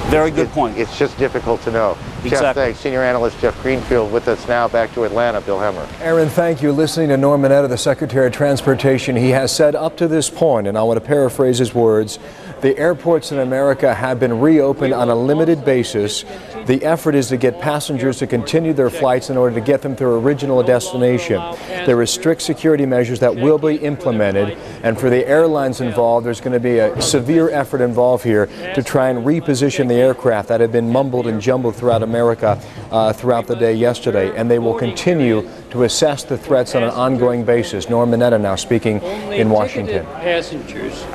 Very good point. It's just difficult to know. Exactly. Jeff, thanks. Senior analyst Jeff Greenfield with us now. Back to Atlanta, Bill Hemmer. Aaron, thank you. Listening to Norm Mineta, the Secretary of Transportation, he has said up to this point, and I want to paraphrase his words, the airports in America have been reopened on a limited basis. The effort is to get passengers to continue their flights in order to get them to their original destination. There are strict security measures that will be implemented, and for the airlines involved, there's going to be a severe effort involved here to try and reposition the aircraft that have been mumbled and jumbled throughout America throughout the day yesterday, and they will continue to assess the threats on an ongoing basis. Norm Mineta now speaking in Washington. Passengers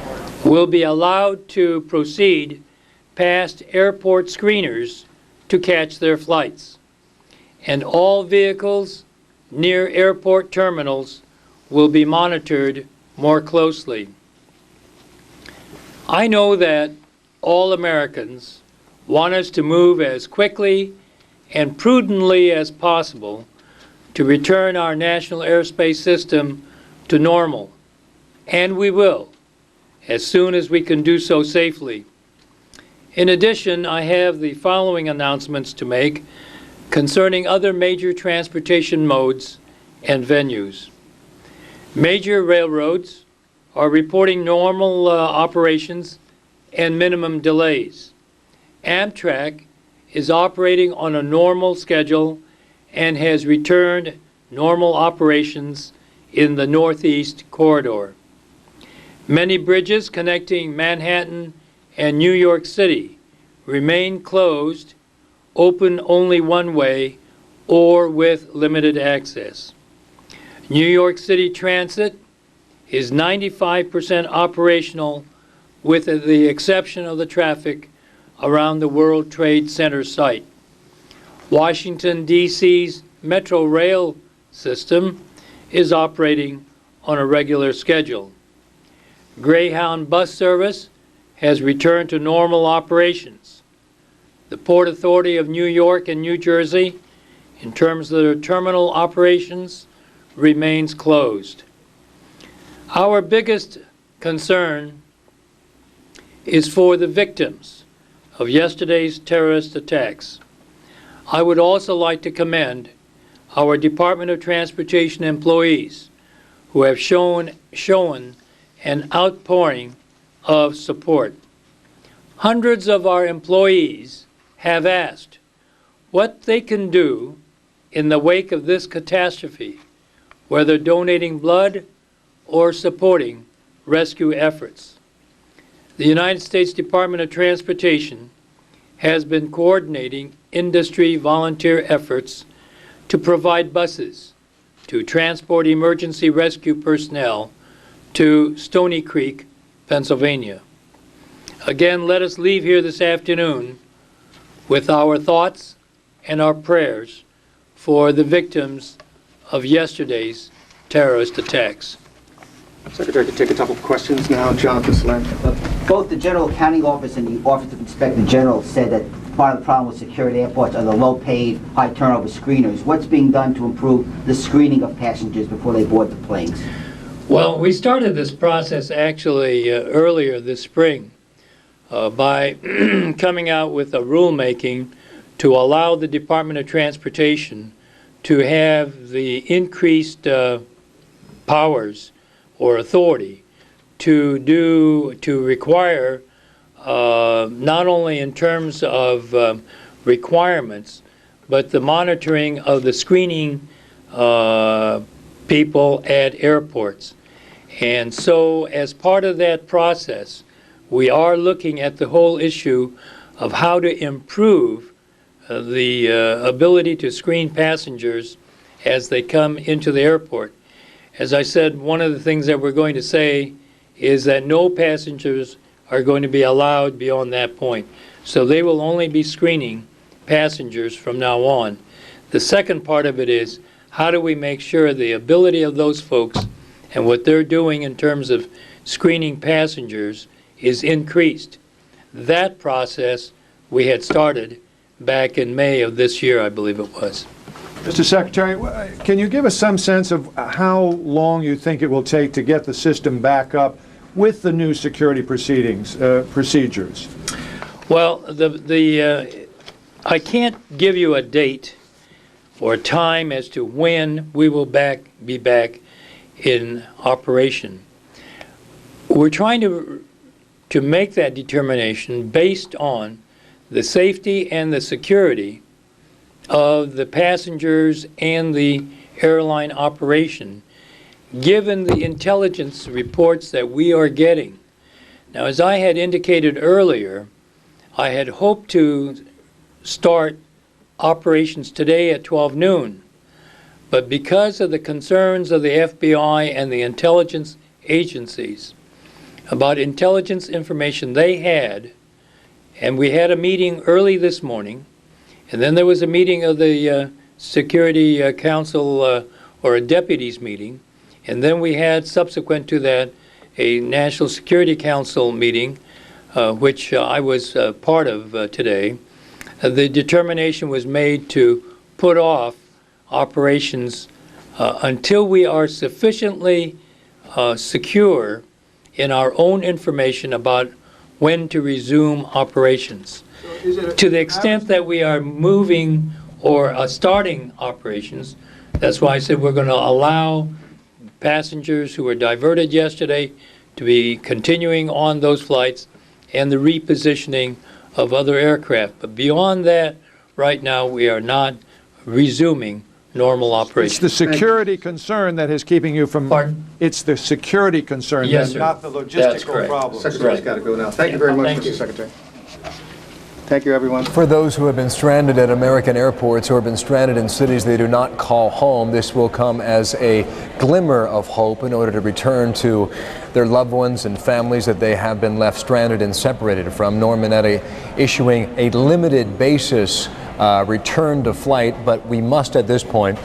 will be allowed to proceed past airport screeners to catch their flights, and all vehicles near airport terminals will be monitored more closely. I know that all Americans want us to move as quickly and prudently as possible to return our national airspace system to normal, and we will, as soon as we can do so safely. In addition, I have the following announcements to make concerning other major transportation modes and venues. Major railroads are reporting normal operations and minimum delays. Amtrak is operating on a normal schedule and has returned normal operations in the Northeast Corridor. Many bridges connecting Manhattan and New York City remain closed, open only one way, or with limited access. New York City Transit is 95% operational, with the exception of the traffic around the World Trade Center site. Washington, D.C.'s Metro Rail system is operating on a regular schedule. Greyhound bus service has returned to normal operations. The Port Authority of New York and New Jersey, in terms of their terminal operations, remains closed. Our biggest concern is for the victims of yesterday's terrorist attacks. I would also like to commend our Department of Transportation employees who have shown an outpouring of support. Hundreds of our employees have asked what they can do in the wake of this catastrophe, whether donating blood or supporting rescue efforts. The United States Department of Transportation has been coordinating industry volunteer efforts to provide buses to transport emergency rescue personnel to Stony Creek, Pennsylvania. Again, let us leave here this afternoon with our thoughts and our prayers for the victims of yesterday's terrorist attacks. Secretary, to take a couple of questions now. Jonathan Slant. Both the General Accounting Office and the Office of Inspector General said that part of the problem with secured airports are the low-paid, high-turnover screeners. What's being done to improve the screening of passengers before they board the planes? Well, we started this process actually earlier this spring by coming out with a rulemaking to allow the Department of Transportation to have the increased powers or authority to require not only in terms of requirements, but the monitoring of the screening people at airports. And so as part of that process, we are looking at the whole issue of how to improve the ability to screen passengers as they come into the airport. As I said, one of the things that we're going to say is that no passengers are going to be allowed beyond that point. So they will only be screening passengers from now on. The second part of it is, how do we make sure the ability of those folks and what they're doing in terms of screening passengers is increased? That process we had started back in May of this year, I believe it was. Mr. Secretary, can you give us some sense of how long you think it will take to get the system back up with the new security procedures? Well, I can't give you a date or a time as to when we will be back in operation. We're trying to make that determination based on the safety and the security of the passengers and the airline operation, given the intelligence reports that we are getting. Now, as I had indicated earlier, I had hoped to start operations today at 12 noon, but because of the concerns of the FBI and the intelligence agencies about intelligence information they had, and we had a meeting early this morning, and then there was a meeting of the Security Council, or a deputies meeting, and then we had, subsequent to that, a National Security Council meeting, which I was part of today. The determination was made to put off operations until we are sufficiently secure in our own information about when to resume operations. To the extent that we are moving or starting operations, that's why I said we're going to allow passengers who were diverted yesterday to be continuing on those flights and the repositioning of other aircraft. But beyond that, right now we are not resuming normal operation. It's the security concern that is keeping you from... Pardon? It's the security concern, Yes, sir. not the That's logistical correct. problem. Secretary's got to go now. Thank you very much, Mr. Secretary. Thank you, everyone. For those who have been stranded at American airports or have been stranded in cities they do not call home, this will come as a glimmer of hope in order to return to their loved ones and families that they have been left stranded and separated from. Norm Minetti issuing a limited basis return to flight, but we must at this point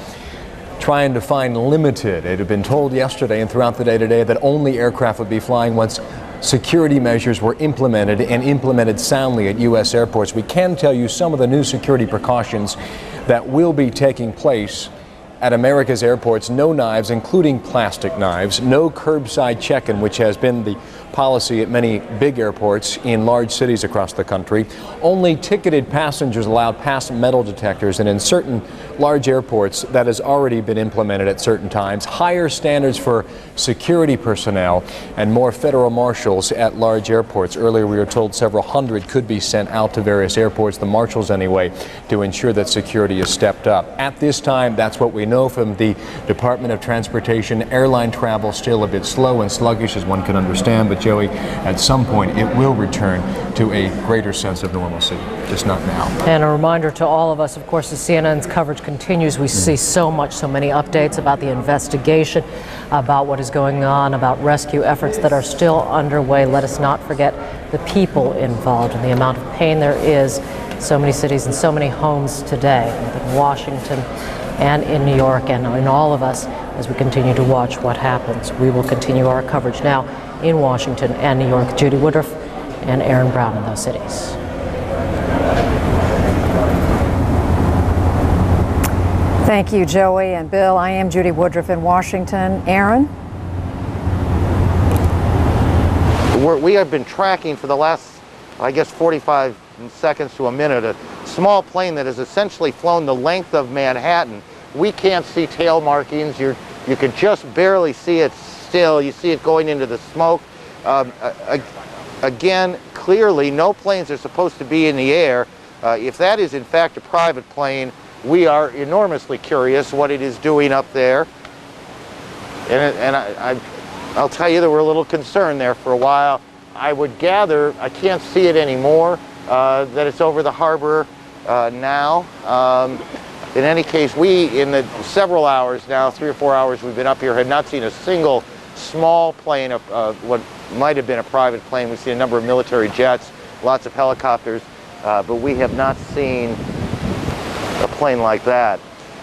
try and define limited. It had been told yesterday and throughout the day today that only aircraft would be flying once security measures were implemented and implemented soundly at U.S. airports. We can tell you some of the new security precautions that will be taking place at America's airports. No knives, including plastic knives. No curbside check-in, which has been the policy at many big airports in large cities across the country. Only ticketed passengers allowed past metal detectors, and in certain large airports that has already been implemented at certain times. Higher standards for security personnel and more federal marshals at large airports. Earlier we were told several hundred could be sent out to various airports, the marshals anyway, to ensure that security is stepped up. At this time, that's what we know from the Department of Transportation. Airline travel still a bit slow and sluggish, as one can understand, but Joey, at some point it will return to a greater sense of normalcy, just not now. And a reminder to all of us, of course, as CNN's coverage continues, we see so many updates about the investigation, about what is going on, about rescue efforts that are still underway. Let us not forget the people involved and the amount of pain there is in so many cities and so many homes today, in Washington and in New York, and in all of us as we continue to watch what happens. We will continue our coverage now in Washington and New York. Judy Woodruff and Aaron Brown in those cities. Thank you, Joey and Bill. I am Judy Woodruff in Washington. Aaron? We have been tracking for the last, I guess, 45 seconds to a minute, a small plane that has essentially flown the length of Manhattan. We can't see tail markings. You can just barely see it still. You see it going into the smoke. Again, clearly, no planes are supposed to be in the air. If that is in fact a private plane, we are enormously curious what it is doing up there. And I'll tell you that we're a little concerned there for a while. I would gather, I can't see it anymore, that it's over the harbor now. In any case, we, in the several hours now, 3 or 4 hours we've been up here, had not seen a single small plane of what might have been a private plane. We've seen a number of military jets, lots of helicopters, but we have not seen a plane like that.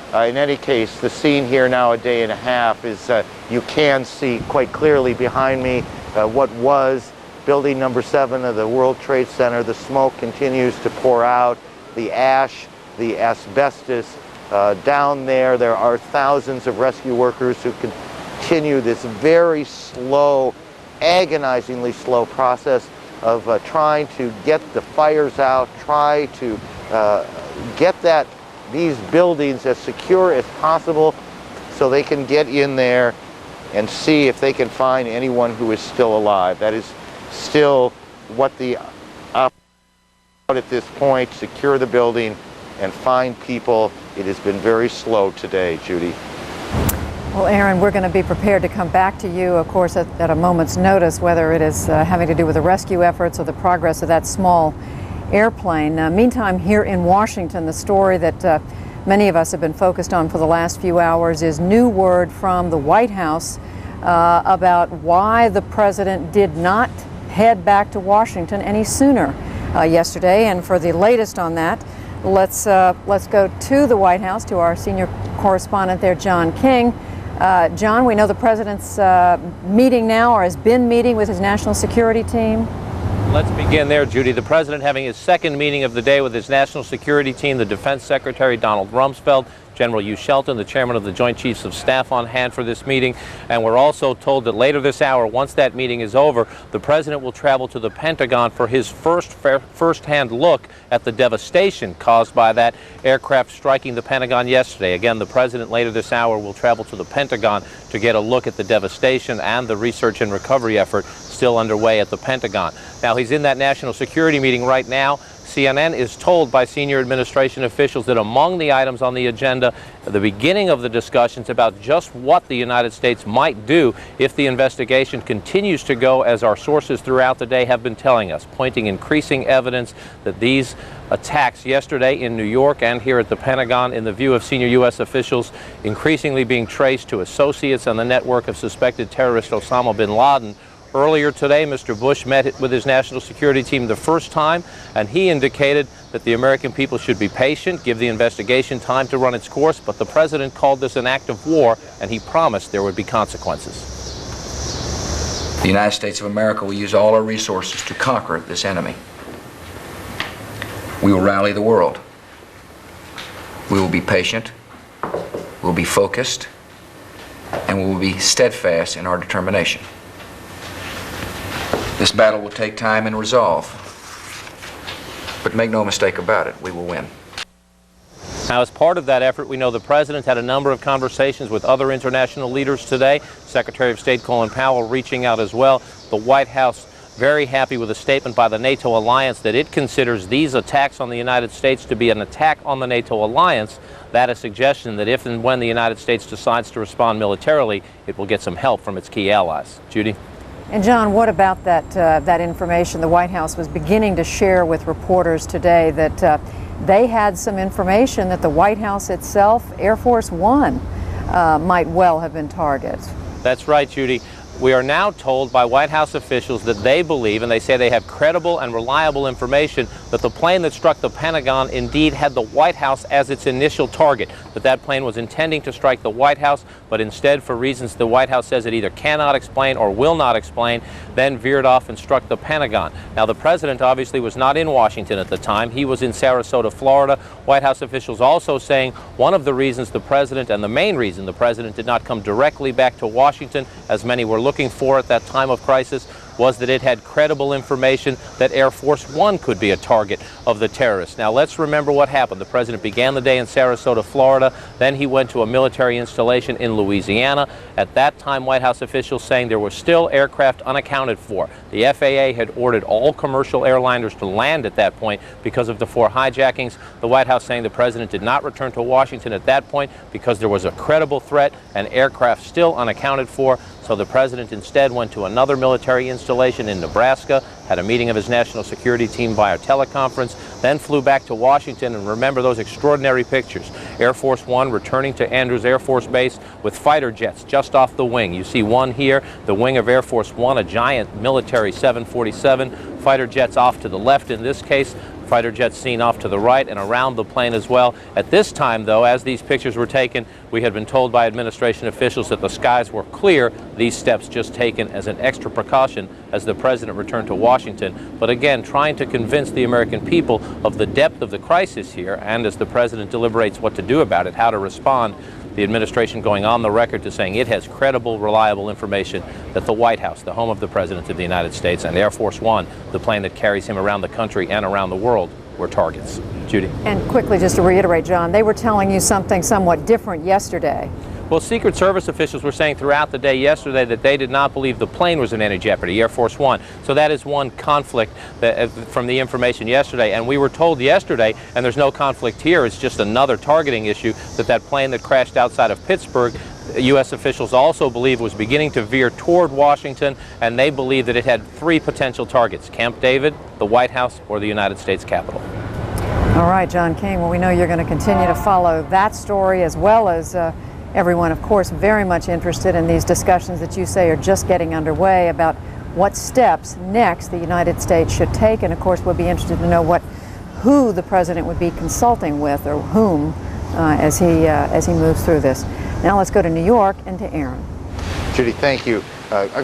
In any case, the scene here now, a day and a half, is you can see quite clearly behind me what was building number 7 of the World Trade Center. The smoke continues to pour out, the ash, the asbestos. Down there, there are thousands of rescue workers who continue this very slow, agonizingly slow process of trying to get the fires out, try to get these buildings as secure as possible so they can get in there and see if they can find anyone who is still alive. That is still what the at this point, secure the building and find people. It has been very slow today, Judy. Well, Aaron, we're going to be prepared to come back to you, of course, at a moment's notice, whether it is having to do with the rescue efforts or the progress of that small airplane. Meantime, here in Washington, the story that many of us have been focused on for the last few hours is new word from the White House about why the president did not head back to Washington any sooner yesterday. And for the latest on that, let's go to the White House, to our senior correspondent there, John King. John, we know the president's meeting now, or has been meeting with his national security team. Let's begin there, Judy. The president having his second meeting of the day with his national security team, the Defense Secretary Donald Rumsfeld, General Hugh Shelton, the chairman of the Joint Chiefs of Staff, on hand for this meeting. And we're also told that later this hour, once that meeting is over, the president will travel to the Pentagon for his first-hand look at the devastation caused by that aircraft striking the Pentagon yesterday. Again, the president later this hour will travel to the Pentagon to get a look at the devastation and the research and recovery effort still underway at the Pentagon. Now, he's in that national security meeting right now. CNN is told by senior administration officials that among the items on the agenda at the beginning of the discussions about just what the United States might do if the investigation continues to go as our sources throughout the day have been telling us, pointing increasing evidence that these attacks yesterday in New York and here at the Pentagon, in the view of senior U.S. officials, increasingly being traced to associates on the network of suspected terrorist Osama bin Laden. Earlier today, Mr. Bush met with his national security team the first time, and he indicated that the American people should be patient, give the investigation time to run its course, but the president called this an act of war, and he promised there would be consequences. The United States of America will use all our resources to conquer this enemy. We will rally the world. We will be patient, we'll be focused, and we will be steadfast in our determination. This battle will take time and resolve, but make no mistake about it, we will win. Now, as part of that effort, we know the president had a number of conversations with other international leaders today. Secretary of State Colin Powell reaching out as well. The White House very happy with a statement by the NATO alliance that it considers these attacks on the United States to be an attack on the NATO alliance. That a suggestion that if and when the United States decides to respond militarily, it will get some help from its key allies. Judy? And John, what about that information the White House was beginning to share with reporters today, that they had some information that the White House itself, Air Force One, might well have been targets? That's right, Judy. We are now told by White House officials that they believe, and they say they have credible and reliable information, that the plane that struck the Pentagon indeed had the White House as its initial target, that that plane was intending to strike the White House, but instead, for reasons the White House says it either cannot explain or will not explain, then veered off and struck the Pentagon. Now, the president obviously was not in Washington at the time. He was in Sarasota, Florida. White House officials also saying one of the reasons the president, and the main reason the president did not come directly back to Washington, as many were looking for at that time of crisis, was that it had credible information that Air Force One could be a target of the terrorists. Now, let's remember what happened. The president began the day in Sarasota, Florida. Then he went to a military installation in Louisiana. At that time, White House officials saying there were still aircraft unaccounted for. The FAA had ordered all commercial airliners to land at that point because of the 4 hijackings. The White House saying the president did not return to Washington at that point because there was a credible threat and aircraft still unaccounted for. So the president instead went to another military installation in Nebraska, had a meeting of his national security team via teleconference, then flew back to Washington. And remember those extraordinary pictures. Air Force One returning to Andrews Air Force Base with fighter jets just off the wing. You see one here, the wing of Air Force One, a giant military 747. Fighter jets off to the left in this case. Fighter jets seen off to the right and around the plane as well. At this time, though, as these pictures were taken, we had been told by administration officials that the skies were clear. These steps just taken as an extra precaution as the president returned to Washington. But again, trying to convince the American people of the depth of the crisis here, and as the president deliberates what to do about it, how to respond, the administration going on the record to saying it has credible, reliable information that the White House, the home of the President of the United States, and Air Force One, the plane that carries him around the country and around the world, were targets. Judy? And quickly, just to reiterate, John, they were telling you something somewhat different yesterday. Well, Secret Service officials were saying throughout the day yesterday that they did not believe the plane was in any jeopardy, Air Force One. So that is one conflict that, from the information yesterday. And we were told yesterday, and there's no conflict here, it's just another targeting issue, that that plane that crashed outside of Pittsburgh, U.S. officials also believe was beginning to veer toward Washington, and they believe that it had 3 potential targets: Camp David, the White House, or the United States Capitol. All right, John King. Well, we know you're going to continue to follow that story, as well as everyone, of course, very much interested in these discussions that you say are just getting underway about what steps next the United States should take. And of course, we'll be interested to know who the president would be consulting with, or whom, as he moves through this. Now let's go to New York and to Aaron. Judy, thank you.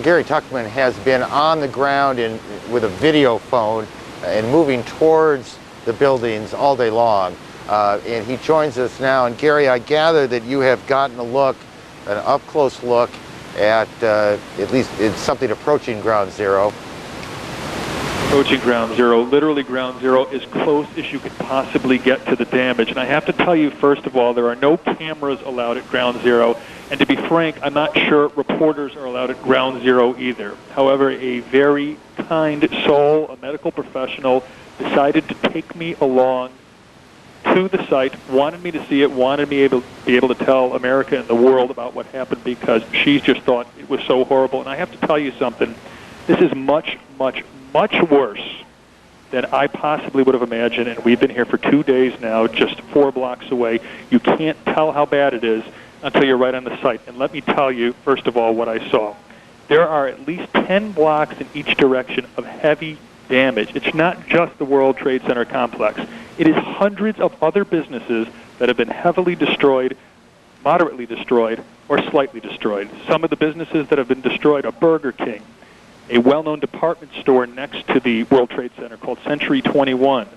Gary Tuchman has been on the ground with a video phone and moving towards the buildings all day long. And he joins us now. And Gary, I gather that you have gotten an up-close look at least it's something approaching ground zero. Approaching ground zero, literally ground zero, as close as you could possibly get to the damage. And I have to tell you, first of all, there are no cameras allowed at ground zero. And to be frank, I'm not sure reporters are allowed at ground zero either. However, a very kind soul, a medical professional, decided to take me along to the site, wanted me to see it, wanted me to be able to tell America and the world about what happened because she just thought it was so horrible. And I have to tell you something. This is much, much, much worse than I possibly would have imagined. And we've been here for 2 days now, just 4 blocks away. You can't tell how bad it is until you're right on the site. And let me tell you, first of all, what I saw. There are at least 10 blocks in each direction of heavy damage. It's not just the World Trade Center complex. It is hundreds of other businesses that have been heavily destroyed, moderately destroyed, or slightly destroyed. Some of the businesses that have been destroyed are Burger King, a well-known department store next to the World Trade Center called Century 21.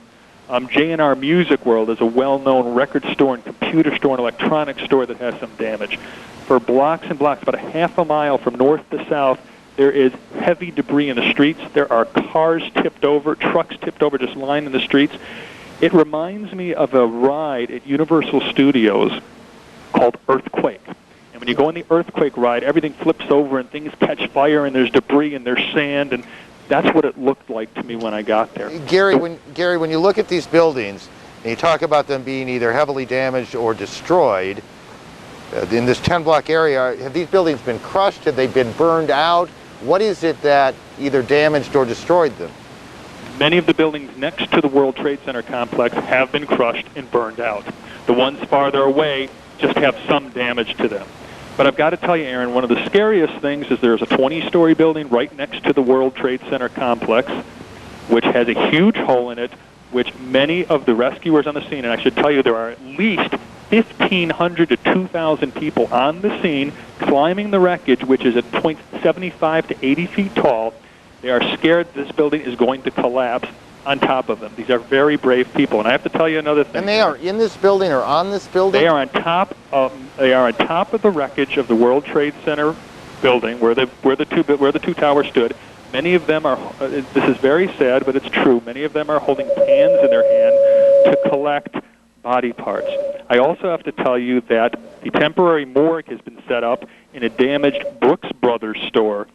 J&R Music World is a well-known record store and computer store and electronics store that has some damage. For blocks and blocks, about a half a mile from north to south, there is heavy debris in the streets. There are cars tipped over, trucks tipped over, just lying in the streets. It reminds me of a ride at Universal Studios called Earthquake. And when you go on the Earthquake ride, everything flips over and things catch fire and there's debris and there's sand, and that's what it looked like to me when I got there. Gary, when you look at these buildings and you talk about them being either heavily damaged or destroyed, in this 10-block area, have these buildings been crushed? Have they been burned out? What is it that either damaged or destroyed them? Many of the buildings next to the World Trade Center complex have been crushed and burned out. The ones farther away just have some damage to them. But I've got to tell you, Aaron, one of the scariest things is there's a 20-story building right next to the World Trade Center complex, which has a huge hole in it, which many of the rescuers on the scene, and I should tell you there are at least 1,500 to 2,000 people on the scene climbing the wreckage, which is at points 75 to 80 feet tall. They are scared this building is going to collapse on top of them. These are very brave people, and I have to tell you another thing. And they are in this building or on this building? They are on top of the wreckage of the World Trade Center building, where the two towers stood. Many of them are. This is very sad, but it's true. Many of them are holding pans in their hand to collect body parts. I also have to tell you that the temporary morgue has been set up in a damaged Brooks Brothers store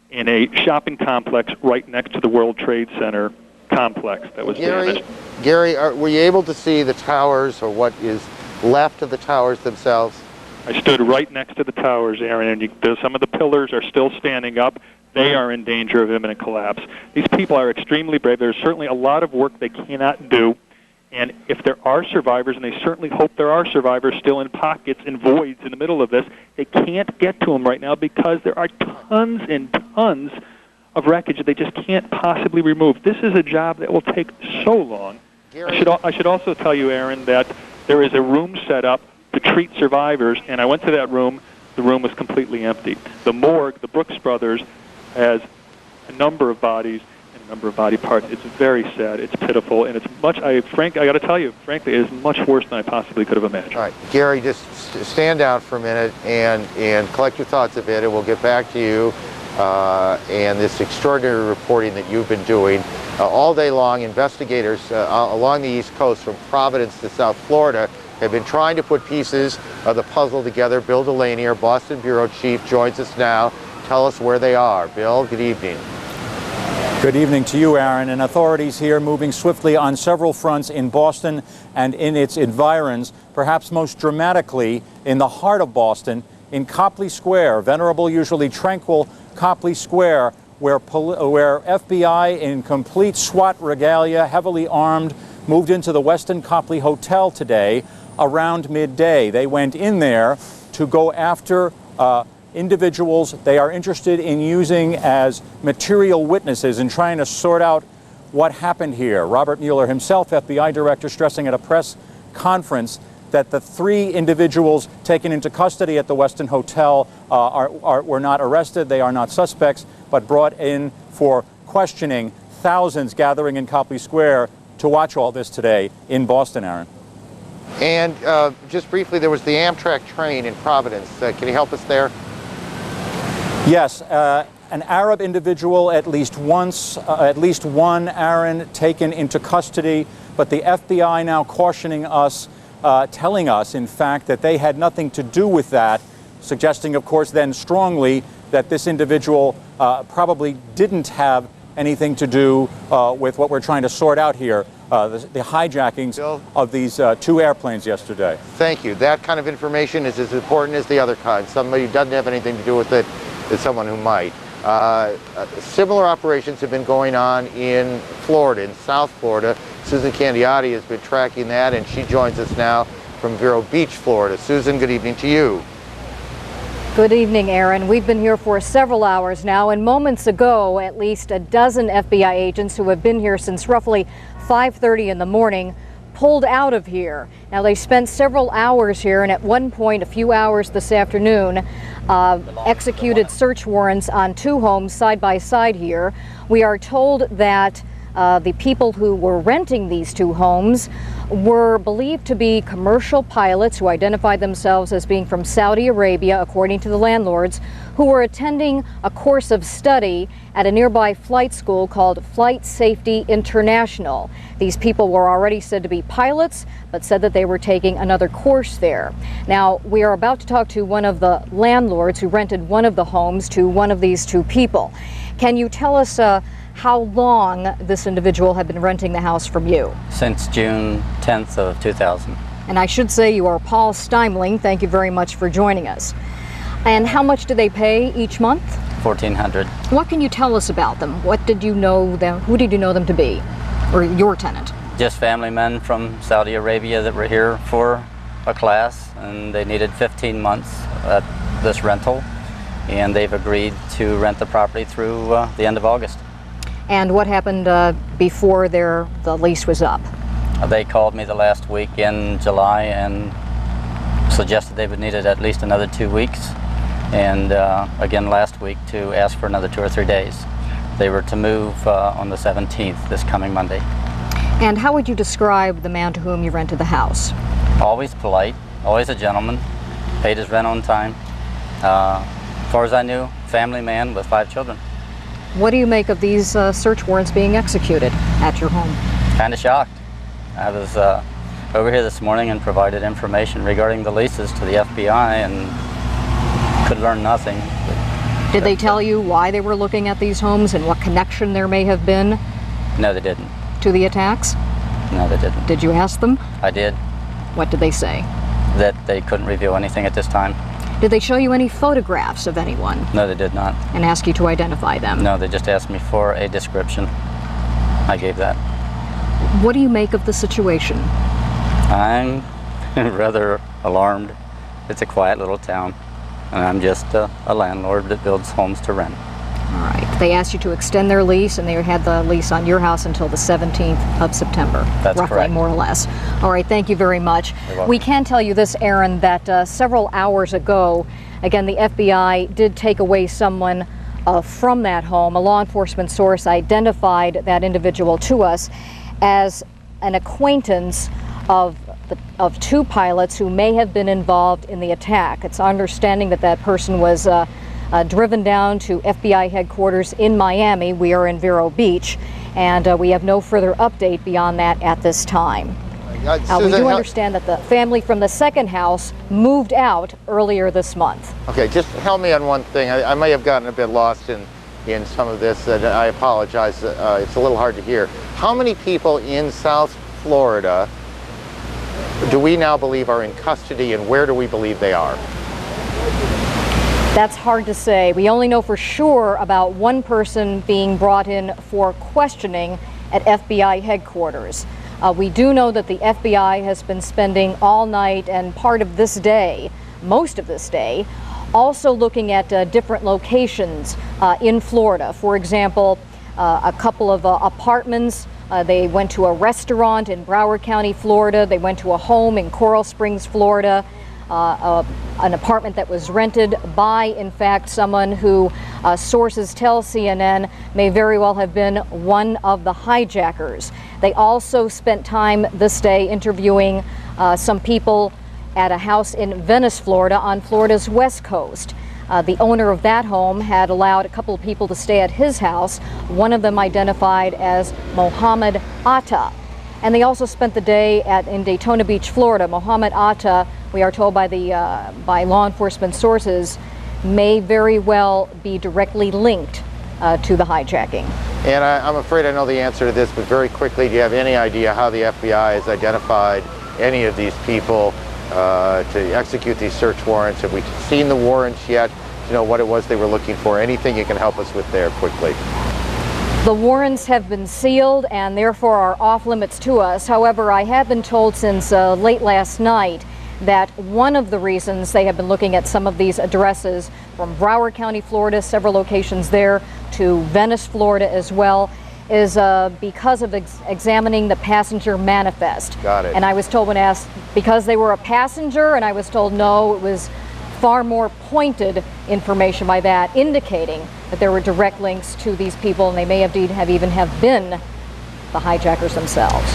in a shopping complex right next to the World Trade Center complex that was damaged. Gary, were you able to see the towers or what is left of the towers themselves? I stood right next to the towers, Aaron, and some of the pillars are still standing up. They are in danger of imminent collapse. These people are extremely brave. There's certainly a lot of work they cannot do. And if there are survivors, and they certainly hope there are survivors still in pockets and voids in the middle of this, they can't get to them right now because there are tons and tons of wreckage that they just can't possibly remove. This is a job that will take so long. I should also tell you, Aaron, that there is a room set up to treat survivors, and I went to that room. The room was completely empty. The morgue, the Brooks Brothers, has a number of bodies and a number of body parts. It's very sad. It's pitiful, and it's much. I got to tell you, frankly, it is much worse than I possibly could have imagined. All right, Gary, just stand down for a minute and collect your thoughts a bit, and we'll get back to you and this extraordinary reporting that you've been doing all day long. Investigators along the East Coast, from Providence to South Florida, have been trying to put pieces of the puzzle together. Bill Delaney, our Boston bureau chief, joins us now. Tell us where they are. Bill, good evening. Good evening to you, Aaron. And authorities here moving swiftly on several fronts in Boston and in its environs, perhaps most dramatically in the heart of Boston, in Copley Square, venerable, usually tranquil Copley Square, where FBI in complete SWAT regalia, heavily armed, moved into the Westin Copley Hotel today around midday. They went in there to go after individuals they are interested in using as material witnesses and trying to sort out what happened here. Robert Mueller himself, FBI director, stressing at a press conference that the 3 individuals taken into custody at the Westin Hotel were not arrested, they are not suspects, but brought in for questioning. Thousands gathering in Copley Square to watch all this today in Boston, Aaron. And just briefly, there was the Amtrak train in Providence. Can you help us there? Yes, an Arab individual, at least one, Aaron, taken into custody, but the FBI now cautioning us, telling us, in fact, that they had nothing to do with that, suggesting, of course, then strongly that this individual probably didn't have anything to do with what we're trying to sort out here, the hijackings of these 2 airplanes yesterday? Thank you. That kind of information is as important as the other kind. Somebody who doesn't have anything to do with it is someone who might. Similar operations have been going on in Florida, in South Florida. Susan Candiotti has been tracking that, and she joins us now from Vero Beach, Florida. Susan, good evening to you. Good evening, Aaron. We've been here for several hours now, and moments ago, at least a dozen FBI agents who have been here since roughly 5:30 in the morning pulled out of here. Now, they spent several hours here, and at one point, a few hours this afternoon, executed search warrants on 2 homes side by side here. We are told that the people who were renting these 2 homes were believed to be commercial pilots who identified themselves as being from Saudi Arabia, according to the landlords, who were attending a course of study at a nearby flight school called Flight Safety International. These people were already said to be pilots, but said that they were taking another course there. Now, we are about to talk to one of the landlords who rented one of the homes to one of these 2 people. Can you tell us how long this individual had been renting the house from you? Since June 10th of 2000. And I should say you are Paul Steimling. Thank you very much for joining us. And how much do they pay each month? $1,400. What can you tell us about them? What did you know them? Who did you know them to be? Or your tenant? Just family men from Saudi Arabia that were here for a class, and they needed 15 months at this rental, and they've agreed to rent the property through the end of August. And what happened before the lease was up? They called me the last week in July and suggested they would need it at least another 2 weeks, and again last week to ask for another 2 or 3 days. They were to move on the 17th, this coming Monday. And how would you describe the man to whom you rented the house? Always polite, always a gentleman, paid his rent on time. As far as I knew, family man with 5 children. What do you make of these search warrants being executed at your home? Kind of shocked. I was over here this morning and provided information regarding the leases to the FBI and could learn nothing. Did they tell you why they were looking at these homes and what connection there may have been? No, they didn't. To the attacks? No, they didn't. Did you ask them? I did. What did they say? That they couldn't reveal anything at this time. Did they show you any photographs of anyone? No, they did not. And ask you to identify them? No, they just asked me for a description. I gave that. What do you make of the situation? I'm rather alarmed. It's a quiet little town, and I'm just a landlord that builds homes to rent. All right. They asked you to extend their lease, and they had the lease on your house until the 17th of September. That's roughly, correct. More or less. All right. Thank you very much. You're welcome. We can tell you this, Aaron, that several hours ago, again, the FBI did take away someone from that home. A law enforcement source identified that individual to us as an acquaintance of 2 pilots who may have been involved in the attack. It's our understanding that that person was driven down to FBI headquarters in Miami. We are in Vero Beach, and we have no further update beyond that at this time. We do understand that the family from the second house moved out earlier this month. Okay, just help me on one thing. I may have gotten a bit lost in some of this, and I apologize. It's a little hard to hear. How many people in South Florida do we now believe are in custody, and where do we believe they are? That's hard to say. We only know for sure about one person being brought in for questioning at FBI headquarters. We do know that the FBI has been spending all night and part of this day, most of this day, also looking at different locations in Florida. For example, a couple of apartments. They went to a restaurant in Broward County, Florida. They went to a home in Coral Springs, Florida. An apartment that was rented by, in fact, someone who sources tell CNN may very well have been one of the hijackers. They also spent time this day interviewing some people at a house in Venice, Florida, on Florida's west coast. The owner of that home had allowed a couple of people to stay at his house, one of them identified as Mohammed Atta. And they also spent the day in Daytona Beach, Florida. Mohammed Atta, we are told by law enforcement sources, may very well be directly linked to the hijacking. And I'm afraid I know the answer to this, but very quickly, do you have any idea how the FBI has identified any of these people to execute these search warrants? Have we seen the warrants yet? You know what it was they were looking for? Anything you can help us with there quickly? The warrants have been sealed and therefore are off limits to us. However, I have been told since late last night that one of the reasons they have been looking at some of these addresses from Broward County, Florida, several locations there, to Venice, Florida as well, is because of examining the passenger manifest. Got it. And I was told when asked because they were a passenger, and I was told no, it was far more pointed information by that, indicating that there were direct links to these people, and they may indeed have been the hijackers themselves.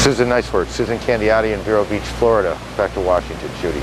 Susan, nice work. Susan Candiotti in Vero Beach, Florida. Back to Washington, Judy.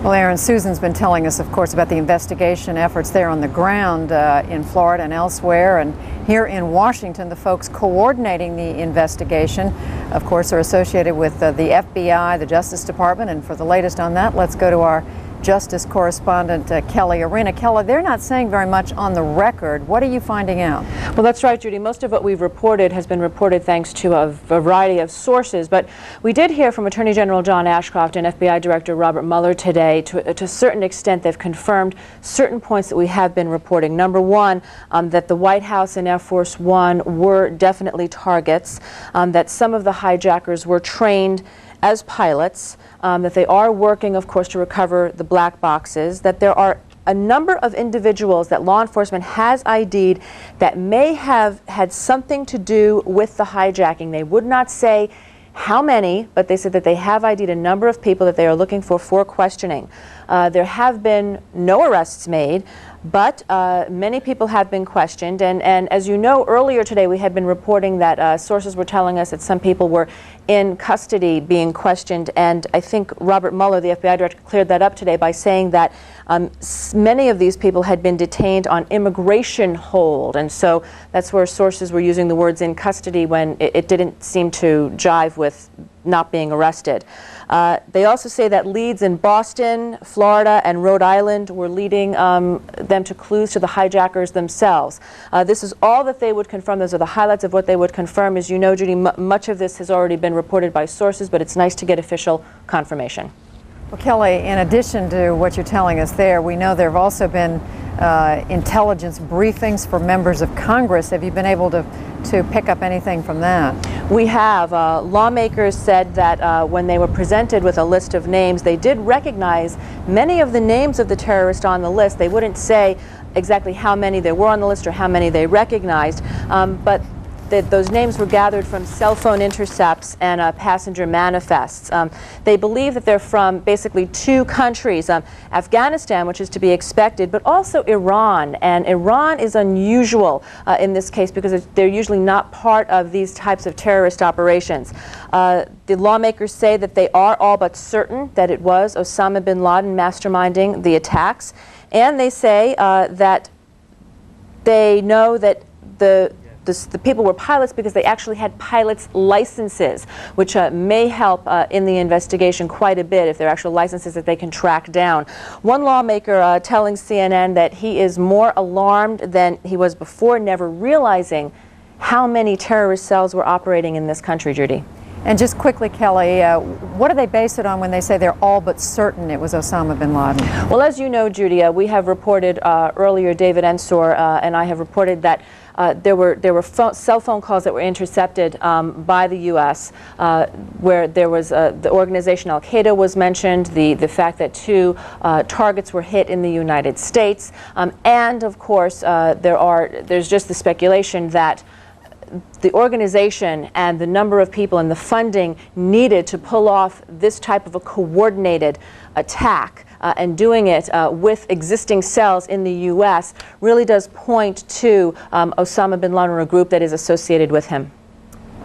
Well, Aaron, Susan's been telling us, of course, about the investigation efforts there on the ground in Florida and elsewhere. And here in Washington, the folks coordinating the investigation, of course, are associated with the FBI, the Justice Department. And for the latest on that, let's go to our Justice correspondent Kelly Arena. Kelly, they're not saying very much on the record. What are you finding out? Well, that's right, Judy. Most of what we've reported has been reported thanks to a variety of sources. But we did hear from Attorney General John Ashcroft and FBI Director Robert Mueller today. To a certain extent, they've confirmed certain points that we have been reporting. Number one, that the White House and Air Force One were definitely targets, that some of the hijackers were trained as pilots, that they are working, of course, to recover the black boxes, that there are a number of individuals that law enforcement has ID'd that may have had something to do with the hijacking. They would not say how many, but they said that they have ID'd a number of people that they are looking for questioning. There have been no arrests made, but many people have been questioned. And as you know, earlier today we had been reporting that sources were telling us that some people were in custody being questioned. And I think Robert Mueller, the FBI director, cleared that up today by saying that many of these people had been detained on immigration hold. And so that's where sources were using the words in custody when it didn't seem to jive with not being arrested. They also say that leads in Boston, Florida, and Rhode Island were leading them to clues to the hijackers themselves. This is all that they would confirm. Those are the highlights of what they would confirm. As you know, Judy, much of this has already been reported by sources, but it's nice to get official confirmation. Well, Kelly, in addition to what you're telling us there, we know there have also been intelligence briefings for members of Congress. Have you been able to pick up anything from that? We have. Lawmakers said that when they were presented with a list of names, they did recognize many of the names of the terrorists on the list. They wouldn't say exactly how many there were on the list or how many they recognized, but those names were gathered from cell phone intercepts and passenger manifests. They believe that they're from basically two countries, Afghanistan, which is to be expected, but also Iran. And Iran is unusual in this case because they're usually not part of these types of terrorist operations. The lawmakers say that they are all but certain that it was Osama bin Laden masterminding the attacks. And they say that they know that the people were pilots because they actually had pilots' licenses, which may help in the investigation quite a bit if they're actual licenses that they can track down. One lawmaker telling CNN that he is more alarmed than he was before, never realizing how many terrorist cells were operating in this country, Judy. And just quickly, Kelly, what do they base it on when they say they're all but certain it was Osama bin Laden? Well, as you know, Judy, we have reported earlier, David Ensor and I have reported that there were cell phone calls that were intercepted by the U.S. Where there was the organization al-Qaeda was mentioned, the fact that 2 targets were hit in the United States, and of course there's just the speculation that the organization and the number of people and the funding needed to pull off this type of a coordinated attack and doing it with existing cells in the U.S. really does point to Osama bin Laden or a group that is associated with him.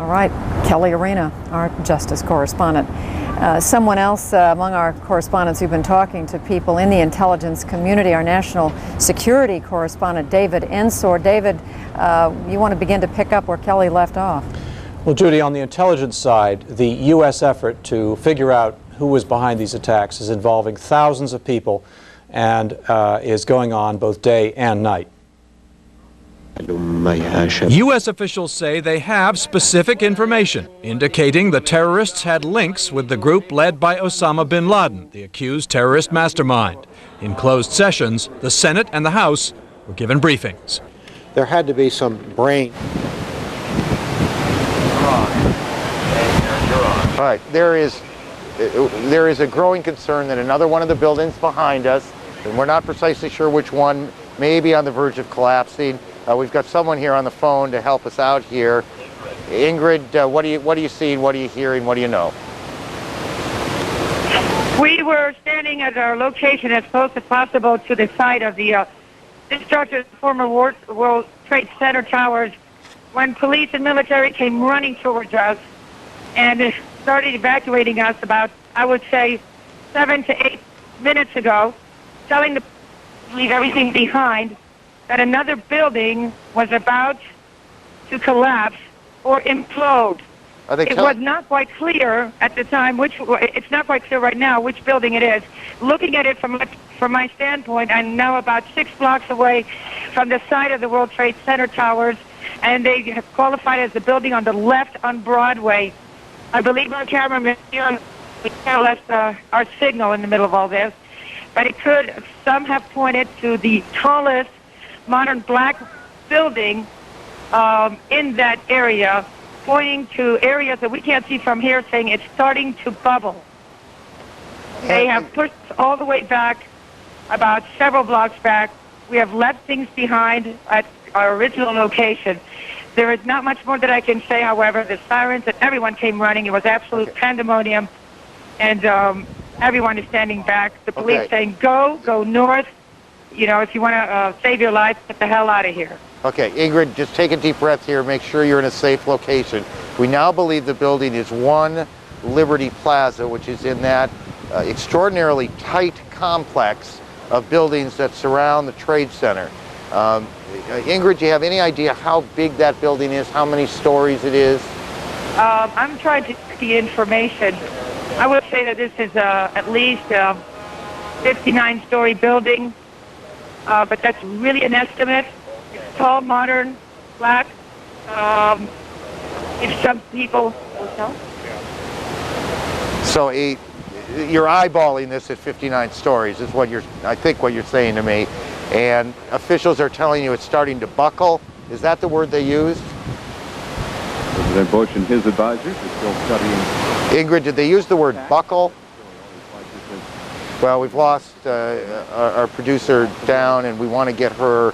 All right, Kelly Arena, our Justice correspondent. Someone else among our correspondents who've been talking to people in the intelligence community, our national security correspondent, David Ensor. David, you want to begin to pick up where Kelly left off? Well, Judy, on the intelligence side, the U.S. effort to figure out who was behind these attacks is involving thousands of people and is going on both day and night. U.S. officials say they have specific information indicating the terrorists had links with the group led by Osama bin Laden, the accused terrorist mastermind. In closed sessions, the Senate and the House were given briefings. There had to be some brain. All right, there is a growing concern that another one of the buildings behind us, and we're not precisely sure which one, may be on the verge of collapsing. We've got someone here on the phone to help us out here. Ingrid, what are you seeing? What are you hearing? What do you know? We were standing at our location as close as possible to the site of the destructive former World Trade Center towers when police and military came running towards us and started evacuating us about, I would say, 7 to 8 minutes ago, telling the leave everything behind, that another building was about to collapse or implode. It was not quite clear at the time it's not quite clear right now which building it is. Looking at it from my standpoint, I'm now about 6 blocks away from the site of the World Trade Center towers, and they have qualified as the building on the left on Broadway. I believe our cameraman here left our signal in the middle of all this, but some have pointed to the tallest modern black building in that area, pointing to areas that we can't see from here, saying it's starting to bubble. They have pushed all the way back, about several blocks back. We have left things behind at our original location. There is not much more that I can say, however. The sirens and everyone came running. It was absolute pandemonium, and everyone is standing back. The police saying, go north. You know, if you want to save your life, get the hell out of here. Okay, Ingrid, just take a deep breath here. Make sure you're in a safe location. We now believe the building is 1 Liberty Plaza, which is in that extraordinarily tight complex of buildings that surround the Trade Center. Ingrid, do you have any idea how big that building is, how many stories it is? I'm trying to get the information. I would say that this is at least a 59-story building, but that's really an estimate. It's tall, modern, black. If some people don't know. So you're eyeballing this at 59 stories is what I think what you're saying to me. And officials are telling you it's starting to buckle. Is that the word they used? President Bush and his advisors are still studying. Ingrid, did they use the word buckle? Well, we've lost our producer down, and we want to get her,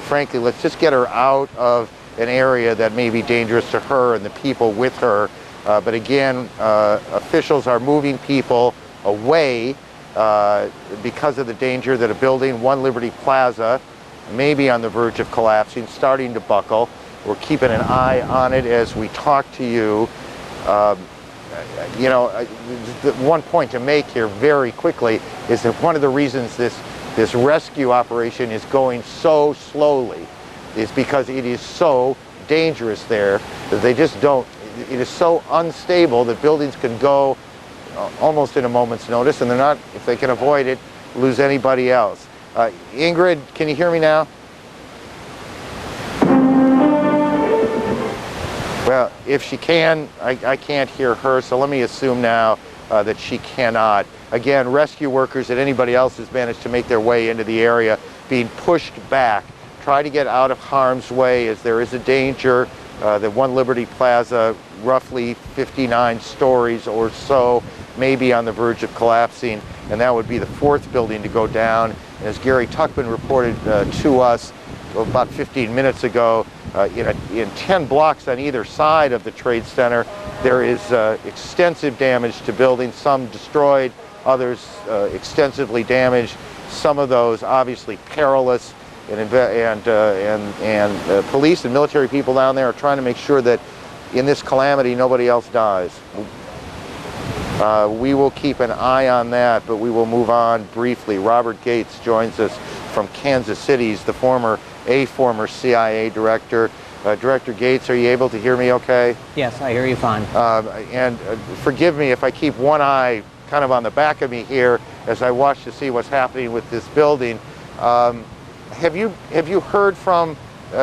frankly, let's just get her out of an area that may be dangerous to her and the people with her. But again, officials are moving people away because of the danger that a building, 1 Liberty Plaza, may be on the verge of collapsing, starting to buckle. We're keeping an eye on it as we talk to you. You know, the one point to make here very quickly is that one of the reasons this rescue operation is going so slowly is because it is so dangerous there that they just don't, it is so unstable that buildings can go almost in a moment's notice, and they're not, if they can avoid it, lose anybody else. Ingrid, can you hear me now? Well, if she can, I can't hear her, so let me assume now that she cannot. Again, rescue workers and anybody else who's managed to make their way into the area being pushed back. Try to get out of harm's way as there is a danger that 1 Liberty Plaza, roughly 59 stories or so, may be on the verge of collapsing, and that would be the 4th building to go down. And as Gary Tuckman reported to us about 15 minutes ago, in 10 blocks on either side of the Trade Center, there is extensive damage to buildings, some destroyed, others extensively damaged, some of those obviously perilous, and police and military people down there are trying to make sure that in this calamity nobody else dies. We will keep an eye on that, but we will move on briefly. Robert Gates joins us from Kansas City. He's the former CIA director. Director Gates, are you able to hear me okay? Yes, I hear you fine. And forgive me if I keep one eye kind of on the back of me here as I watch to see what's happening with this building. Have you heard from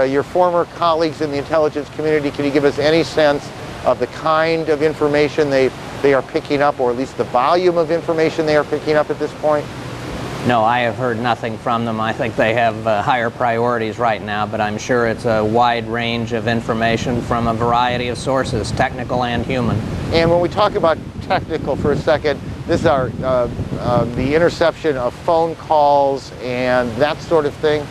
your former colleagues in the intelligence community? Can you give us any sense of the kind of information they are picking up, or at least the volume of information they are picking up at this point? No, I have heard nothing from them. I think they have higher priorities right now, but I'm sure it's a wide range of information from a variety of sources, technical and human. And when we talk about technical for a second, this is our the interception of phone calls and that sort of thing?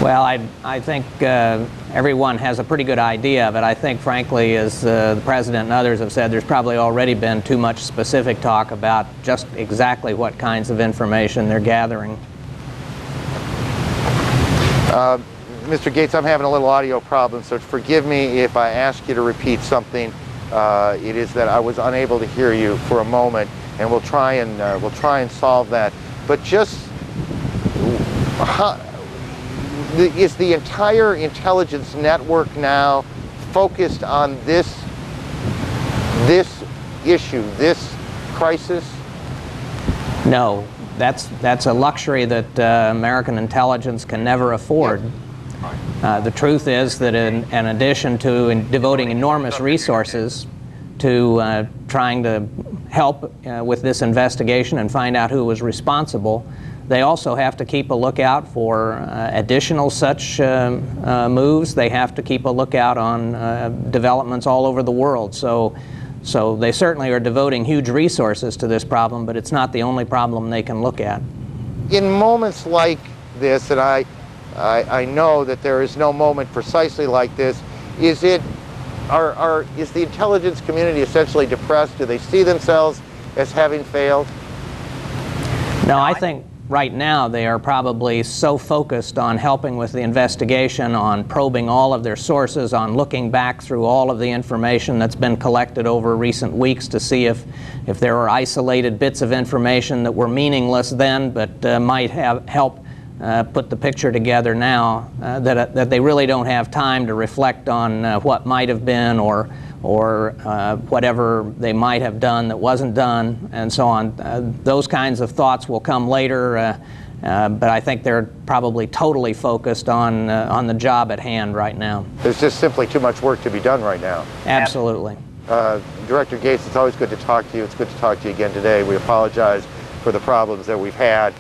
Well, I think everyone has a pretty good idea of it. I think, frankly, as the President and others have said, there's probably already been too much specific talk about just exactly what kinds of information they're gathering. Mr. Gates, I'm having a little audio problem, so forgive me if I ask you to repeat something. It is that I was unable to hear you for a moment, and we'll try and solve that. But just is the entire intelligence network now focused on this issue, this crisis? No, that's a luxury that American intelligence can never afford. The truth is that in addition to devoting enormous resources to trying to help with this investigation and find out who was responsible, they also have to keep a lookout for additional such moves. They have to keep a lookout on developments all over the world. So they certainly are devoting huge resources to this problem, but it's not the only problem they can look at. In moments like this, and I know that there is no moment precisely like this, is the intelligence community essentially depressed? Do they see themselves as having failed? No, I think right now they are probably so focused on helping with the investigation, on probing all of their sources, on looking back through all of the information that's been collected over recent weeks to see if there are isolated bits of information that were meaningless then but might help put the picture together now, that they really don't have time to reflect on what might have been or whatever they might have done that wasn't done, and so on. Those kinds of thoughts will come later, but I think they're probably totally focused on the job at hand right now. There's just simply too much work to be done right now. Absolutely. Director Gates, it's always good to talk to you. It's good to talk to you again today. We apologize for the problems that we've had.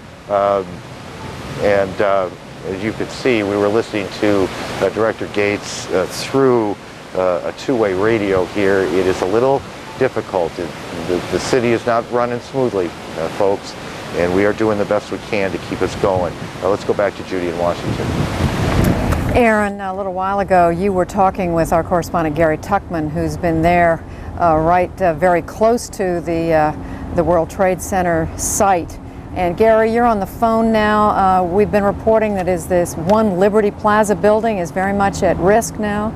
As you could see, we were listening to Director Gates through a two-way radio here. It is a little difficult. The city is not running smoothly, folks, and we are doing the best we can to keep us going. Let's go back to Judy in Washington. Aaron, a little while ago, you were talking with our correspondent Gary Tuckman, who's been there very close to the World Trade Center site. And Gary, you're on the phone now. We've been reporting that this One Liberty Plaza building is very much at risk now.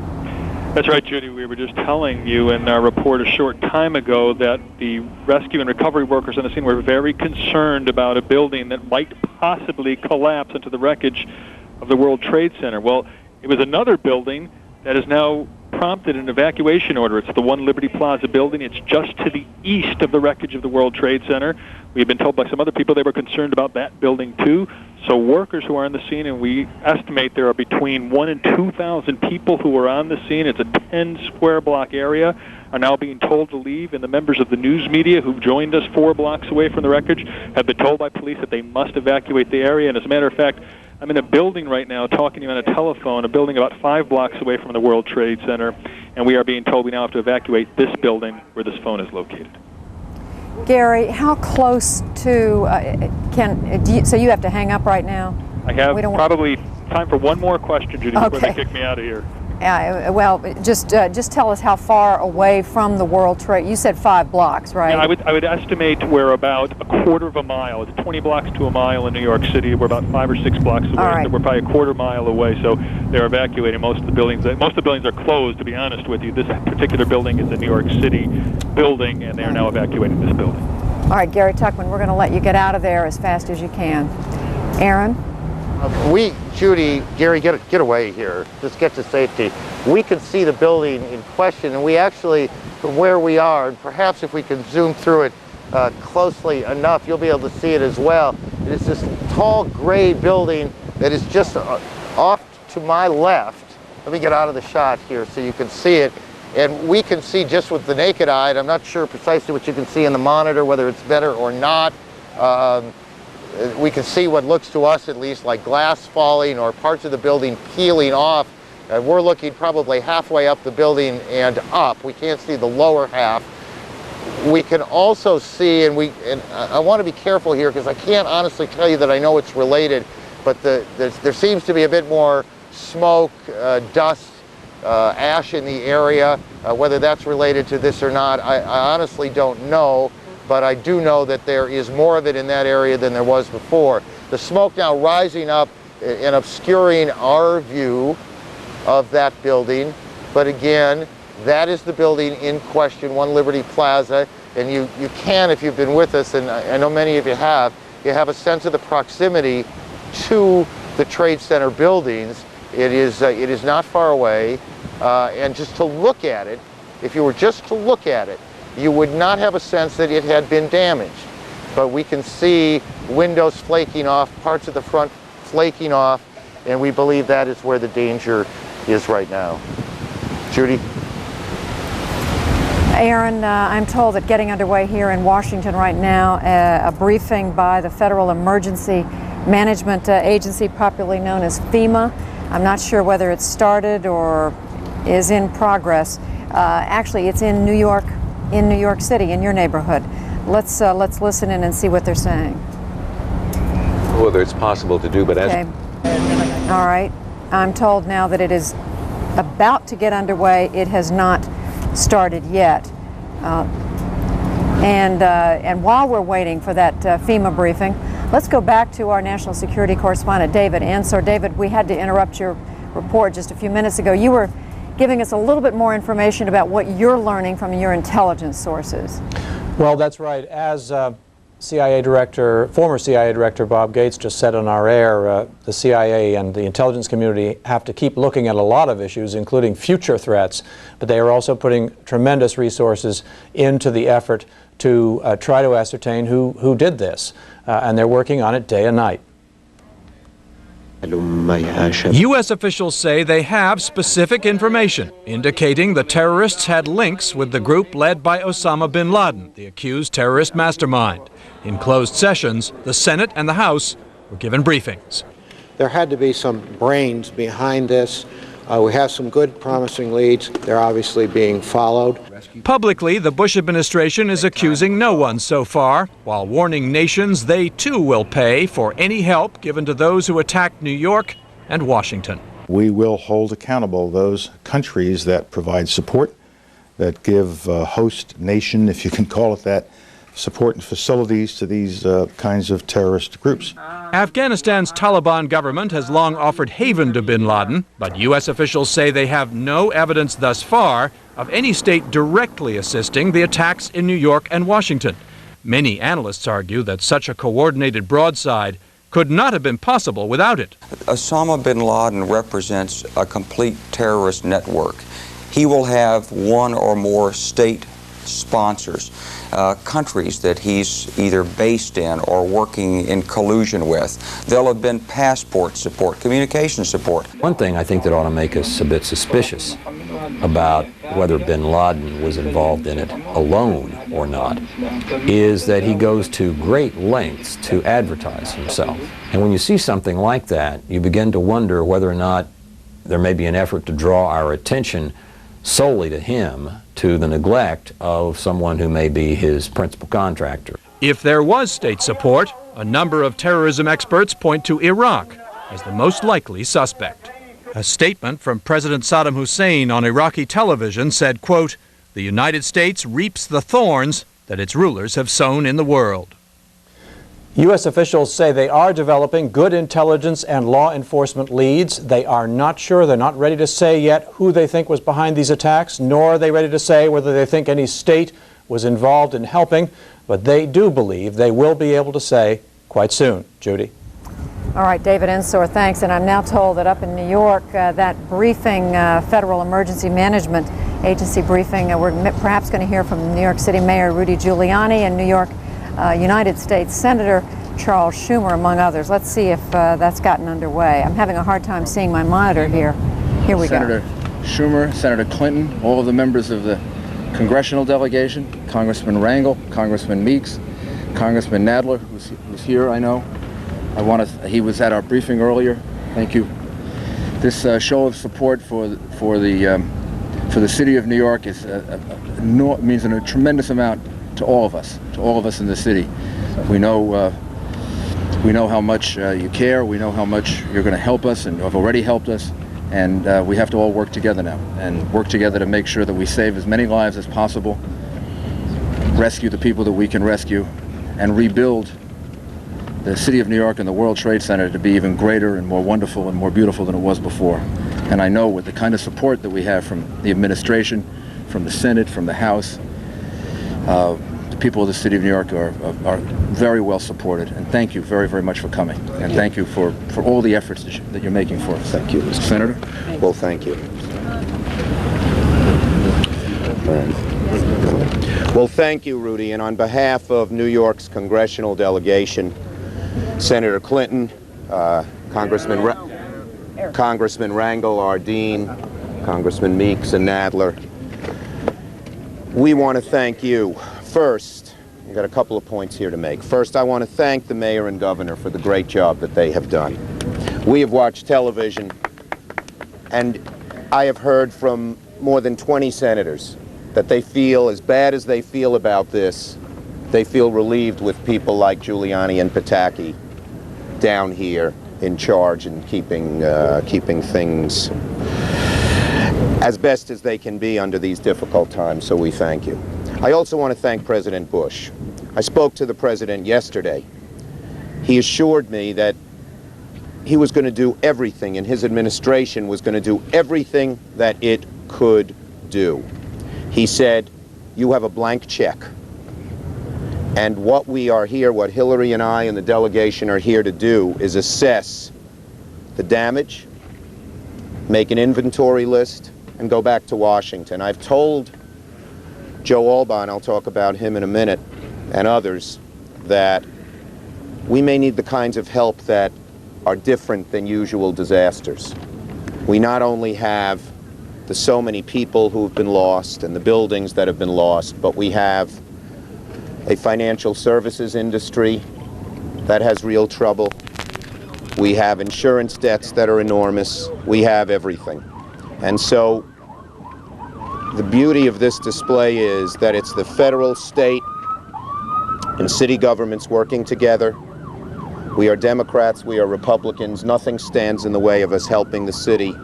That's right, Judy. We were just telling you in our report a short time ago that the rescue and recovery workers on the scene were very concerned about a building that might possibly collapse into the wreckage of the World Trade Center. Well, it was another building that is now prompted an evacuation order. It's the One Liberty Plaza building. It's just to the east of the wreckage of the World Trade Center. We've been told by some other people they were concerned about that building too. So workers who are on the scene, and we estimate there are between 1,000 and 2,000 people who are on the scene. It's a 10-square block area, are now being told to leave, and the members of the news media who've joined us 4 blocks away from the wreckage have been told by police that they must evacuate the area. And as a matter of fact, I'm in a building right now talking to you on a telephone, a building about 5 blocks away from the World Trade Center, and we are being told we now have to evacuate this building where this phone is located. Gary, how close to so you have to hang up right now? I have probably time for one more question, Judy, before they kick me out of here. Well, just tell us how far away from the World Trade. You said 5 blocks, right? Yeah, I would estimate we're about a quarter of a mile. It's 20 blocks to a mile in New York City. We're about 5 or 6 blocks away. Right. So we're probably a quarter mile away. So they're evacuating most of the buildings. Most of the buildings are closed, to be honest with you. This particular building is a New York City building, and they are now evacuating this building. All right, Gary Tuckman, we're going to let you get out of there as fast as you can. Aaron? Judy, Gary, get away here. Just get to safety. We can see the building in question, and we actually, from where we are, and perhaps if we can zoom through it closely enough, you'll be able to see it as well. It is this tall gray building that is just off to my left, let me get out of the shot here so you can see it. And we can see just with the naked eye, and I'm not sure precisely what you can see in the monitor, whether it's better or not. We can see what looks to us at least like glass falling or parts of the building peeling off. We're looking probably halfway up the building and up. We can't see the lower half. We can also see, and I want to be careful here because I can't honestly tell you that I know it's related, but there seems to be a bit more smoke, dust, ash in the area. Whether that's related to this or not, I honestly don't know, but I do know that there is more of it in that area than there was before. The smoke now rising up and obscuring our view of that building, but again, that is the building in question, 1 Liberty Plaza, and you can, if you've been with us, and I know many of you have a sense of the proximity to the Trade Center buildings. It is not far away, and just to look at it, if you were just to look at it, you would not have a sense that it had been damaged. But we can see windows flaking off, parts of the front flaking off, and we believe that is where the danger is right now. Judy? Aaron, I'm told that getting underway here in Washington right now, a briefing by the Federal Emergency Management Agency, popularly known as FEMA. I'm not sure whether it's started or is in progress. Actually, it's in New York City, in your neighborhood. Let's listen in and see what they're saying. Whether it's possible to do, but okay. All right. I'm told now that it is about to get underway. It has not started yet. And while we're waiting for that FEMA briefing, let's go back to our national security correspondent, David Ensor. David, we had to interrupt your report just a few minutes ago. You were giving us a little bit more information about what you're learning from your intelligence sources. Well, that's right. As former CIA Director Bob Gates just said on our air, the CIA and the intelligence community have to keep looking at a lot of issues, including future threats, but they are also putting tremendous resources into the effort to try to ascertain who did this, and they're working on it day and night. U.S. officials say they have specific information indicating the terrorists had links with the group led by Osama bin Laden, the accused terrorist mastermind. In closed sessions, the Senate and the House were given briefings. There had to be some brains behind this. We have some good, promising leads. They're obviously being followed. Publicly, the Bush administration is accusing no one so far, while warning nations they too will pay for any help given to those who attacked New York and Washington. We will hold accountable those countries that provide support, that give host nation, if you can call it that, support and facilities to these kinds of terrorist groups. Afghanistan's Taliban government has long offered haven to bin Laden, but U.S. officials say they have no evidence thus far of any state directly assisting the attacks in New York and Washington. Many analysts argue that such a coordinated broadside could not have been possible without it. Osama bin Laden represents a complete terrorist network. He will have one or more state sponsors, countries that he's either based in or working in collusion with. There'll have been passport support, communication support. One thing I think that ought to make us a bit suspicious about whether bin Laden was involved in it alone or not is that he goes to great lengths to advertise himself. And when you see something like that, you begin to wonder whether or not there may be an effort to draw our attention solely to him, to the neglect of someone who may be his principal contractor. If there was state support, a number of terrorism experts point to Iraq as the most likely suspect. A statement from President Saddam Hussein on Iraqi television said, quote, "The United States reaps the thorns that its rulers have sown in the world." U.S. officials say they are developing good intelligence and law enforcement leads. They are not sure, they're not ready to say yet who they think was behind these attacks, nor are they ready to say whether they think any state was involved in helping, but they do believe they will be able to say quite soon. Judy. All right, David Ensor, thanks. And I'm now told that up in New York, that briefing, Federal Emergency Management Agency briefing, we're perhaps going to hear from New York City Mayor Rudy Giuliani and New York United States Senator Charles Schumer, among others. Let's see if that's gotten underway. I'm having a hard time seeing my monitor here. Here we Senator go. Schumer, Senator Clinton, all of the members of the Congressional delegation, Congressman Rangel, Congressman Meeks, Congressman Nadler, who's here, I know. He was at our briefing earlier. Thank you. This show of support for the city of New York is means a tremendous amount to all of us in the city. We know how much you care. We know how much you're going to help us and have already helped us. And we have to all work together now and work together to make sure that we save as many lives as possible, rescue the people that we can rescue, and rebuild the city of New York and the World Trade Center to be even greater and more wonderful and more beautiful than it was before. And I know with the kind of support that we have from the administration, from the Senate, from the House, the people of the city of New York are very well supported. And thank you very, very much for coming. And thank you for all the efforts that you're making for us. Thank you, Mr. Senator. Well, thank you. Well, thank you, Rudy. And on behalf of New York's congressional delegation, Senator Clinton, Congressman Rangel, our dean, Congressman Meeks and Nadler, we want to thank you. First, I've got a couple of points here to make. First, I want to thank the mayor and governor for the great job that they have done. We have watched television, and I have heard from more than 20 senators that they feel, as bad as they feel about this, they feel relieved with people like Giuliani and Pataki down here in charge and keeping things as best as they can be under these difficult times, so we thank you. I also want to thank President Bush. I spoke to the president yesterday. He assured me that he was going to do everything, and his administration was going to do everything that it could do. He said, you have a blank check. And what we are here, what Hillary and I and the delegation are here to do is assess the damage, make an inventory list, and go back to Washington. I've told Joe Alban, I'll talk about him in a minute, and others, that we may need the kinds of help that are different than usual disasters. We not only have the so many people who have been lost and the buildings that have been lost, but we have a financial services industry that has real trouble. We have insurance debts that are enormous. We have everything. And so the beauty of this display is that it's the federal, state, and city governments working together. We are Democrats, we are Republicans. Nothing stands in the way of us helping the city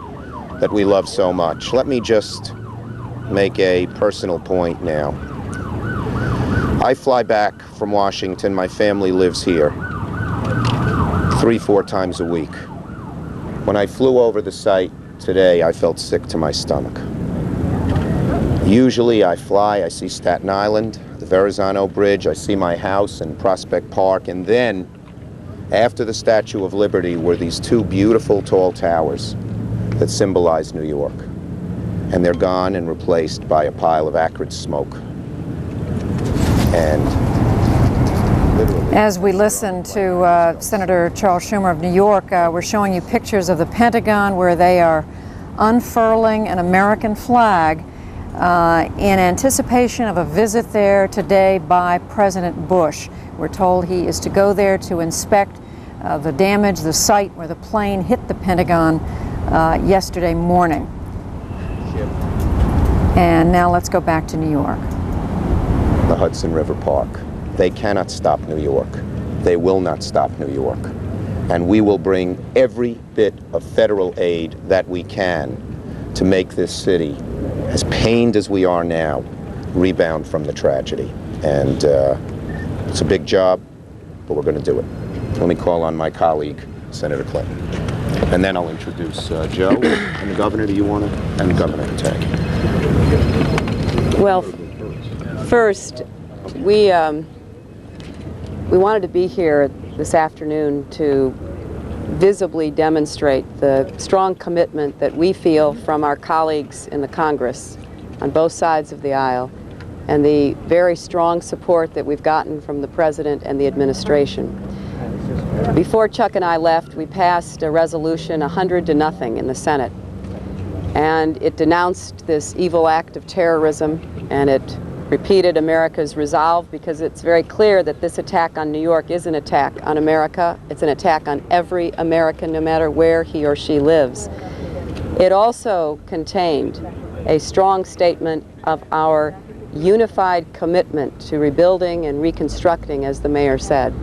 that we love so much. Let me just make a personal point now. I fly back from Washington. My family lives here 3-4 times a week. When I flew over the site today, I felt sick to my stomach. Usually I fly, I see Staten Island, the Verrazano Bridge, I see my house in Prospect Park, and then after the Statue of Liberty were these two beautiful tall towers that symbolize New York. And they're gone and replaced by a pile of acrid smoke. And literally, as we listen to Senator Charles Schumer of New York, we're showing you pictures of the Pentagon where they are unfurling an American flag in anticipation of a visit there today by President Bush. We're told he is to go there to inspect the damage, the site where the plane hit the Pentagon yesterday morning. And now let's go back to New York. the Hudson River Park. They cannot stop New York. They will not stop New York. And we will bring every bit of federal aid that we can to make this city, as pained as we are now, rebound from the tragedy. And it's a big job, but we're going to do it. Let me call on my colleague, Senator Clinton. And then I'll introduce Joe and the governor. Do you want to? And Governor Pataki. Well, first, we wanted to be here this afternoon to visibly demonstrate the strong commitment that we feel from our colleagues in the Congress on both sides of the aisle, and the very strong support that we've gotten from the President and the administration. Before Chuck and I left, we passed a resolution 100-0 in the Senate. And it denounced this evil act of terrorism, and it repeated America's resolve, because it's very clear that this attack on New York is an attack on America. It's an attack on every American, no matter where he or she lives. It also contained a strong statement of our unified commitment to rebuilding and reconstructing, as the mayor said.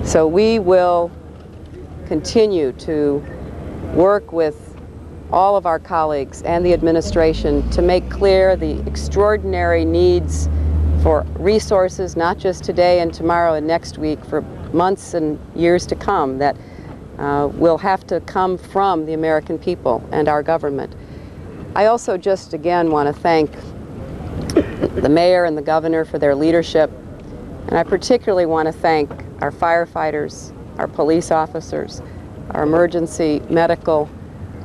So we will continue to work with all of our colleagues and the administration to make clear the extraordinary needs for resources, not just today and tomorrow and next week, for months and years to come, that will have to come from the American people and our government. I also just again want to thank the mayor and the governor for their leadership, and I particularly want to thank our firefighters, our police officers, our emergency medical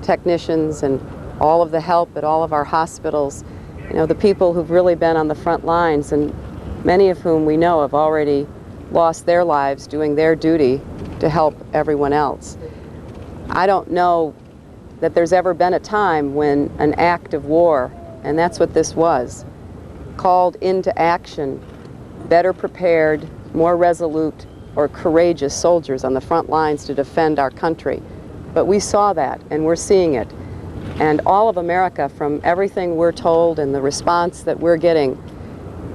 technicians, and all of the help at all of our hospitals. You know, the people who've really been on the front lines, and many of whom we know have already lost their lives doing their duty to help everyone else. I don't know that there's ever been a time when an act of war, and that's what this was, called into action better prepared, more resolute, or courageous soldiers on the front lines to defend our country. But we saw that, and we're seeing it. And all of America, from everything we're told and the response that we're getting,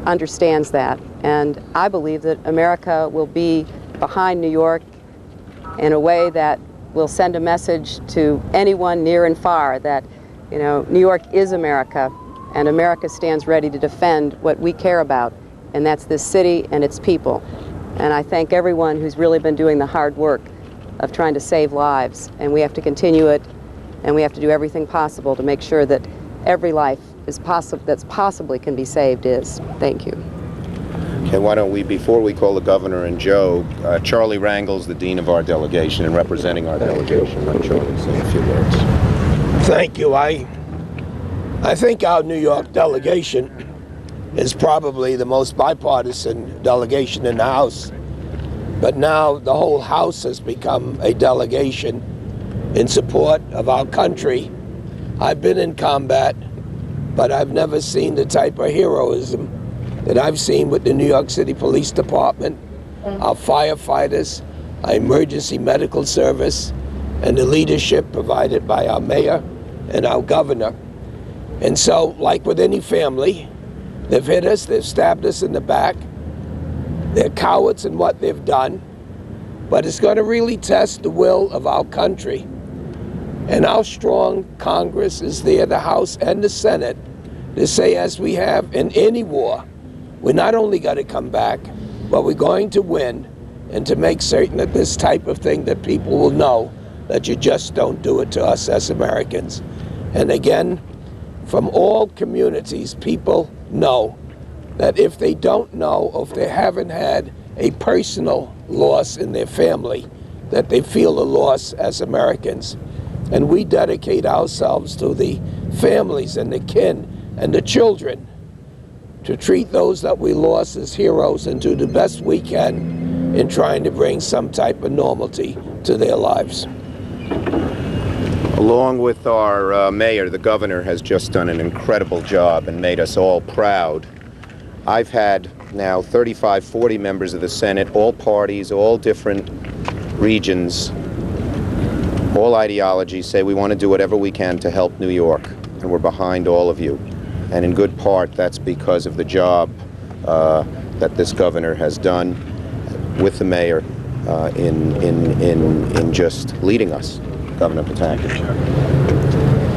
understands that. And I believe that America will be behind New York in a way that will send a message to anyone near and far that, you know, New York is America, and America stands ready to defend what we care about, and that's this city and its people. And I thank everyone who's really been doing the hard work of trying to save lives, and we have to continue it, and we have to do everything possible to make sure that every life is that's possibly can be saved is. Thank you. Okay, why don't we, before we call the governor and Joe, Charlie Rangel's the dean of our delegation and representing our delegation. Let Charlie say a few words. Thank you. I think our New York delegation is probably the most bipartisan delegation in the House. But now the whole House has become a delegation in support of our country. I've been in combat, but I've never seen the type of heroism that I've seen with the New York City Police Department, our firefighters, our emergency medical service, and the leadership provided by our mayor and our governor. And so, like with any family, they've hit us, they've stabbed us in the back, they're cowards in what they've done, but it's going to really test the will of our country. And our strong Congress is there, the House and the Senate, to say, as we have in any war, we're not only going to come back, but we're going to win, and to make certain that this type of thing, that people will know that you just don't do it to us as Americans. And again, from all communities, people know that if they don't know, or if they haven't had a personal loss in their family, that they feel a loss as Americans. And we dedicate ourselves to the families and the kin and the children to treat those that we lost as heroes and do the best we can in trying to bring some type of normality to their lives. Along with our mayor, the governor has just done an incredible job and made us all proud. I've had now 35, 40 members of the Senate, all parties, all different regions, all ideologies, say we want to do whatever we can to help New York, and we're behind all of you. And in good part, that's because of the job that this governor has done with the mayor in just leading us. Governor Pataki.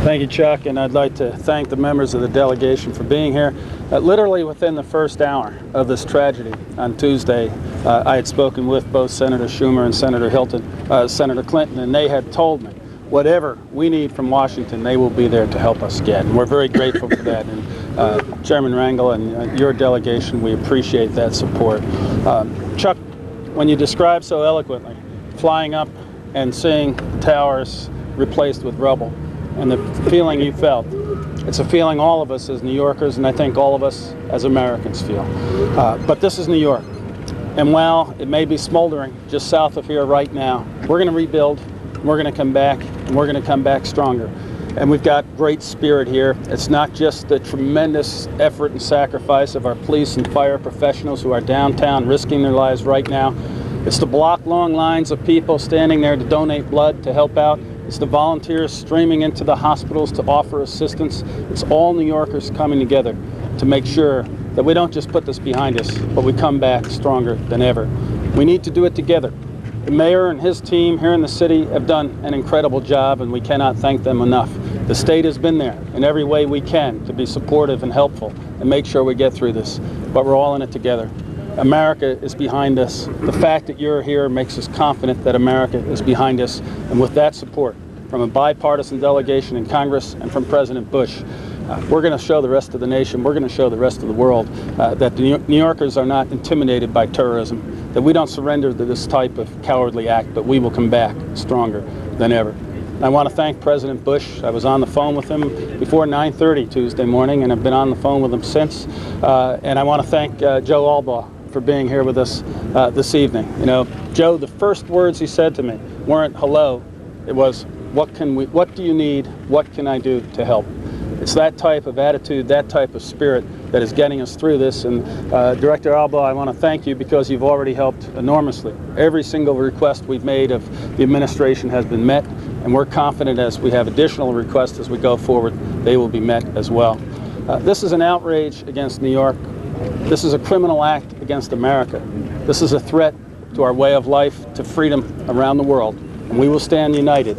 Thank you, Chuck, and I'd like to thank the members of the delegation for being here. Literally within the first hour of this tragedy on Tuesday, I had spoken with both Senator Schumer and Senator Clinton, and they had told me whatever we need from Washington, they will be there to help us get. And we're very grateful for that. And Chairman Rangel and your delegation, we appreciate that support. Chuck, when you describe so eloquently flying up and seeing towers replaced with rubble, and the feeling you felt, it's a feeling all of us as New Yorkers, and I think all of us as Americans feel. But this is New York. And while it may be smoldering just south of here right now, we're going to rebuild, we're going to come back, and we're going to come back stronger. And we've got great spirit here. It's not just the tremendous effort and sacrifice of our police and fire professionals who are downtown risking their lives right now. It's the block-long lines of people standing there to donate blood, to help out. It's the volunteers streaming into the hospitals to offer assistance. It's all New Yorkers coming together to make sure that we don't just put this behind us, but we come back stronger than ever. We need to do it together. The mayor and his team here in the city have done an incredible job, and we cannot thank them enough. The state has been there in every way we can to be supportive and helpful and make sure we get through this, but we're all in it together. America is behind us. The fact that you're here makes us confident that America is behind us, and with that support from a bipartisan delegation in Congress and from President Bush, we're going to show the rest of the nation, we're going to show the rest of the world that the New Yorkers are not intimidated by terrorism, that we don't surrender to this type of cowardly act, but we will come back stronger than ever. I want to thank President Bush. I was on the phone with him before 9:30 Tuesday morning, and I've been on the phone with him since. And I want to thank Joe Albaugh for being here with us this evening. You know, Joe, the first words he said to me weren't hello, it was, what do you need, what can I do to help? It's that type of attitude, that type of spirit that is getting us through this. And Director Albaugh, I want to thank you because you've already helped enormously. Every single request we've made of the administration has been met, and we're confident as we have additional requests as we go forward, they will be met as well. This is an outrage against New York. This is a criminal act against America. This is a threat to our way of life, to freedom around the world. And we will stand united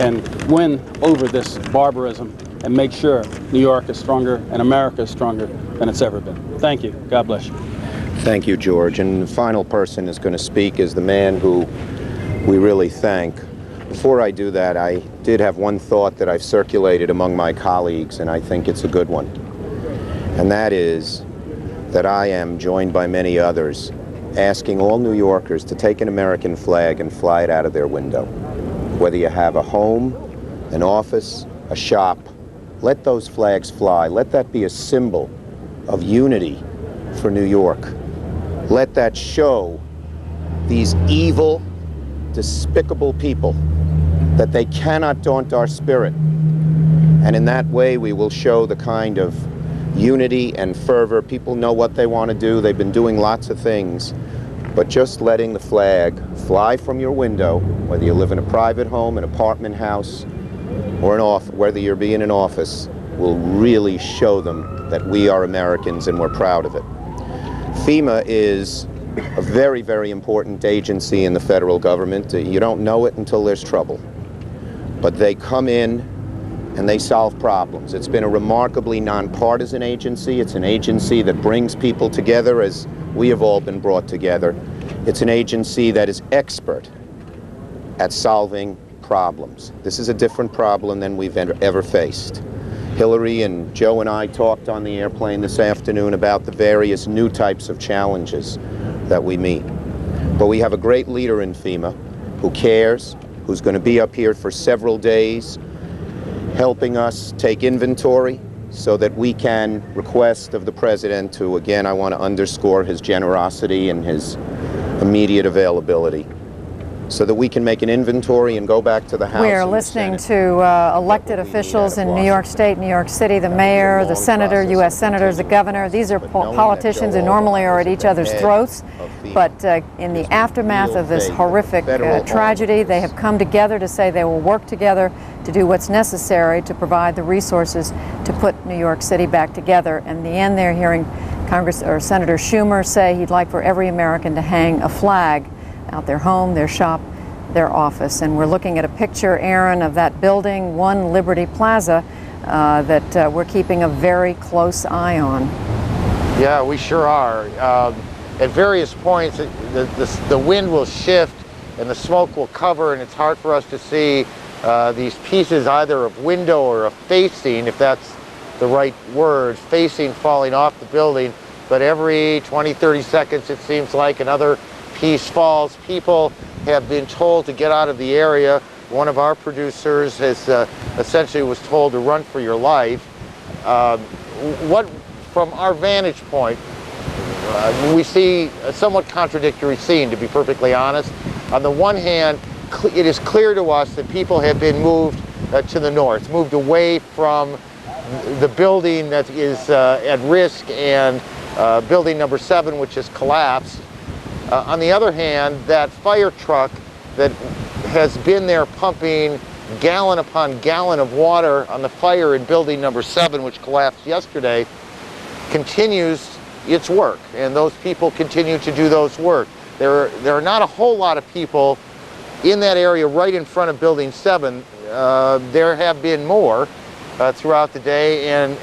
and win over this barbarism and make sure New York is stronger and America is stronger than it's ever been. Thank you. God bless you. Thank you, George. And the final person is going to speak is the man who we really thank. Before I do that, I did have one thought that I've circulated among my colleagues, and I think it's a good one. And that is that I am joined by many others asking all New Yorkers to take an American flag and fly it out of their window. Whether you have a home, an office, a shop, let those flags fly. Let that be a symbol of unity for New York. Let that show these evil, despicable people that they cannot daunt our spirit. And in that way, we will show the kind of unity and fervor. People know what they want to do. They've been doing lots of things. But just letting the flag fly from your window, whether you live in a private home, an apartment house, or whether you're in an office, will really show them that we are Americans and we're proud of it. FEMA is a very, very important agency in the federal government. You don't know it until there's trouble. But they come in and they solve problems. It's been a remarkably nonpartisan agency. It's an agency that brings people together as we have all been brought together. It's an agency that is expert at solving problems. This is a different problem than we've ever faced. Hillary and Joe and I talked on the airplane this afternoon about the various new types of challenges that we meet. But we have a great leader in FEMA who cares, who's going to be up here for several days, helping us take inventory so that we can request of the President, who, again, I want to underscore his generosity and his immediate availability, so that we can make an inventory and go back to the House. We're listening to elected officials in New York State, New York City, the mayor, the senator, U.S. senators, the governor. These are politicians who normally are at each other's throats. But in the aftermath of this horrific tragedy, they have come together to say they will work together to do what's necessary to provide the resources to put New York City back together. And in the end, they're hearing Senator Schumer say he'd like for every American to hang a flag out their home, their shop, their office. And we're looking at a picture, Aaron, of that building, One Liberty Plaza, that we're keeping a very close eye on. Yeah, we sure are. At various points, the wind will shift and the smoke will cover, and it's hard for us to see these pieces either of window or of facing, if that's the right word, facing falling off the building. But every 20, 30 seconds, it seems like another piece falls. People have been told to get out of the area. One of our producers has essentially was told to run for your life. From our vantage point, we see a somewhat contradictory scene, to be perfectly honest. On the one hand, it is clear to us that people have been moved to the north, moved away from the building that is at risk and building number 7, which has collapsed. On the other hand, that fire truck that has been there pumping gallon upon gallon of water on the fire in building number 7, which collapsed yesterday, continues its work, and those people continue to do those work. There are not a whole lot of people in that area right in front of building 7. There have been more throughout the day, and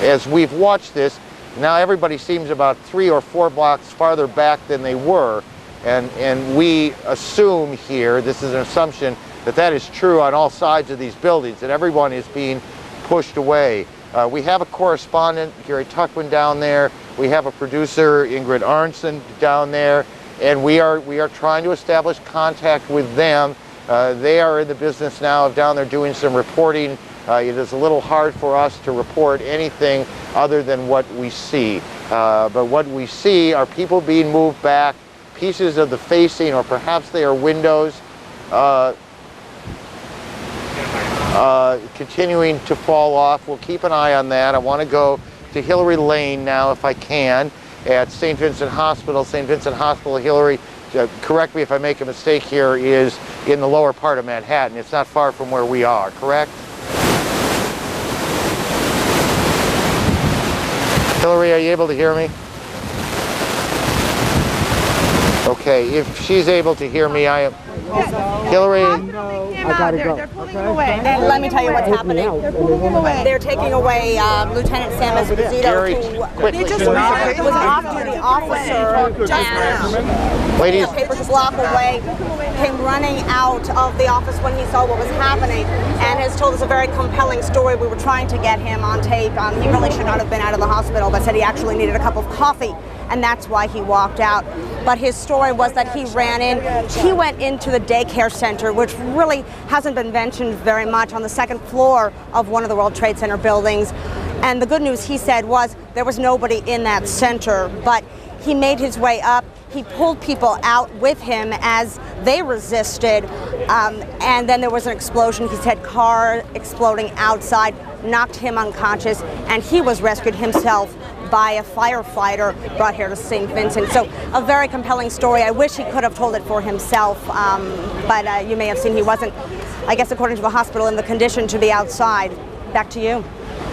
as we've watched this, now everybody seems about 3 or 4 blocks farther back than they were, and we assume here, this is an assumption, that that is true on all sides of these buildings, that everyone is being pushed away. We have a correspondent, Gary Tuckman, down there. We have a producer, Ingrid Arnson, down there, and we are trying to establish contact with them. They are in the business now of down there doing some reporting. It is a little hard for us to report anything other than what we see. But what we see are people being moved back, pieces of the facing, or perhaps they are windows, continuing to fall off. We'll keep an eye on that. I want to go to Hillary Lane now, if I can, at St. Vincent Hospital. St. Vincent Hospital, Hillary, correct me if I make a mistake here, is in the lower part of Manhattan. It's not far from where we are, correct? Hillary, are you able to hear me? Okay, if she's able to hear me, I am. Hillary, I gotta go. They're pulling him away. And let me tell you what's happening. They're pulling him away. They're taking away Lieutenant Sam Esposito, who just was an off-duty officer just now. Ladies, Papers a block away, came running out of the office when he saw what was happening, and has told us a very compelling story. We were trying to get him on tape. He really should not have been out of the hospital, but said he actually needed a cup of coffee, and that's why he walked out. But his story was that he ran in. He went into the daycare center, which really hasn't been mentioned very much, on the 2nd floor of one of the World Trade Center buildings. And the good news, he said, was there was nobody in that center, but he made his way up. He pulled people out with him as they resisted, and then there was an explosion. He said car exploding outside, knocked him unconscious, and he was rescued himself by a firefighter brought here to St. Vincent. So a very compelling story. I wish he could have told it for himself, but you may have seen he wasn't, I guess according to the hospital, in the condition to be outside. Back to you.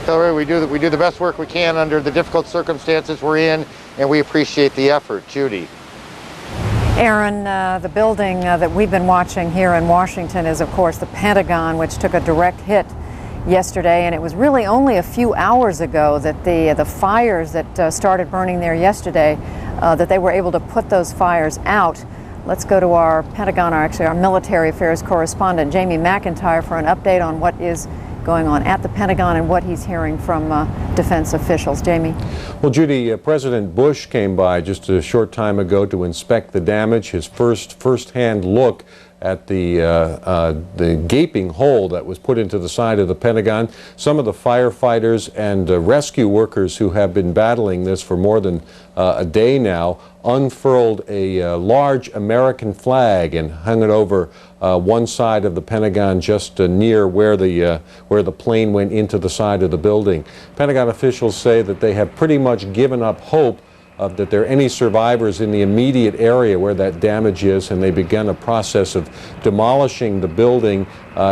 Hillary, we do the best work we can under the difficult circumstances we're in, and we appreciate the effort. Judy. Aaron, the building that we've been watching here in Washington is, of course, the Pentagon, which took a direct hit yesterday, and it was really only a few hours ago that the fires that started burning there yesterday, that they were able to put those fires out. Let's go to our Pentagon, our military affairs correspondent, Jamie McIntyre, for an update on what is going on at the Pentagon and what he's hearing from defense officials. Jamie? Well, Judy, President Bush came by just a short time ago to inspect the damage, his first-hand look at the gaping hole that was put into the side of the Pentagon. Some of the firefighters and rescue workers who have been battling this for more than a day now unfurled a large American flag and hung it over one side of the Pentagon, just near where the plane went into the side of the building. Pentagon officials say that they have pretty much given up hope that there are any survivors in the immediate area where that damage is, and they began a process of demolishing the building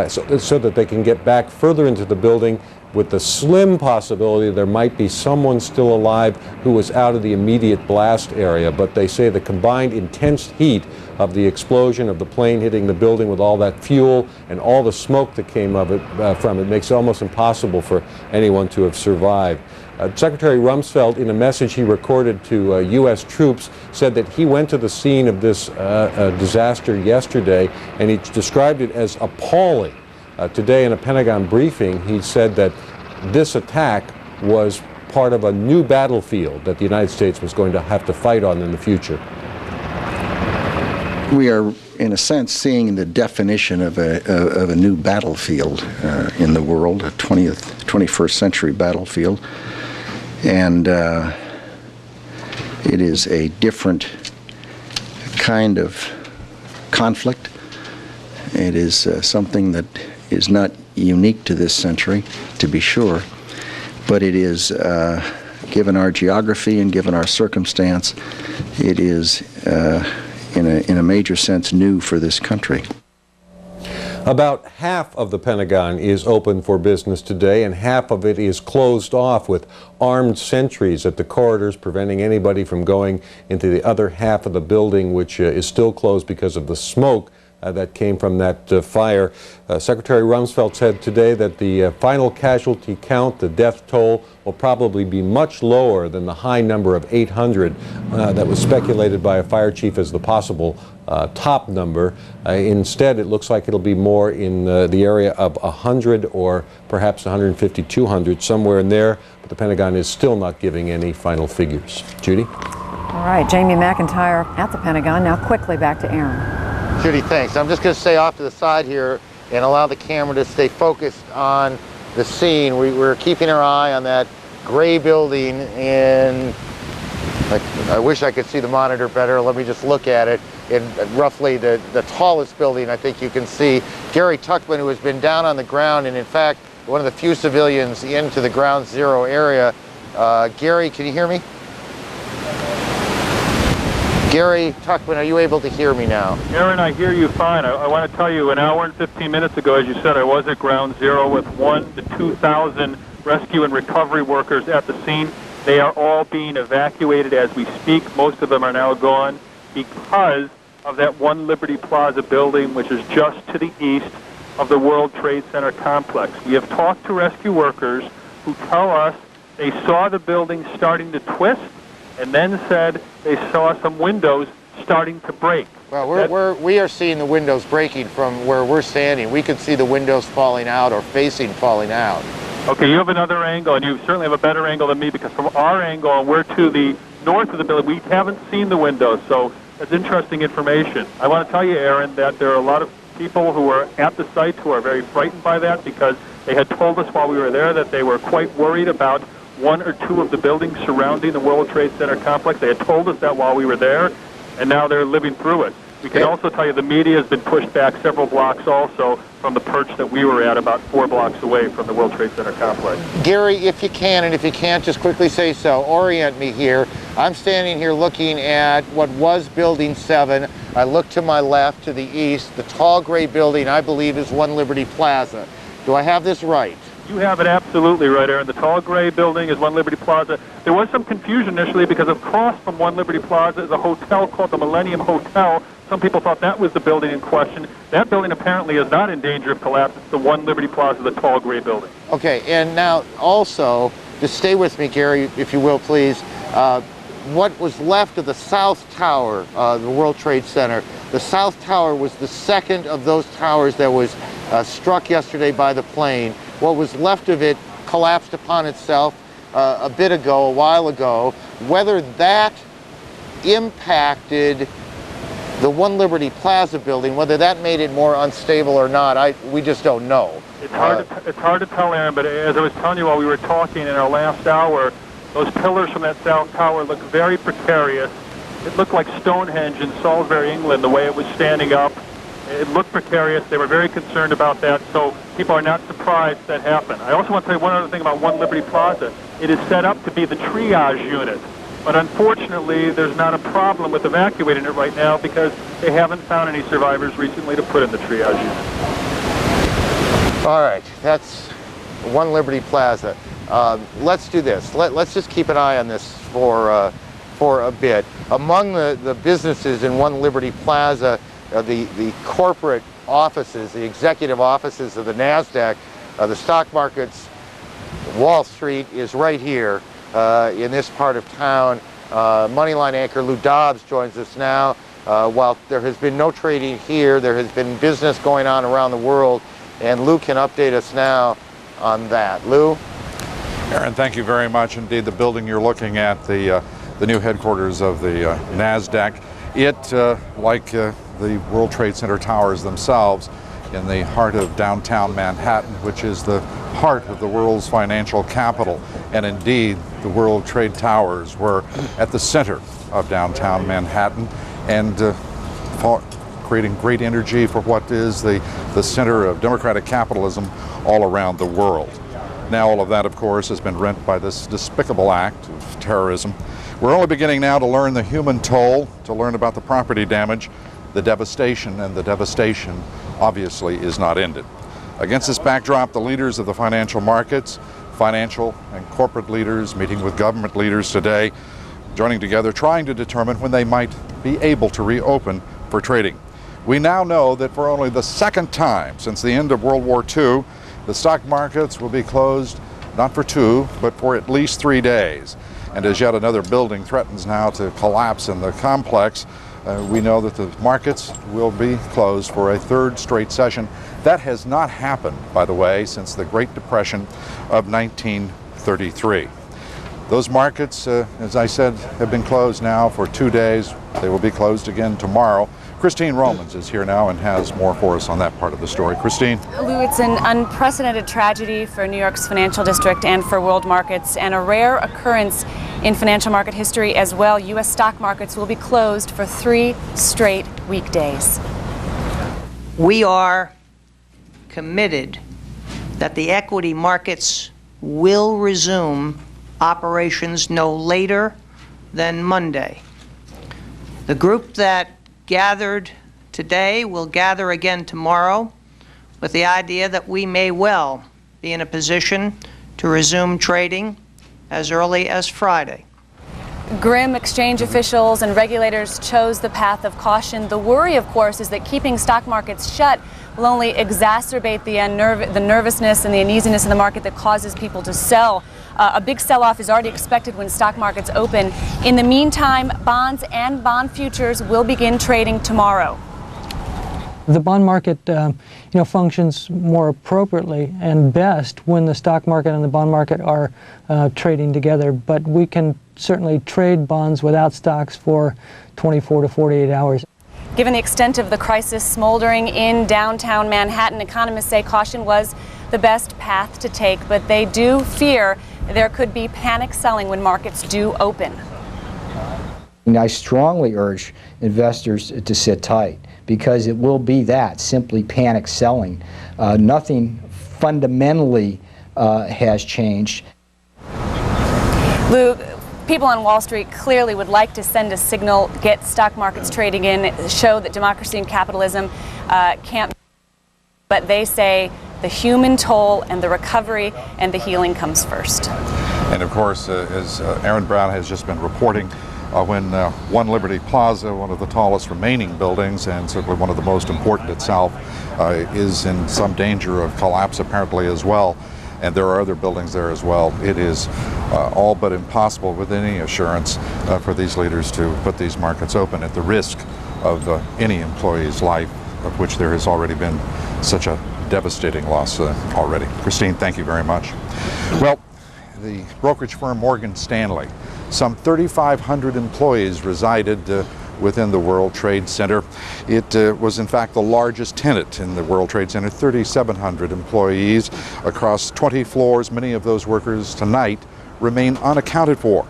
so that they can get back further into the building, with the slim possibility there might be someone still alive who was out of the immediate blast area. But they say the combined intense heat of the explosion of the plane hitting the building with all that fuel and all the smoke that came from it makes it almost impossible for anyone to have survived. Secretary Rumsfeld, in a message he recorded to U.S. troops, said that he went to the scene of this disaster yesterday, and he described it as appalling. Today in a Pentagon briefing, he said that this attack was part of a new battlefield that the United States was going to have to fight on in the future. We are, in a sense, seeing the definition of a new battlefield in the world, a 21st century battlefield. And It is a different kind of conflict. It is something that is not unique to this century, to be sure, but it is, given our geography and given our circumstance, it is in a major sense new for this country. About half of the Pentagon is open for business today, and half of it is closed off with armed sentries at the corridors, preventing anybody from going into the other half of the building, which is still closed because of the smoke that came from that fire. Secretary Rumsfeld said today that the final casualty count, the death toll, will probably be much lower than the high number of 800 that was speculated by a fire chief as the possible top number. Instead, it looks like it'll be more in the area of 100 or perhaps 150, 200, somewhere in there, but the Pentagon is still not giving any final figures. Judy? All right, Jamie McIntyre at the Pentagon. Now quickly back to Aaron. Judy, thanks. I'm just going to stay off to the side here and allow the camera to stay focused on the scene. We're keeping our eye on that gray building in, I wish I could see the monitor better. Let me just look at it. In roughly the tallest building I think you can see. Gary Tuchman, who has been down on the ground and in fact one of the few civilians into the ground zero area. Gary, can you hear me? Gary Tuchman, are you able to hear me now? Aaron, I hear you fine. I want to tell you, an hour and 15 minutes ago, as you said, I was at ground zero with 1,000 to 2,000 rescue and recovery workers at the scene. They are all being evacuated as we speak. Most of them are now gone because of that One Liberty Plaza building, which is just to the east of the World Trade Center complex. We have talked to rescue workers who tell us they saw the building starting to twist and then said they saw some windows starting to break. Well, we are seeing the windows breaking from where we're standing. We could see the windows falling out or facing falling out. Okay, you have another angle, and you certainly have a better angle than me, because from our angle, and we're to the north of the building, we haven't seen the windows, so that's interesting information. I want to tell you, Aaron, that there are a lot of people who are at the site who are very frightened by that, because they had told us while we were there that they were quite worried about one or two of the buildings surrounding the World Trade Center complex. They had told us that while we were there, and now they're living through it. We can also tell you the media has been pushed back several blocks also from the perch that we were at, about 4 blocks away from the World Trade Center complex. Gary, if you can, and if you can't, just quickly say so. Orient me here. I'm standing here looking at what was Building 7. I look to my left, to the east. The tall gray building, I believe, is One Liberty Plaza. Do I have this right? You have it absolutely right, Aaron. The tall gray building is One Liberty Plaza. There was some confusion initially because across from One Liberty Plaza is a hotel called the Millennium Hotel. Some people thought that was the building in question. That building apparently is not in danger of collapse. It's the One Liberty Plaza, the tall gray building. Okay, and now also, just stay with me, Gary, if you will, please. What was left of the South Tower, the World Trade Center, the South Tower was the second of those towers that was struck yesterday by the plane. What was left of it collapsed upon itself a bit ago, a while ago. Whether that impacted the One Liberty Plaza building, whether that made it more unstable or not, we just don't know. It's hard to tell, Aaron, but as I was telling you while we were talking in our last hour, those pillars from that South Tower look very precarious. It looked like Stonehenge in Salisbury, England, the way it was standing up. It looked precarious. They were very concerned about that, so people are not surprised that happened. I also want to tell you one other thing about One Liberty Plaza. It is set up to be the triage unit, but unfortunately there's not a problem with evacuating it right now because they haven't found any survivors recently to put in the triage unit. All right, that's One Liberty Plaza. Let's do this. Let's just keep an eye on this for a bit. Among the businesses in One Liberty Plaza, the corporate offices, the executive offices of the NASDAQ, the stock markets, Wall Street is right here in this part of town. Moneyline anchor Lou Dobbs joins us now. While there has been no trading here, there has been business going on around the world, and Lou can update us now on that. Lou? Aaron, thank you very much. Indeed, the building you're looking at, the new headquarters of the NASDAQ, it, like the World Trade Center towers themselves, in the heart of downtown Manhattan, which is the heart of the world's financial capital. And indeed, the World Trade Towers were at the center of downtown Manhattan and creating great energy for what is the center of democratic capitalism all around the world. Now all of that, of course, has been rent by this despicable act of terrorism. We're only beginning now to learn the human toll, to learn about the property damage, the devastation, and the devastation obviously is not ended. Against this backdrop, the leaders of the financial markets, financial and corporate leaders meeting with government leaders today, joining together, trying to determine when they might be able to reopen for trading. We now know that for only the second time since the end of World War II, the stock markets will be closed not for 2, but for at least 3 days. And as yet another building threatens now to collapse in the complex, we know that the markets will be closed for a 3rd straight session. That has not happened, by the way, since the Great Depression of 1933. Those markets, as I said, have been closed now for 2 days. They will be closed again tomorrow. Christine Romans is here now and has more for us on that part of the story. Christine? Lou, it's an unprecedented tragedy for New York's financial district and for world markets, and a rare occurrence in financial market history as well. U.S. stock markets will be closed for 3 straight weekdays. We are committed that the equity markets will resume operations no later than Monday. The group that gathered today will gather again tomorrow with the idea that we may well be in a position to resume trading as early as Friday. Grim exchange officials and regulators chose the path of caution. The worry, of course, is that keeping stock markets shut will only exacerbate the nervousness and the uneasiness in the market that causes people to sell. A big sell-off is already expected when stock markets open. In the meantime, bonds and bond futures will begin trading tomorrow. The bond market functions more appropriately and best when the stock market and the bond market are trading together, but we can certainly trade bonds without stocks for 24 to 48 hours. Given the extent of the crisis smoldering in downtown Manhattan, economists say caution was the best path to take, but they do fear there could be panic selling when markets do open. I strongly urge investors to sit tight, because it will be that, simply panic selling. Nothing fundamentally has changed. Lou, people on Wall Street clearly would like to send a signal, get stock markets trading in, show that democracy and capitalism can't, but they say the human toll and the recovery and the healing comes first. And of course, as Aaron Brown has just been reporting, when One Liberty Plaza, one of the tallest remaining buildings and certainly one of the most important itself, is in some danger of collapse apparently as well, and there are other buildings there as well, it is all but impossible with any assurance for these leaders to put these markets open at the risk of any employee's life, of which there has already been such a devastating loss already. Christine, thank you very much. Well, the brokerage firm Morgan Stanley, some 3,500 employees resided within the World Trade Center. It was in fact the largest tenant in the World Trade Center, 3,700 employees across 20 floors. Many of those workers tonight remain unaccounted for.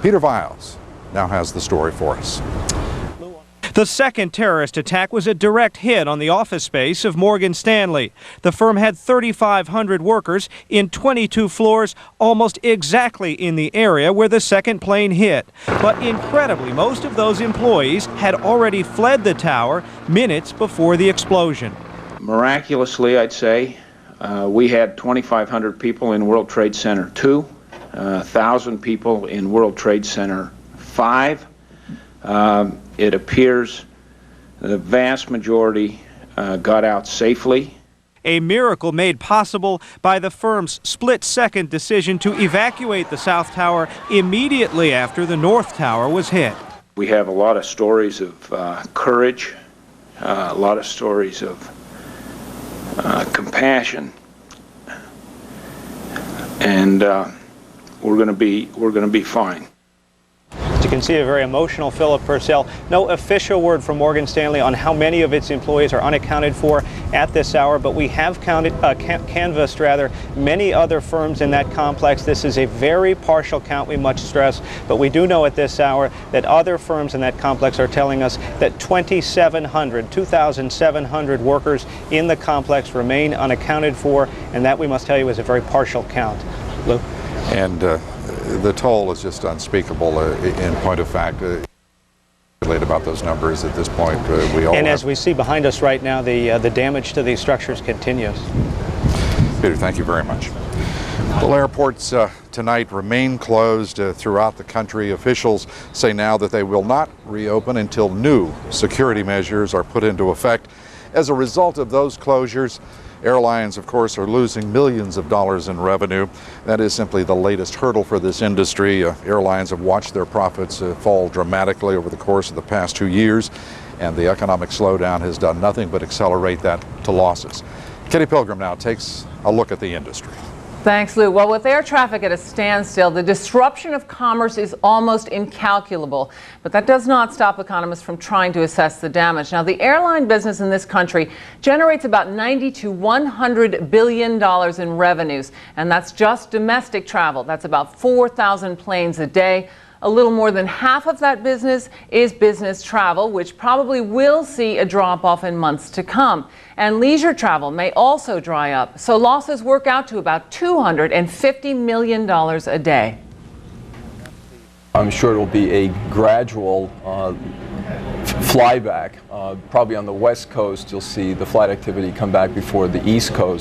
Peter Viles now has the story for us. The second terrorist attack was a direct hit on the office space of Morgan Stanley. The firm had 3,500 workers in 22 floors, almost exactly in the area where the second plane hit. But incredibly, most of those employees had already fled the tower minutes before the explosion. Miraculously, I'd say, we had 2,500 people in World Trade Center 2, 1,000 people in World Trade Center 5. It appears the vast majority got out safely. A miracle made possible by the firm's split-second decision to evacuate the South Tower immediately after the North Tower was hit. We have a lot of stories of courage, a lot of stories of compassion, and we're going to be fine. As you can see, a very emotional Philip Purcell. No official word from Morgan Stanley on how many of its employees are unaccounted for at this hour, but we have canvassed many other firms in that complex. This is a very partial count, we must stress, but we do know at this hour that other firms in that complex are telling us that 2,700 workers in the complex remain unaccounted for, and that, we must tell you, is a very partial count. Lou? And the toll is just unspeakable. In point of fact, about those numbers at this point, we all. And as we see behind us right now, the damage to these structures continues. Peter, thank you very much. Well, airports tonight remain closed throughout the country. Officials say now that they will not reopen until new security measures are put into effect. As a result of those closures, airlines, of course, are losing millions of dollars in revenue. That is simply the latest hurdle for this industry. Airlines have watched their profits fall dramatically over the course of the past 2 years, and the economic slowdown has done nothing but accelerate that to losses. Kitty Pilgrim now takes a look at the industry. Thanks, Lou. Well, with air traffic at a standstill, the disruption of commerce is almost incalculable. But that does not stop economists from trying to assess the damage. Now, the airline business in this country generates about $90 to $100 billion in revenues. And that's just domestic travel. That's about 4,000 planes a day. A little more than half of that business is business travel, which probably will see a drop-off in months to come. And leisure travel may also dry up, so losses work out to about $250 million a day. I'm sure it will be a gradual flyback. Probably on the West Coast, you'll see the flight activity come back before the East Coast.